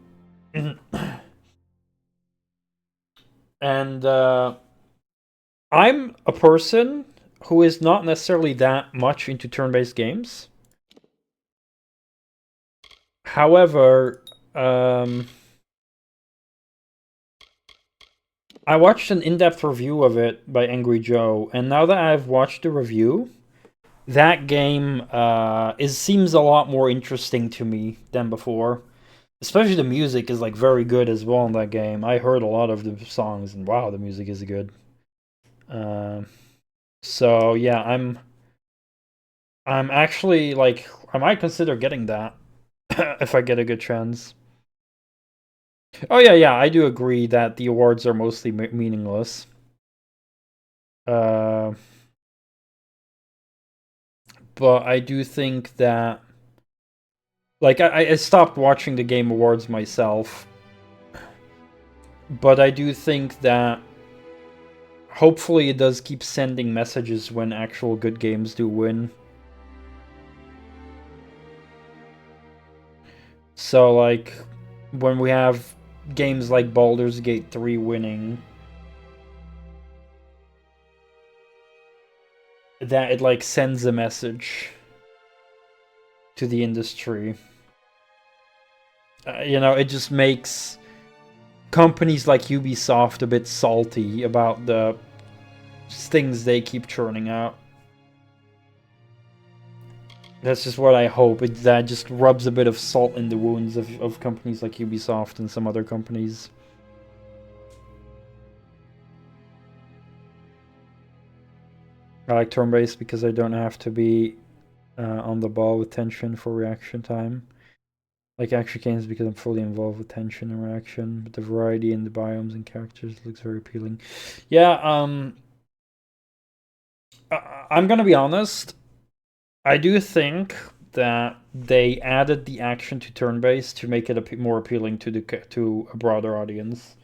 I'm a person who is not necessarily that much into turn-based games. However, I watched an in-depth review of it by Angry Joe, and now that I've watched the review, that game seems a lot more interesting to me than before. Especially the music is like very good as well in that game. I heard a lot of the songs, and wow, the music is good. So yeah, I'm actually like, I might consider getting that if I get a good chance. Oh yeah, I do agree that the awards are mostly meaningless. But I do think that, like, I stopped watching the Game Awards myself. But I do think that hopefully it does keep sending messages when actual good games do win. So, like, when we have games like Baldur's Gate 3 winning, that it, like, sends a message to the industry. You know, it just makes companies like Ubisoft a bit salty about the things they keep churning out. That's just what I hope. That just rubs a bit of salt in the wounds of companies like Ubisoft and some other companies. I like turn-based because I don't have to be on the ball with tension for reaction time. Like action games because I'm fully involved with tension and reaction, but the variety in the biomes and characters looks very appealing. Yeah, I'm gonna be honest. I do think that they added the action to turn-based to make it more appealing to a broader audience.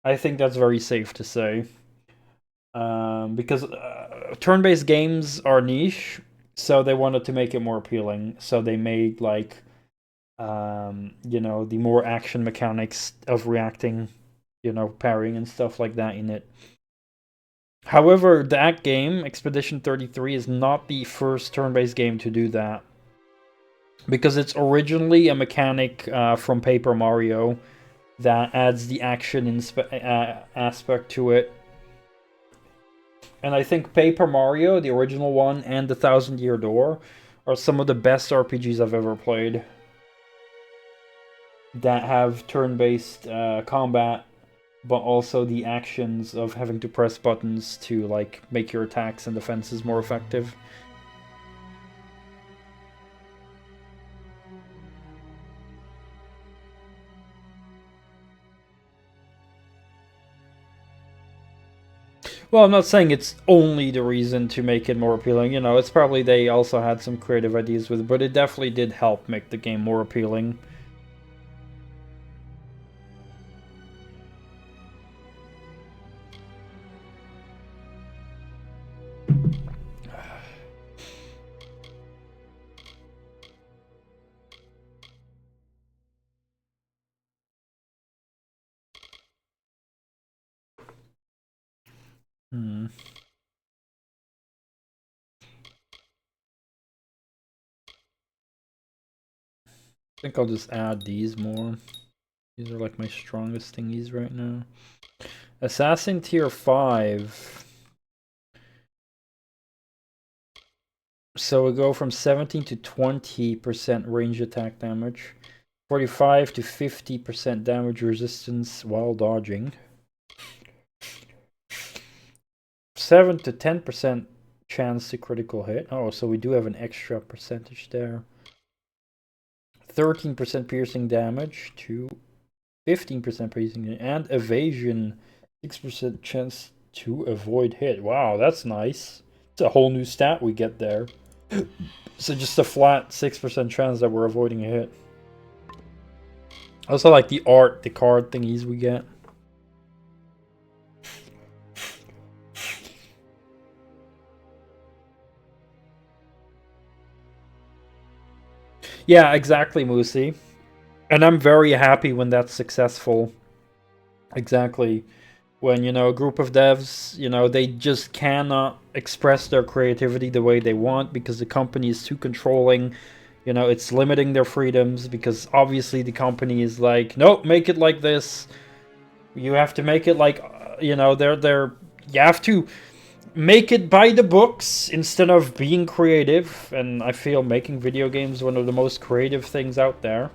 I think that's very safe to say. Because turn-based games are niche, so they wanted to make it more appealing. So they made, like, you know, the more action mechanics of reacting, you know, parrying and stuff like that in it. However, that game, Expedition 33, is not the first turn-based game to do that. Because it's originally a mechanic from Paper Mario that adds the action aspect to it. And I think Paper Mario, the original one, and The Thousand Year Door are some of the best RPGs I've ever played that have turn-based combat, but also the actions of having to press buttons to, like, make your attacks and defenses more effective. Well, I'm not saying it's only the reason to make it more appealing. You know, it's probably they also had some creative ideas with it, but it definitely did help make the game more appealing. I think I'll just add these more. These are like my strongest thingies right now. Assassin tier 5. So we go from 17 to 20% range attack damage. 45 to 50% damage resistance while dodging. 7 to 10% chance to critical hit. Oh, so we do have an extra percentage there. 13% piercing damage to 15% piercing damage. And evasion, 6% chance to avoid hit. Wow, that's nice. It's a whole new stat we get there. So just a flat 6% chance that we're avoiding a hit. I also like the art, the card thingies we get. Yeah, exactly, Moosey. And I'm very happy when that's successful. Exactly. When, you know, a group of devs, you know, they just cannot express their creativity the way they want because the company is too controlling. You know, it's limiting their freedoms because obviously the company is like, nope, make it like this. You have to make it like, you know, you have to make it by the books instead of being creative. And I feel making video games is one of the most creative things out there.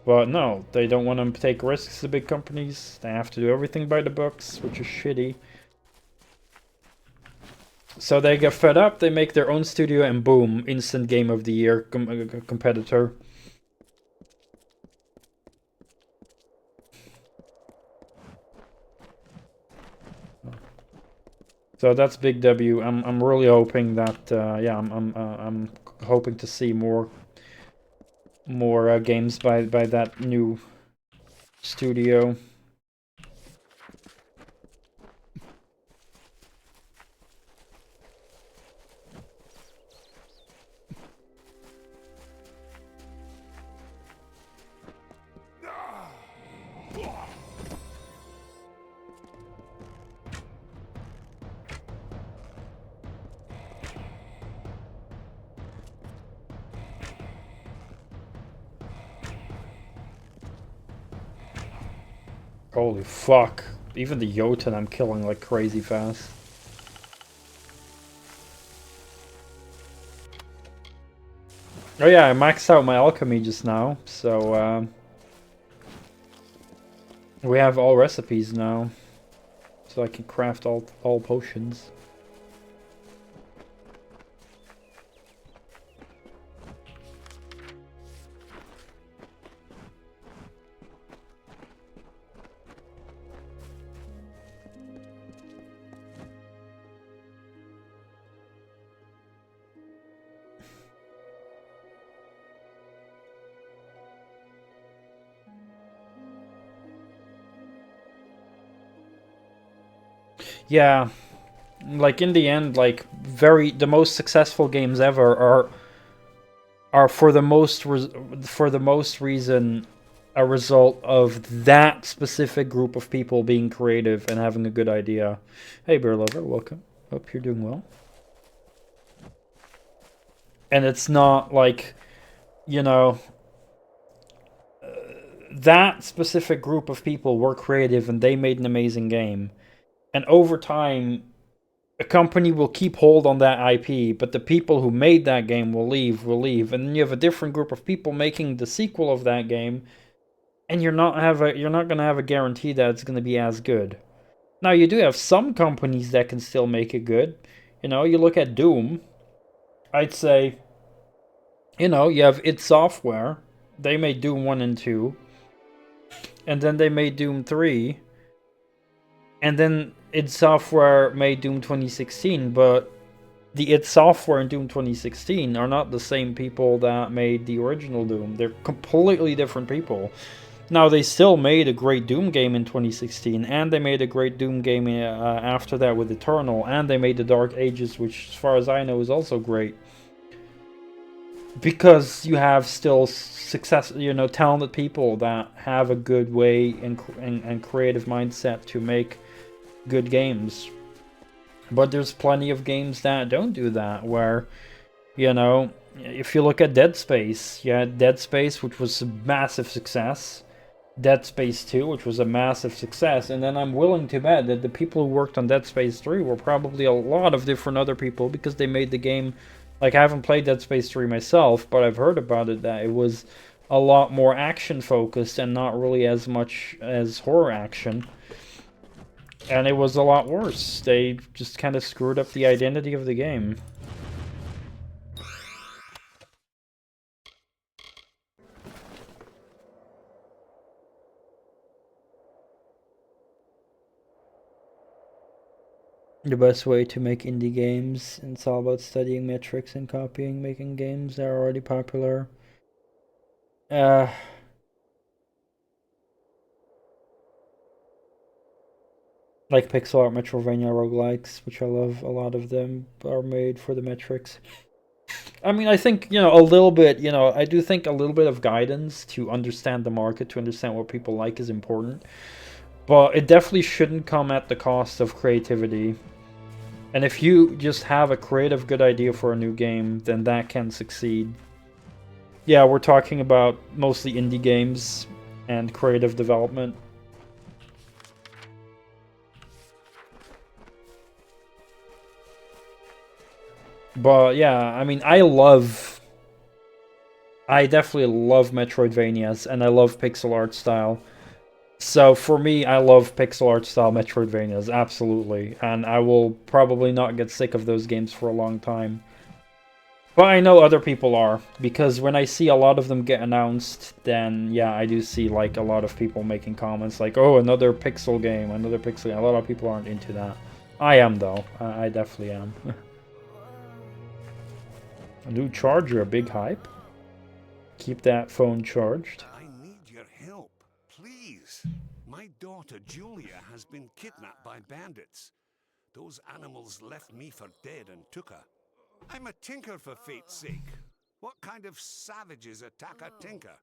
But no, they don't want to take risks, the big companies. They have to do everything by the books, which is shitty. So they get fed up, they make their own studio, and boom, instant Game of the Year competitor. So that's big W. I'm really hoping that yeah, I'm hoping to see more games by that new studio. Holy fuck. Even the Jotun I'm killing like crazy fast. Oh yeah, I maxed out my alchemy just now, so we have all recipes now. So I can craft all potions. Yeah, like in the end, like the most successful games ever are for the most reason a result of that specific group of people being creative and having a good idea. Hey, Bear Lover, welcome. Hope you're doing well. And it's not like, you know, that specific group of people were creative and they made an amazing game. And over time, a company will keep hold on that IP, but the people who made that game will leave. And then you have a different group of people making the sequel of that game, and you're not going to have a guarantee that it's going to be as good. Now, you do have some companies that can still make it good. You know, you look at Doom. I'd say, you know, you have id Software. They made Doom 1 and 2. And then they made Doom 3. And then id Software made Doom 2016, but the id Software and Doom 2016 are not the same people that made the original Doom. They're completely different people. Now, they still made a great Doom game in 2016, and they made a great Doom game after that with Eternal, and they made the Dark Ages, which, as far as I know, is also great. Because you have still talented people that have a good way and creative mindset to make good games. But there's plenty of games that don't do that, where You know, if you look at Dead Space, you had Dead Space, which was a massive success. Dead Space 2, which was a massive success. And then I'm willing to bet that the people who worked on Dead Space 3 were probably a lot of different other people, because they made the game... Like, I haven't played Dead Space 3 myself, but I've heard about it, that it was a lot more action-focused and not really as much as horror action. And it was a lot worse. They just kind of screwed up the identity of the game. The best way to make indie games, and it's all about studying metrics and copying, making games that are already popular. Like pixel art Metroidvania roguelikes, which I love. A lot of them are made for the metrics. I mean, I think, you know, a little bit, you know, I do think a little bit of guidance to understand the market, to understand what people like, is important. But it definitely shouldn't come at the cost of creativity. And if you just have a creative good idea for a new game, then that can succeed. Yeah, we're talking about mostly indie games and creative development. But yeah, I mean, I definitely love Metroidvanias, and I love pixel art style. So for me, I love pixel art style Metroidvanias, absolutely. And I will probably not get sick of those games for a long time. But I know other people are, because when I see a lot of them get announced, then yeah, I do see like a lot of people making comments like, oh, another pixel game, another pixel game. A lot of people aren't into that. I am, though. I definitely am. A new charger, a big hype. Keep that phone charged. I need your help, please. My daughter Julia has been kidnapped by bandits. Those animals left me for dead and took her. I'm a tinker, for fate's sake. What kind of savages attack a tinker?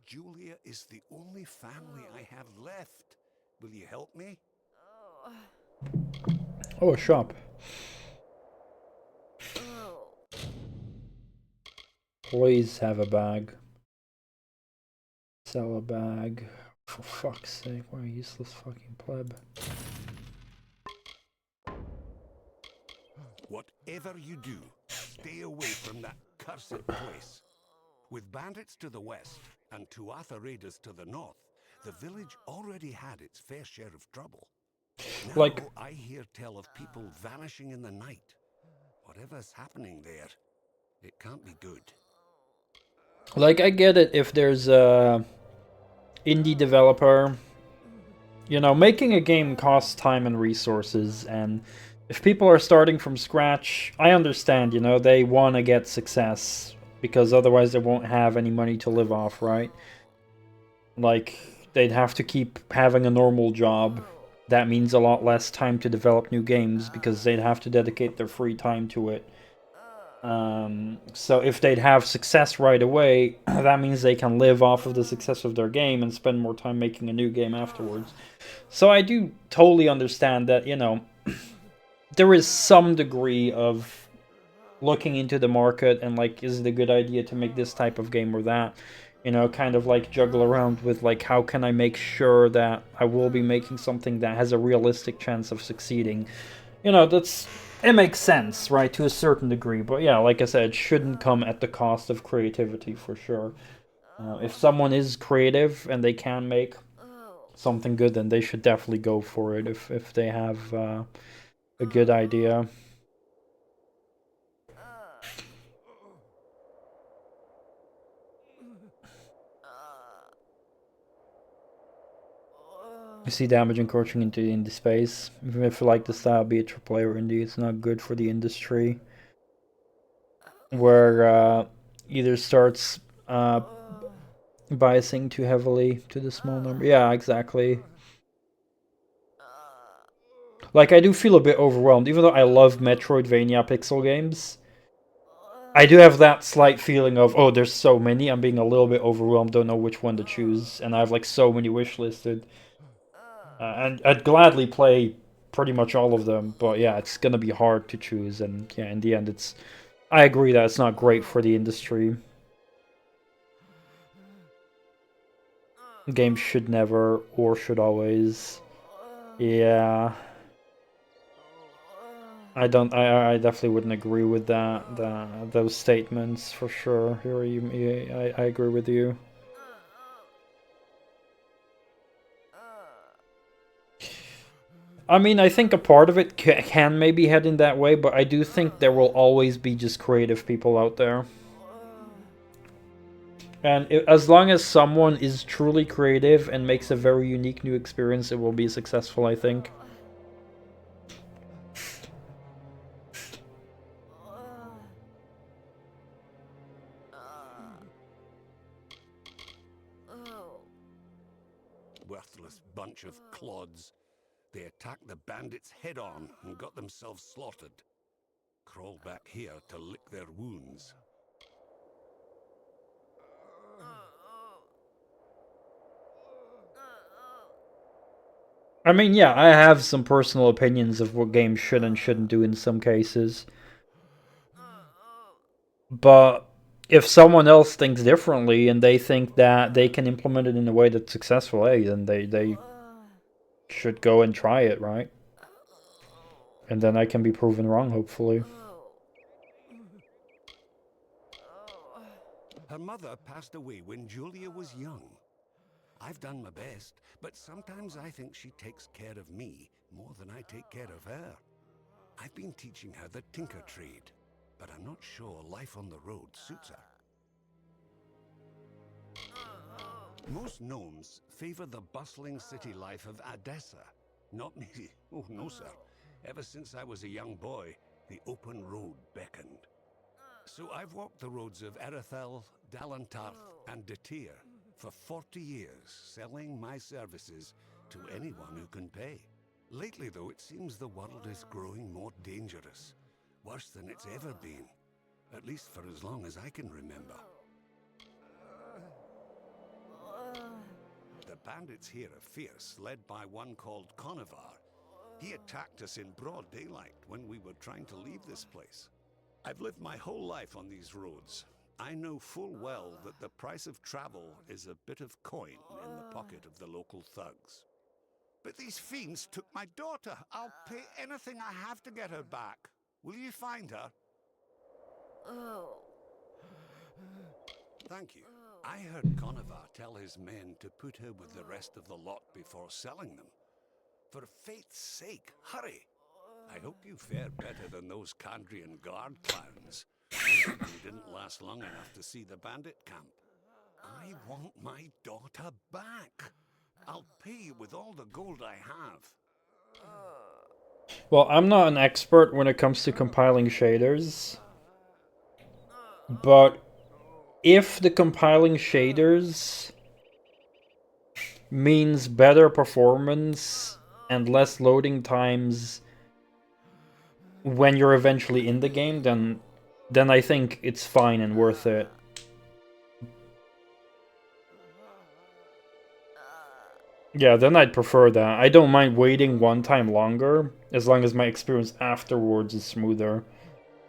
Julia is the only family I have left. Will you help me? Oh, a shop. Please have a bag. Sell a bag. For fuck's sake, what a useless fucking pleb. Whatever you do, stay away from that cursed place. With bandits to the west and Tuatha raiders to the north, the village already had its fair share of trouble. Now I hear tell of people vanishing in the night. Whatever's happening there, it can't be good. Like, I get it if there's a indie developer. You know, making a game costs time and resources, and if people are starting from scratch, I understand, you know, they want to get success, because otherwise they won't have any money to live off, right? Like, they'd have to keep having a normal job. That means a lot less time to develop new games, because they'd have to dedicate their free time to it. So if they'd have success right away, that means they can live off of the success of their game and spend more time making a new game afterwards. So I do totally understand that, you know, there is some degree of looking into the market and like, is it a good idea to make this type of game or that? You know, kind of like juggle around with like, how can I make sure that I will be making something that has a realistic chance of succeeding? You know, it makes sense, right, to a certain degree. But yeah, like I said, it shouldn't come at the cost of creativity, for sure. If someone is creative and they can make something good, then they should definitely go for it if they have a good idea. You see damage encroaching into the indie space. Even if you like the style, be it AAA or indie, it's not good for the industry. Where either starts biasing too heavily to the small number. Yeah, exactly. Like, I do feel a bit overwhelmed. Even though I love Metroidvania pixel games, I do have that slight feeling of, oh, there's so many, I'm being a little bit overwhelmed, don't know which one to choose. And I have like so many wishlisted. And I'd gladly play pretty much all of them, but yeah, it's gonna be hard to choose, and yeah, in the end, I agree that it's not great for the industry. Games should never or should always. Yeah. I definitely wouldn't agree with those statements for sure. I agree with you. I mean, I think a part of it can maybe head in that way, but I do think there will always be just creative people out there. And as long as someone is truly creative and makes a very unique new experience, it will be successful, I think. Worthless bunch of clods. They attacked the bandits head-on and got themselves slaughtered. Crawl back here to lick their wounds. I mean, yeah, I have some personal opinions of what games should and shouldn't do in some cases. But if someone else thinks differently and they think that they can implement it in a way that's successful, hey, then they should go and try it, right? And then I can be proven wrong, hopefully. Her mother passed away when Julia was young. I've done my best, but sometimes I think she takes care of me more than I take care of her. I've been teaching her the tinker trade, but I'm not sure life on the road suits her. Most gnomes favor the bustling city life of Odessa. Not me. Oh, no, sir. Ever since I was a young boy, the open road beckoned. So I've walked the roads of Erethel, Dalantarth, and Detir for 40 years, selling my services to anyone who can pay. Lately, though, it seems the world is growing more dangerous, worse than it's ever been, at least for as long as I can remember. The bandits here are fierce, led by one called Conovar. He attacked us in broad daylight when we were trying to leave this place. I've lived my whole life on these roads. I know full well that the price of travel is a bit of coin in the pocket of the local thugs. But these fiends took my daughter. I'll pay anything I have to get her back. Will you find her? Thank you. I heard Conovar tell his men to put her with the rest of the lot before selling them. For faith's sake, hurry! I hope you fare better than those Kandrian guard clowns. You didn't last long enough to see the bandit camp. I want my daughter back. I'll pay you with all the gold I have. Well, I'm not an expert when it comes to compiling shaders. But if the compiling shaders means better performance and less loading times when you're eventually in the game, then I think it's fine and worth it. Yeah, then I'd prefer that. I don't mind waiting one time longer, as long as my experience afterwards is smoother.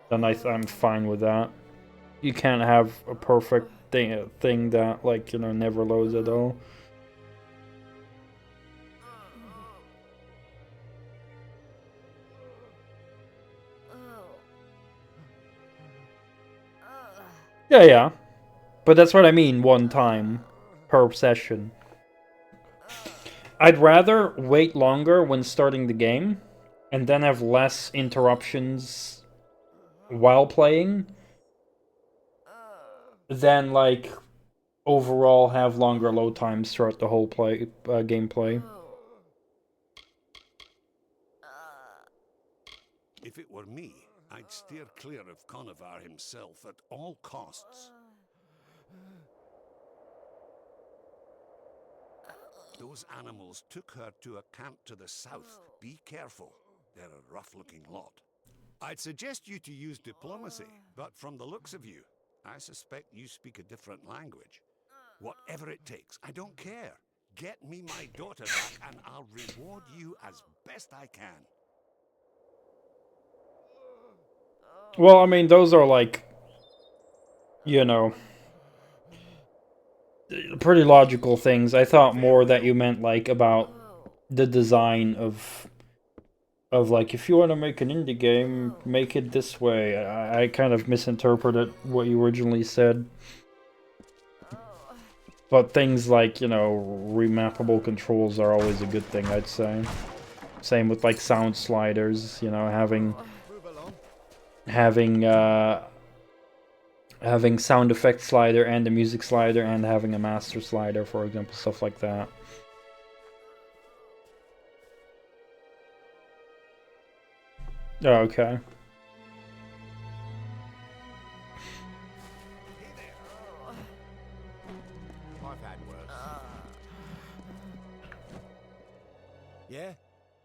Then I'm fine with that. You can't have a perfect thing that, like, you know, never loads at all. Yeah. But that's what I mean, one time per session. I'd rather wait longer when starting the game, and then have less interruptions while playing, than, like, overall have longer load times throughout the whole gameplay. If it were me, I'd steer clear of Conovar himself at all costs. Those animals took her to a camp to the south. Be careful. They're a rough-looking lot. I'd suggest you to use diplomacy, but from the looks of you, I suspect you speak a different language. Whatever it takes, I don't care. Get me my daughter back and I'll reward you as best I can. Well, I mean, those are like, you know, pretty logical things. I thought more that you meant like about the design of like, if you want to make an indie game, make it this way. I kind of misinterpreted what you originally said. But things like, you know, remappable controls are always a good thing, I'd say. Same with like sound sliders, you know, having sound effect slider and a music slider and having a master slider, for example, stuff like that. Oh, okay. I've had worse. Yeah?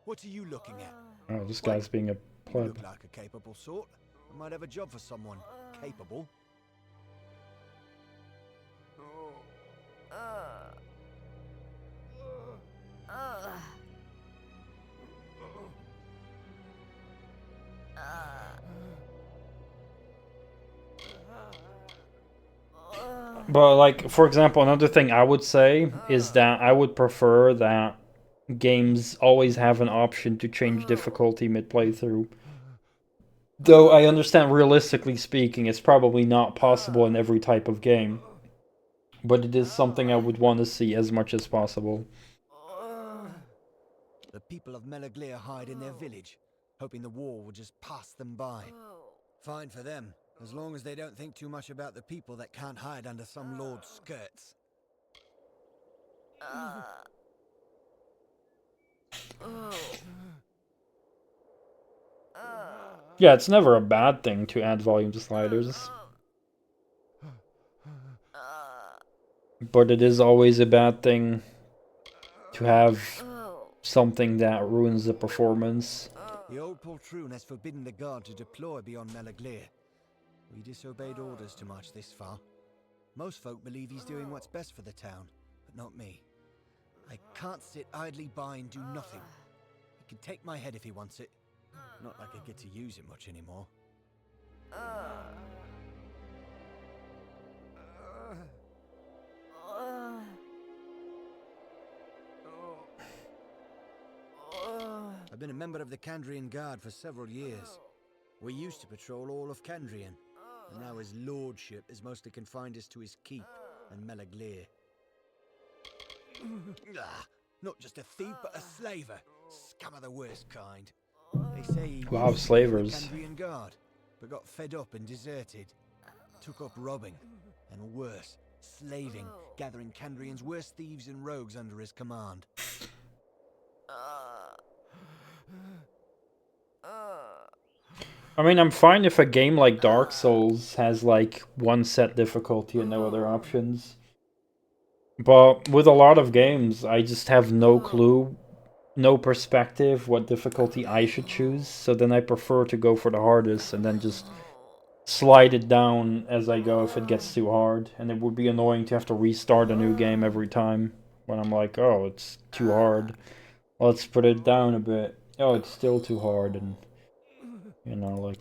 What are you looking at? Oh, this guy's being a You pleb. look like a capable sort. I might have a job for someone capable. But like, for example, another thing I would say is that I would prefer that games always have an option to change difficulty mid-playthrough. Though I understand, realistically speaking, it's probably not possible in every type of game. But it is something I would want to see as much as possible. The people of Melaglir hide in their village, hoping the war will just pass them by. Fine for them, as long as they don't think too much about the people that can't hide under some lord's skirts. Yeah, it's never a bad thing to add volume to sliders. But it is always a bad thing to have something that ruins the performance. The old poltroon has forbidden the guard to deploy beyond Melaglir. We disobeyed orders too much this far. Most folk believe he's doing what's best for the town, but not me. I can't sit idly by and do nothing. He can take my head if he wants it. Not like I get to use it much anymore. I've been a member of the Kandrian Guard for several years. We used to patrol all of Kandrian, and now his lordship is mostly confined us to his keep and Melaglir. Not just a thief, but a slaver. Scum of the worst kind. They say he Wow, used to be in the slavers. Kandrian Guard, but got fed up and deserted. Took up robbing, and worse, slaving, gathering Kandrian's worst thieves and rogues under his command. I mean, I'm fine if a game like Dark Souls has like one set difficulty and no other options. But with a lot of games, I just have no clue, no perspective what difficulty I should choose. So then I prefer to go for the hardest and then just slide it down as I go if it gets too hard. And it would be annoying to have to restart a new game every time when I'm like, oh, it's too hard. Let's put it down a bit. Oh, it's still too hard, and you know, like.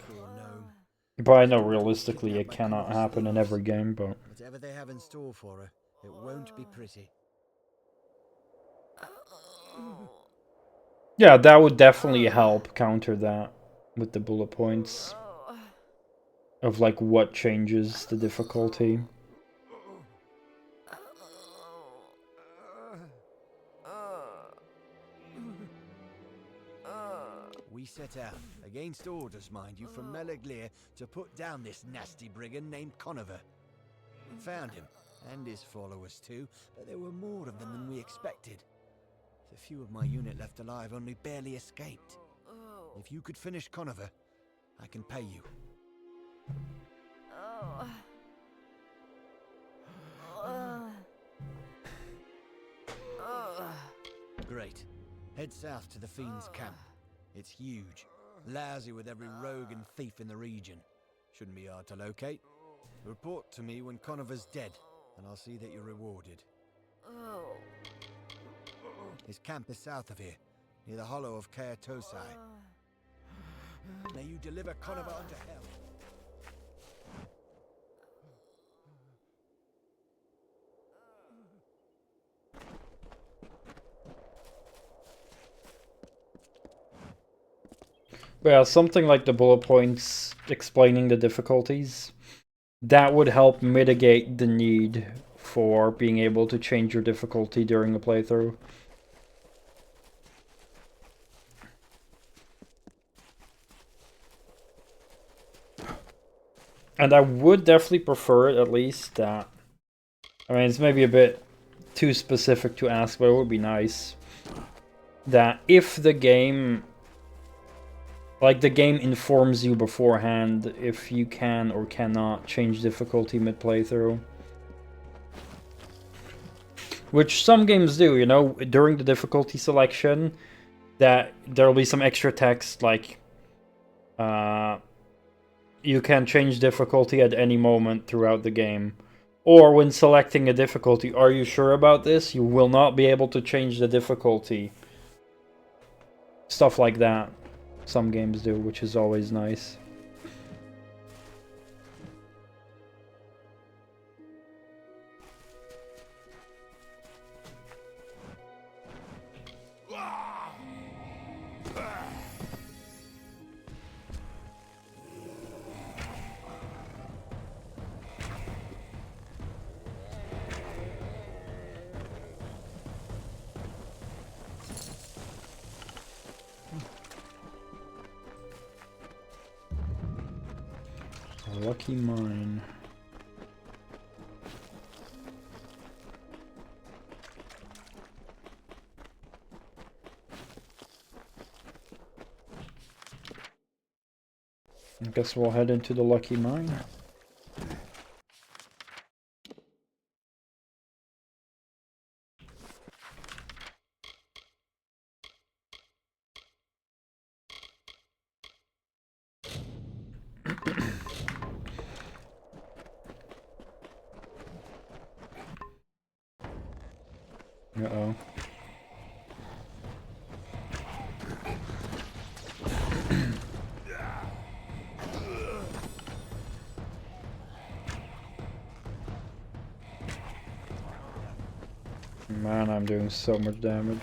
But I know realistically it cannot happen in every game, but. Whatever they have in store for her, it won't be pretty. Yeah, that would definitely help counter that with the bullet points of like what changes the difficulty. We set out, against orders, mind you, from Melaglir to put down this nasty brigand named Conover. Found him, and his followers too, but there were more of them than we expected. The few of my unit left alive only barely escaped. If you could finish Conover, I can pay you. Great. Head south to the Fiend's camp. It's huge. Lousy with every rogue and thief in the region. Shouldn't be hard to locate. Report to me when Conover's dead, and I'll see that you're rewarded. His camp is south of here, near the hollow of Kaer Tosai. May you deliver Conover unto hell. Yeah, something like the bullet points explaining the difficulties. That would help mitigate the need for being able to change your difficulty during a playthrough. And I would definitely prefer it, at least, that... I mean, it's maybe a bit too specific to ask, but it would be nice. That if the game... Like, the game informs you beforehand if you can or cannot change difficulty mid-playthrough. Which some games do, you know, during the difficulty selection, that there'll be some extra text, like... you can change difficulty at any moment throughout the game. Or when selecting a difficulty, are you sure about this? You will not be able to change the difficulty. Stuff like that. Some games do, which is always nice. Lucky mine. I guess we'll head into the lucky mine. Uh-oh. Man, I'm doing so much damage.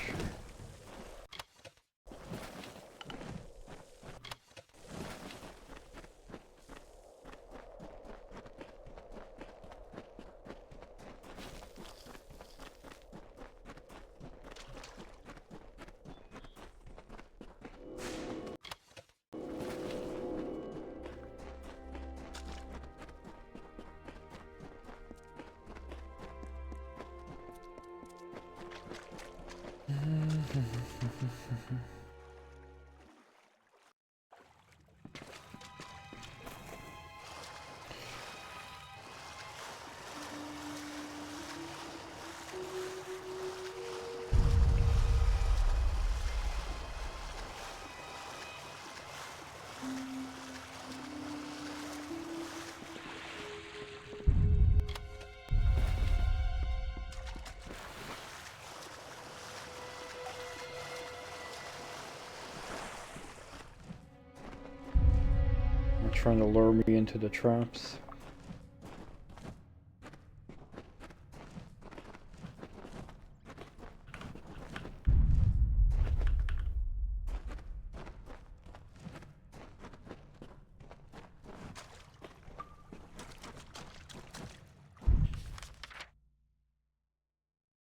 Trying to lure me into the traps.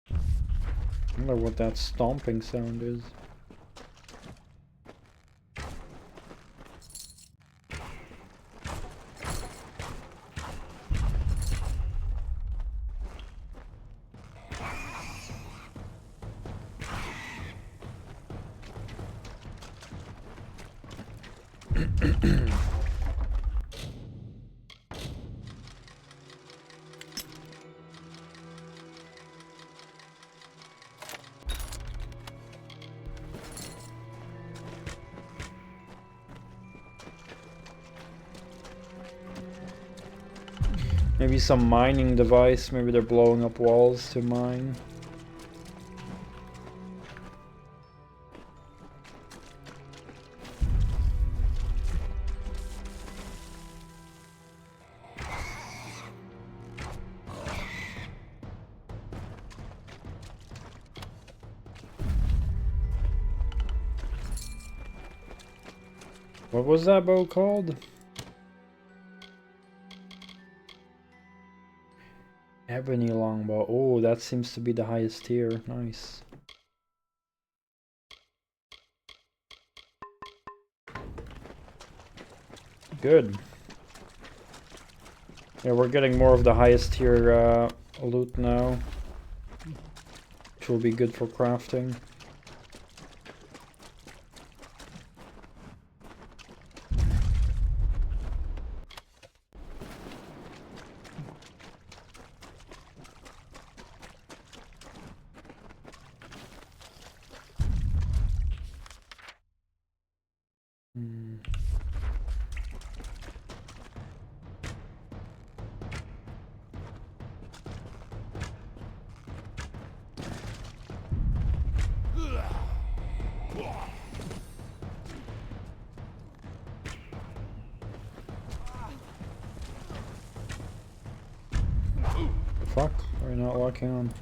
I wonder what that stomping sound is. Maybe some mining device, maybe they're blowing up walls to mine. What was that bow called? Ebony longbow. Oh, that seems to be the highest tier. Nice. Good. Yeah, we're getting more of the highest tier loot now, which will be good for crafting. Fuck, we're not locking on.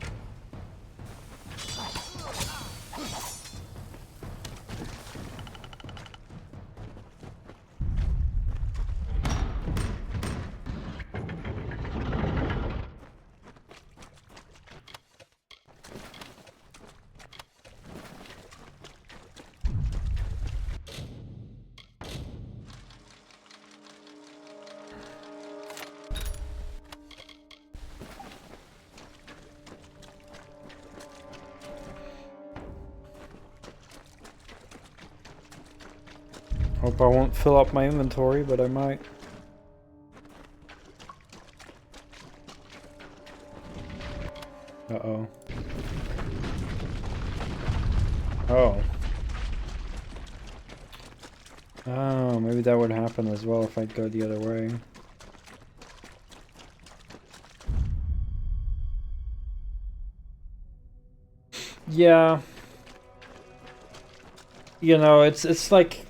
Hope I won't fill up my inventory, but I might. Uh-oh. Oh. Oh, maybe that would happen as well if I'd go the other way. Yeah. You know, it's like...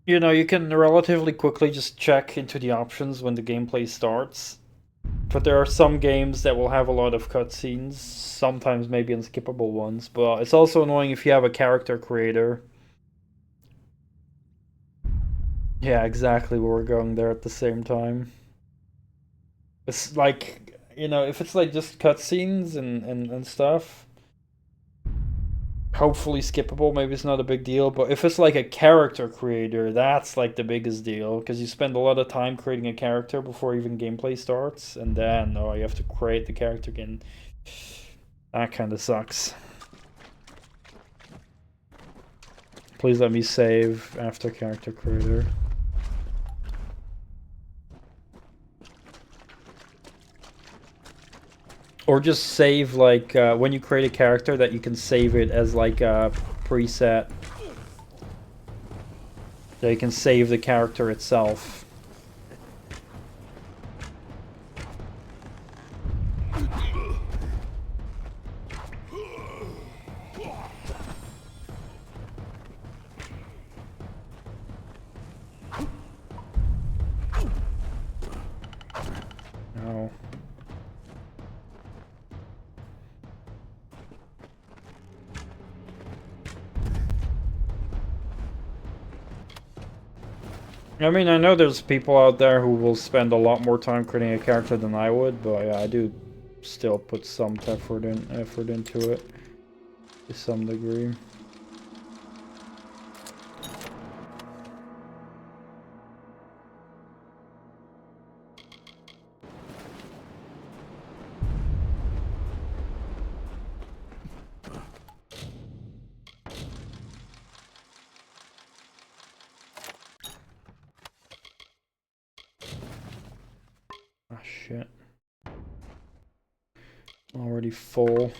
You know, you can relatively quickly just check into the options when the gameplay starts. But there are some games that will have a lot of cutscenes, sometimes maybe unskippable ones, but it's also annoying if you have a character creator. Yeah, exactly, we're going there at the same time. It's like, you know, if it's like just cutscenes and stuff, hopefully skippable, maybe it's not a big deal, but if it's like a character creator, that's like the biggest deal, because you spend a lot of time creating a character before even gameplay starts, and then, oh, you have to create the character again. That kind of sucks. Please let me save after character creator. Or just save, like, when you create a character, that you can save it as, like, a preset. So you can save the character itself. No. I mean, I know there's people out there who will spend a lot more time creating a character than I would, but yeah, I do still put some effort into it to some degree. Ah, shit. Already full.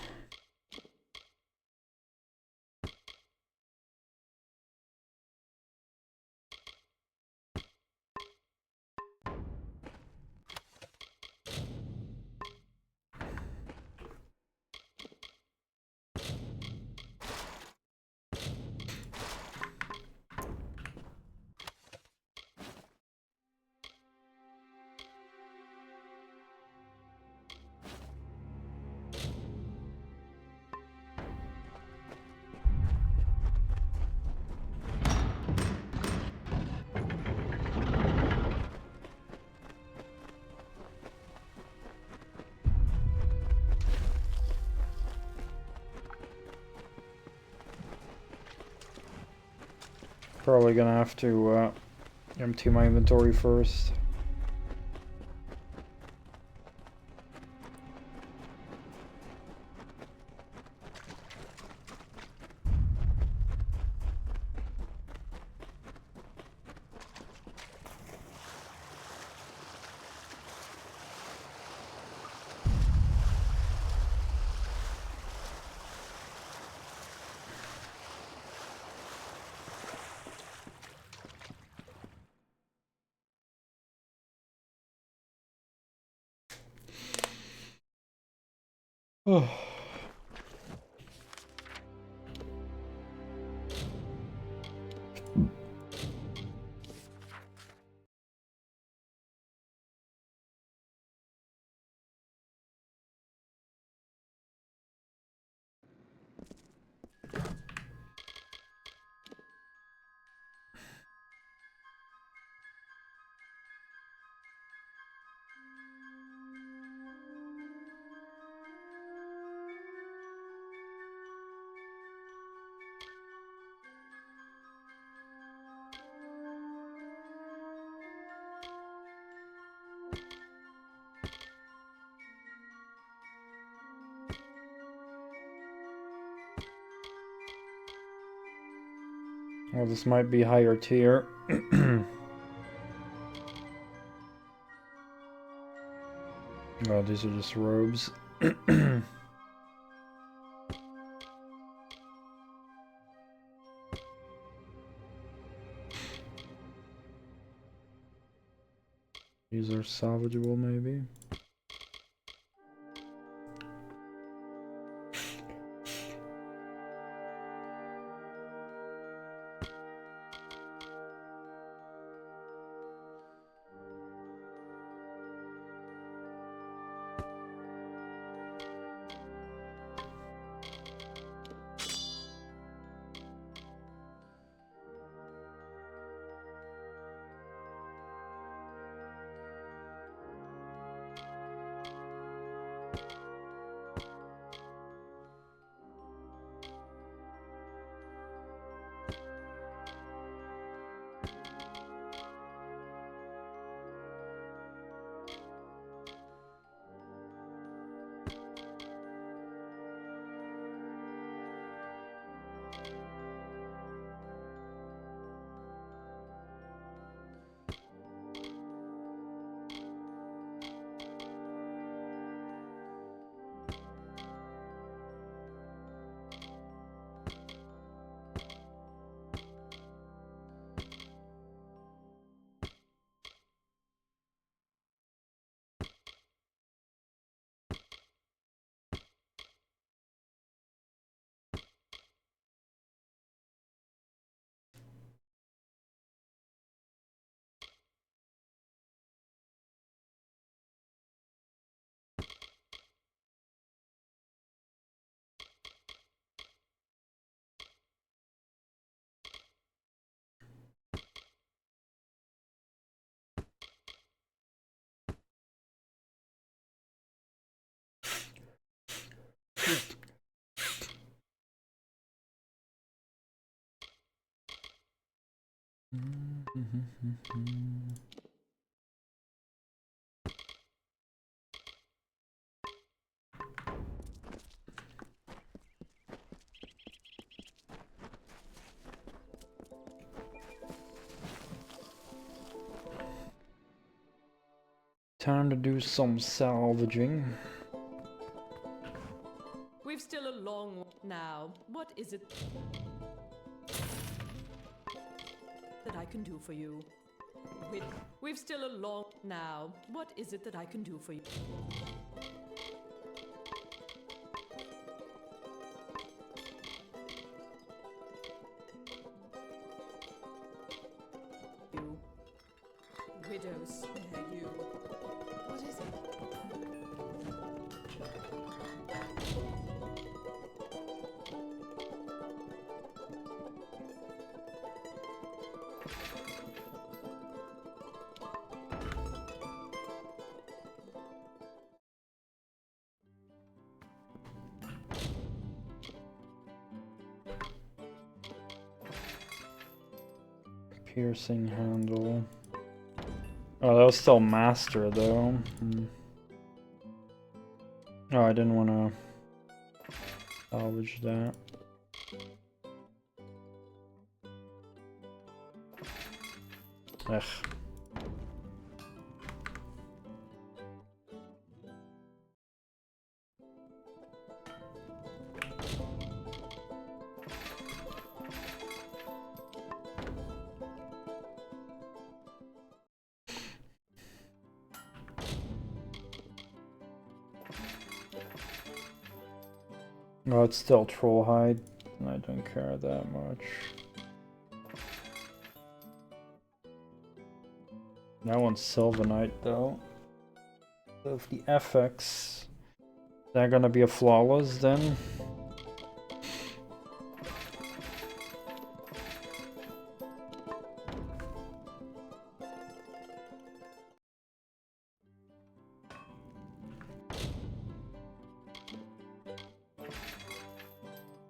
Probably gonna have to empty my inventory first. Oh. Well, this might be higher tier. Oh, these are just robes. These are salvageable, maybe. Time to do some salvaging. We've still a long now. What is it that I can do for you? We've still a long now. What is it that I can do for you? Widows spare you. What is it? Piercing handle. Oh, that was still master though. Oh, I didn't want to salvage that. Ugh. No, it's still troll hide, and I don't care that much. That one's Sylvanite though. So if the FX, is that gonna be a flawless then?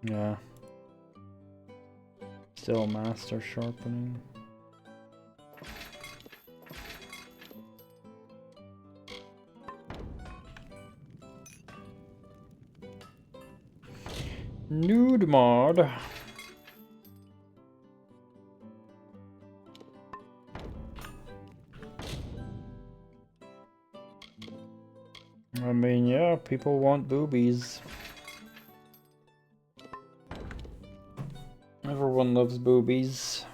Yeah. Still master sharpening. Nude mod. I mean, yeah, people want boobies. Everyone loves boobies.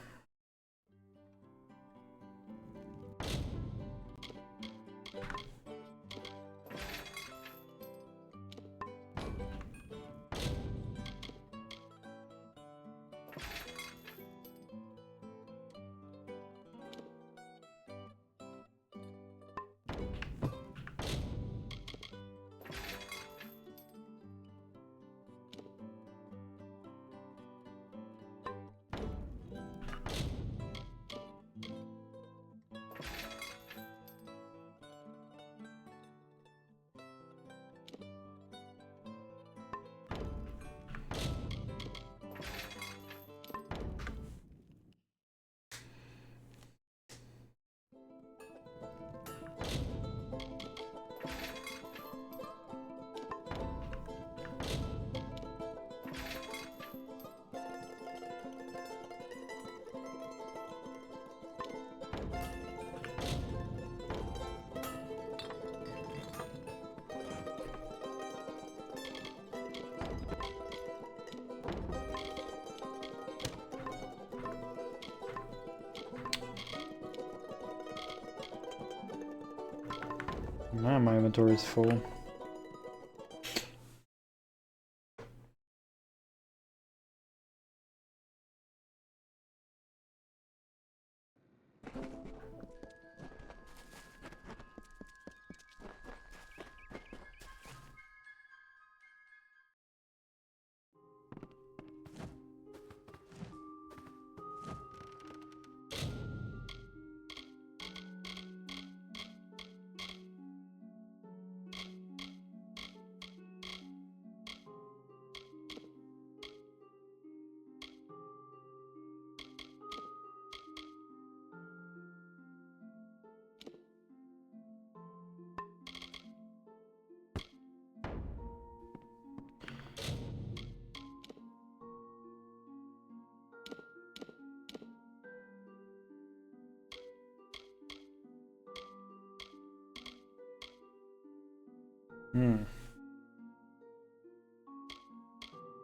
Man, my inventory is full.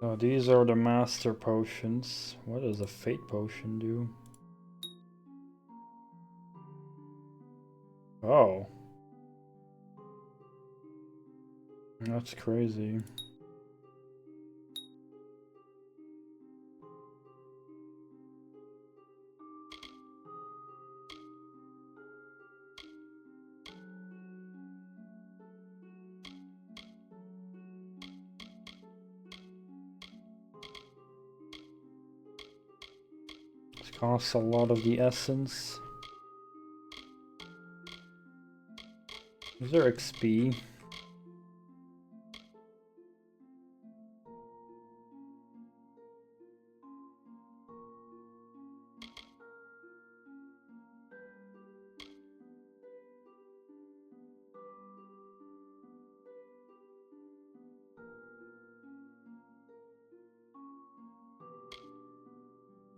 So these are the master potions. What does a fate potion do? Oh. That's crazy. This costs a lot of the essence. Is there XP?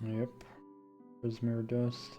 Yep. Prismere dust.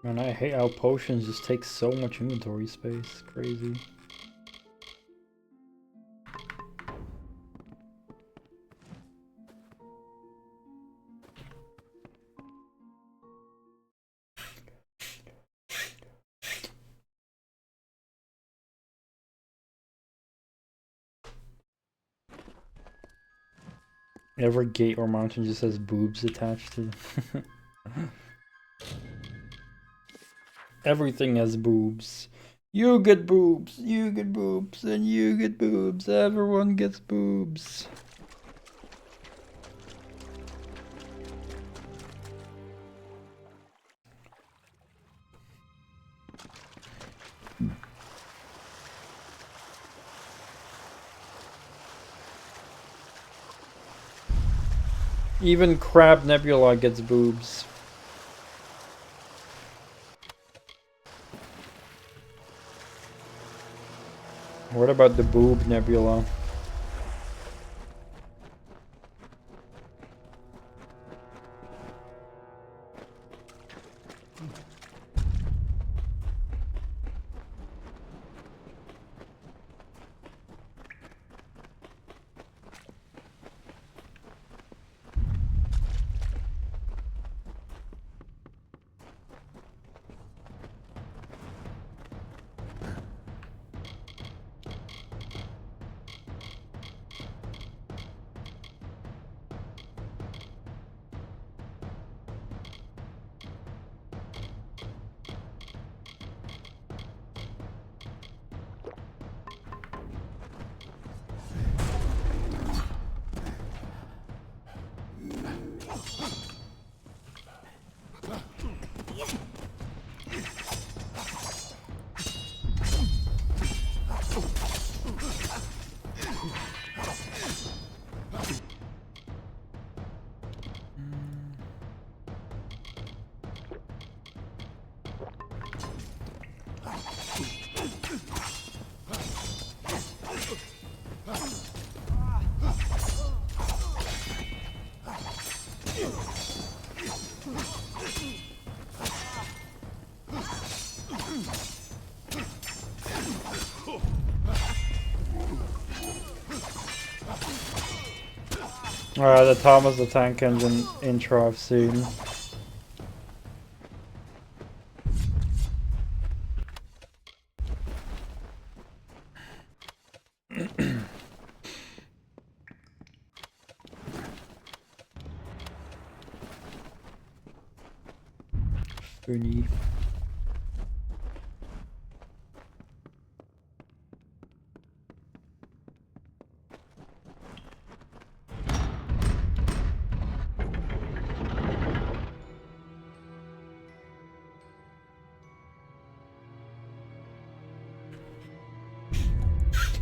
Man, I hate how potions just take so much inventory space. Crazy. Every gate or mountain just has boobs attached to them. Everything has boobs. You get boobs, and you get boobs. Everyone gets boobs. Even Crab Nebula gets boobs. What about the Boob Nebula? The Thomas the Tank Engine intro I've seen. Funny.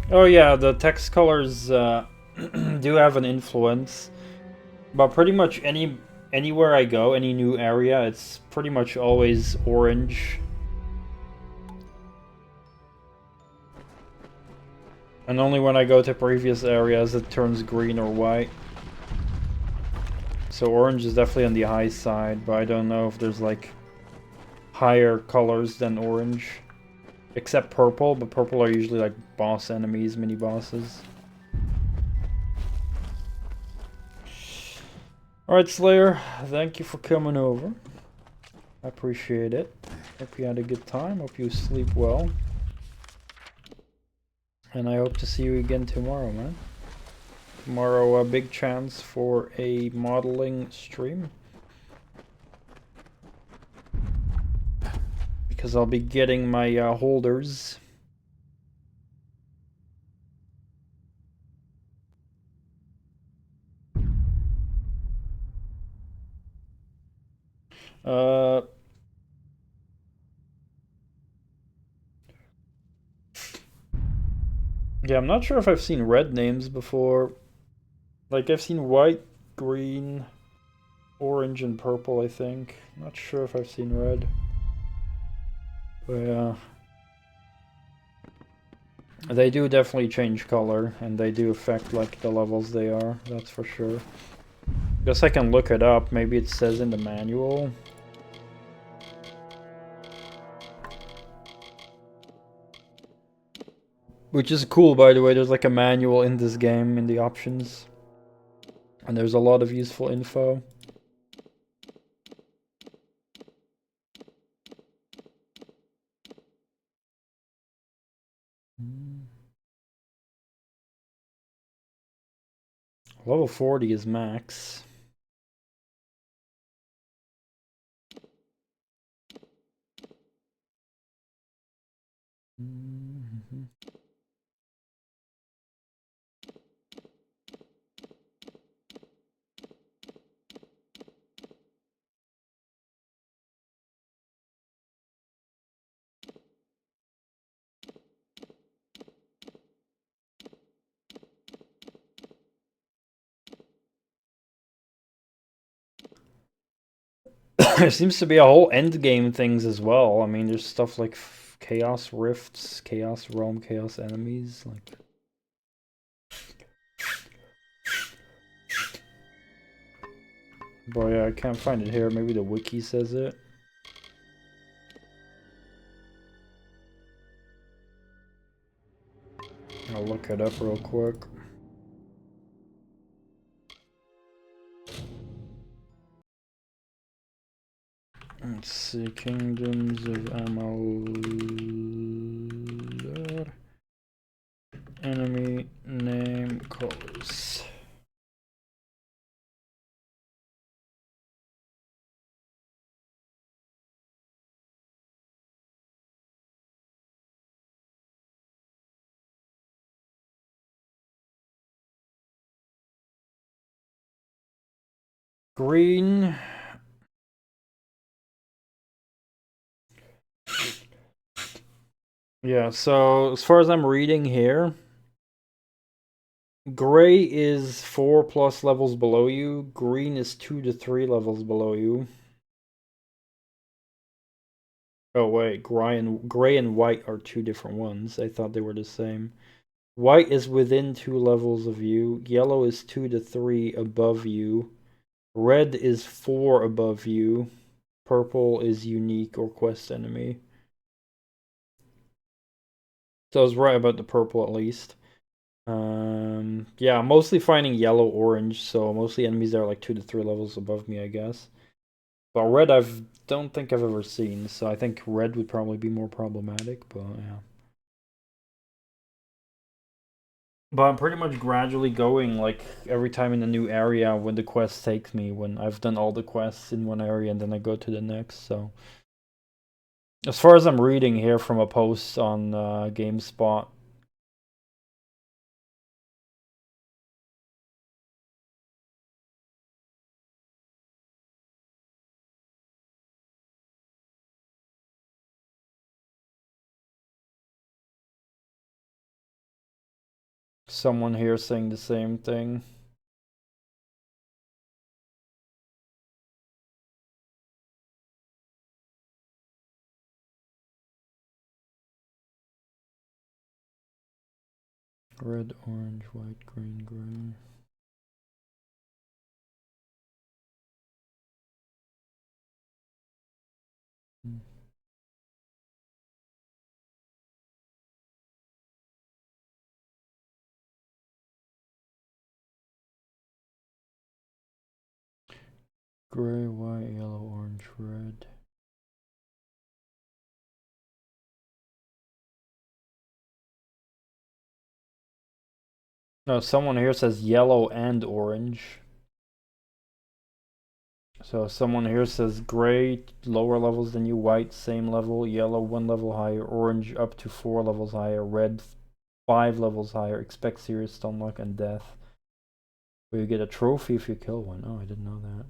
Oh yeah, the text colors do have an influence, But pretty much anywhere I go, any new area, it's pretty much always orange. And only when I go to previous areas it turns green or white. So orange is definitely on the high side, but I don't know if there's like higher colors than orange. Except purple, but purple are usually like boss enemies, mini bosses. Alright, Slayer, thank you for coming over. I appreciate it. Hope you had a good time, hope you sleep well. And I hope to see you again tomorrow, man. Tomorrow, a big chance for a modeling stream. Because I'll be getting my holders. Yeah, I'm not sure if I've seen red names before. Like, I've seen white, green, orange, and purple, I think. Not sure if I've seen red. But yeah. They do definitely change color, and they do affect, like, the levels they are, that's for sure. Guess I can look it up, maybe it says in the manual. Which is cool, by the way, there's like a manual in this game, in the options. And there's a lot of useful info. Level 40 is max. There seems to be a whole end game things as well. I mean, there's stuff like Chaos Rifts, Chaos Realm, Chaos Enemies, like... Boy, yeah, I can't find it here. Maybe the wiki says it. I'll look it up real quick. Let's see, Kingdoms of Amalur. Enemy name colors. Green. Yeah, so as far as I'm reading here, gray is 4+ levels below you, green is 2 to 3 levels below you. Oh wait, gray and white are two different ones. I thought they were the same. White is within 2 levels of you, yellow is 2 to 3 above you, red is 4 above you, purple is unique or quest enemy. So I was right about the purple at least. Yeah, mostly finding yellow, orange, so mostly enemies that are like 2 to 3 levels above me, I guess. But red don't think I've ever seen, so I think red would probably be more problematic, but yeah. But I'm pretty much gradually going, like, every time in a new area when the quest takes me, when I've done all the quests in one area and then I go to the next, so... As far as I'm reading here from a post on GameSpot, someone here saying the same thing. Red, orange, white, green, gray. Gray, white, yellow, orange, red. No, someone here says yellow and orange. So someone here says gray, lower levels than you, white, same level, yellow, 1 level higher, orange, up to 4 levels higher, red, 5 levels higher, expect serious stun luck and death. Will you get a trophy if you kill one? Oh, I didn't know that.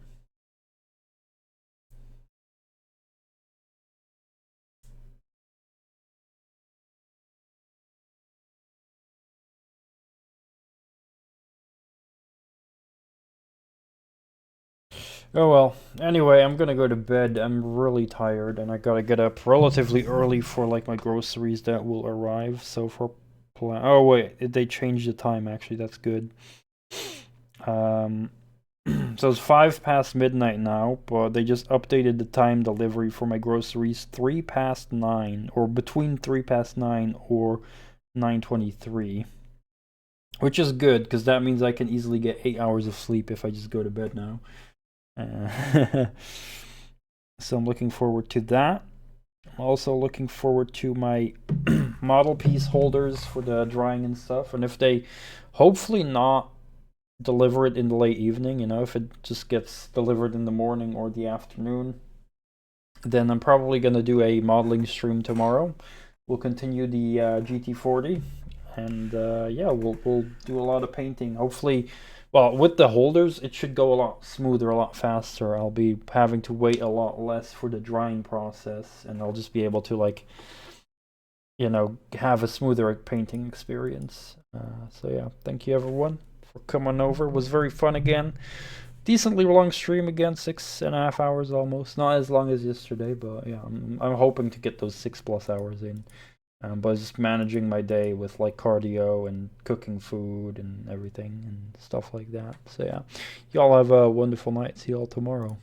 Oh well, anyway, I'm gonna go to bed. I'm really tired and I gotta get up relatively early for like my groceries that will arrive. So for plan, oh wait, they changed the time actually, that's good. So it's 5 past midnight now, but they just updated the time delivery for my groceries 3 past 9, or between 3 past 9 or 9:23. Which is good, because that means I can easily get 8 hours of sleep if I just go to bed now. So I'm looking forward to that. I'm also looking forward to my model piece holders for the drying and stuff. And if they hopefully not deliver it in the late evening, you know, if it just gets delivered in the morning or the afternoon, then I'm probably going to do a modeling stream tomorrow. We'll continue the GT40. And yeah, we'll do a lot of painting. Hopefully, well, with the holders, it should go a lot smoother, a lot faster. I'll be having to wait a lot less for the drying process, and I'll just be able to, like, you know, have a smoother painting experience. So yeah, thank you everyone for coming over. It was very fun again. Decently long stream again, 6.5 hours almost. Not as long as yesterday, but yeah, I'm hoping to get those 6+ hours in. But just managing my day with like cardio and cooking food and everything and stuff like that. So yeah, y'all have a wonderful night. See y'all tomorrow.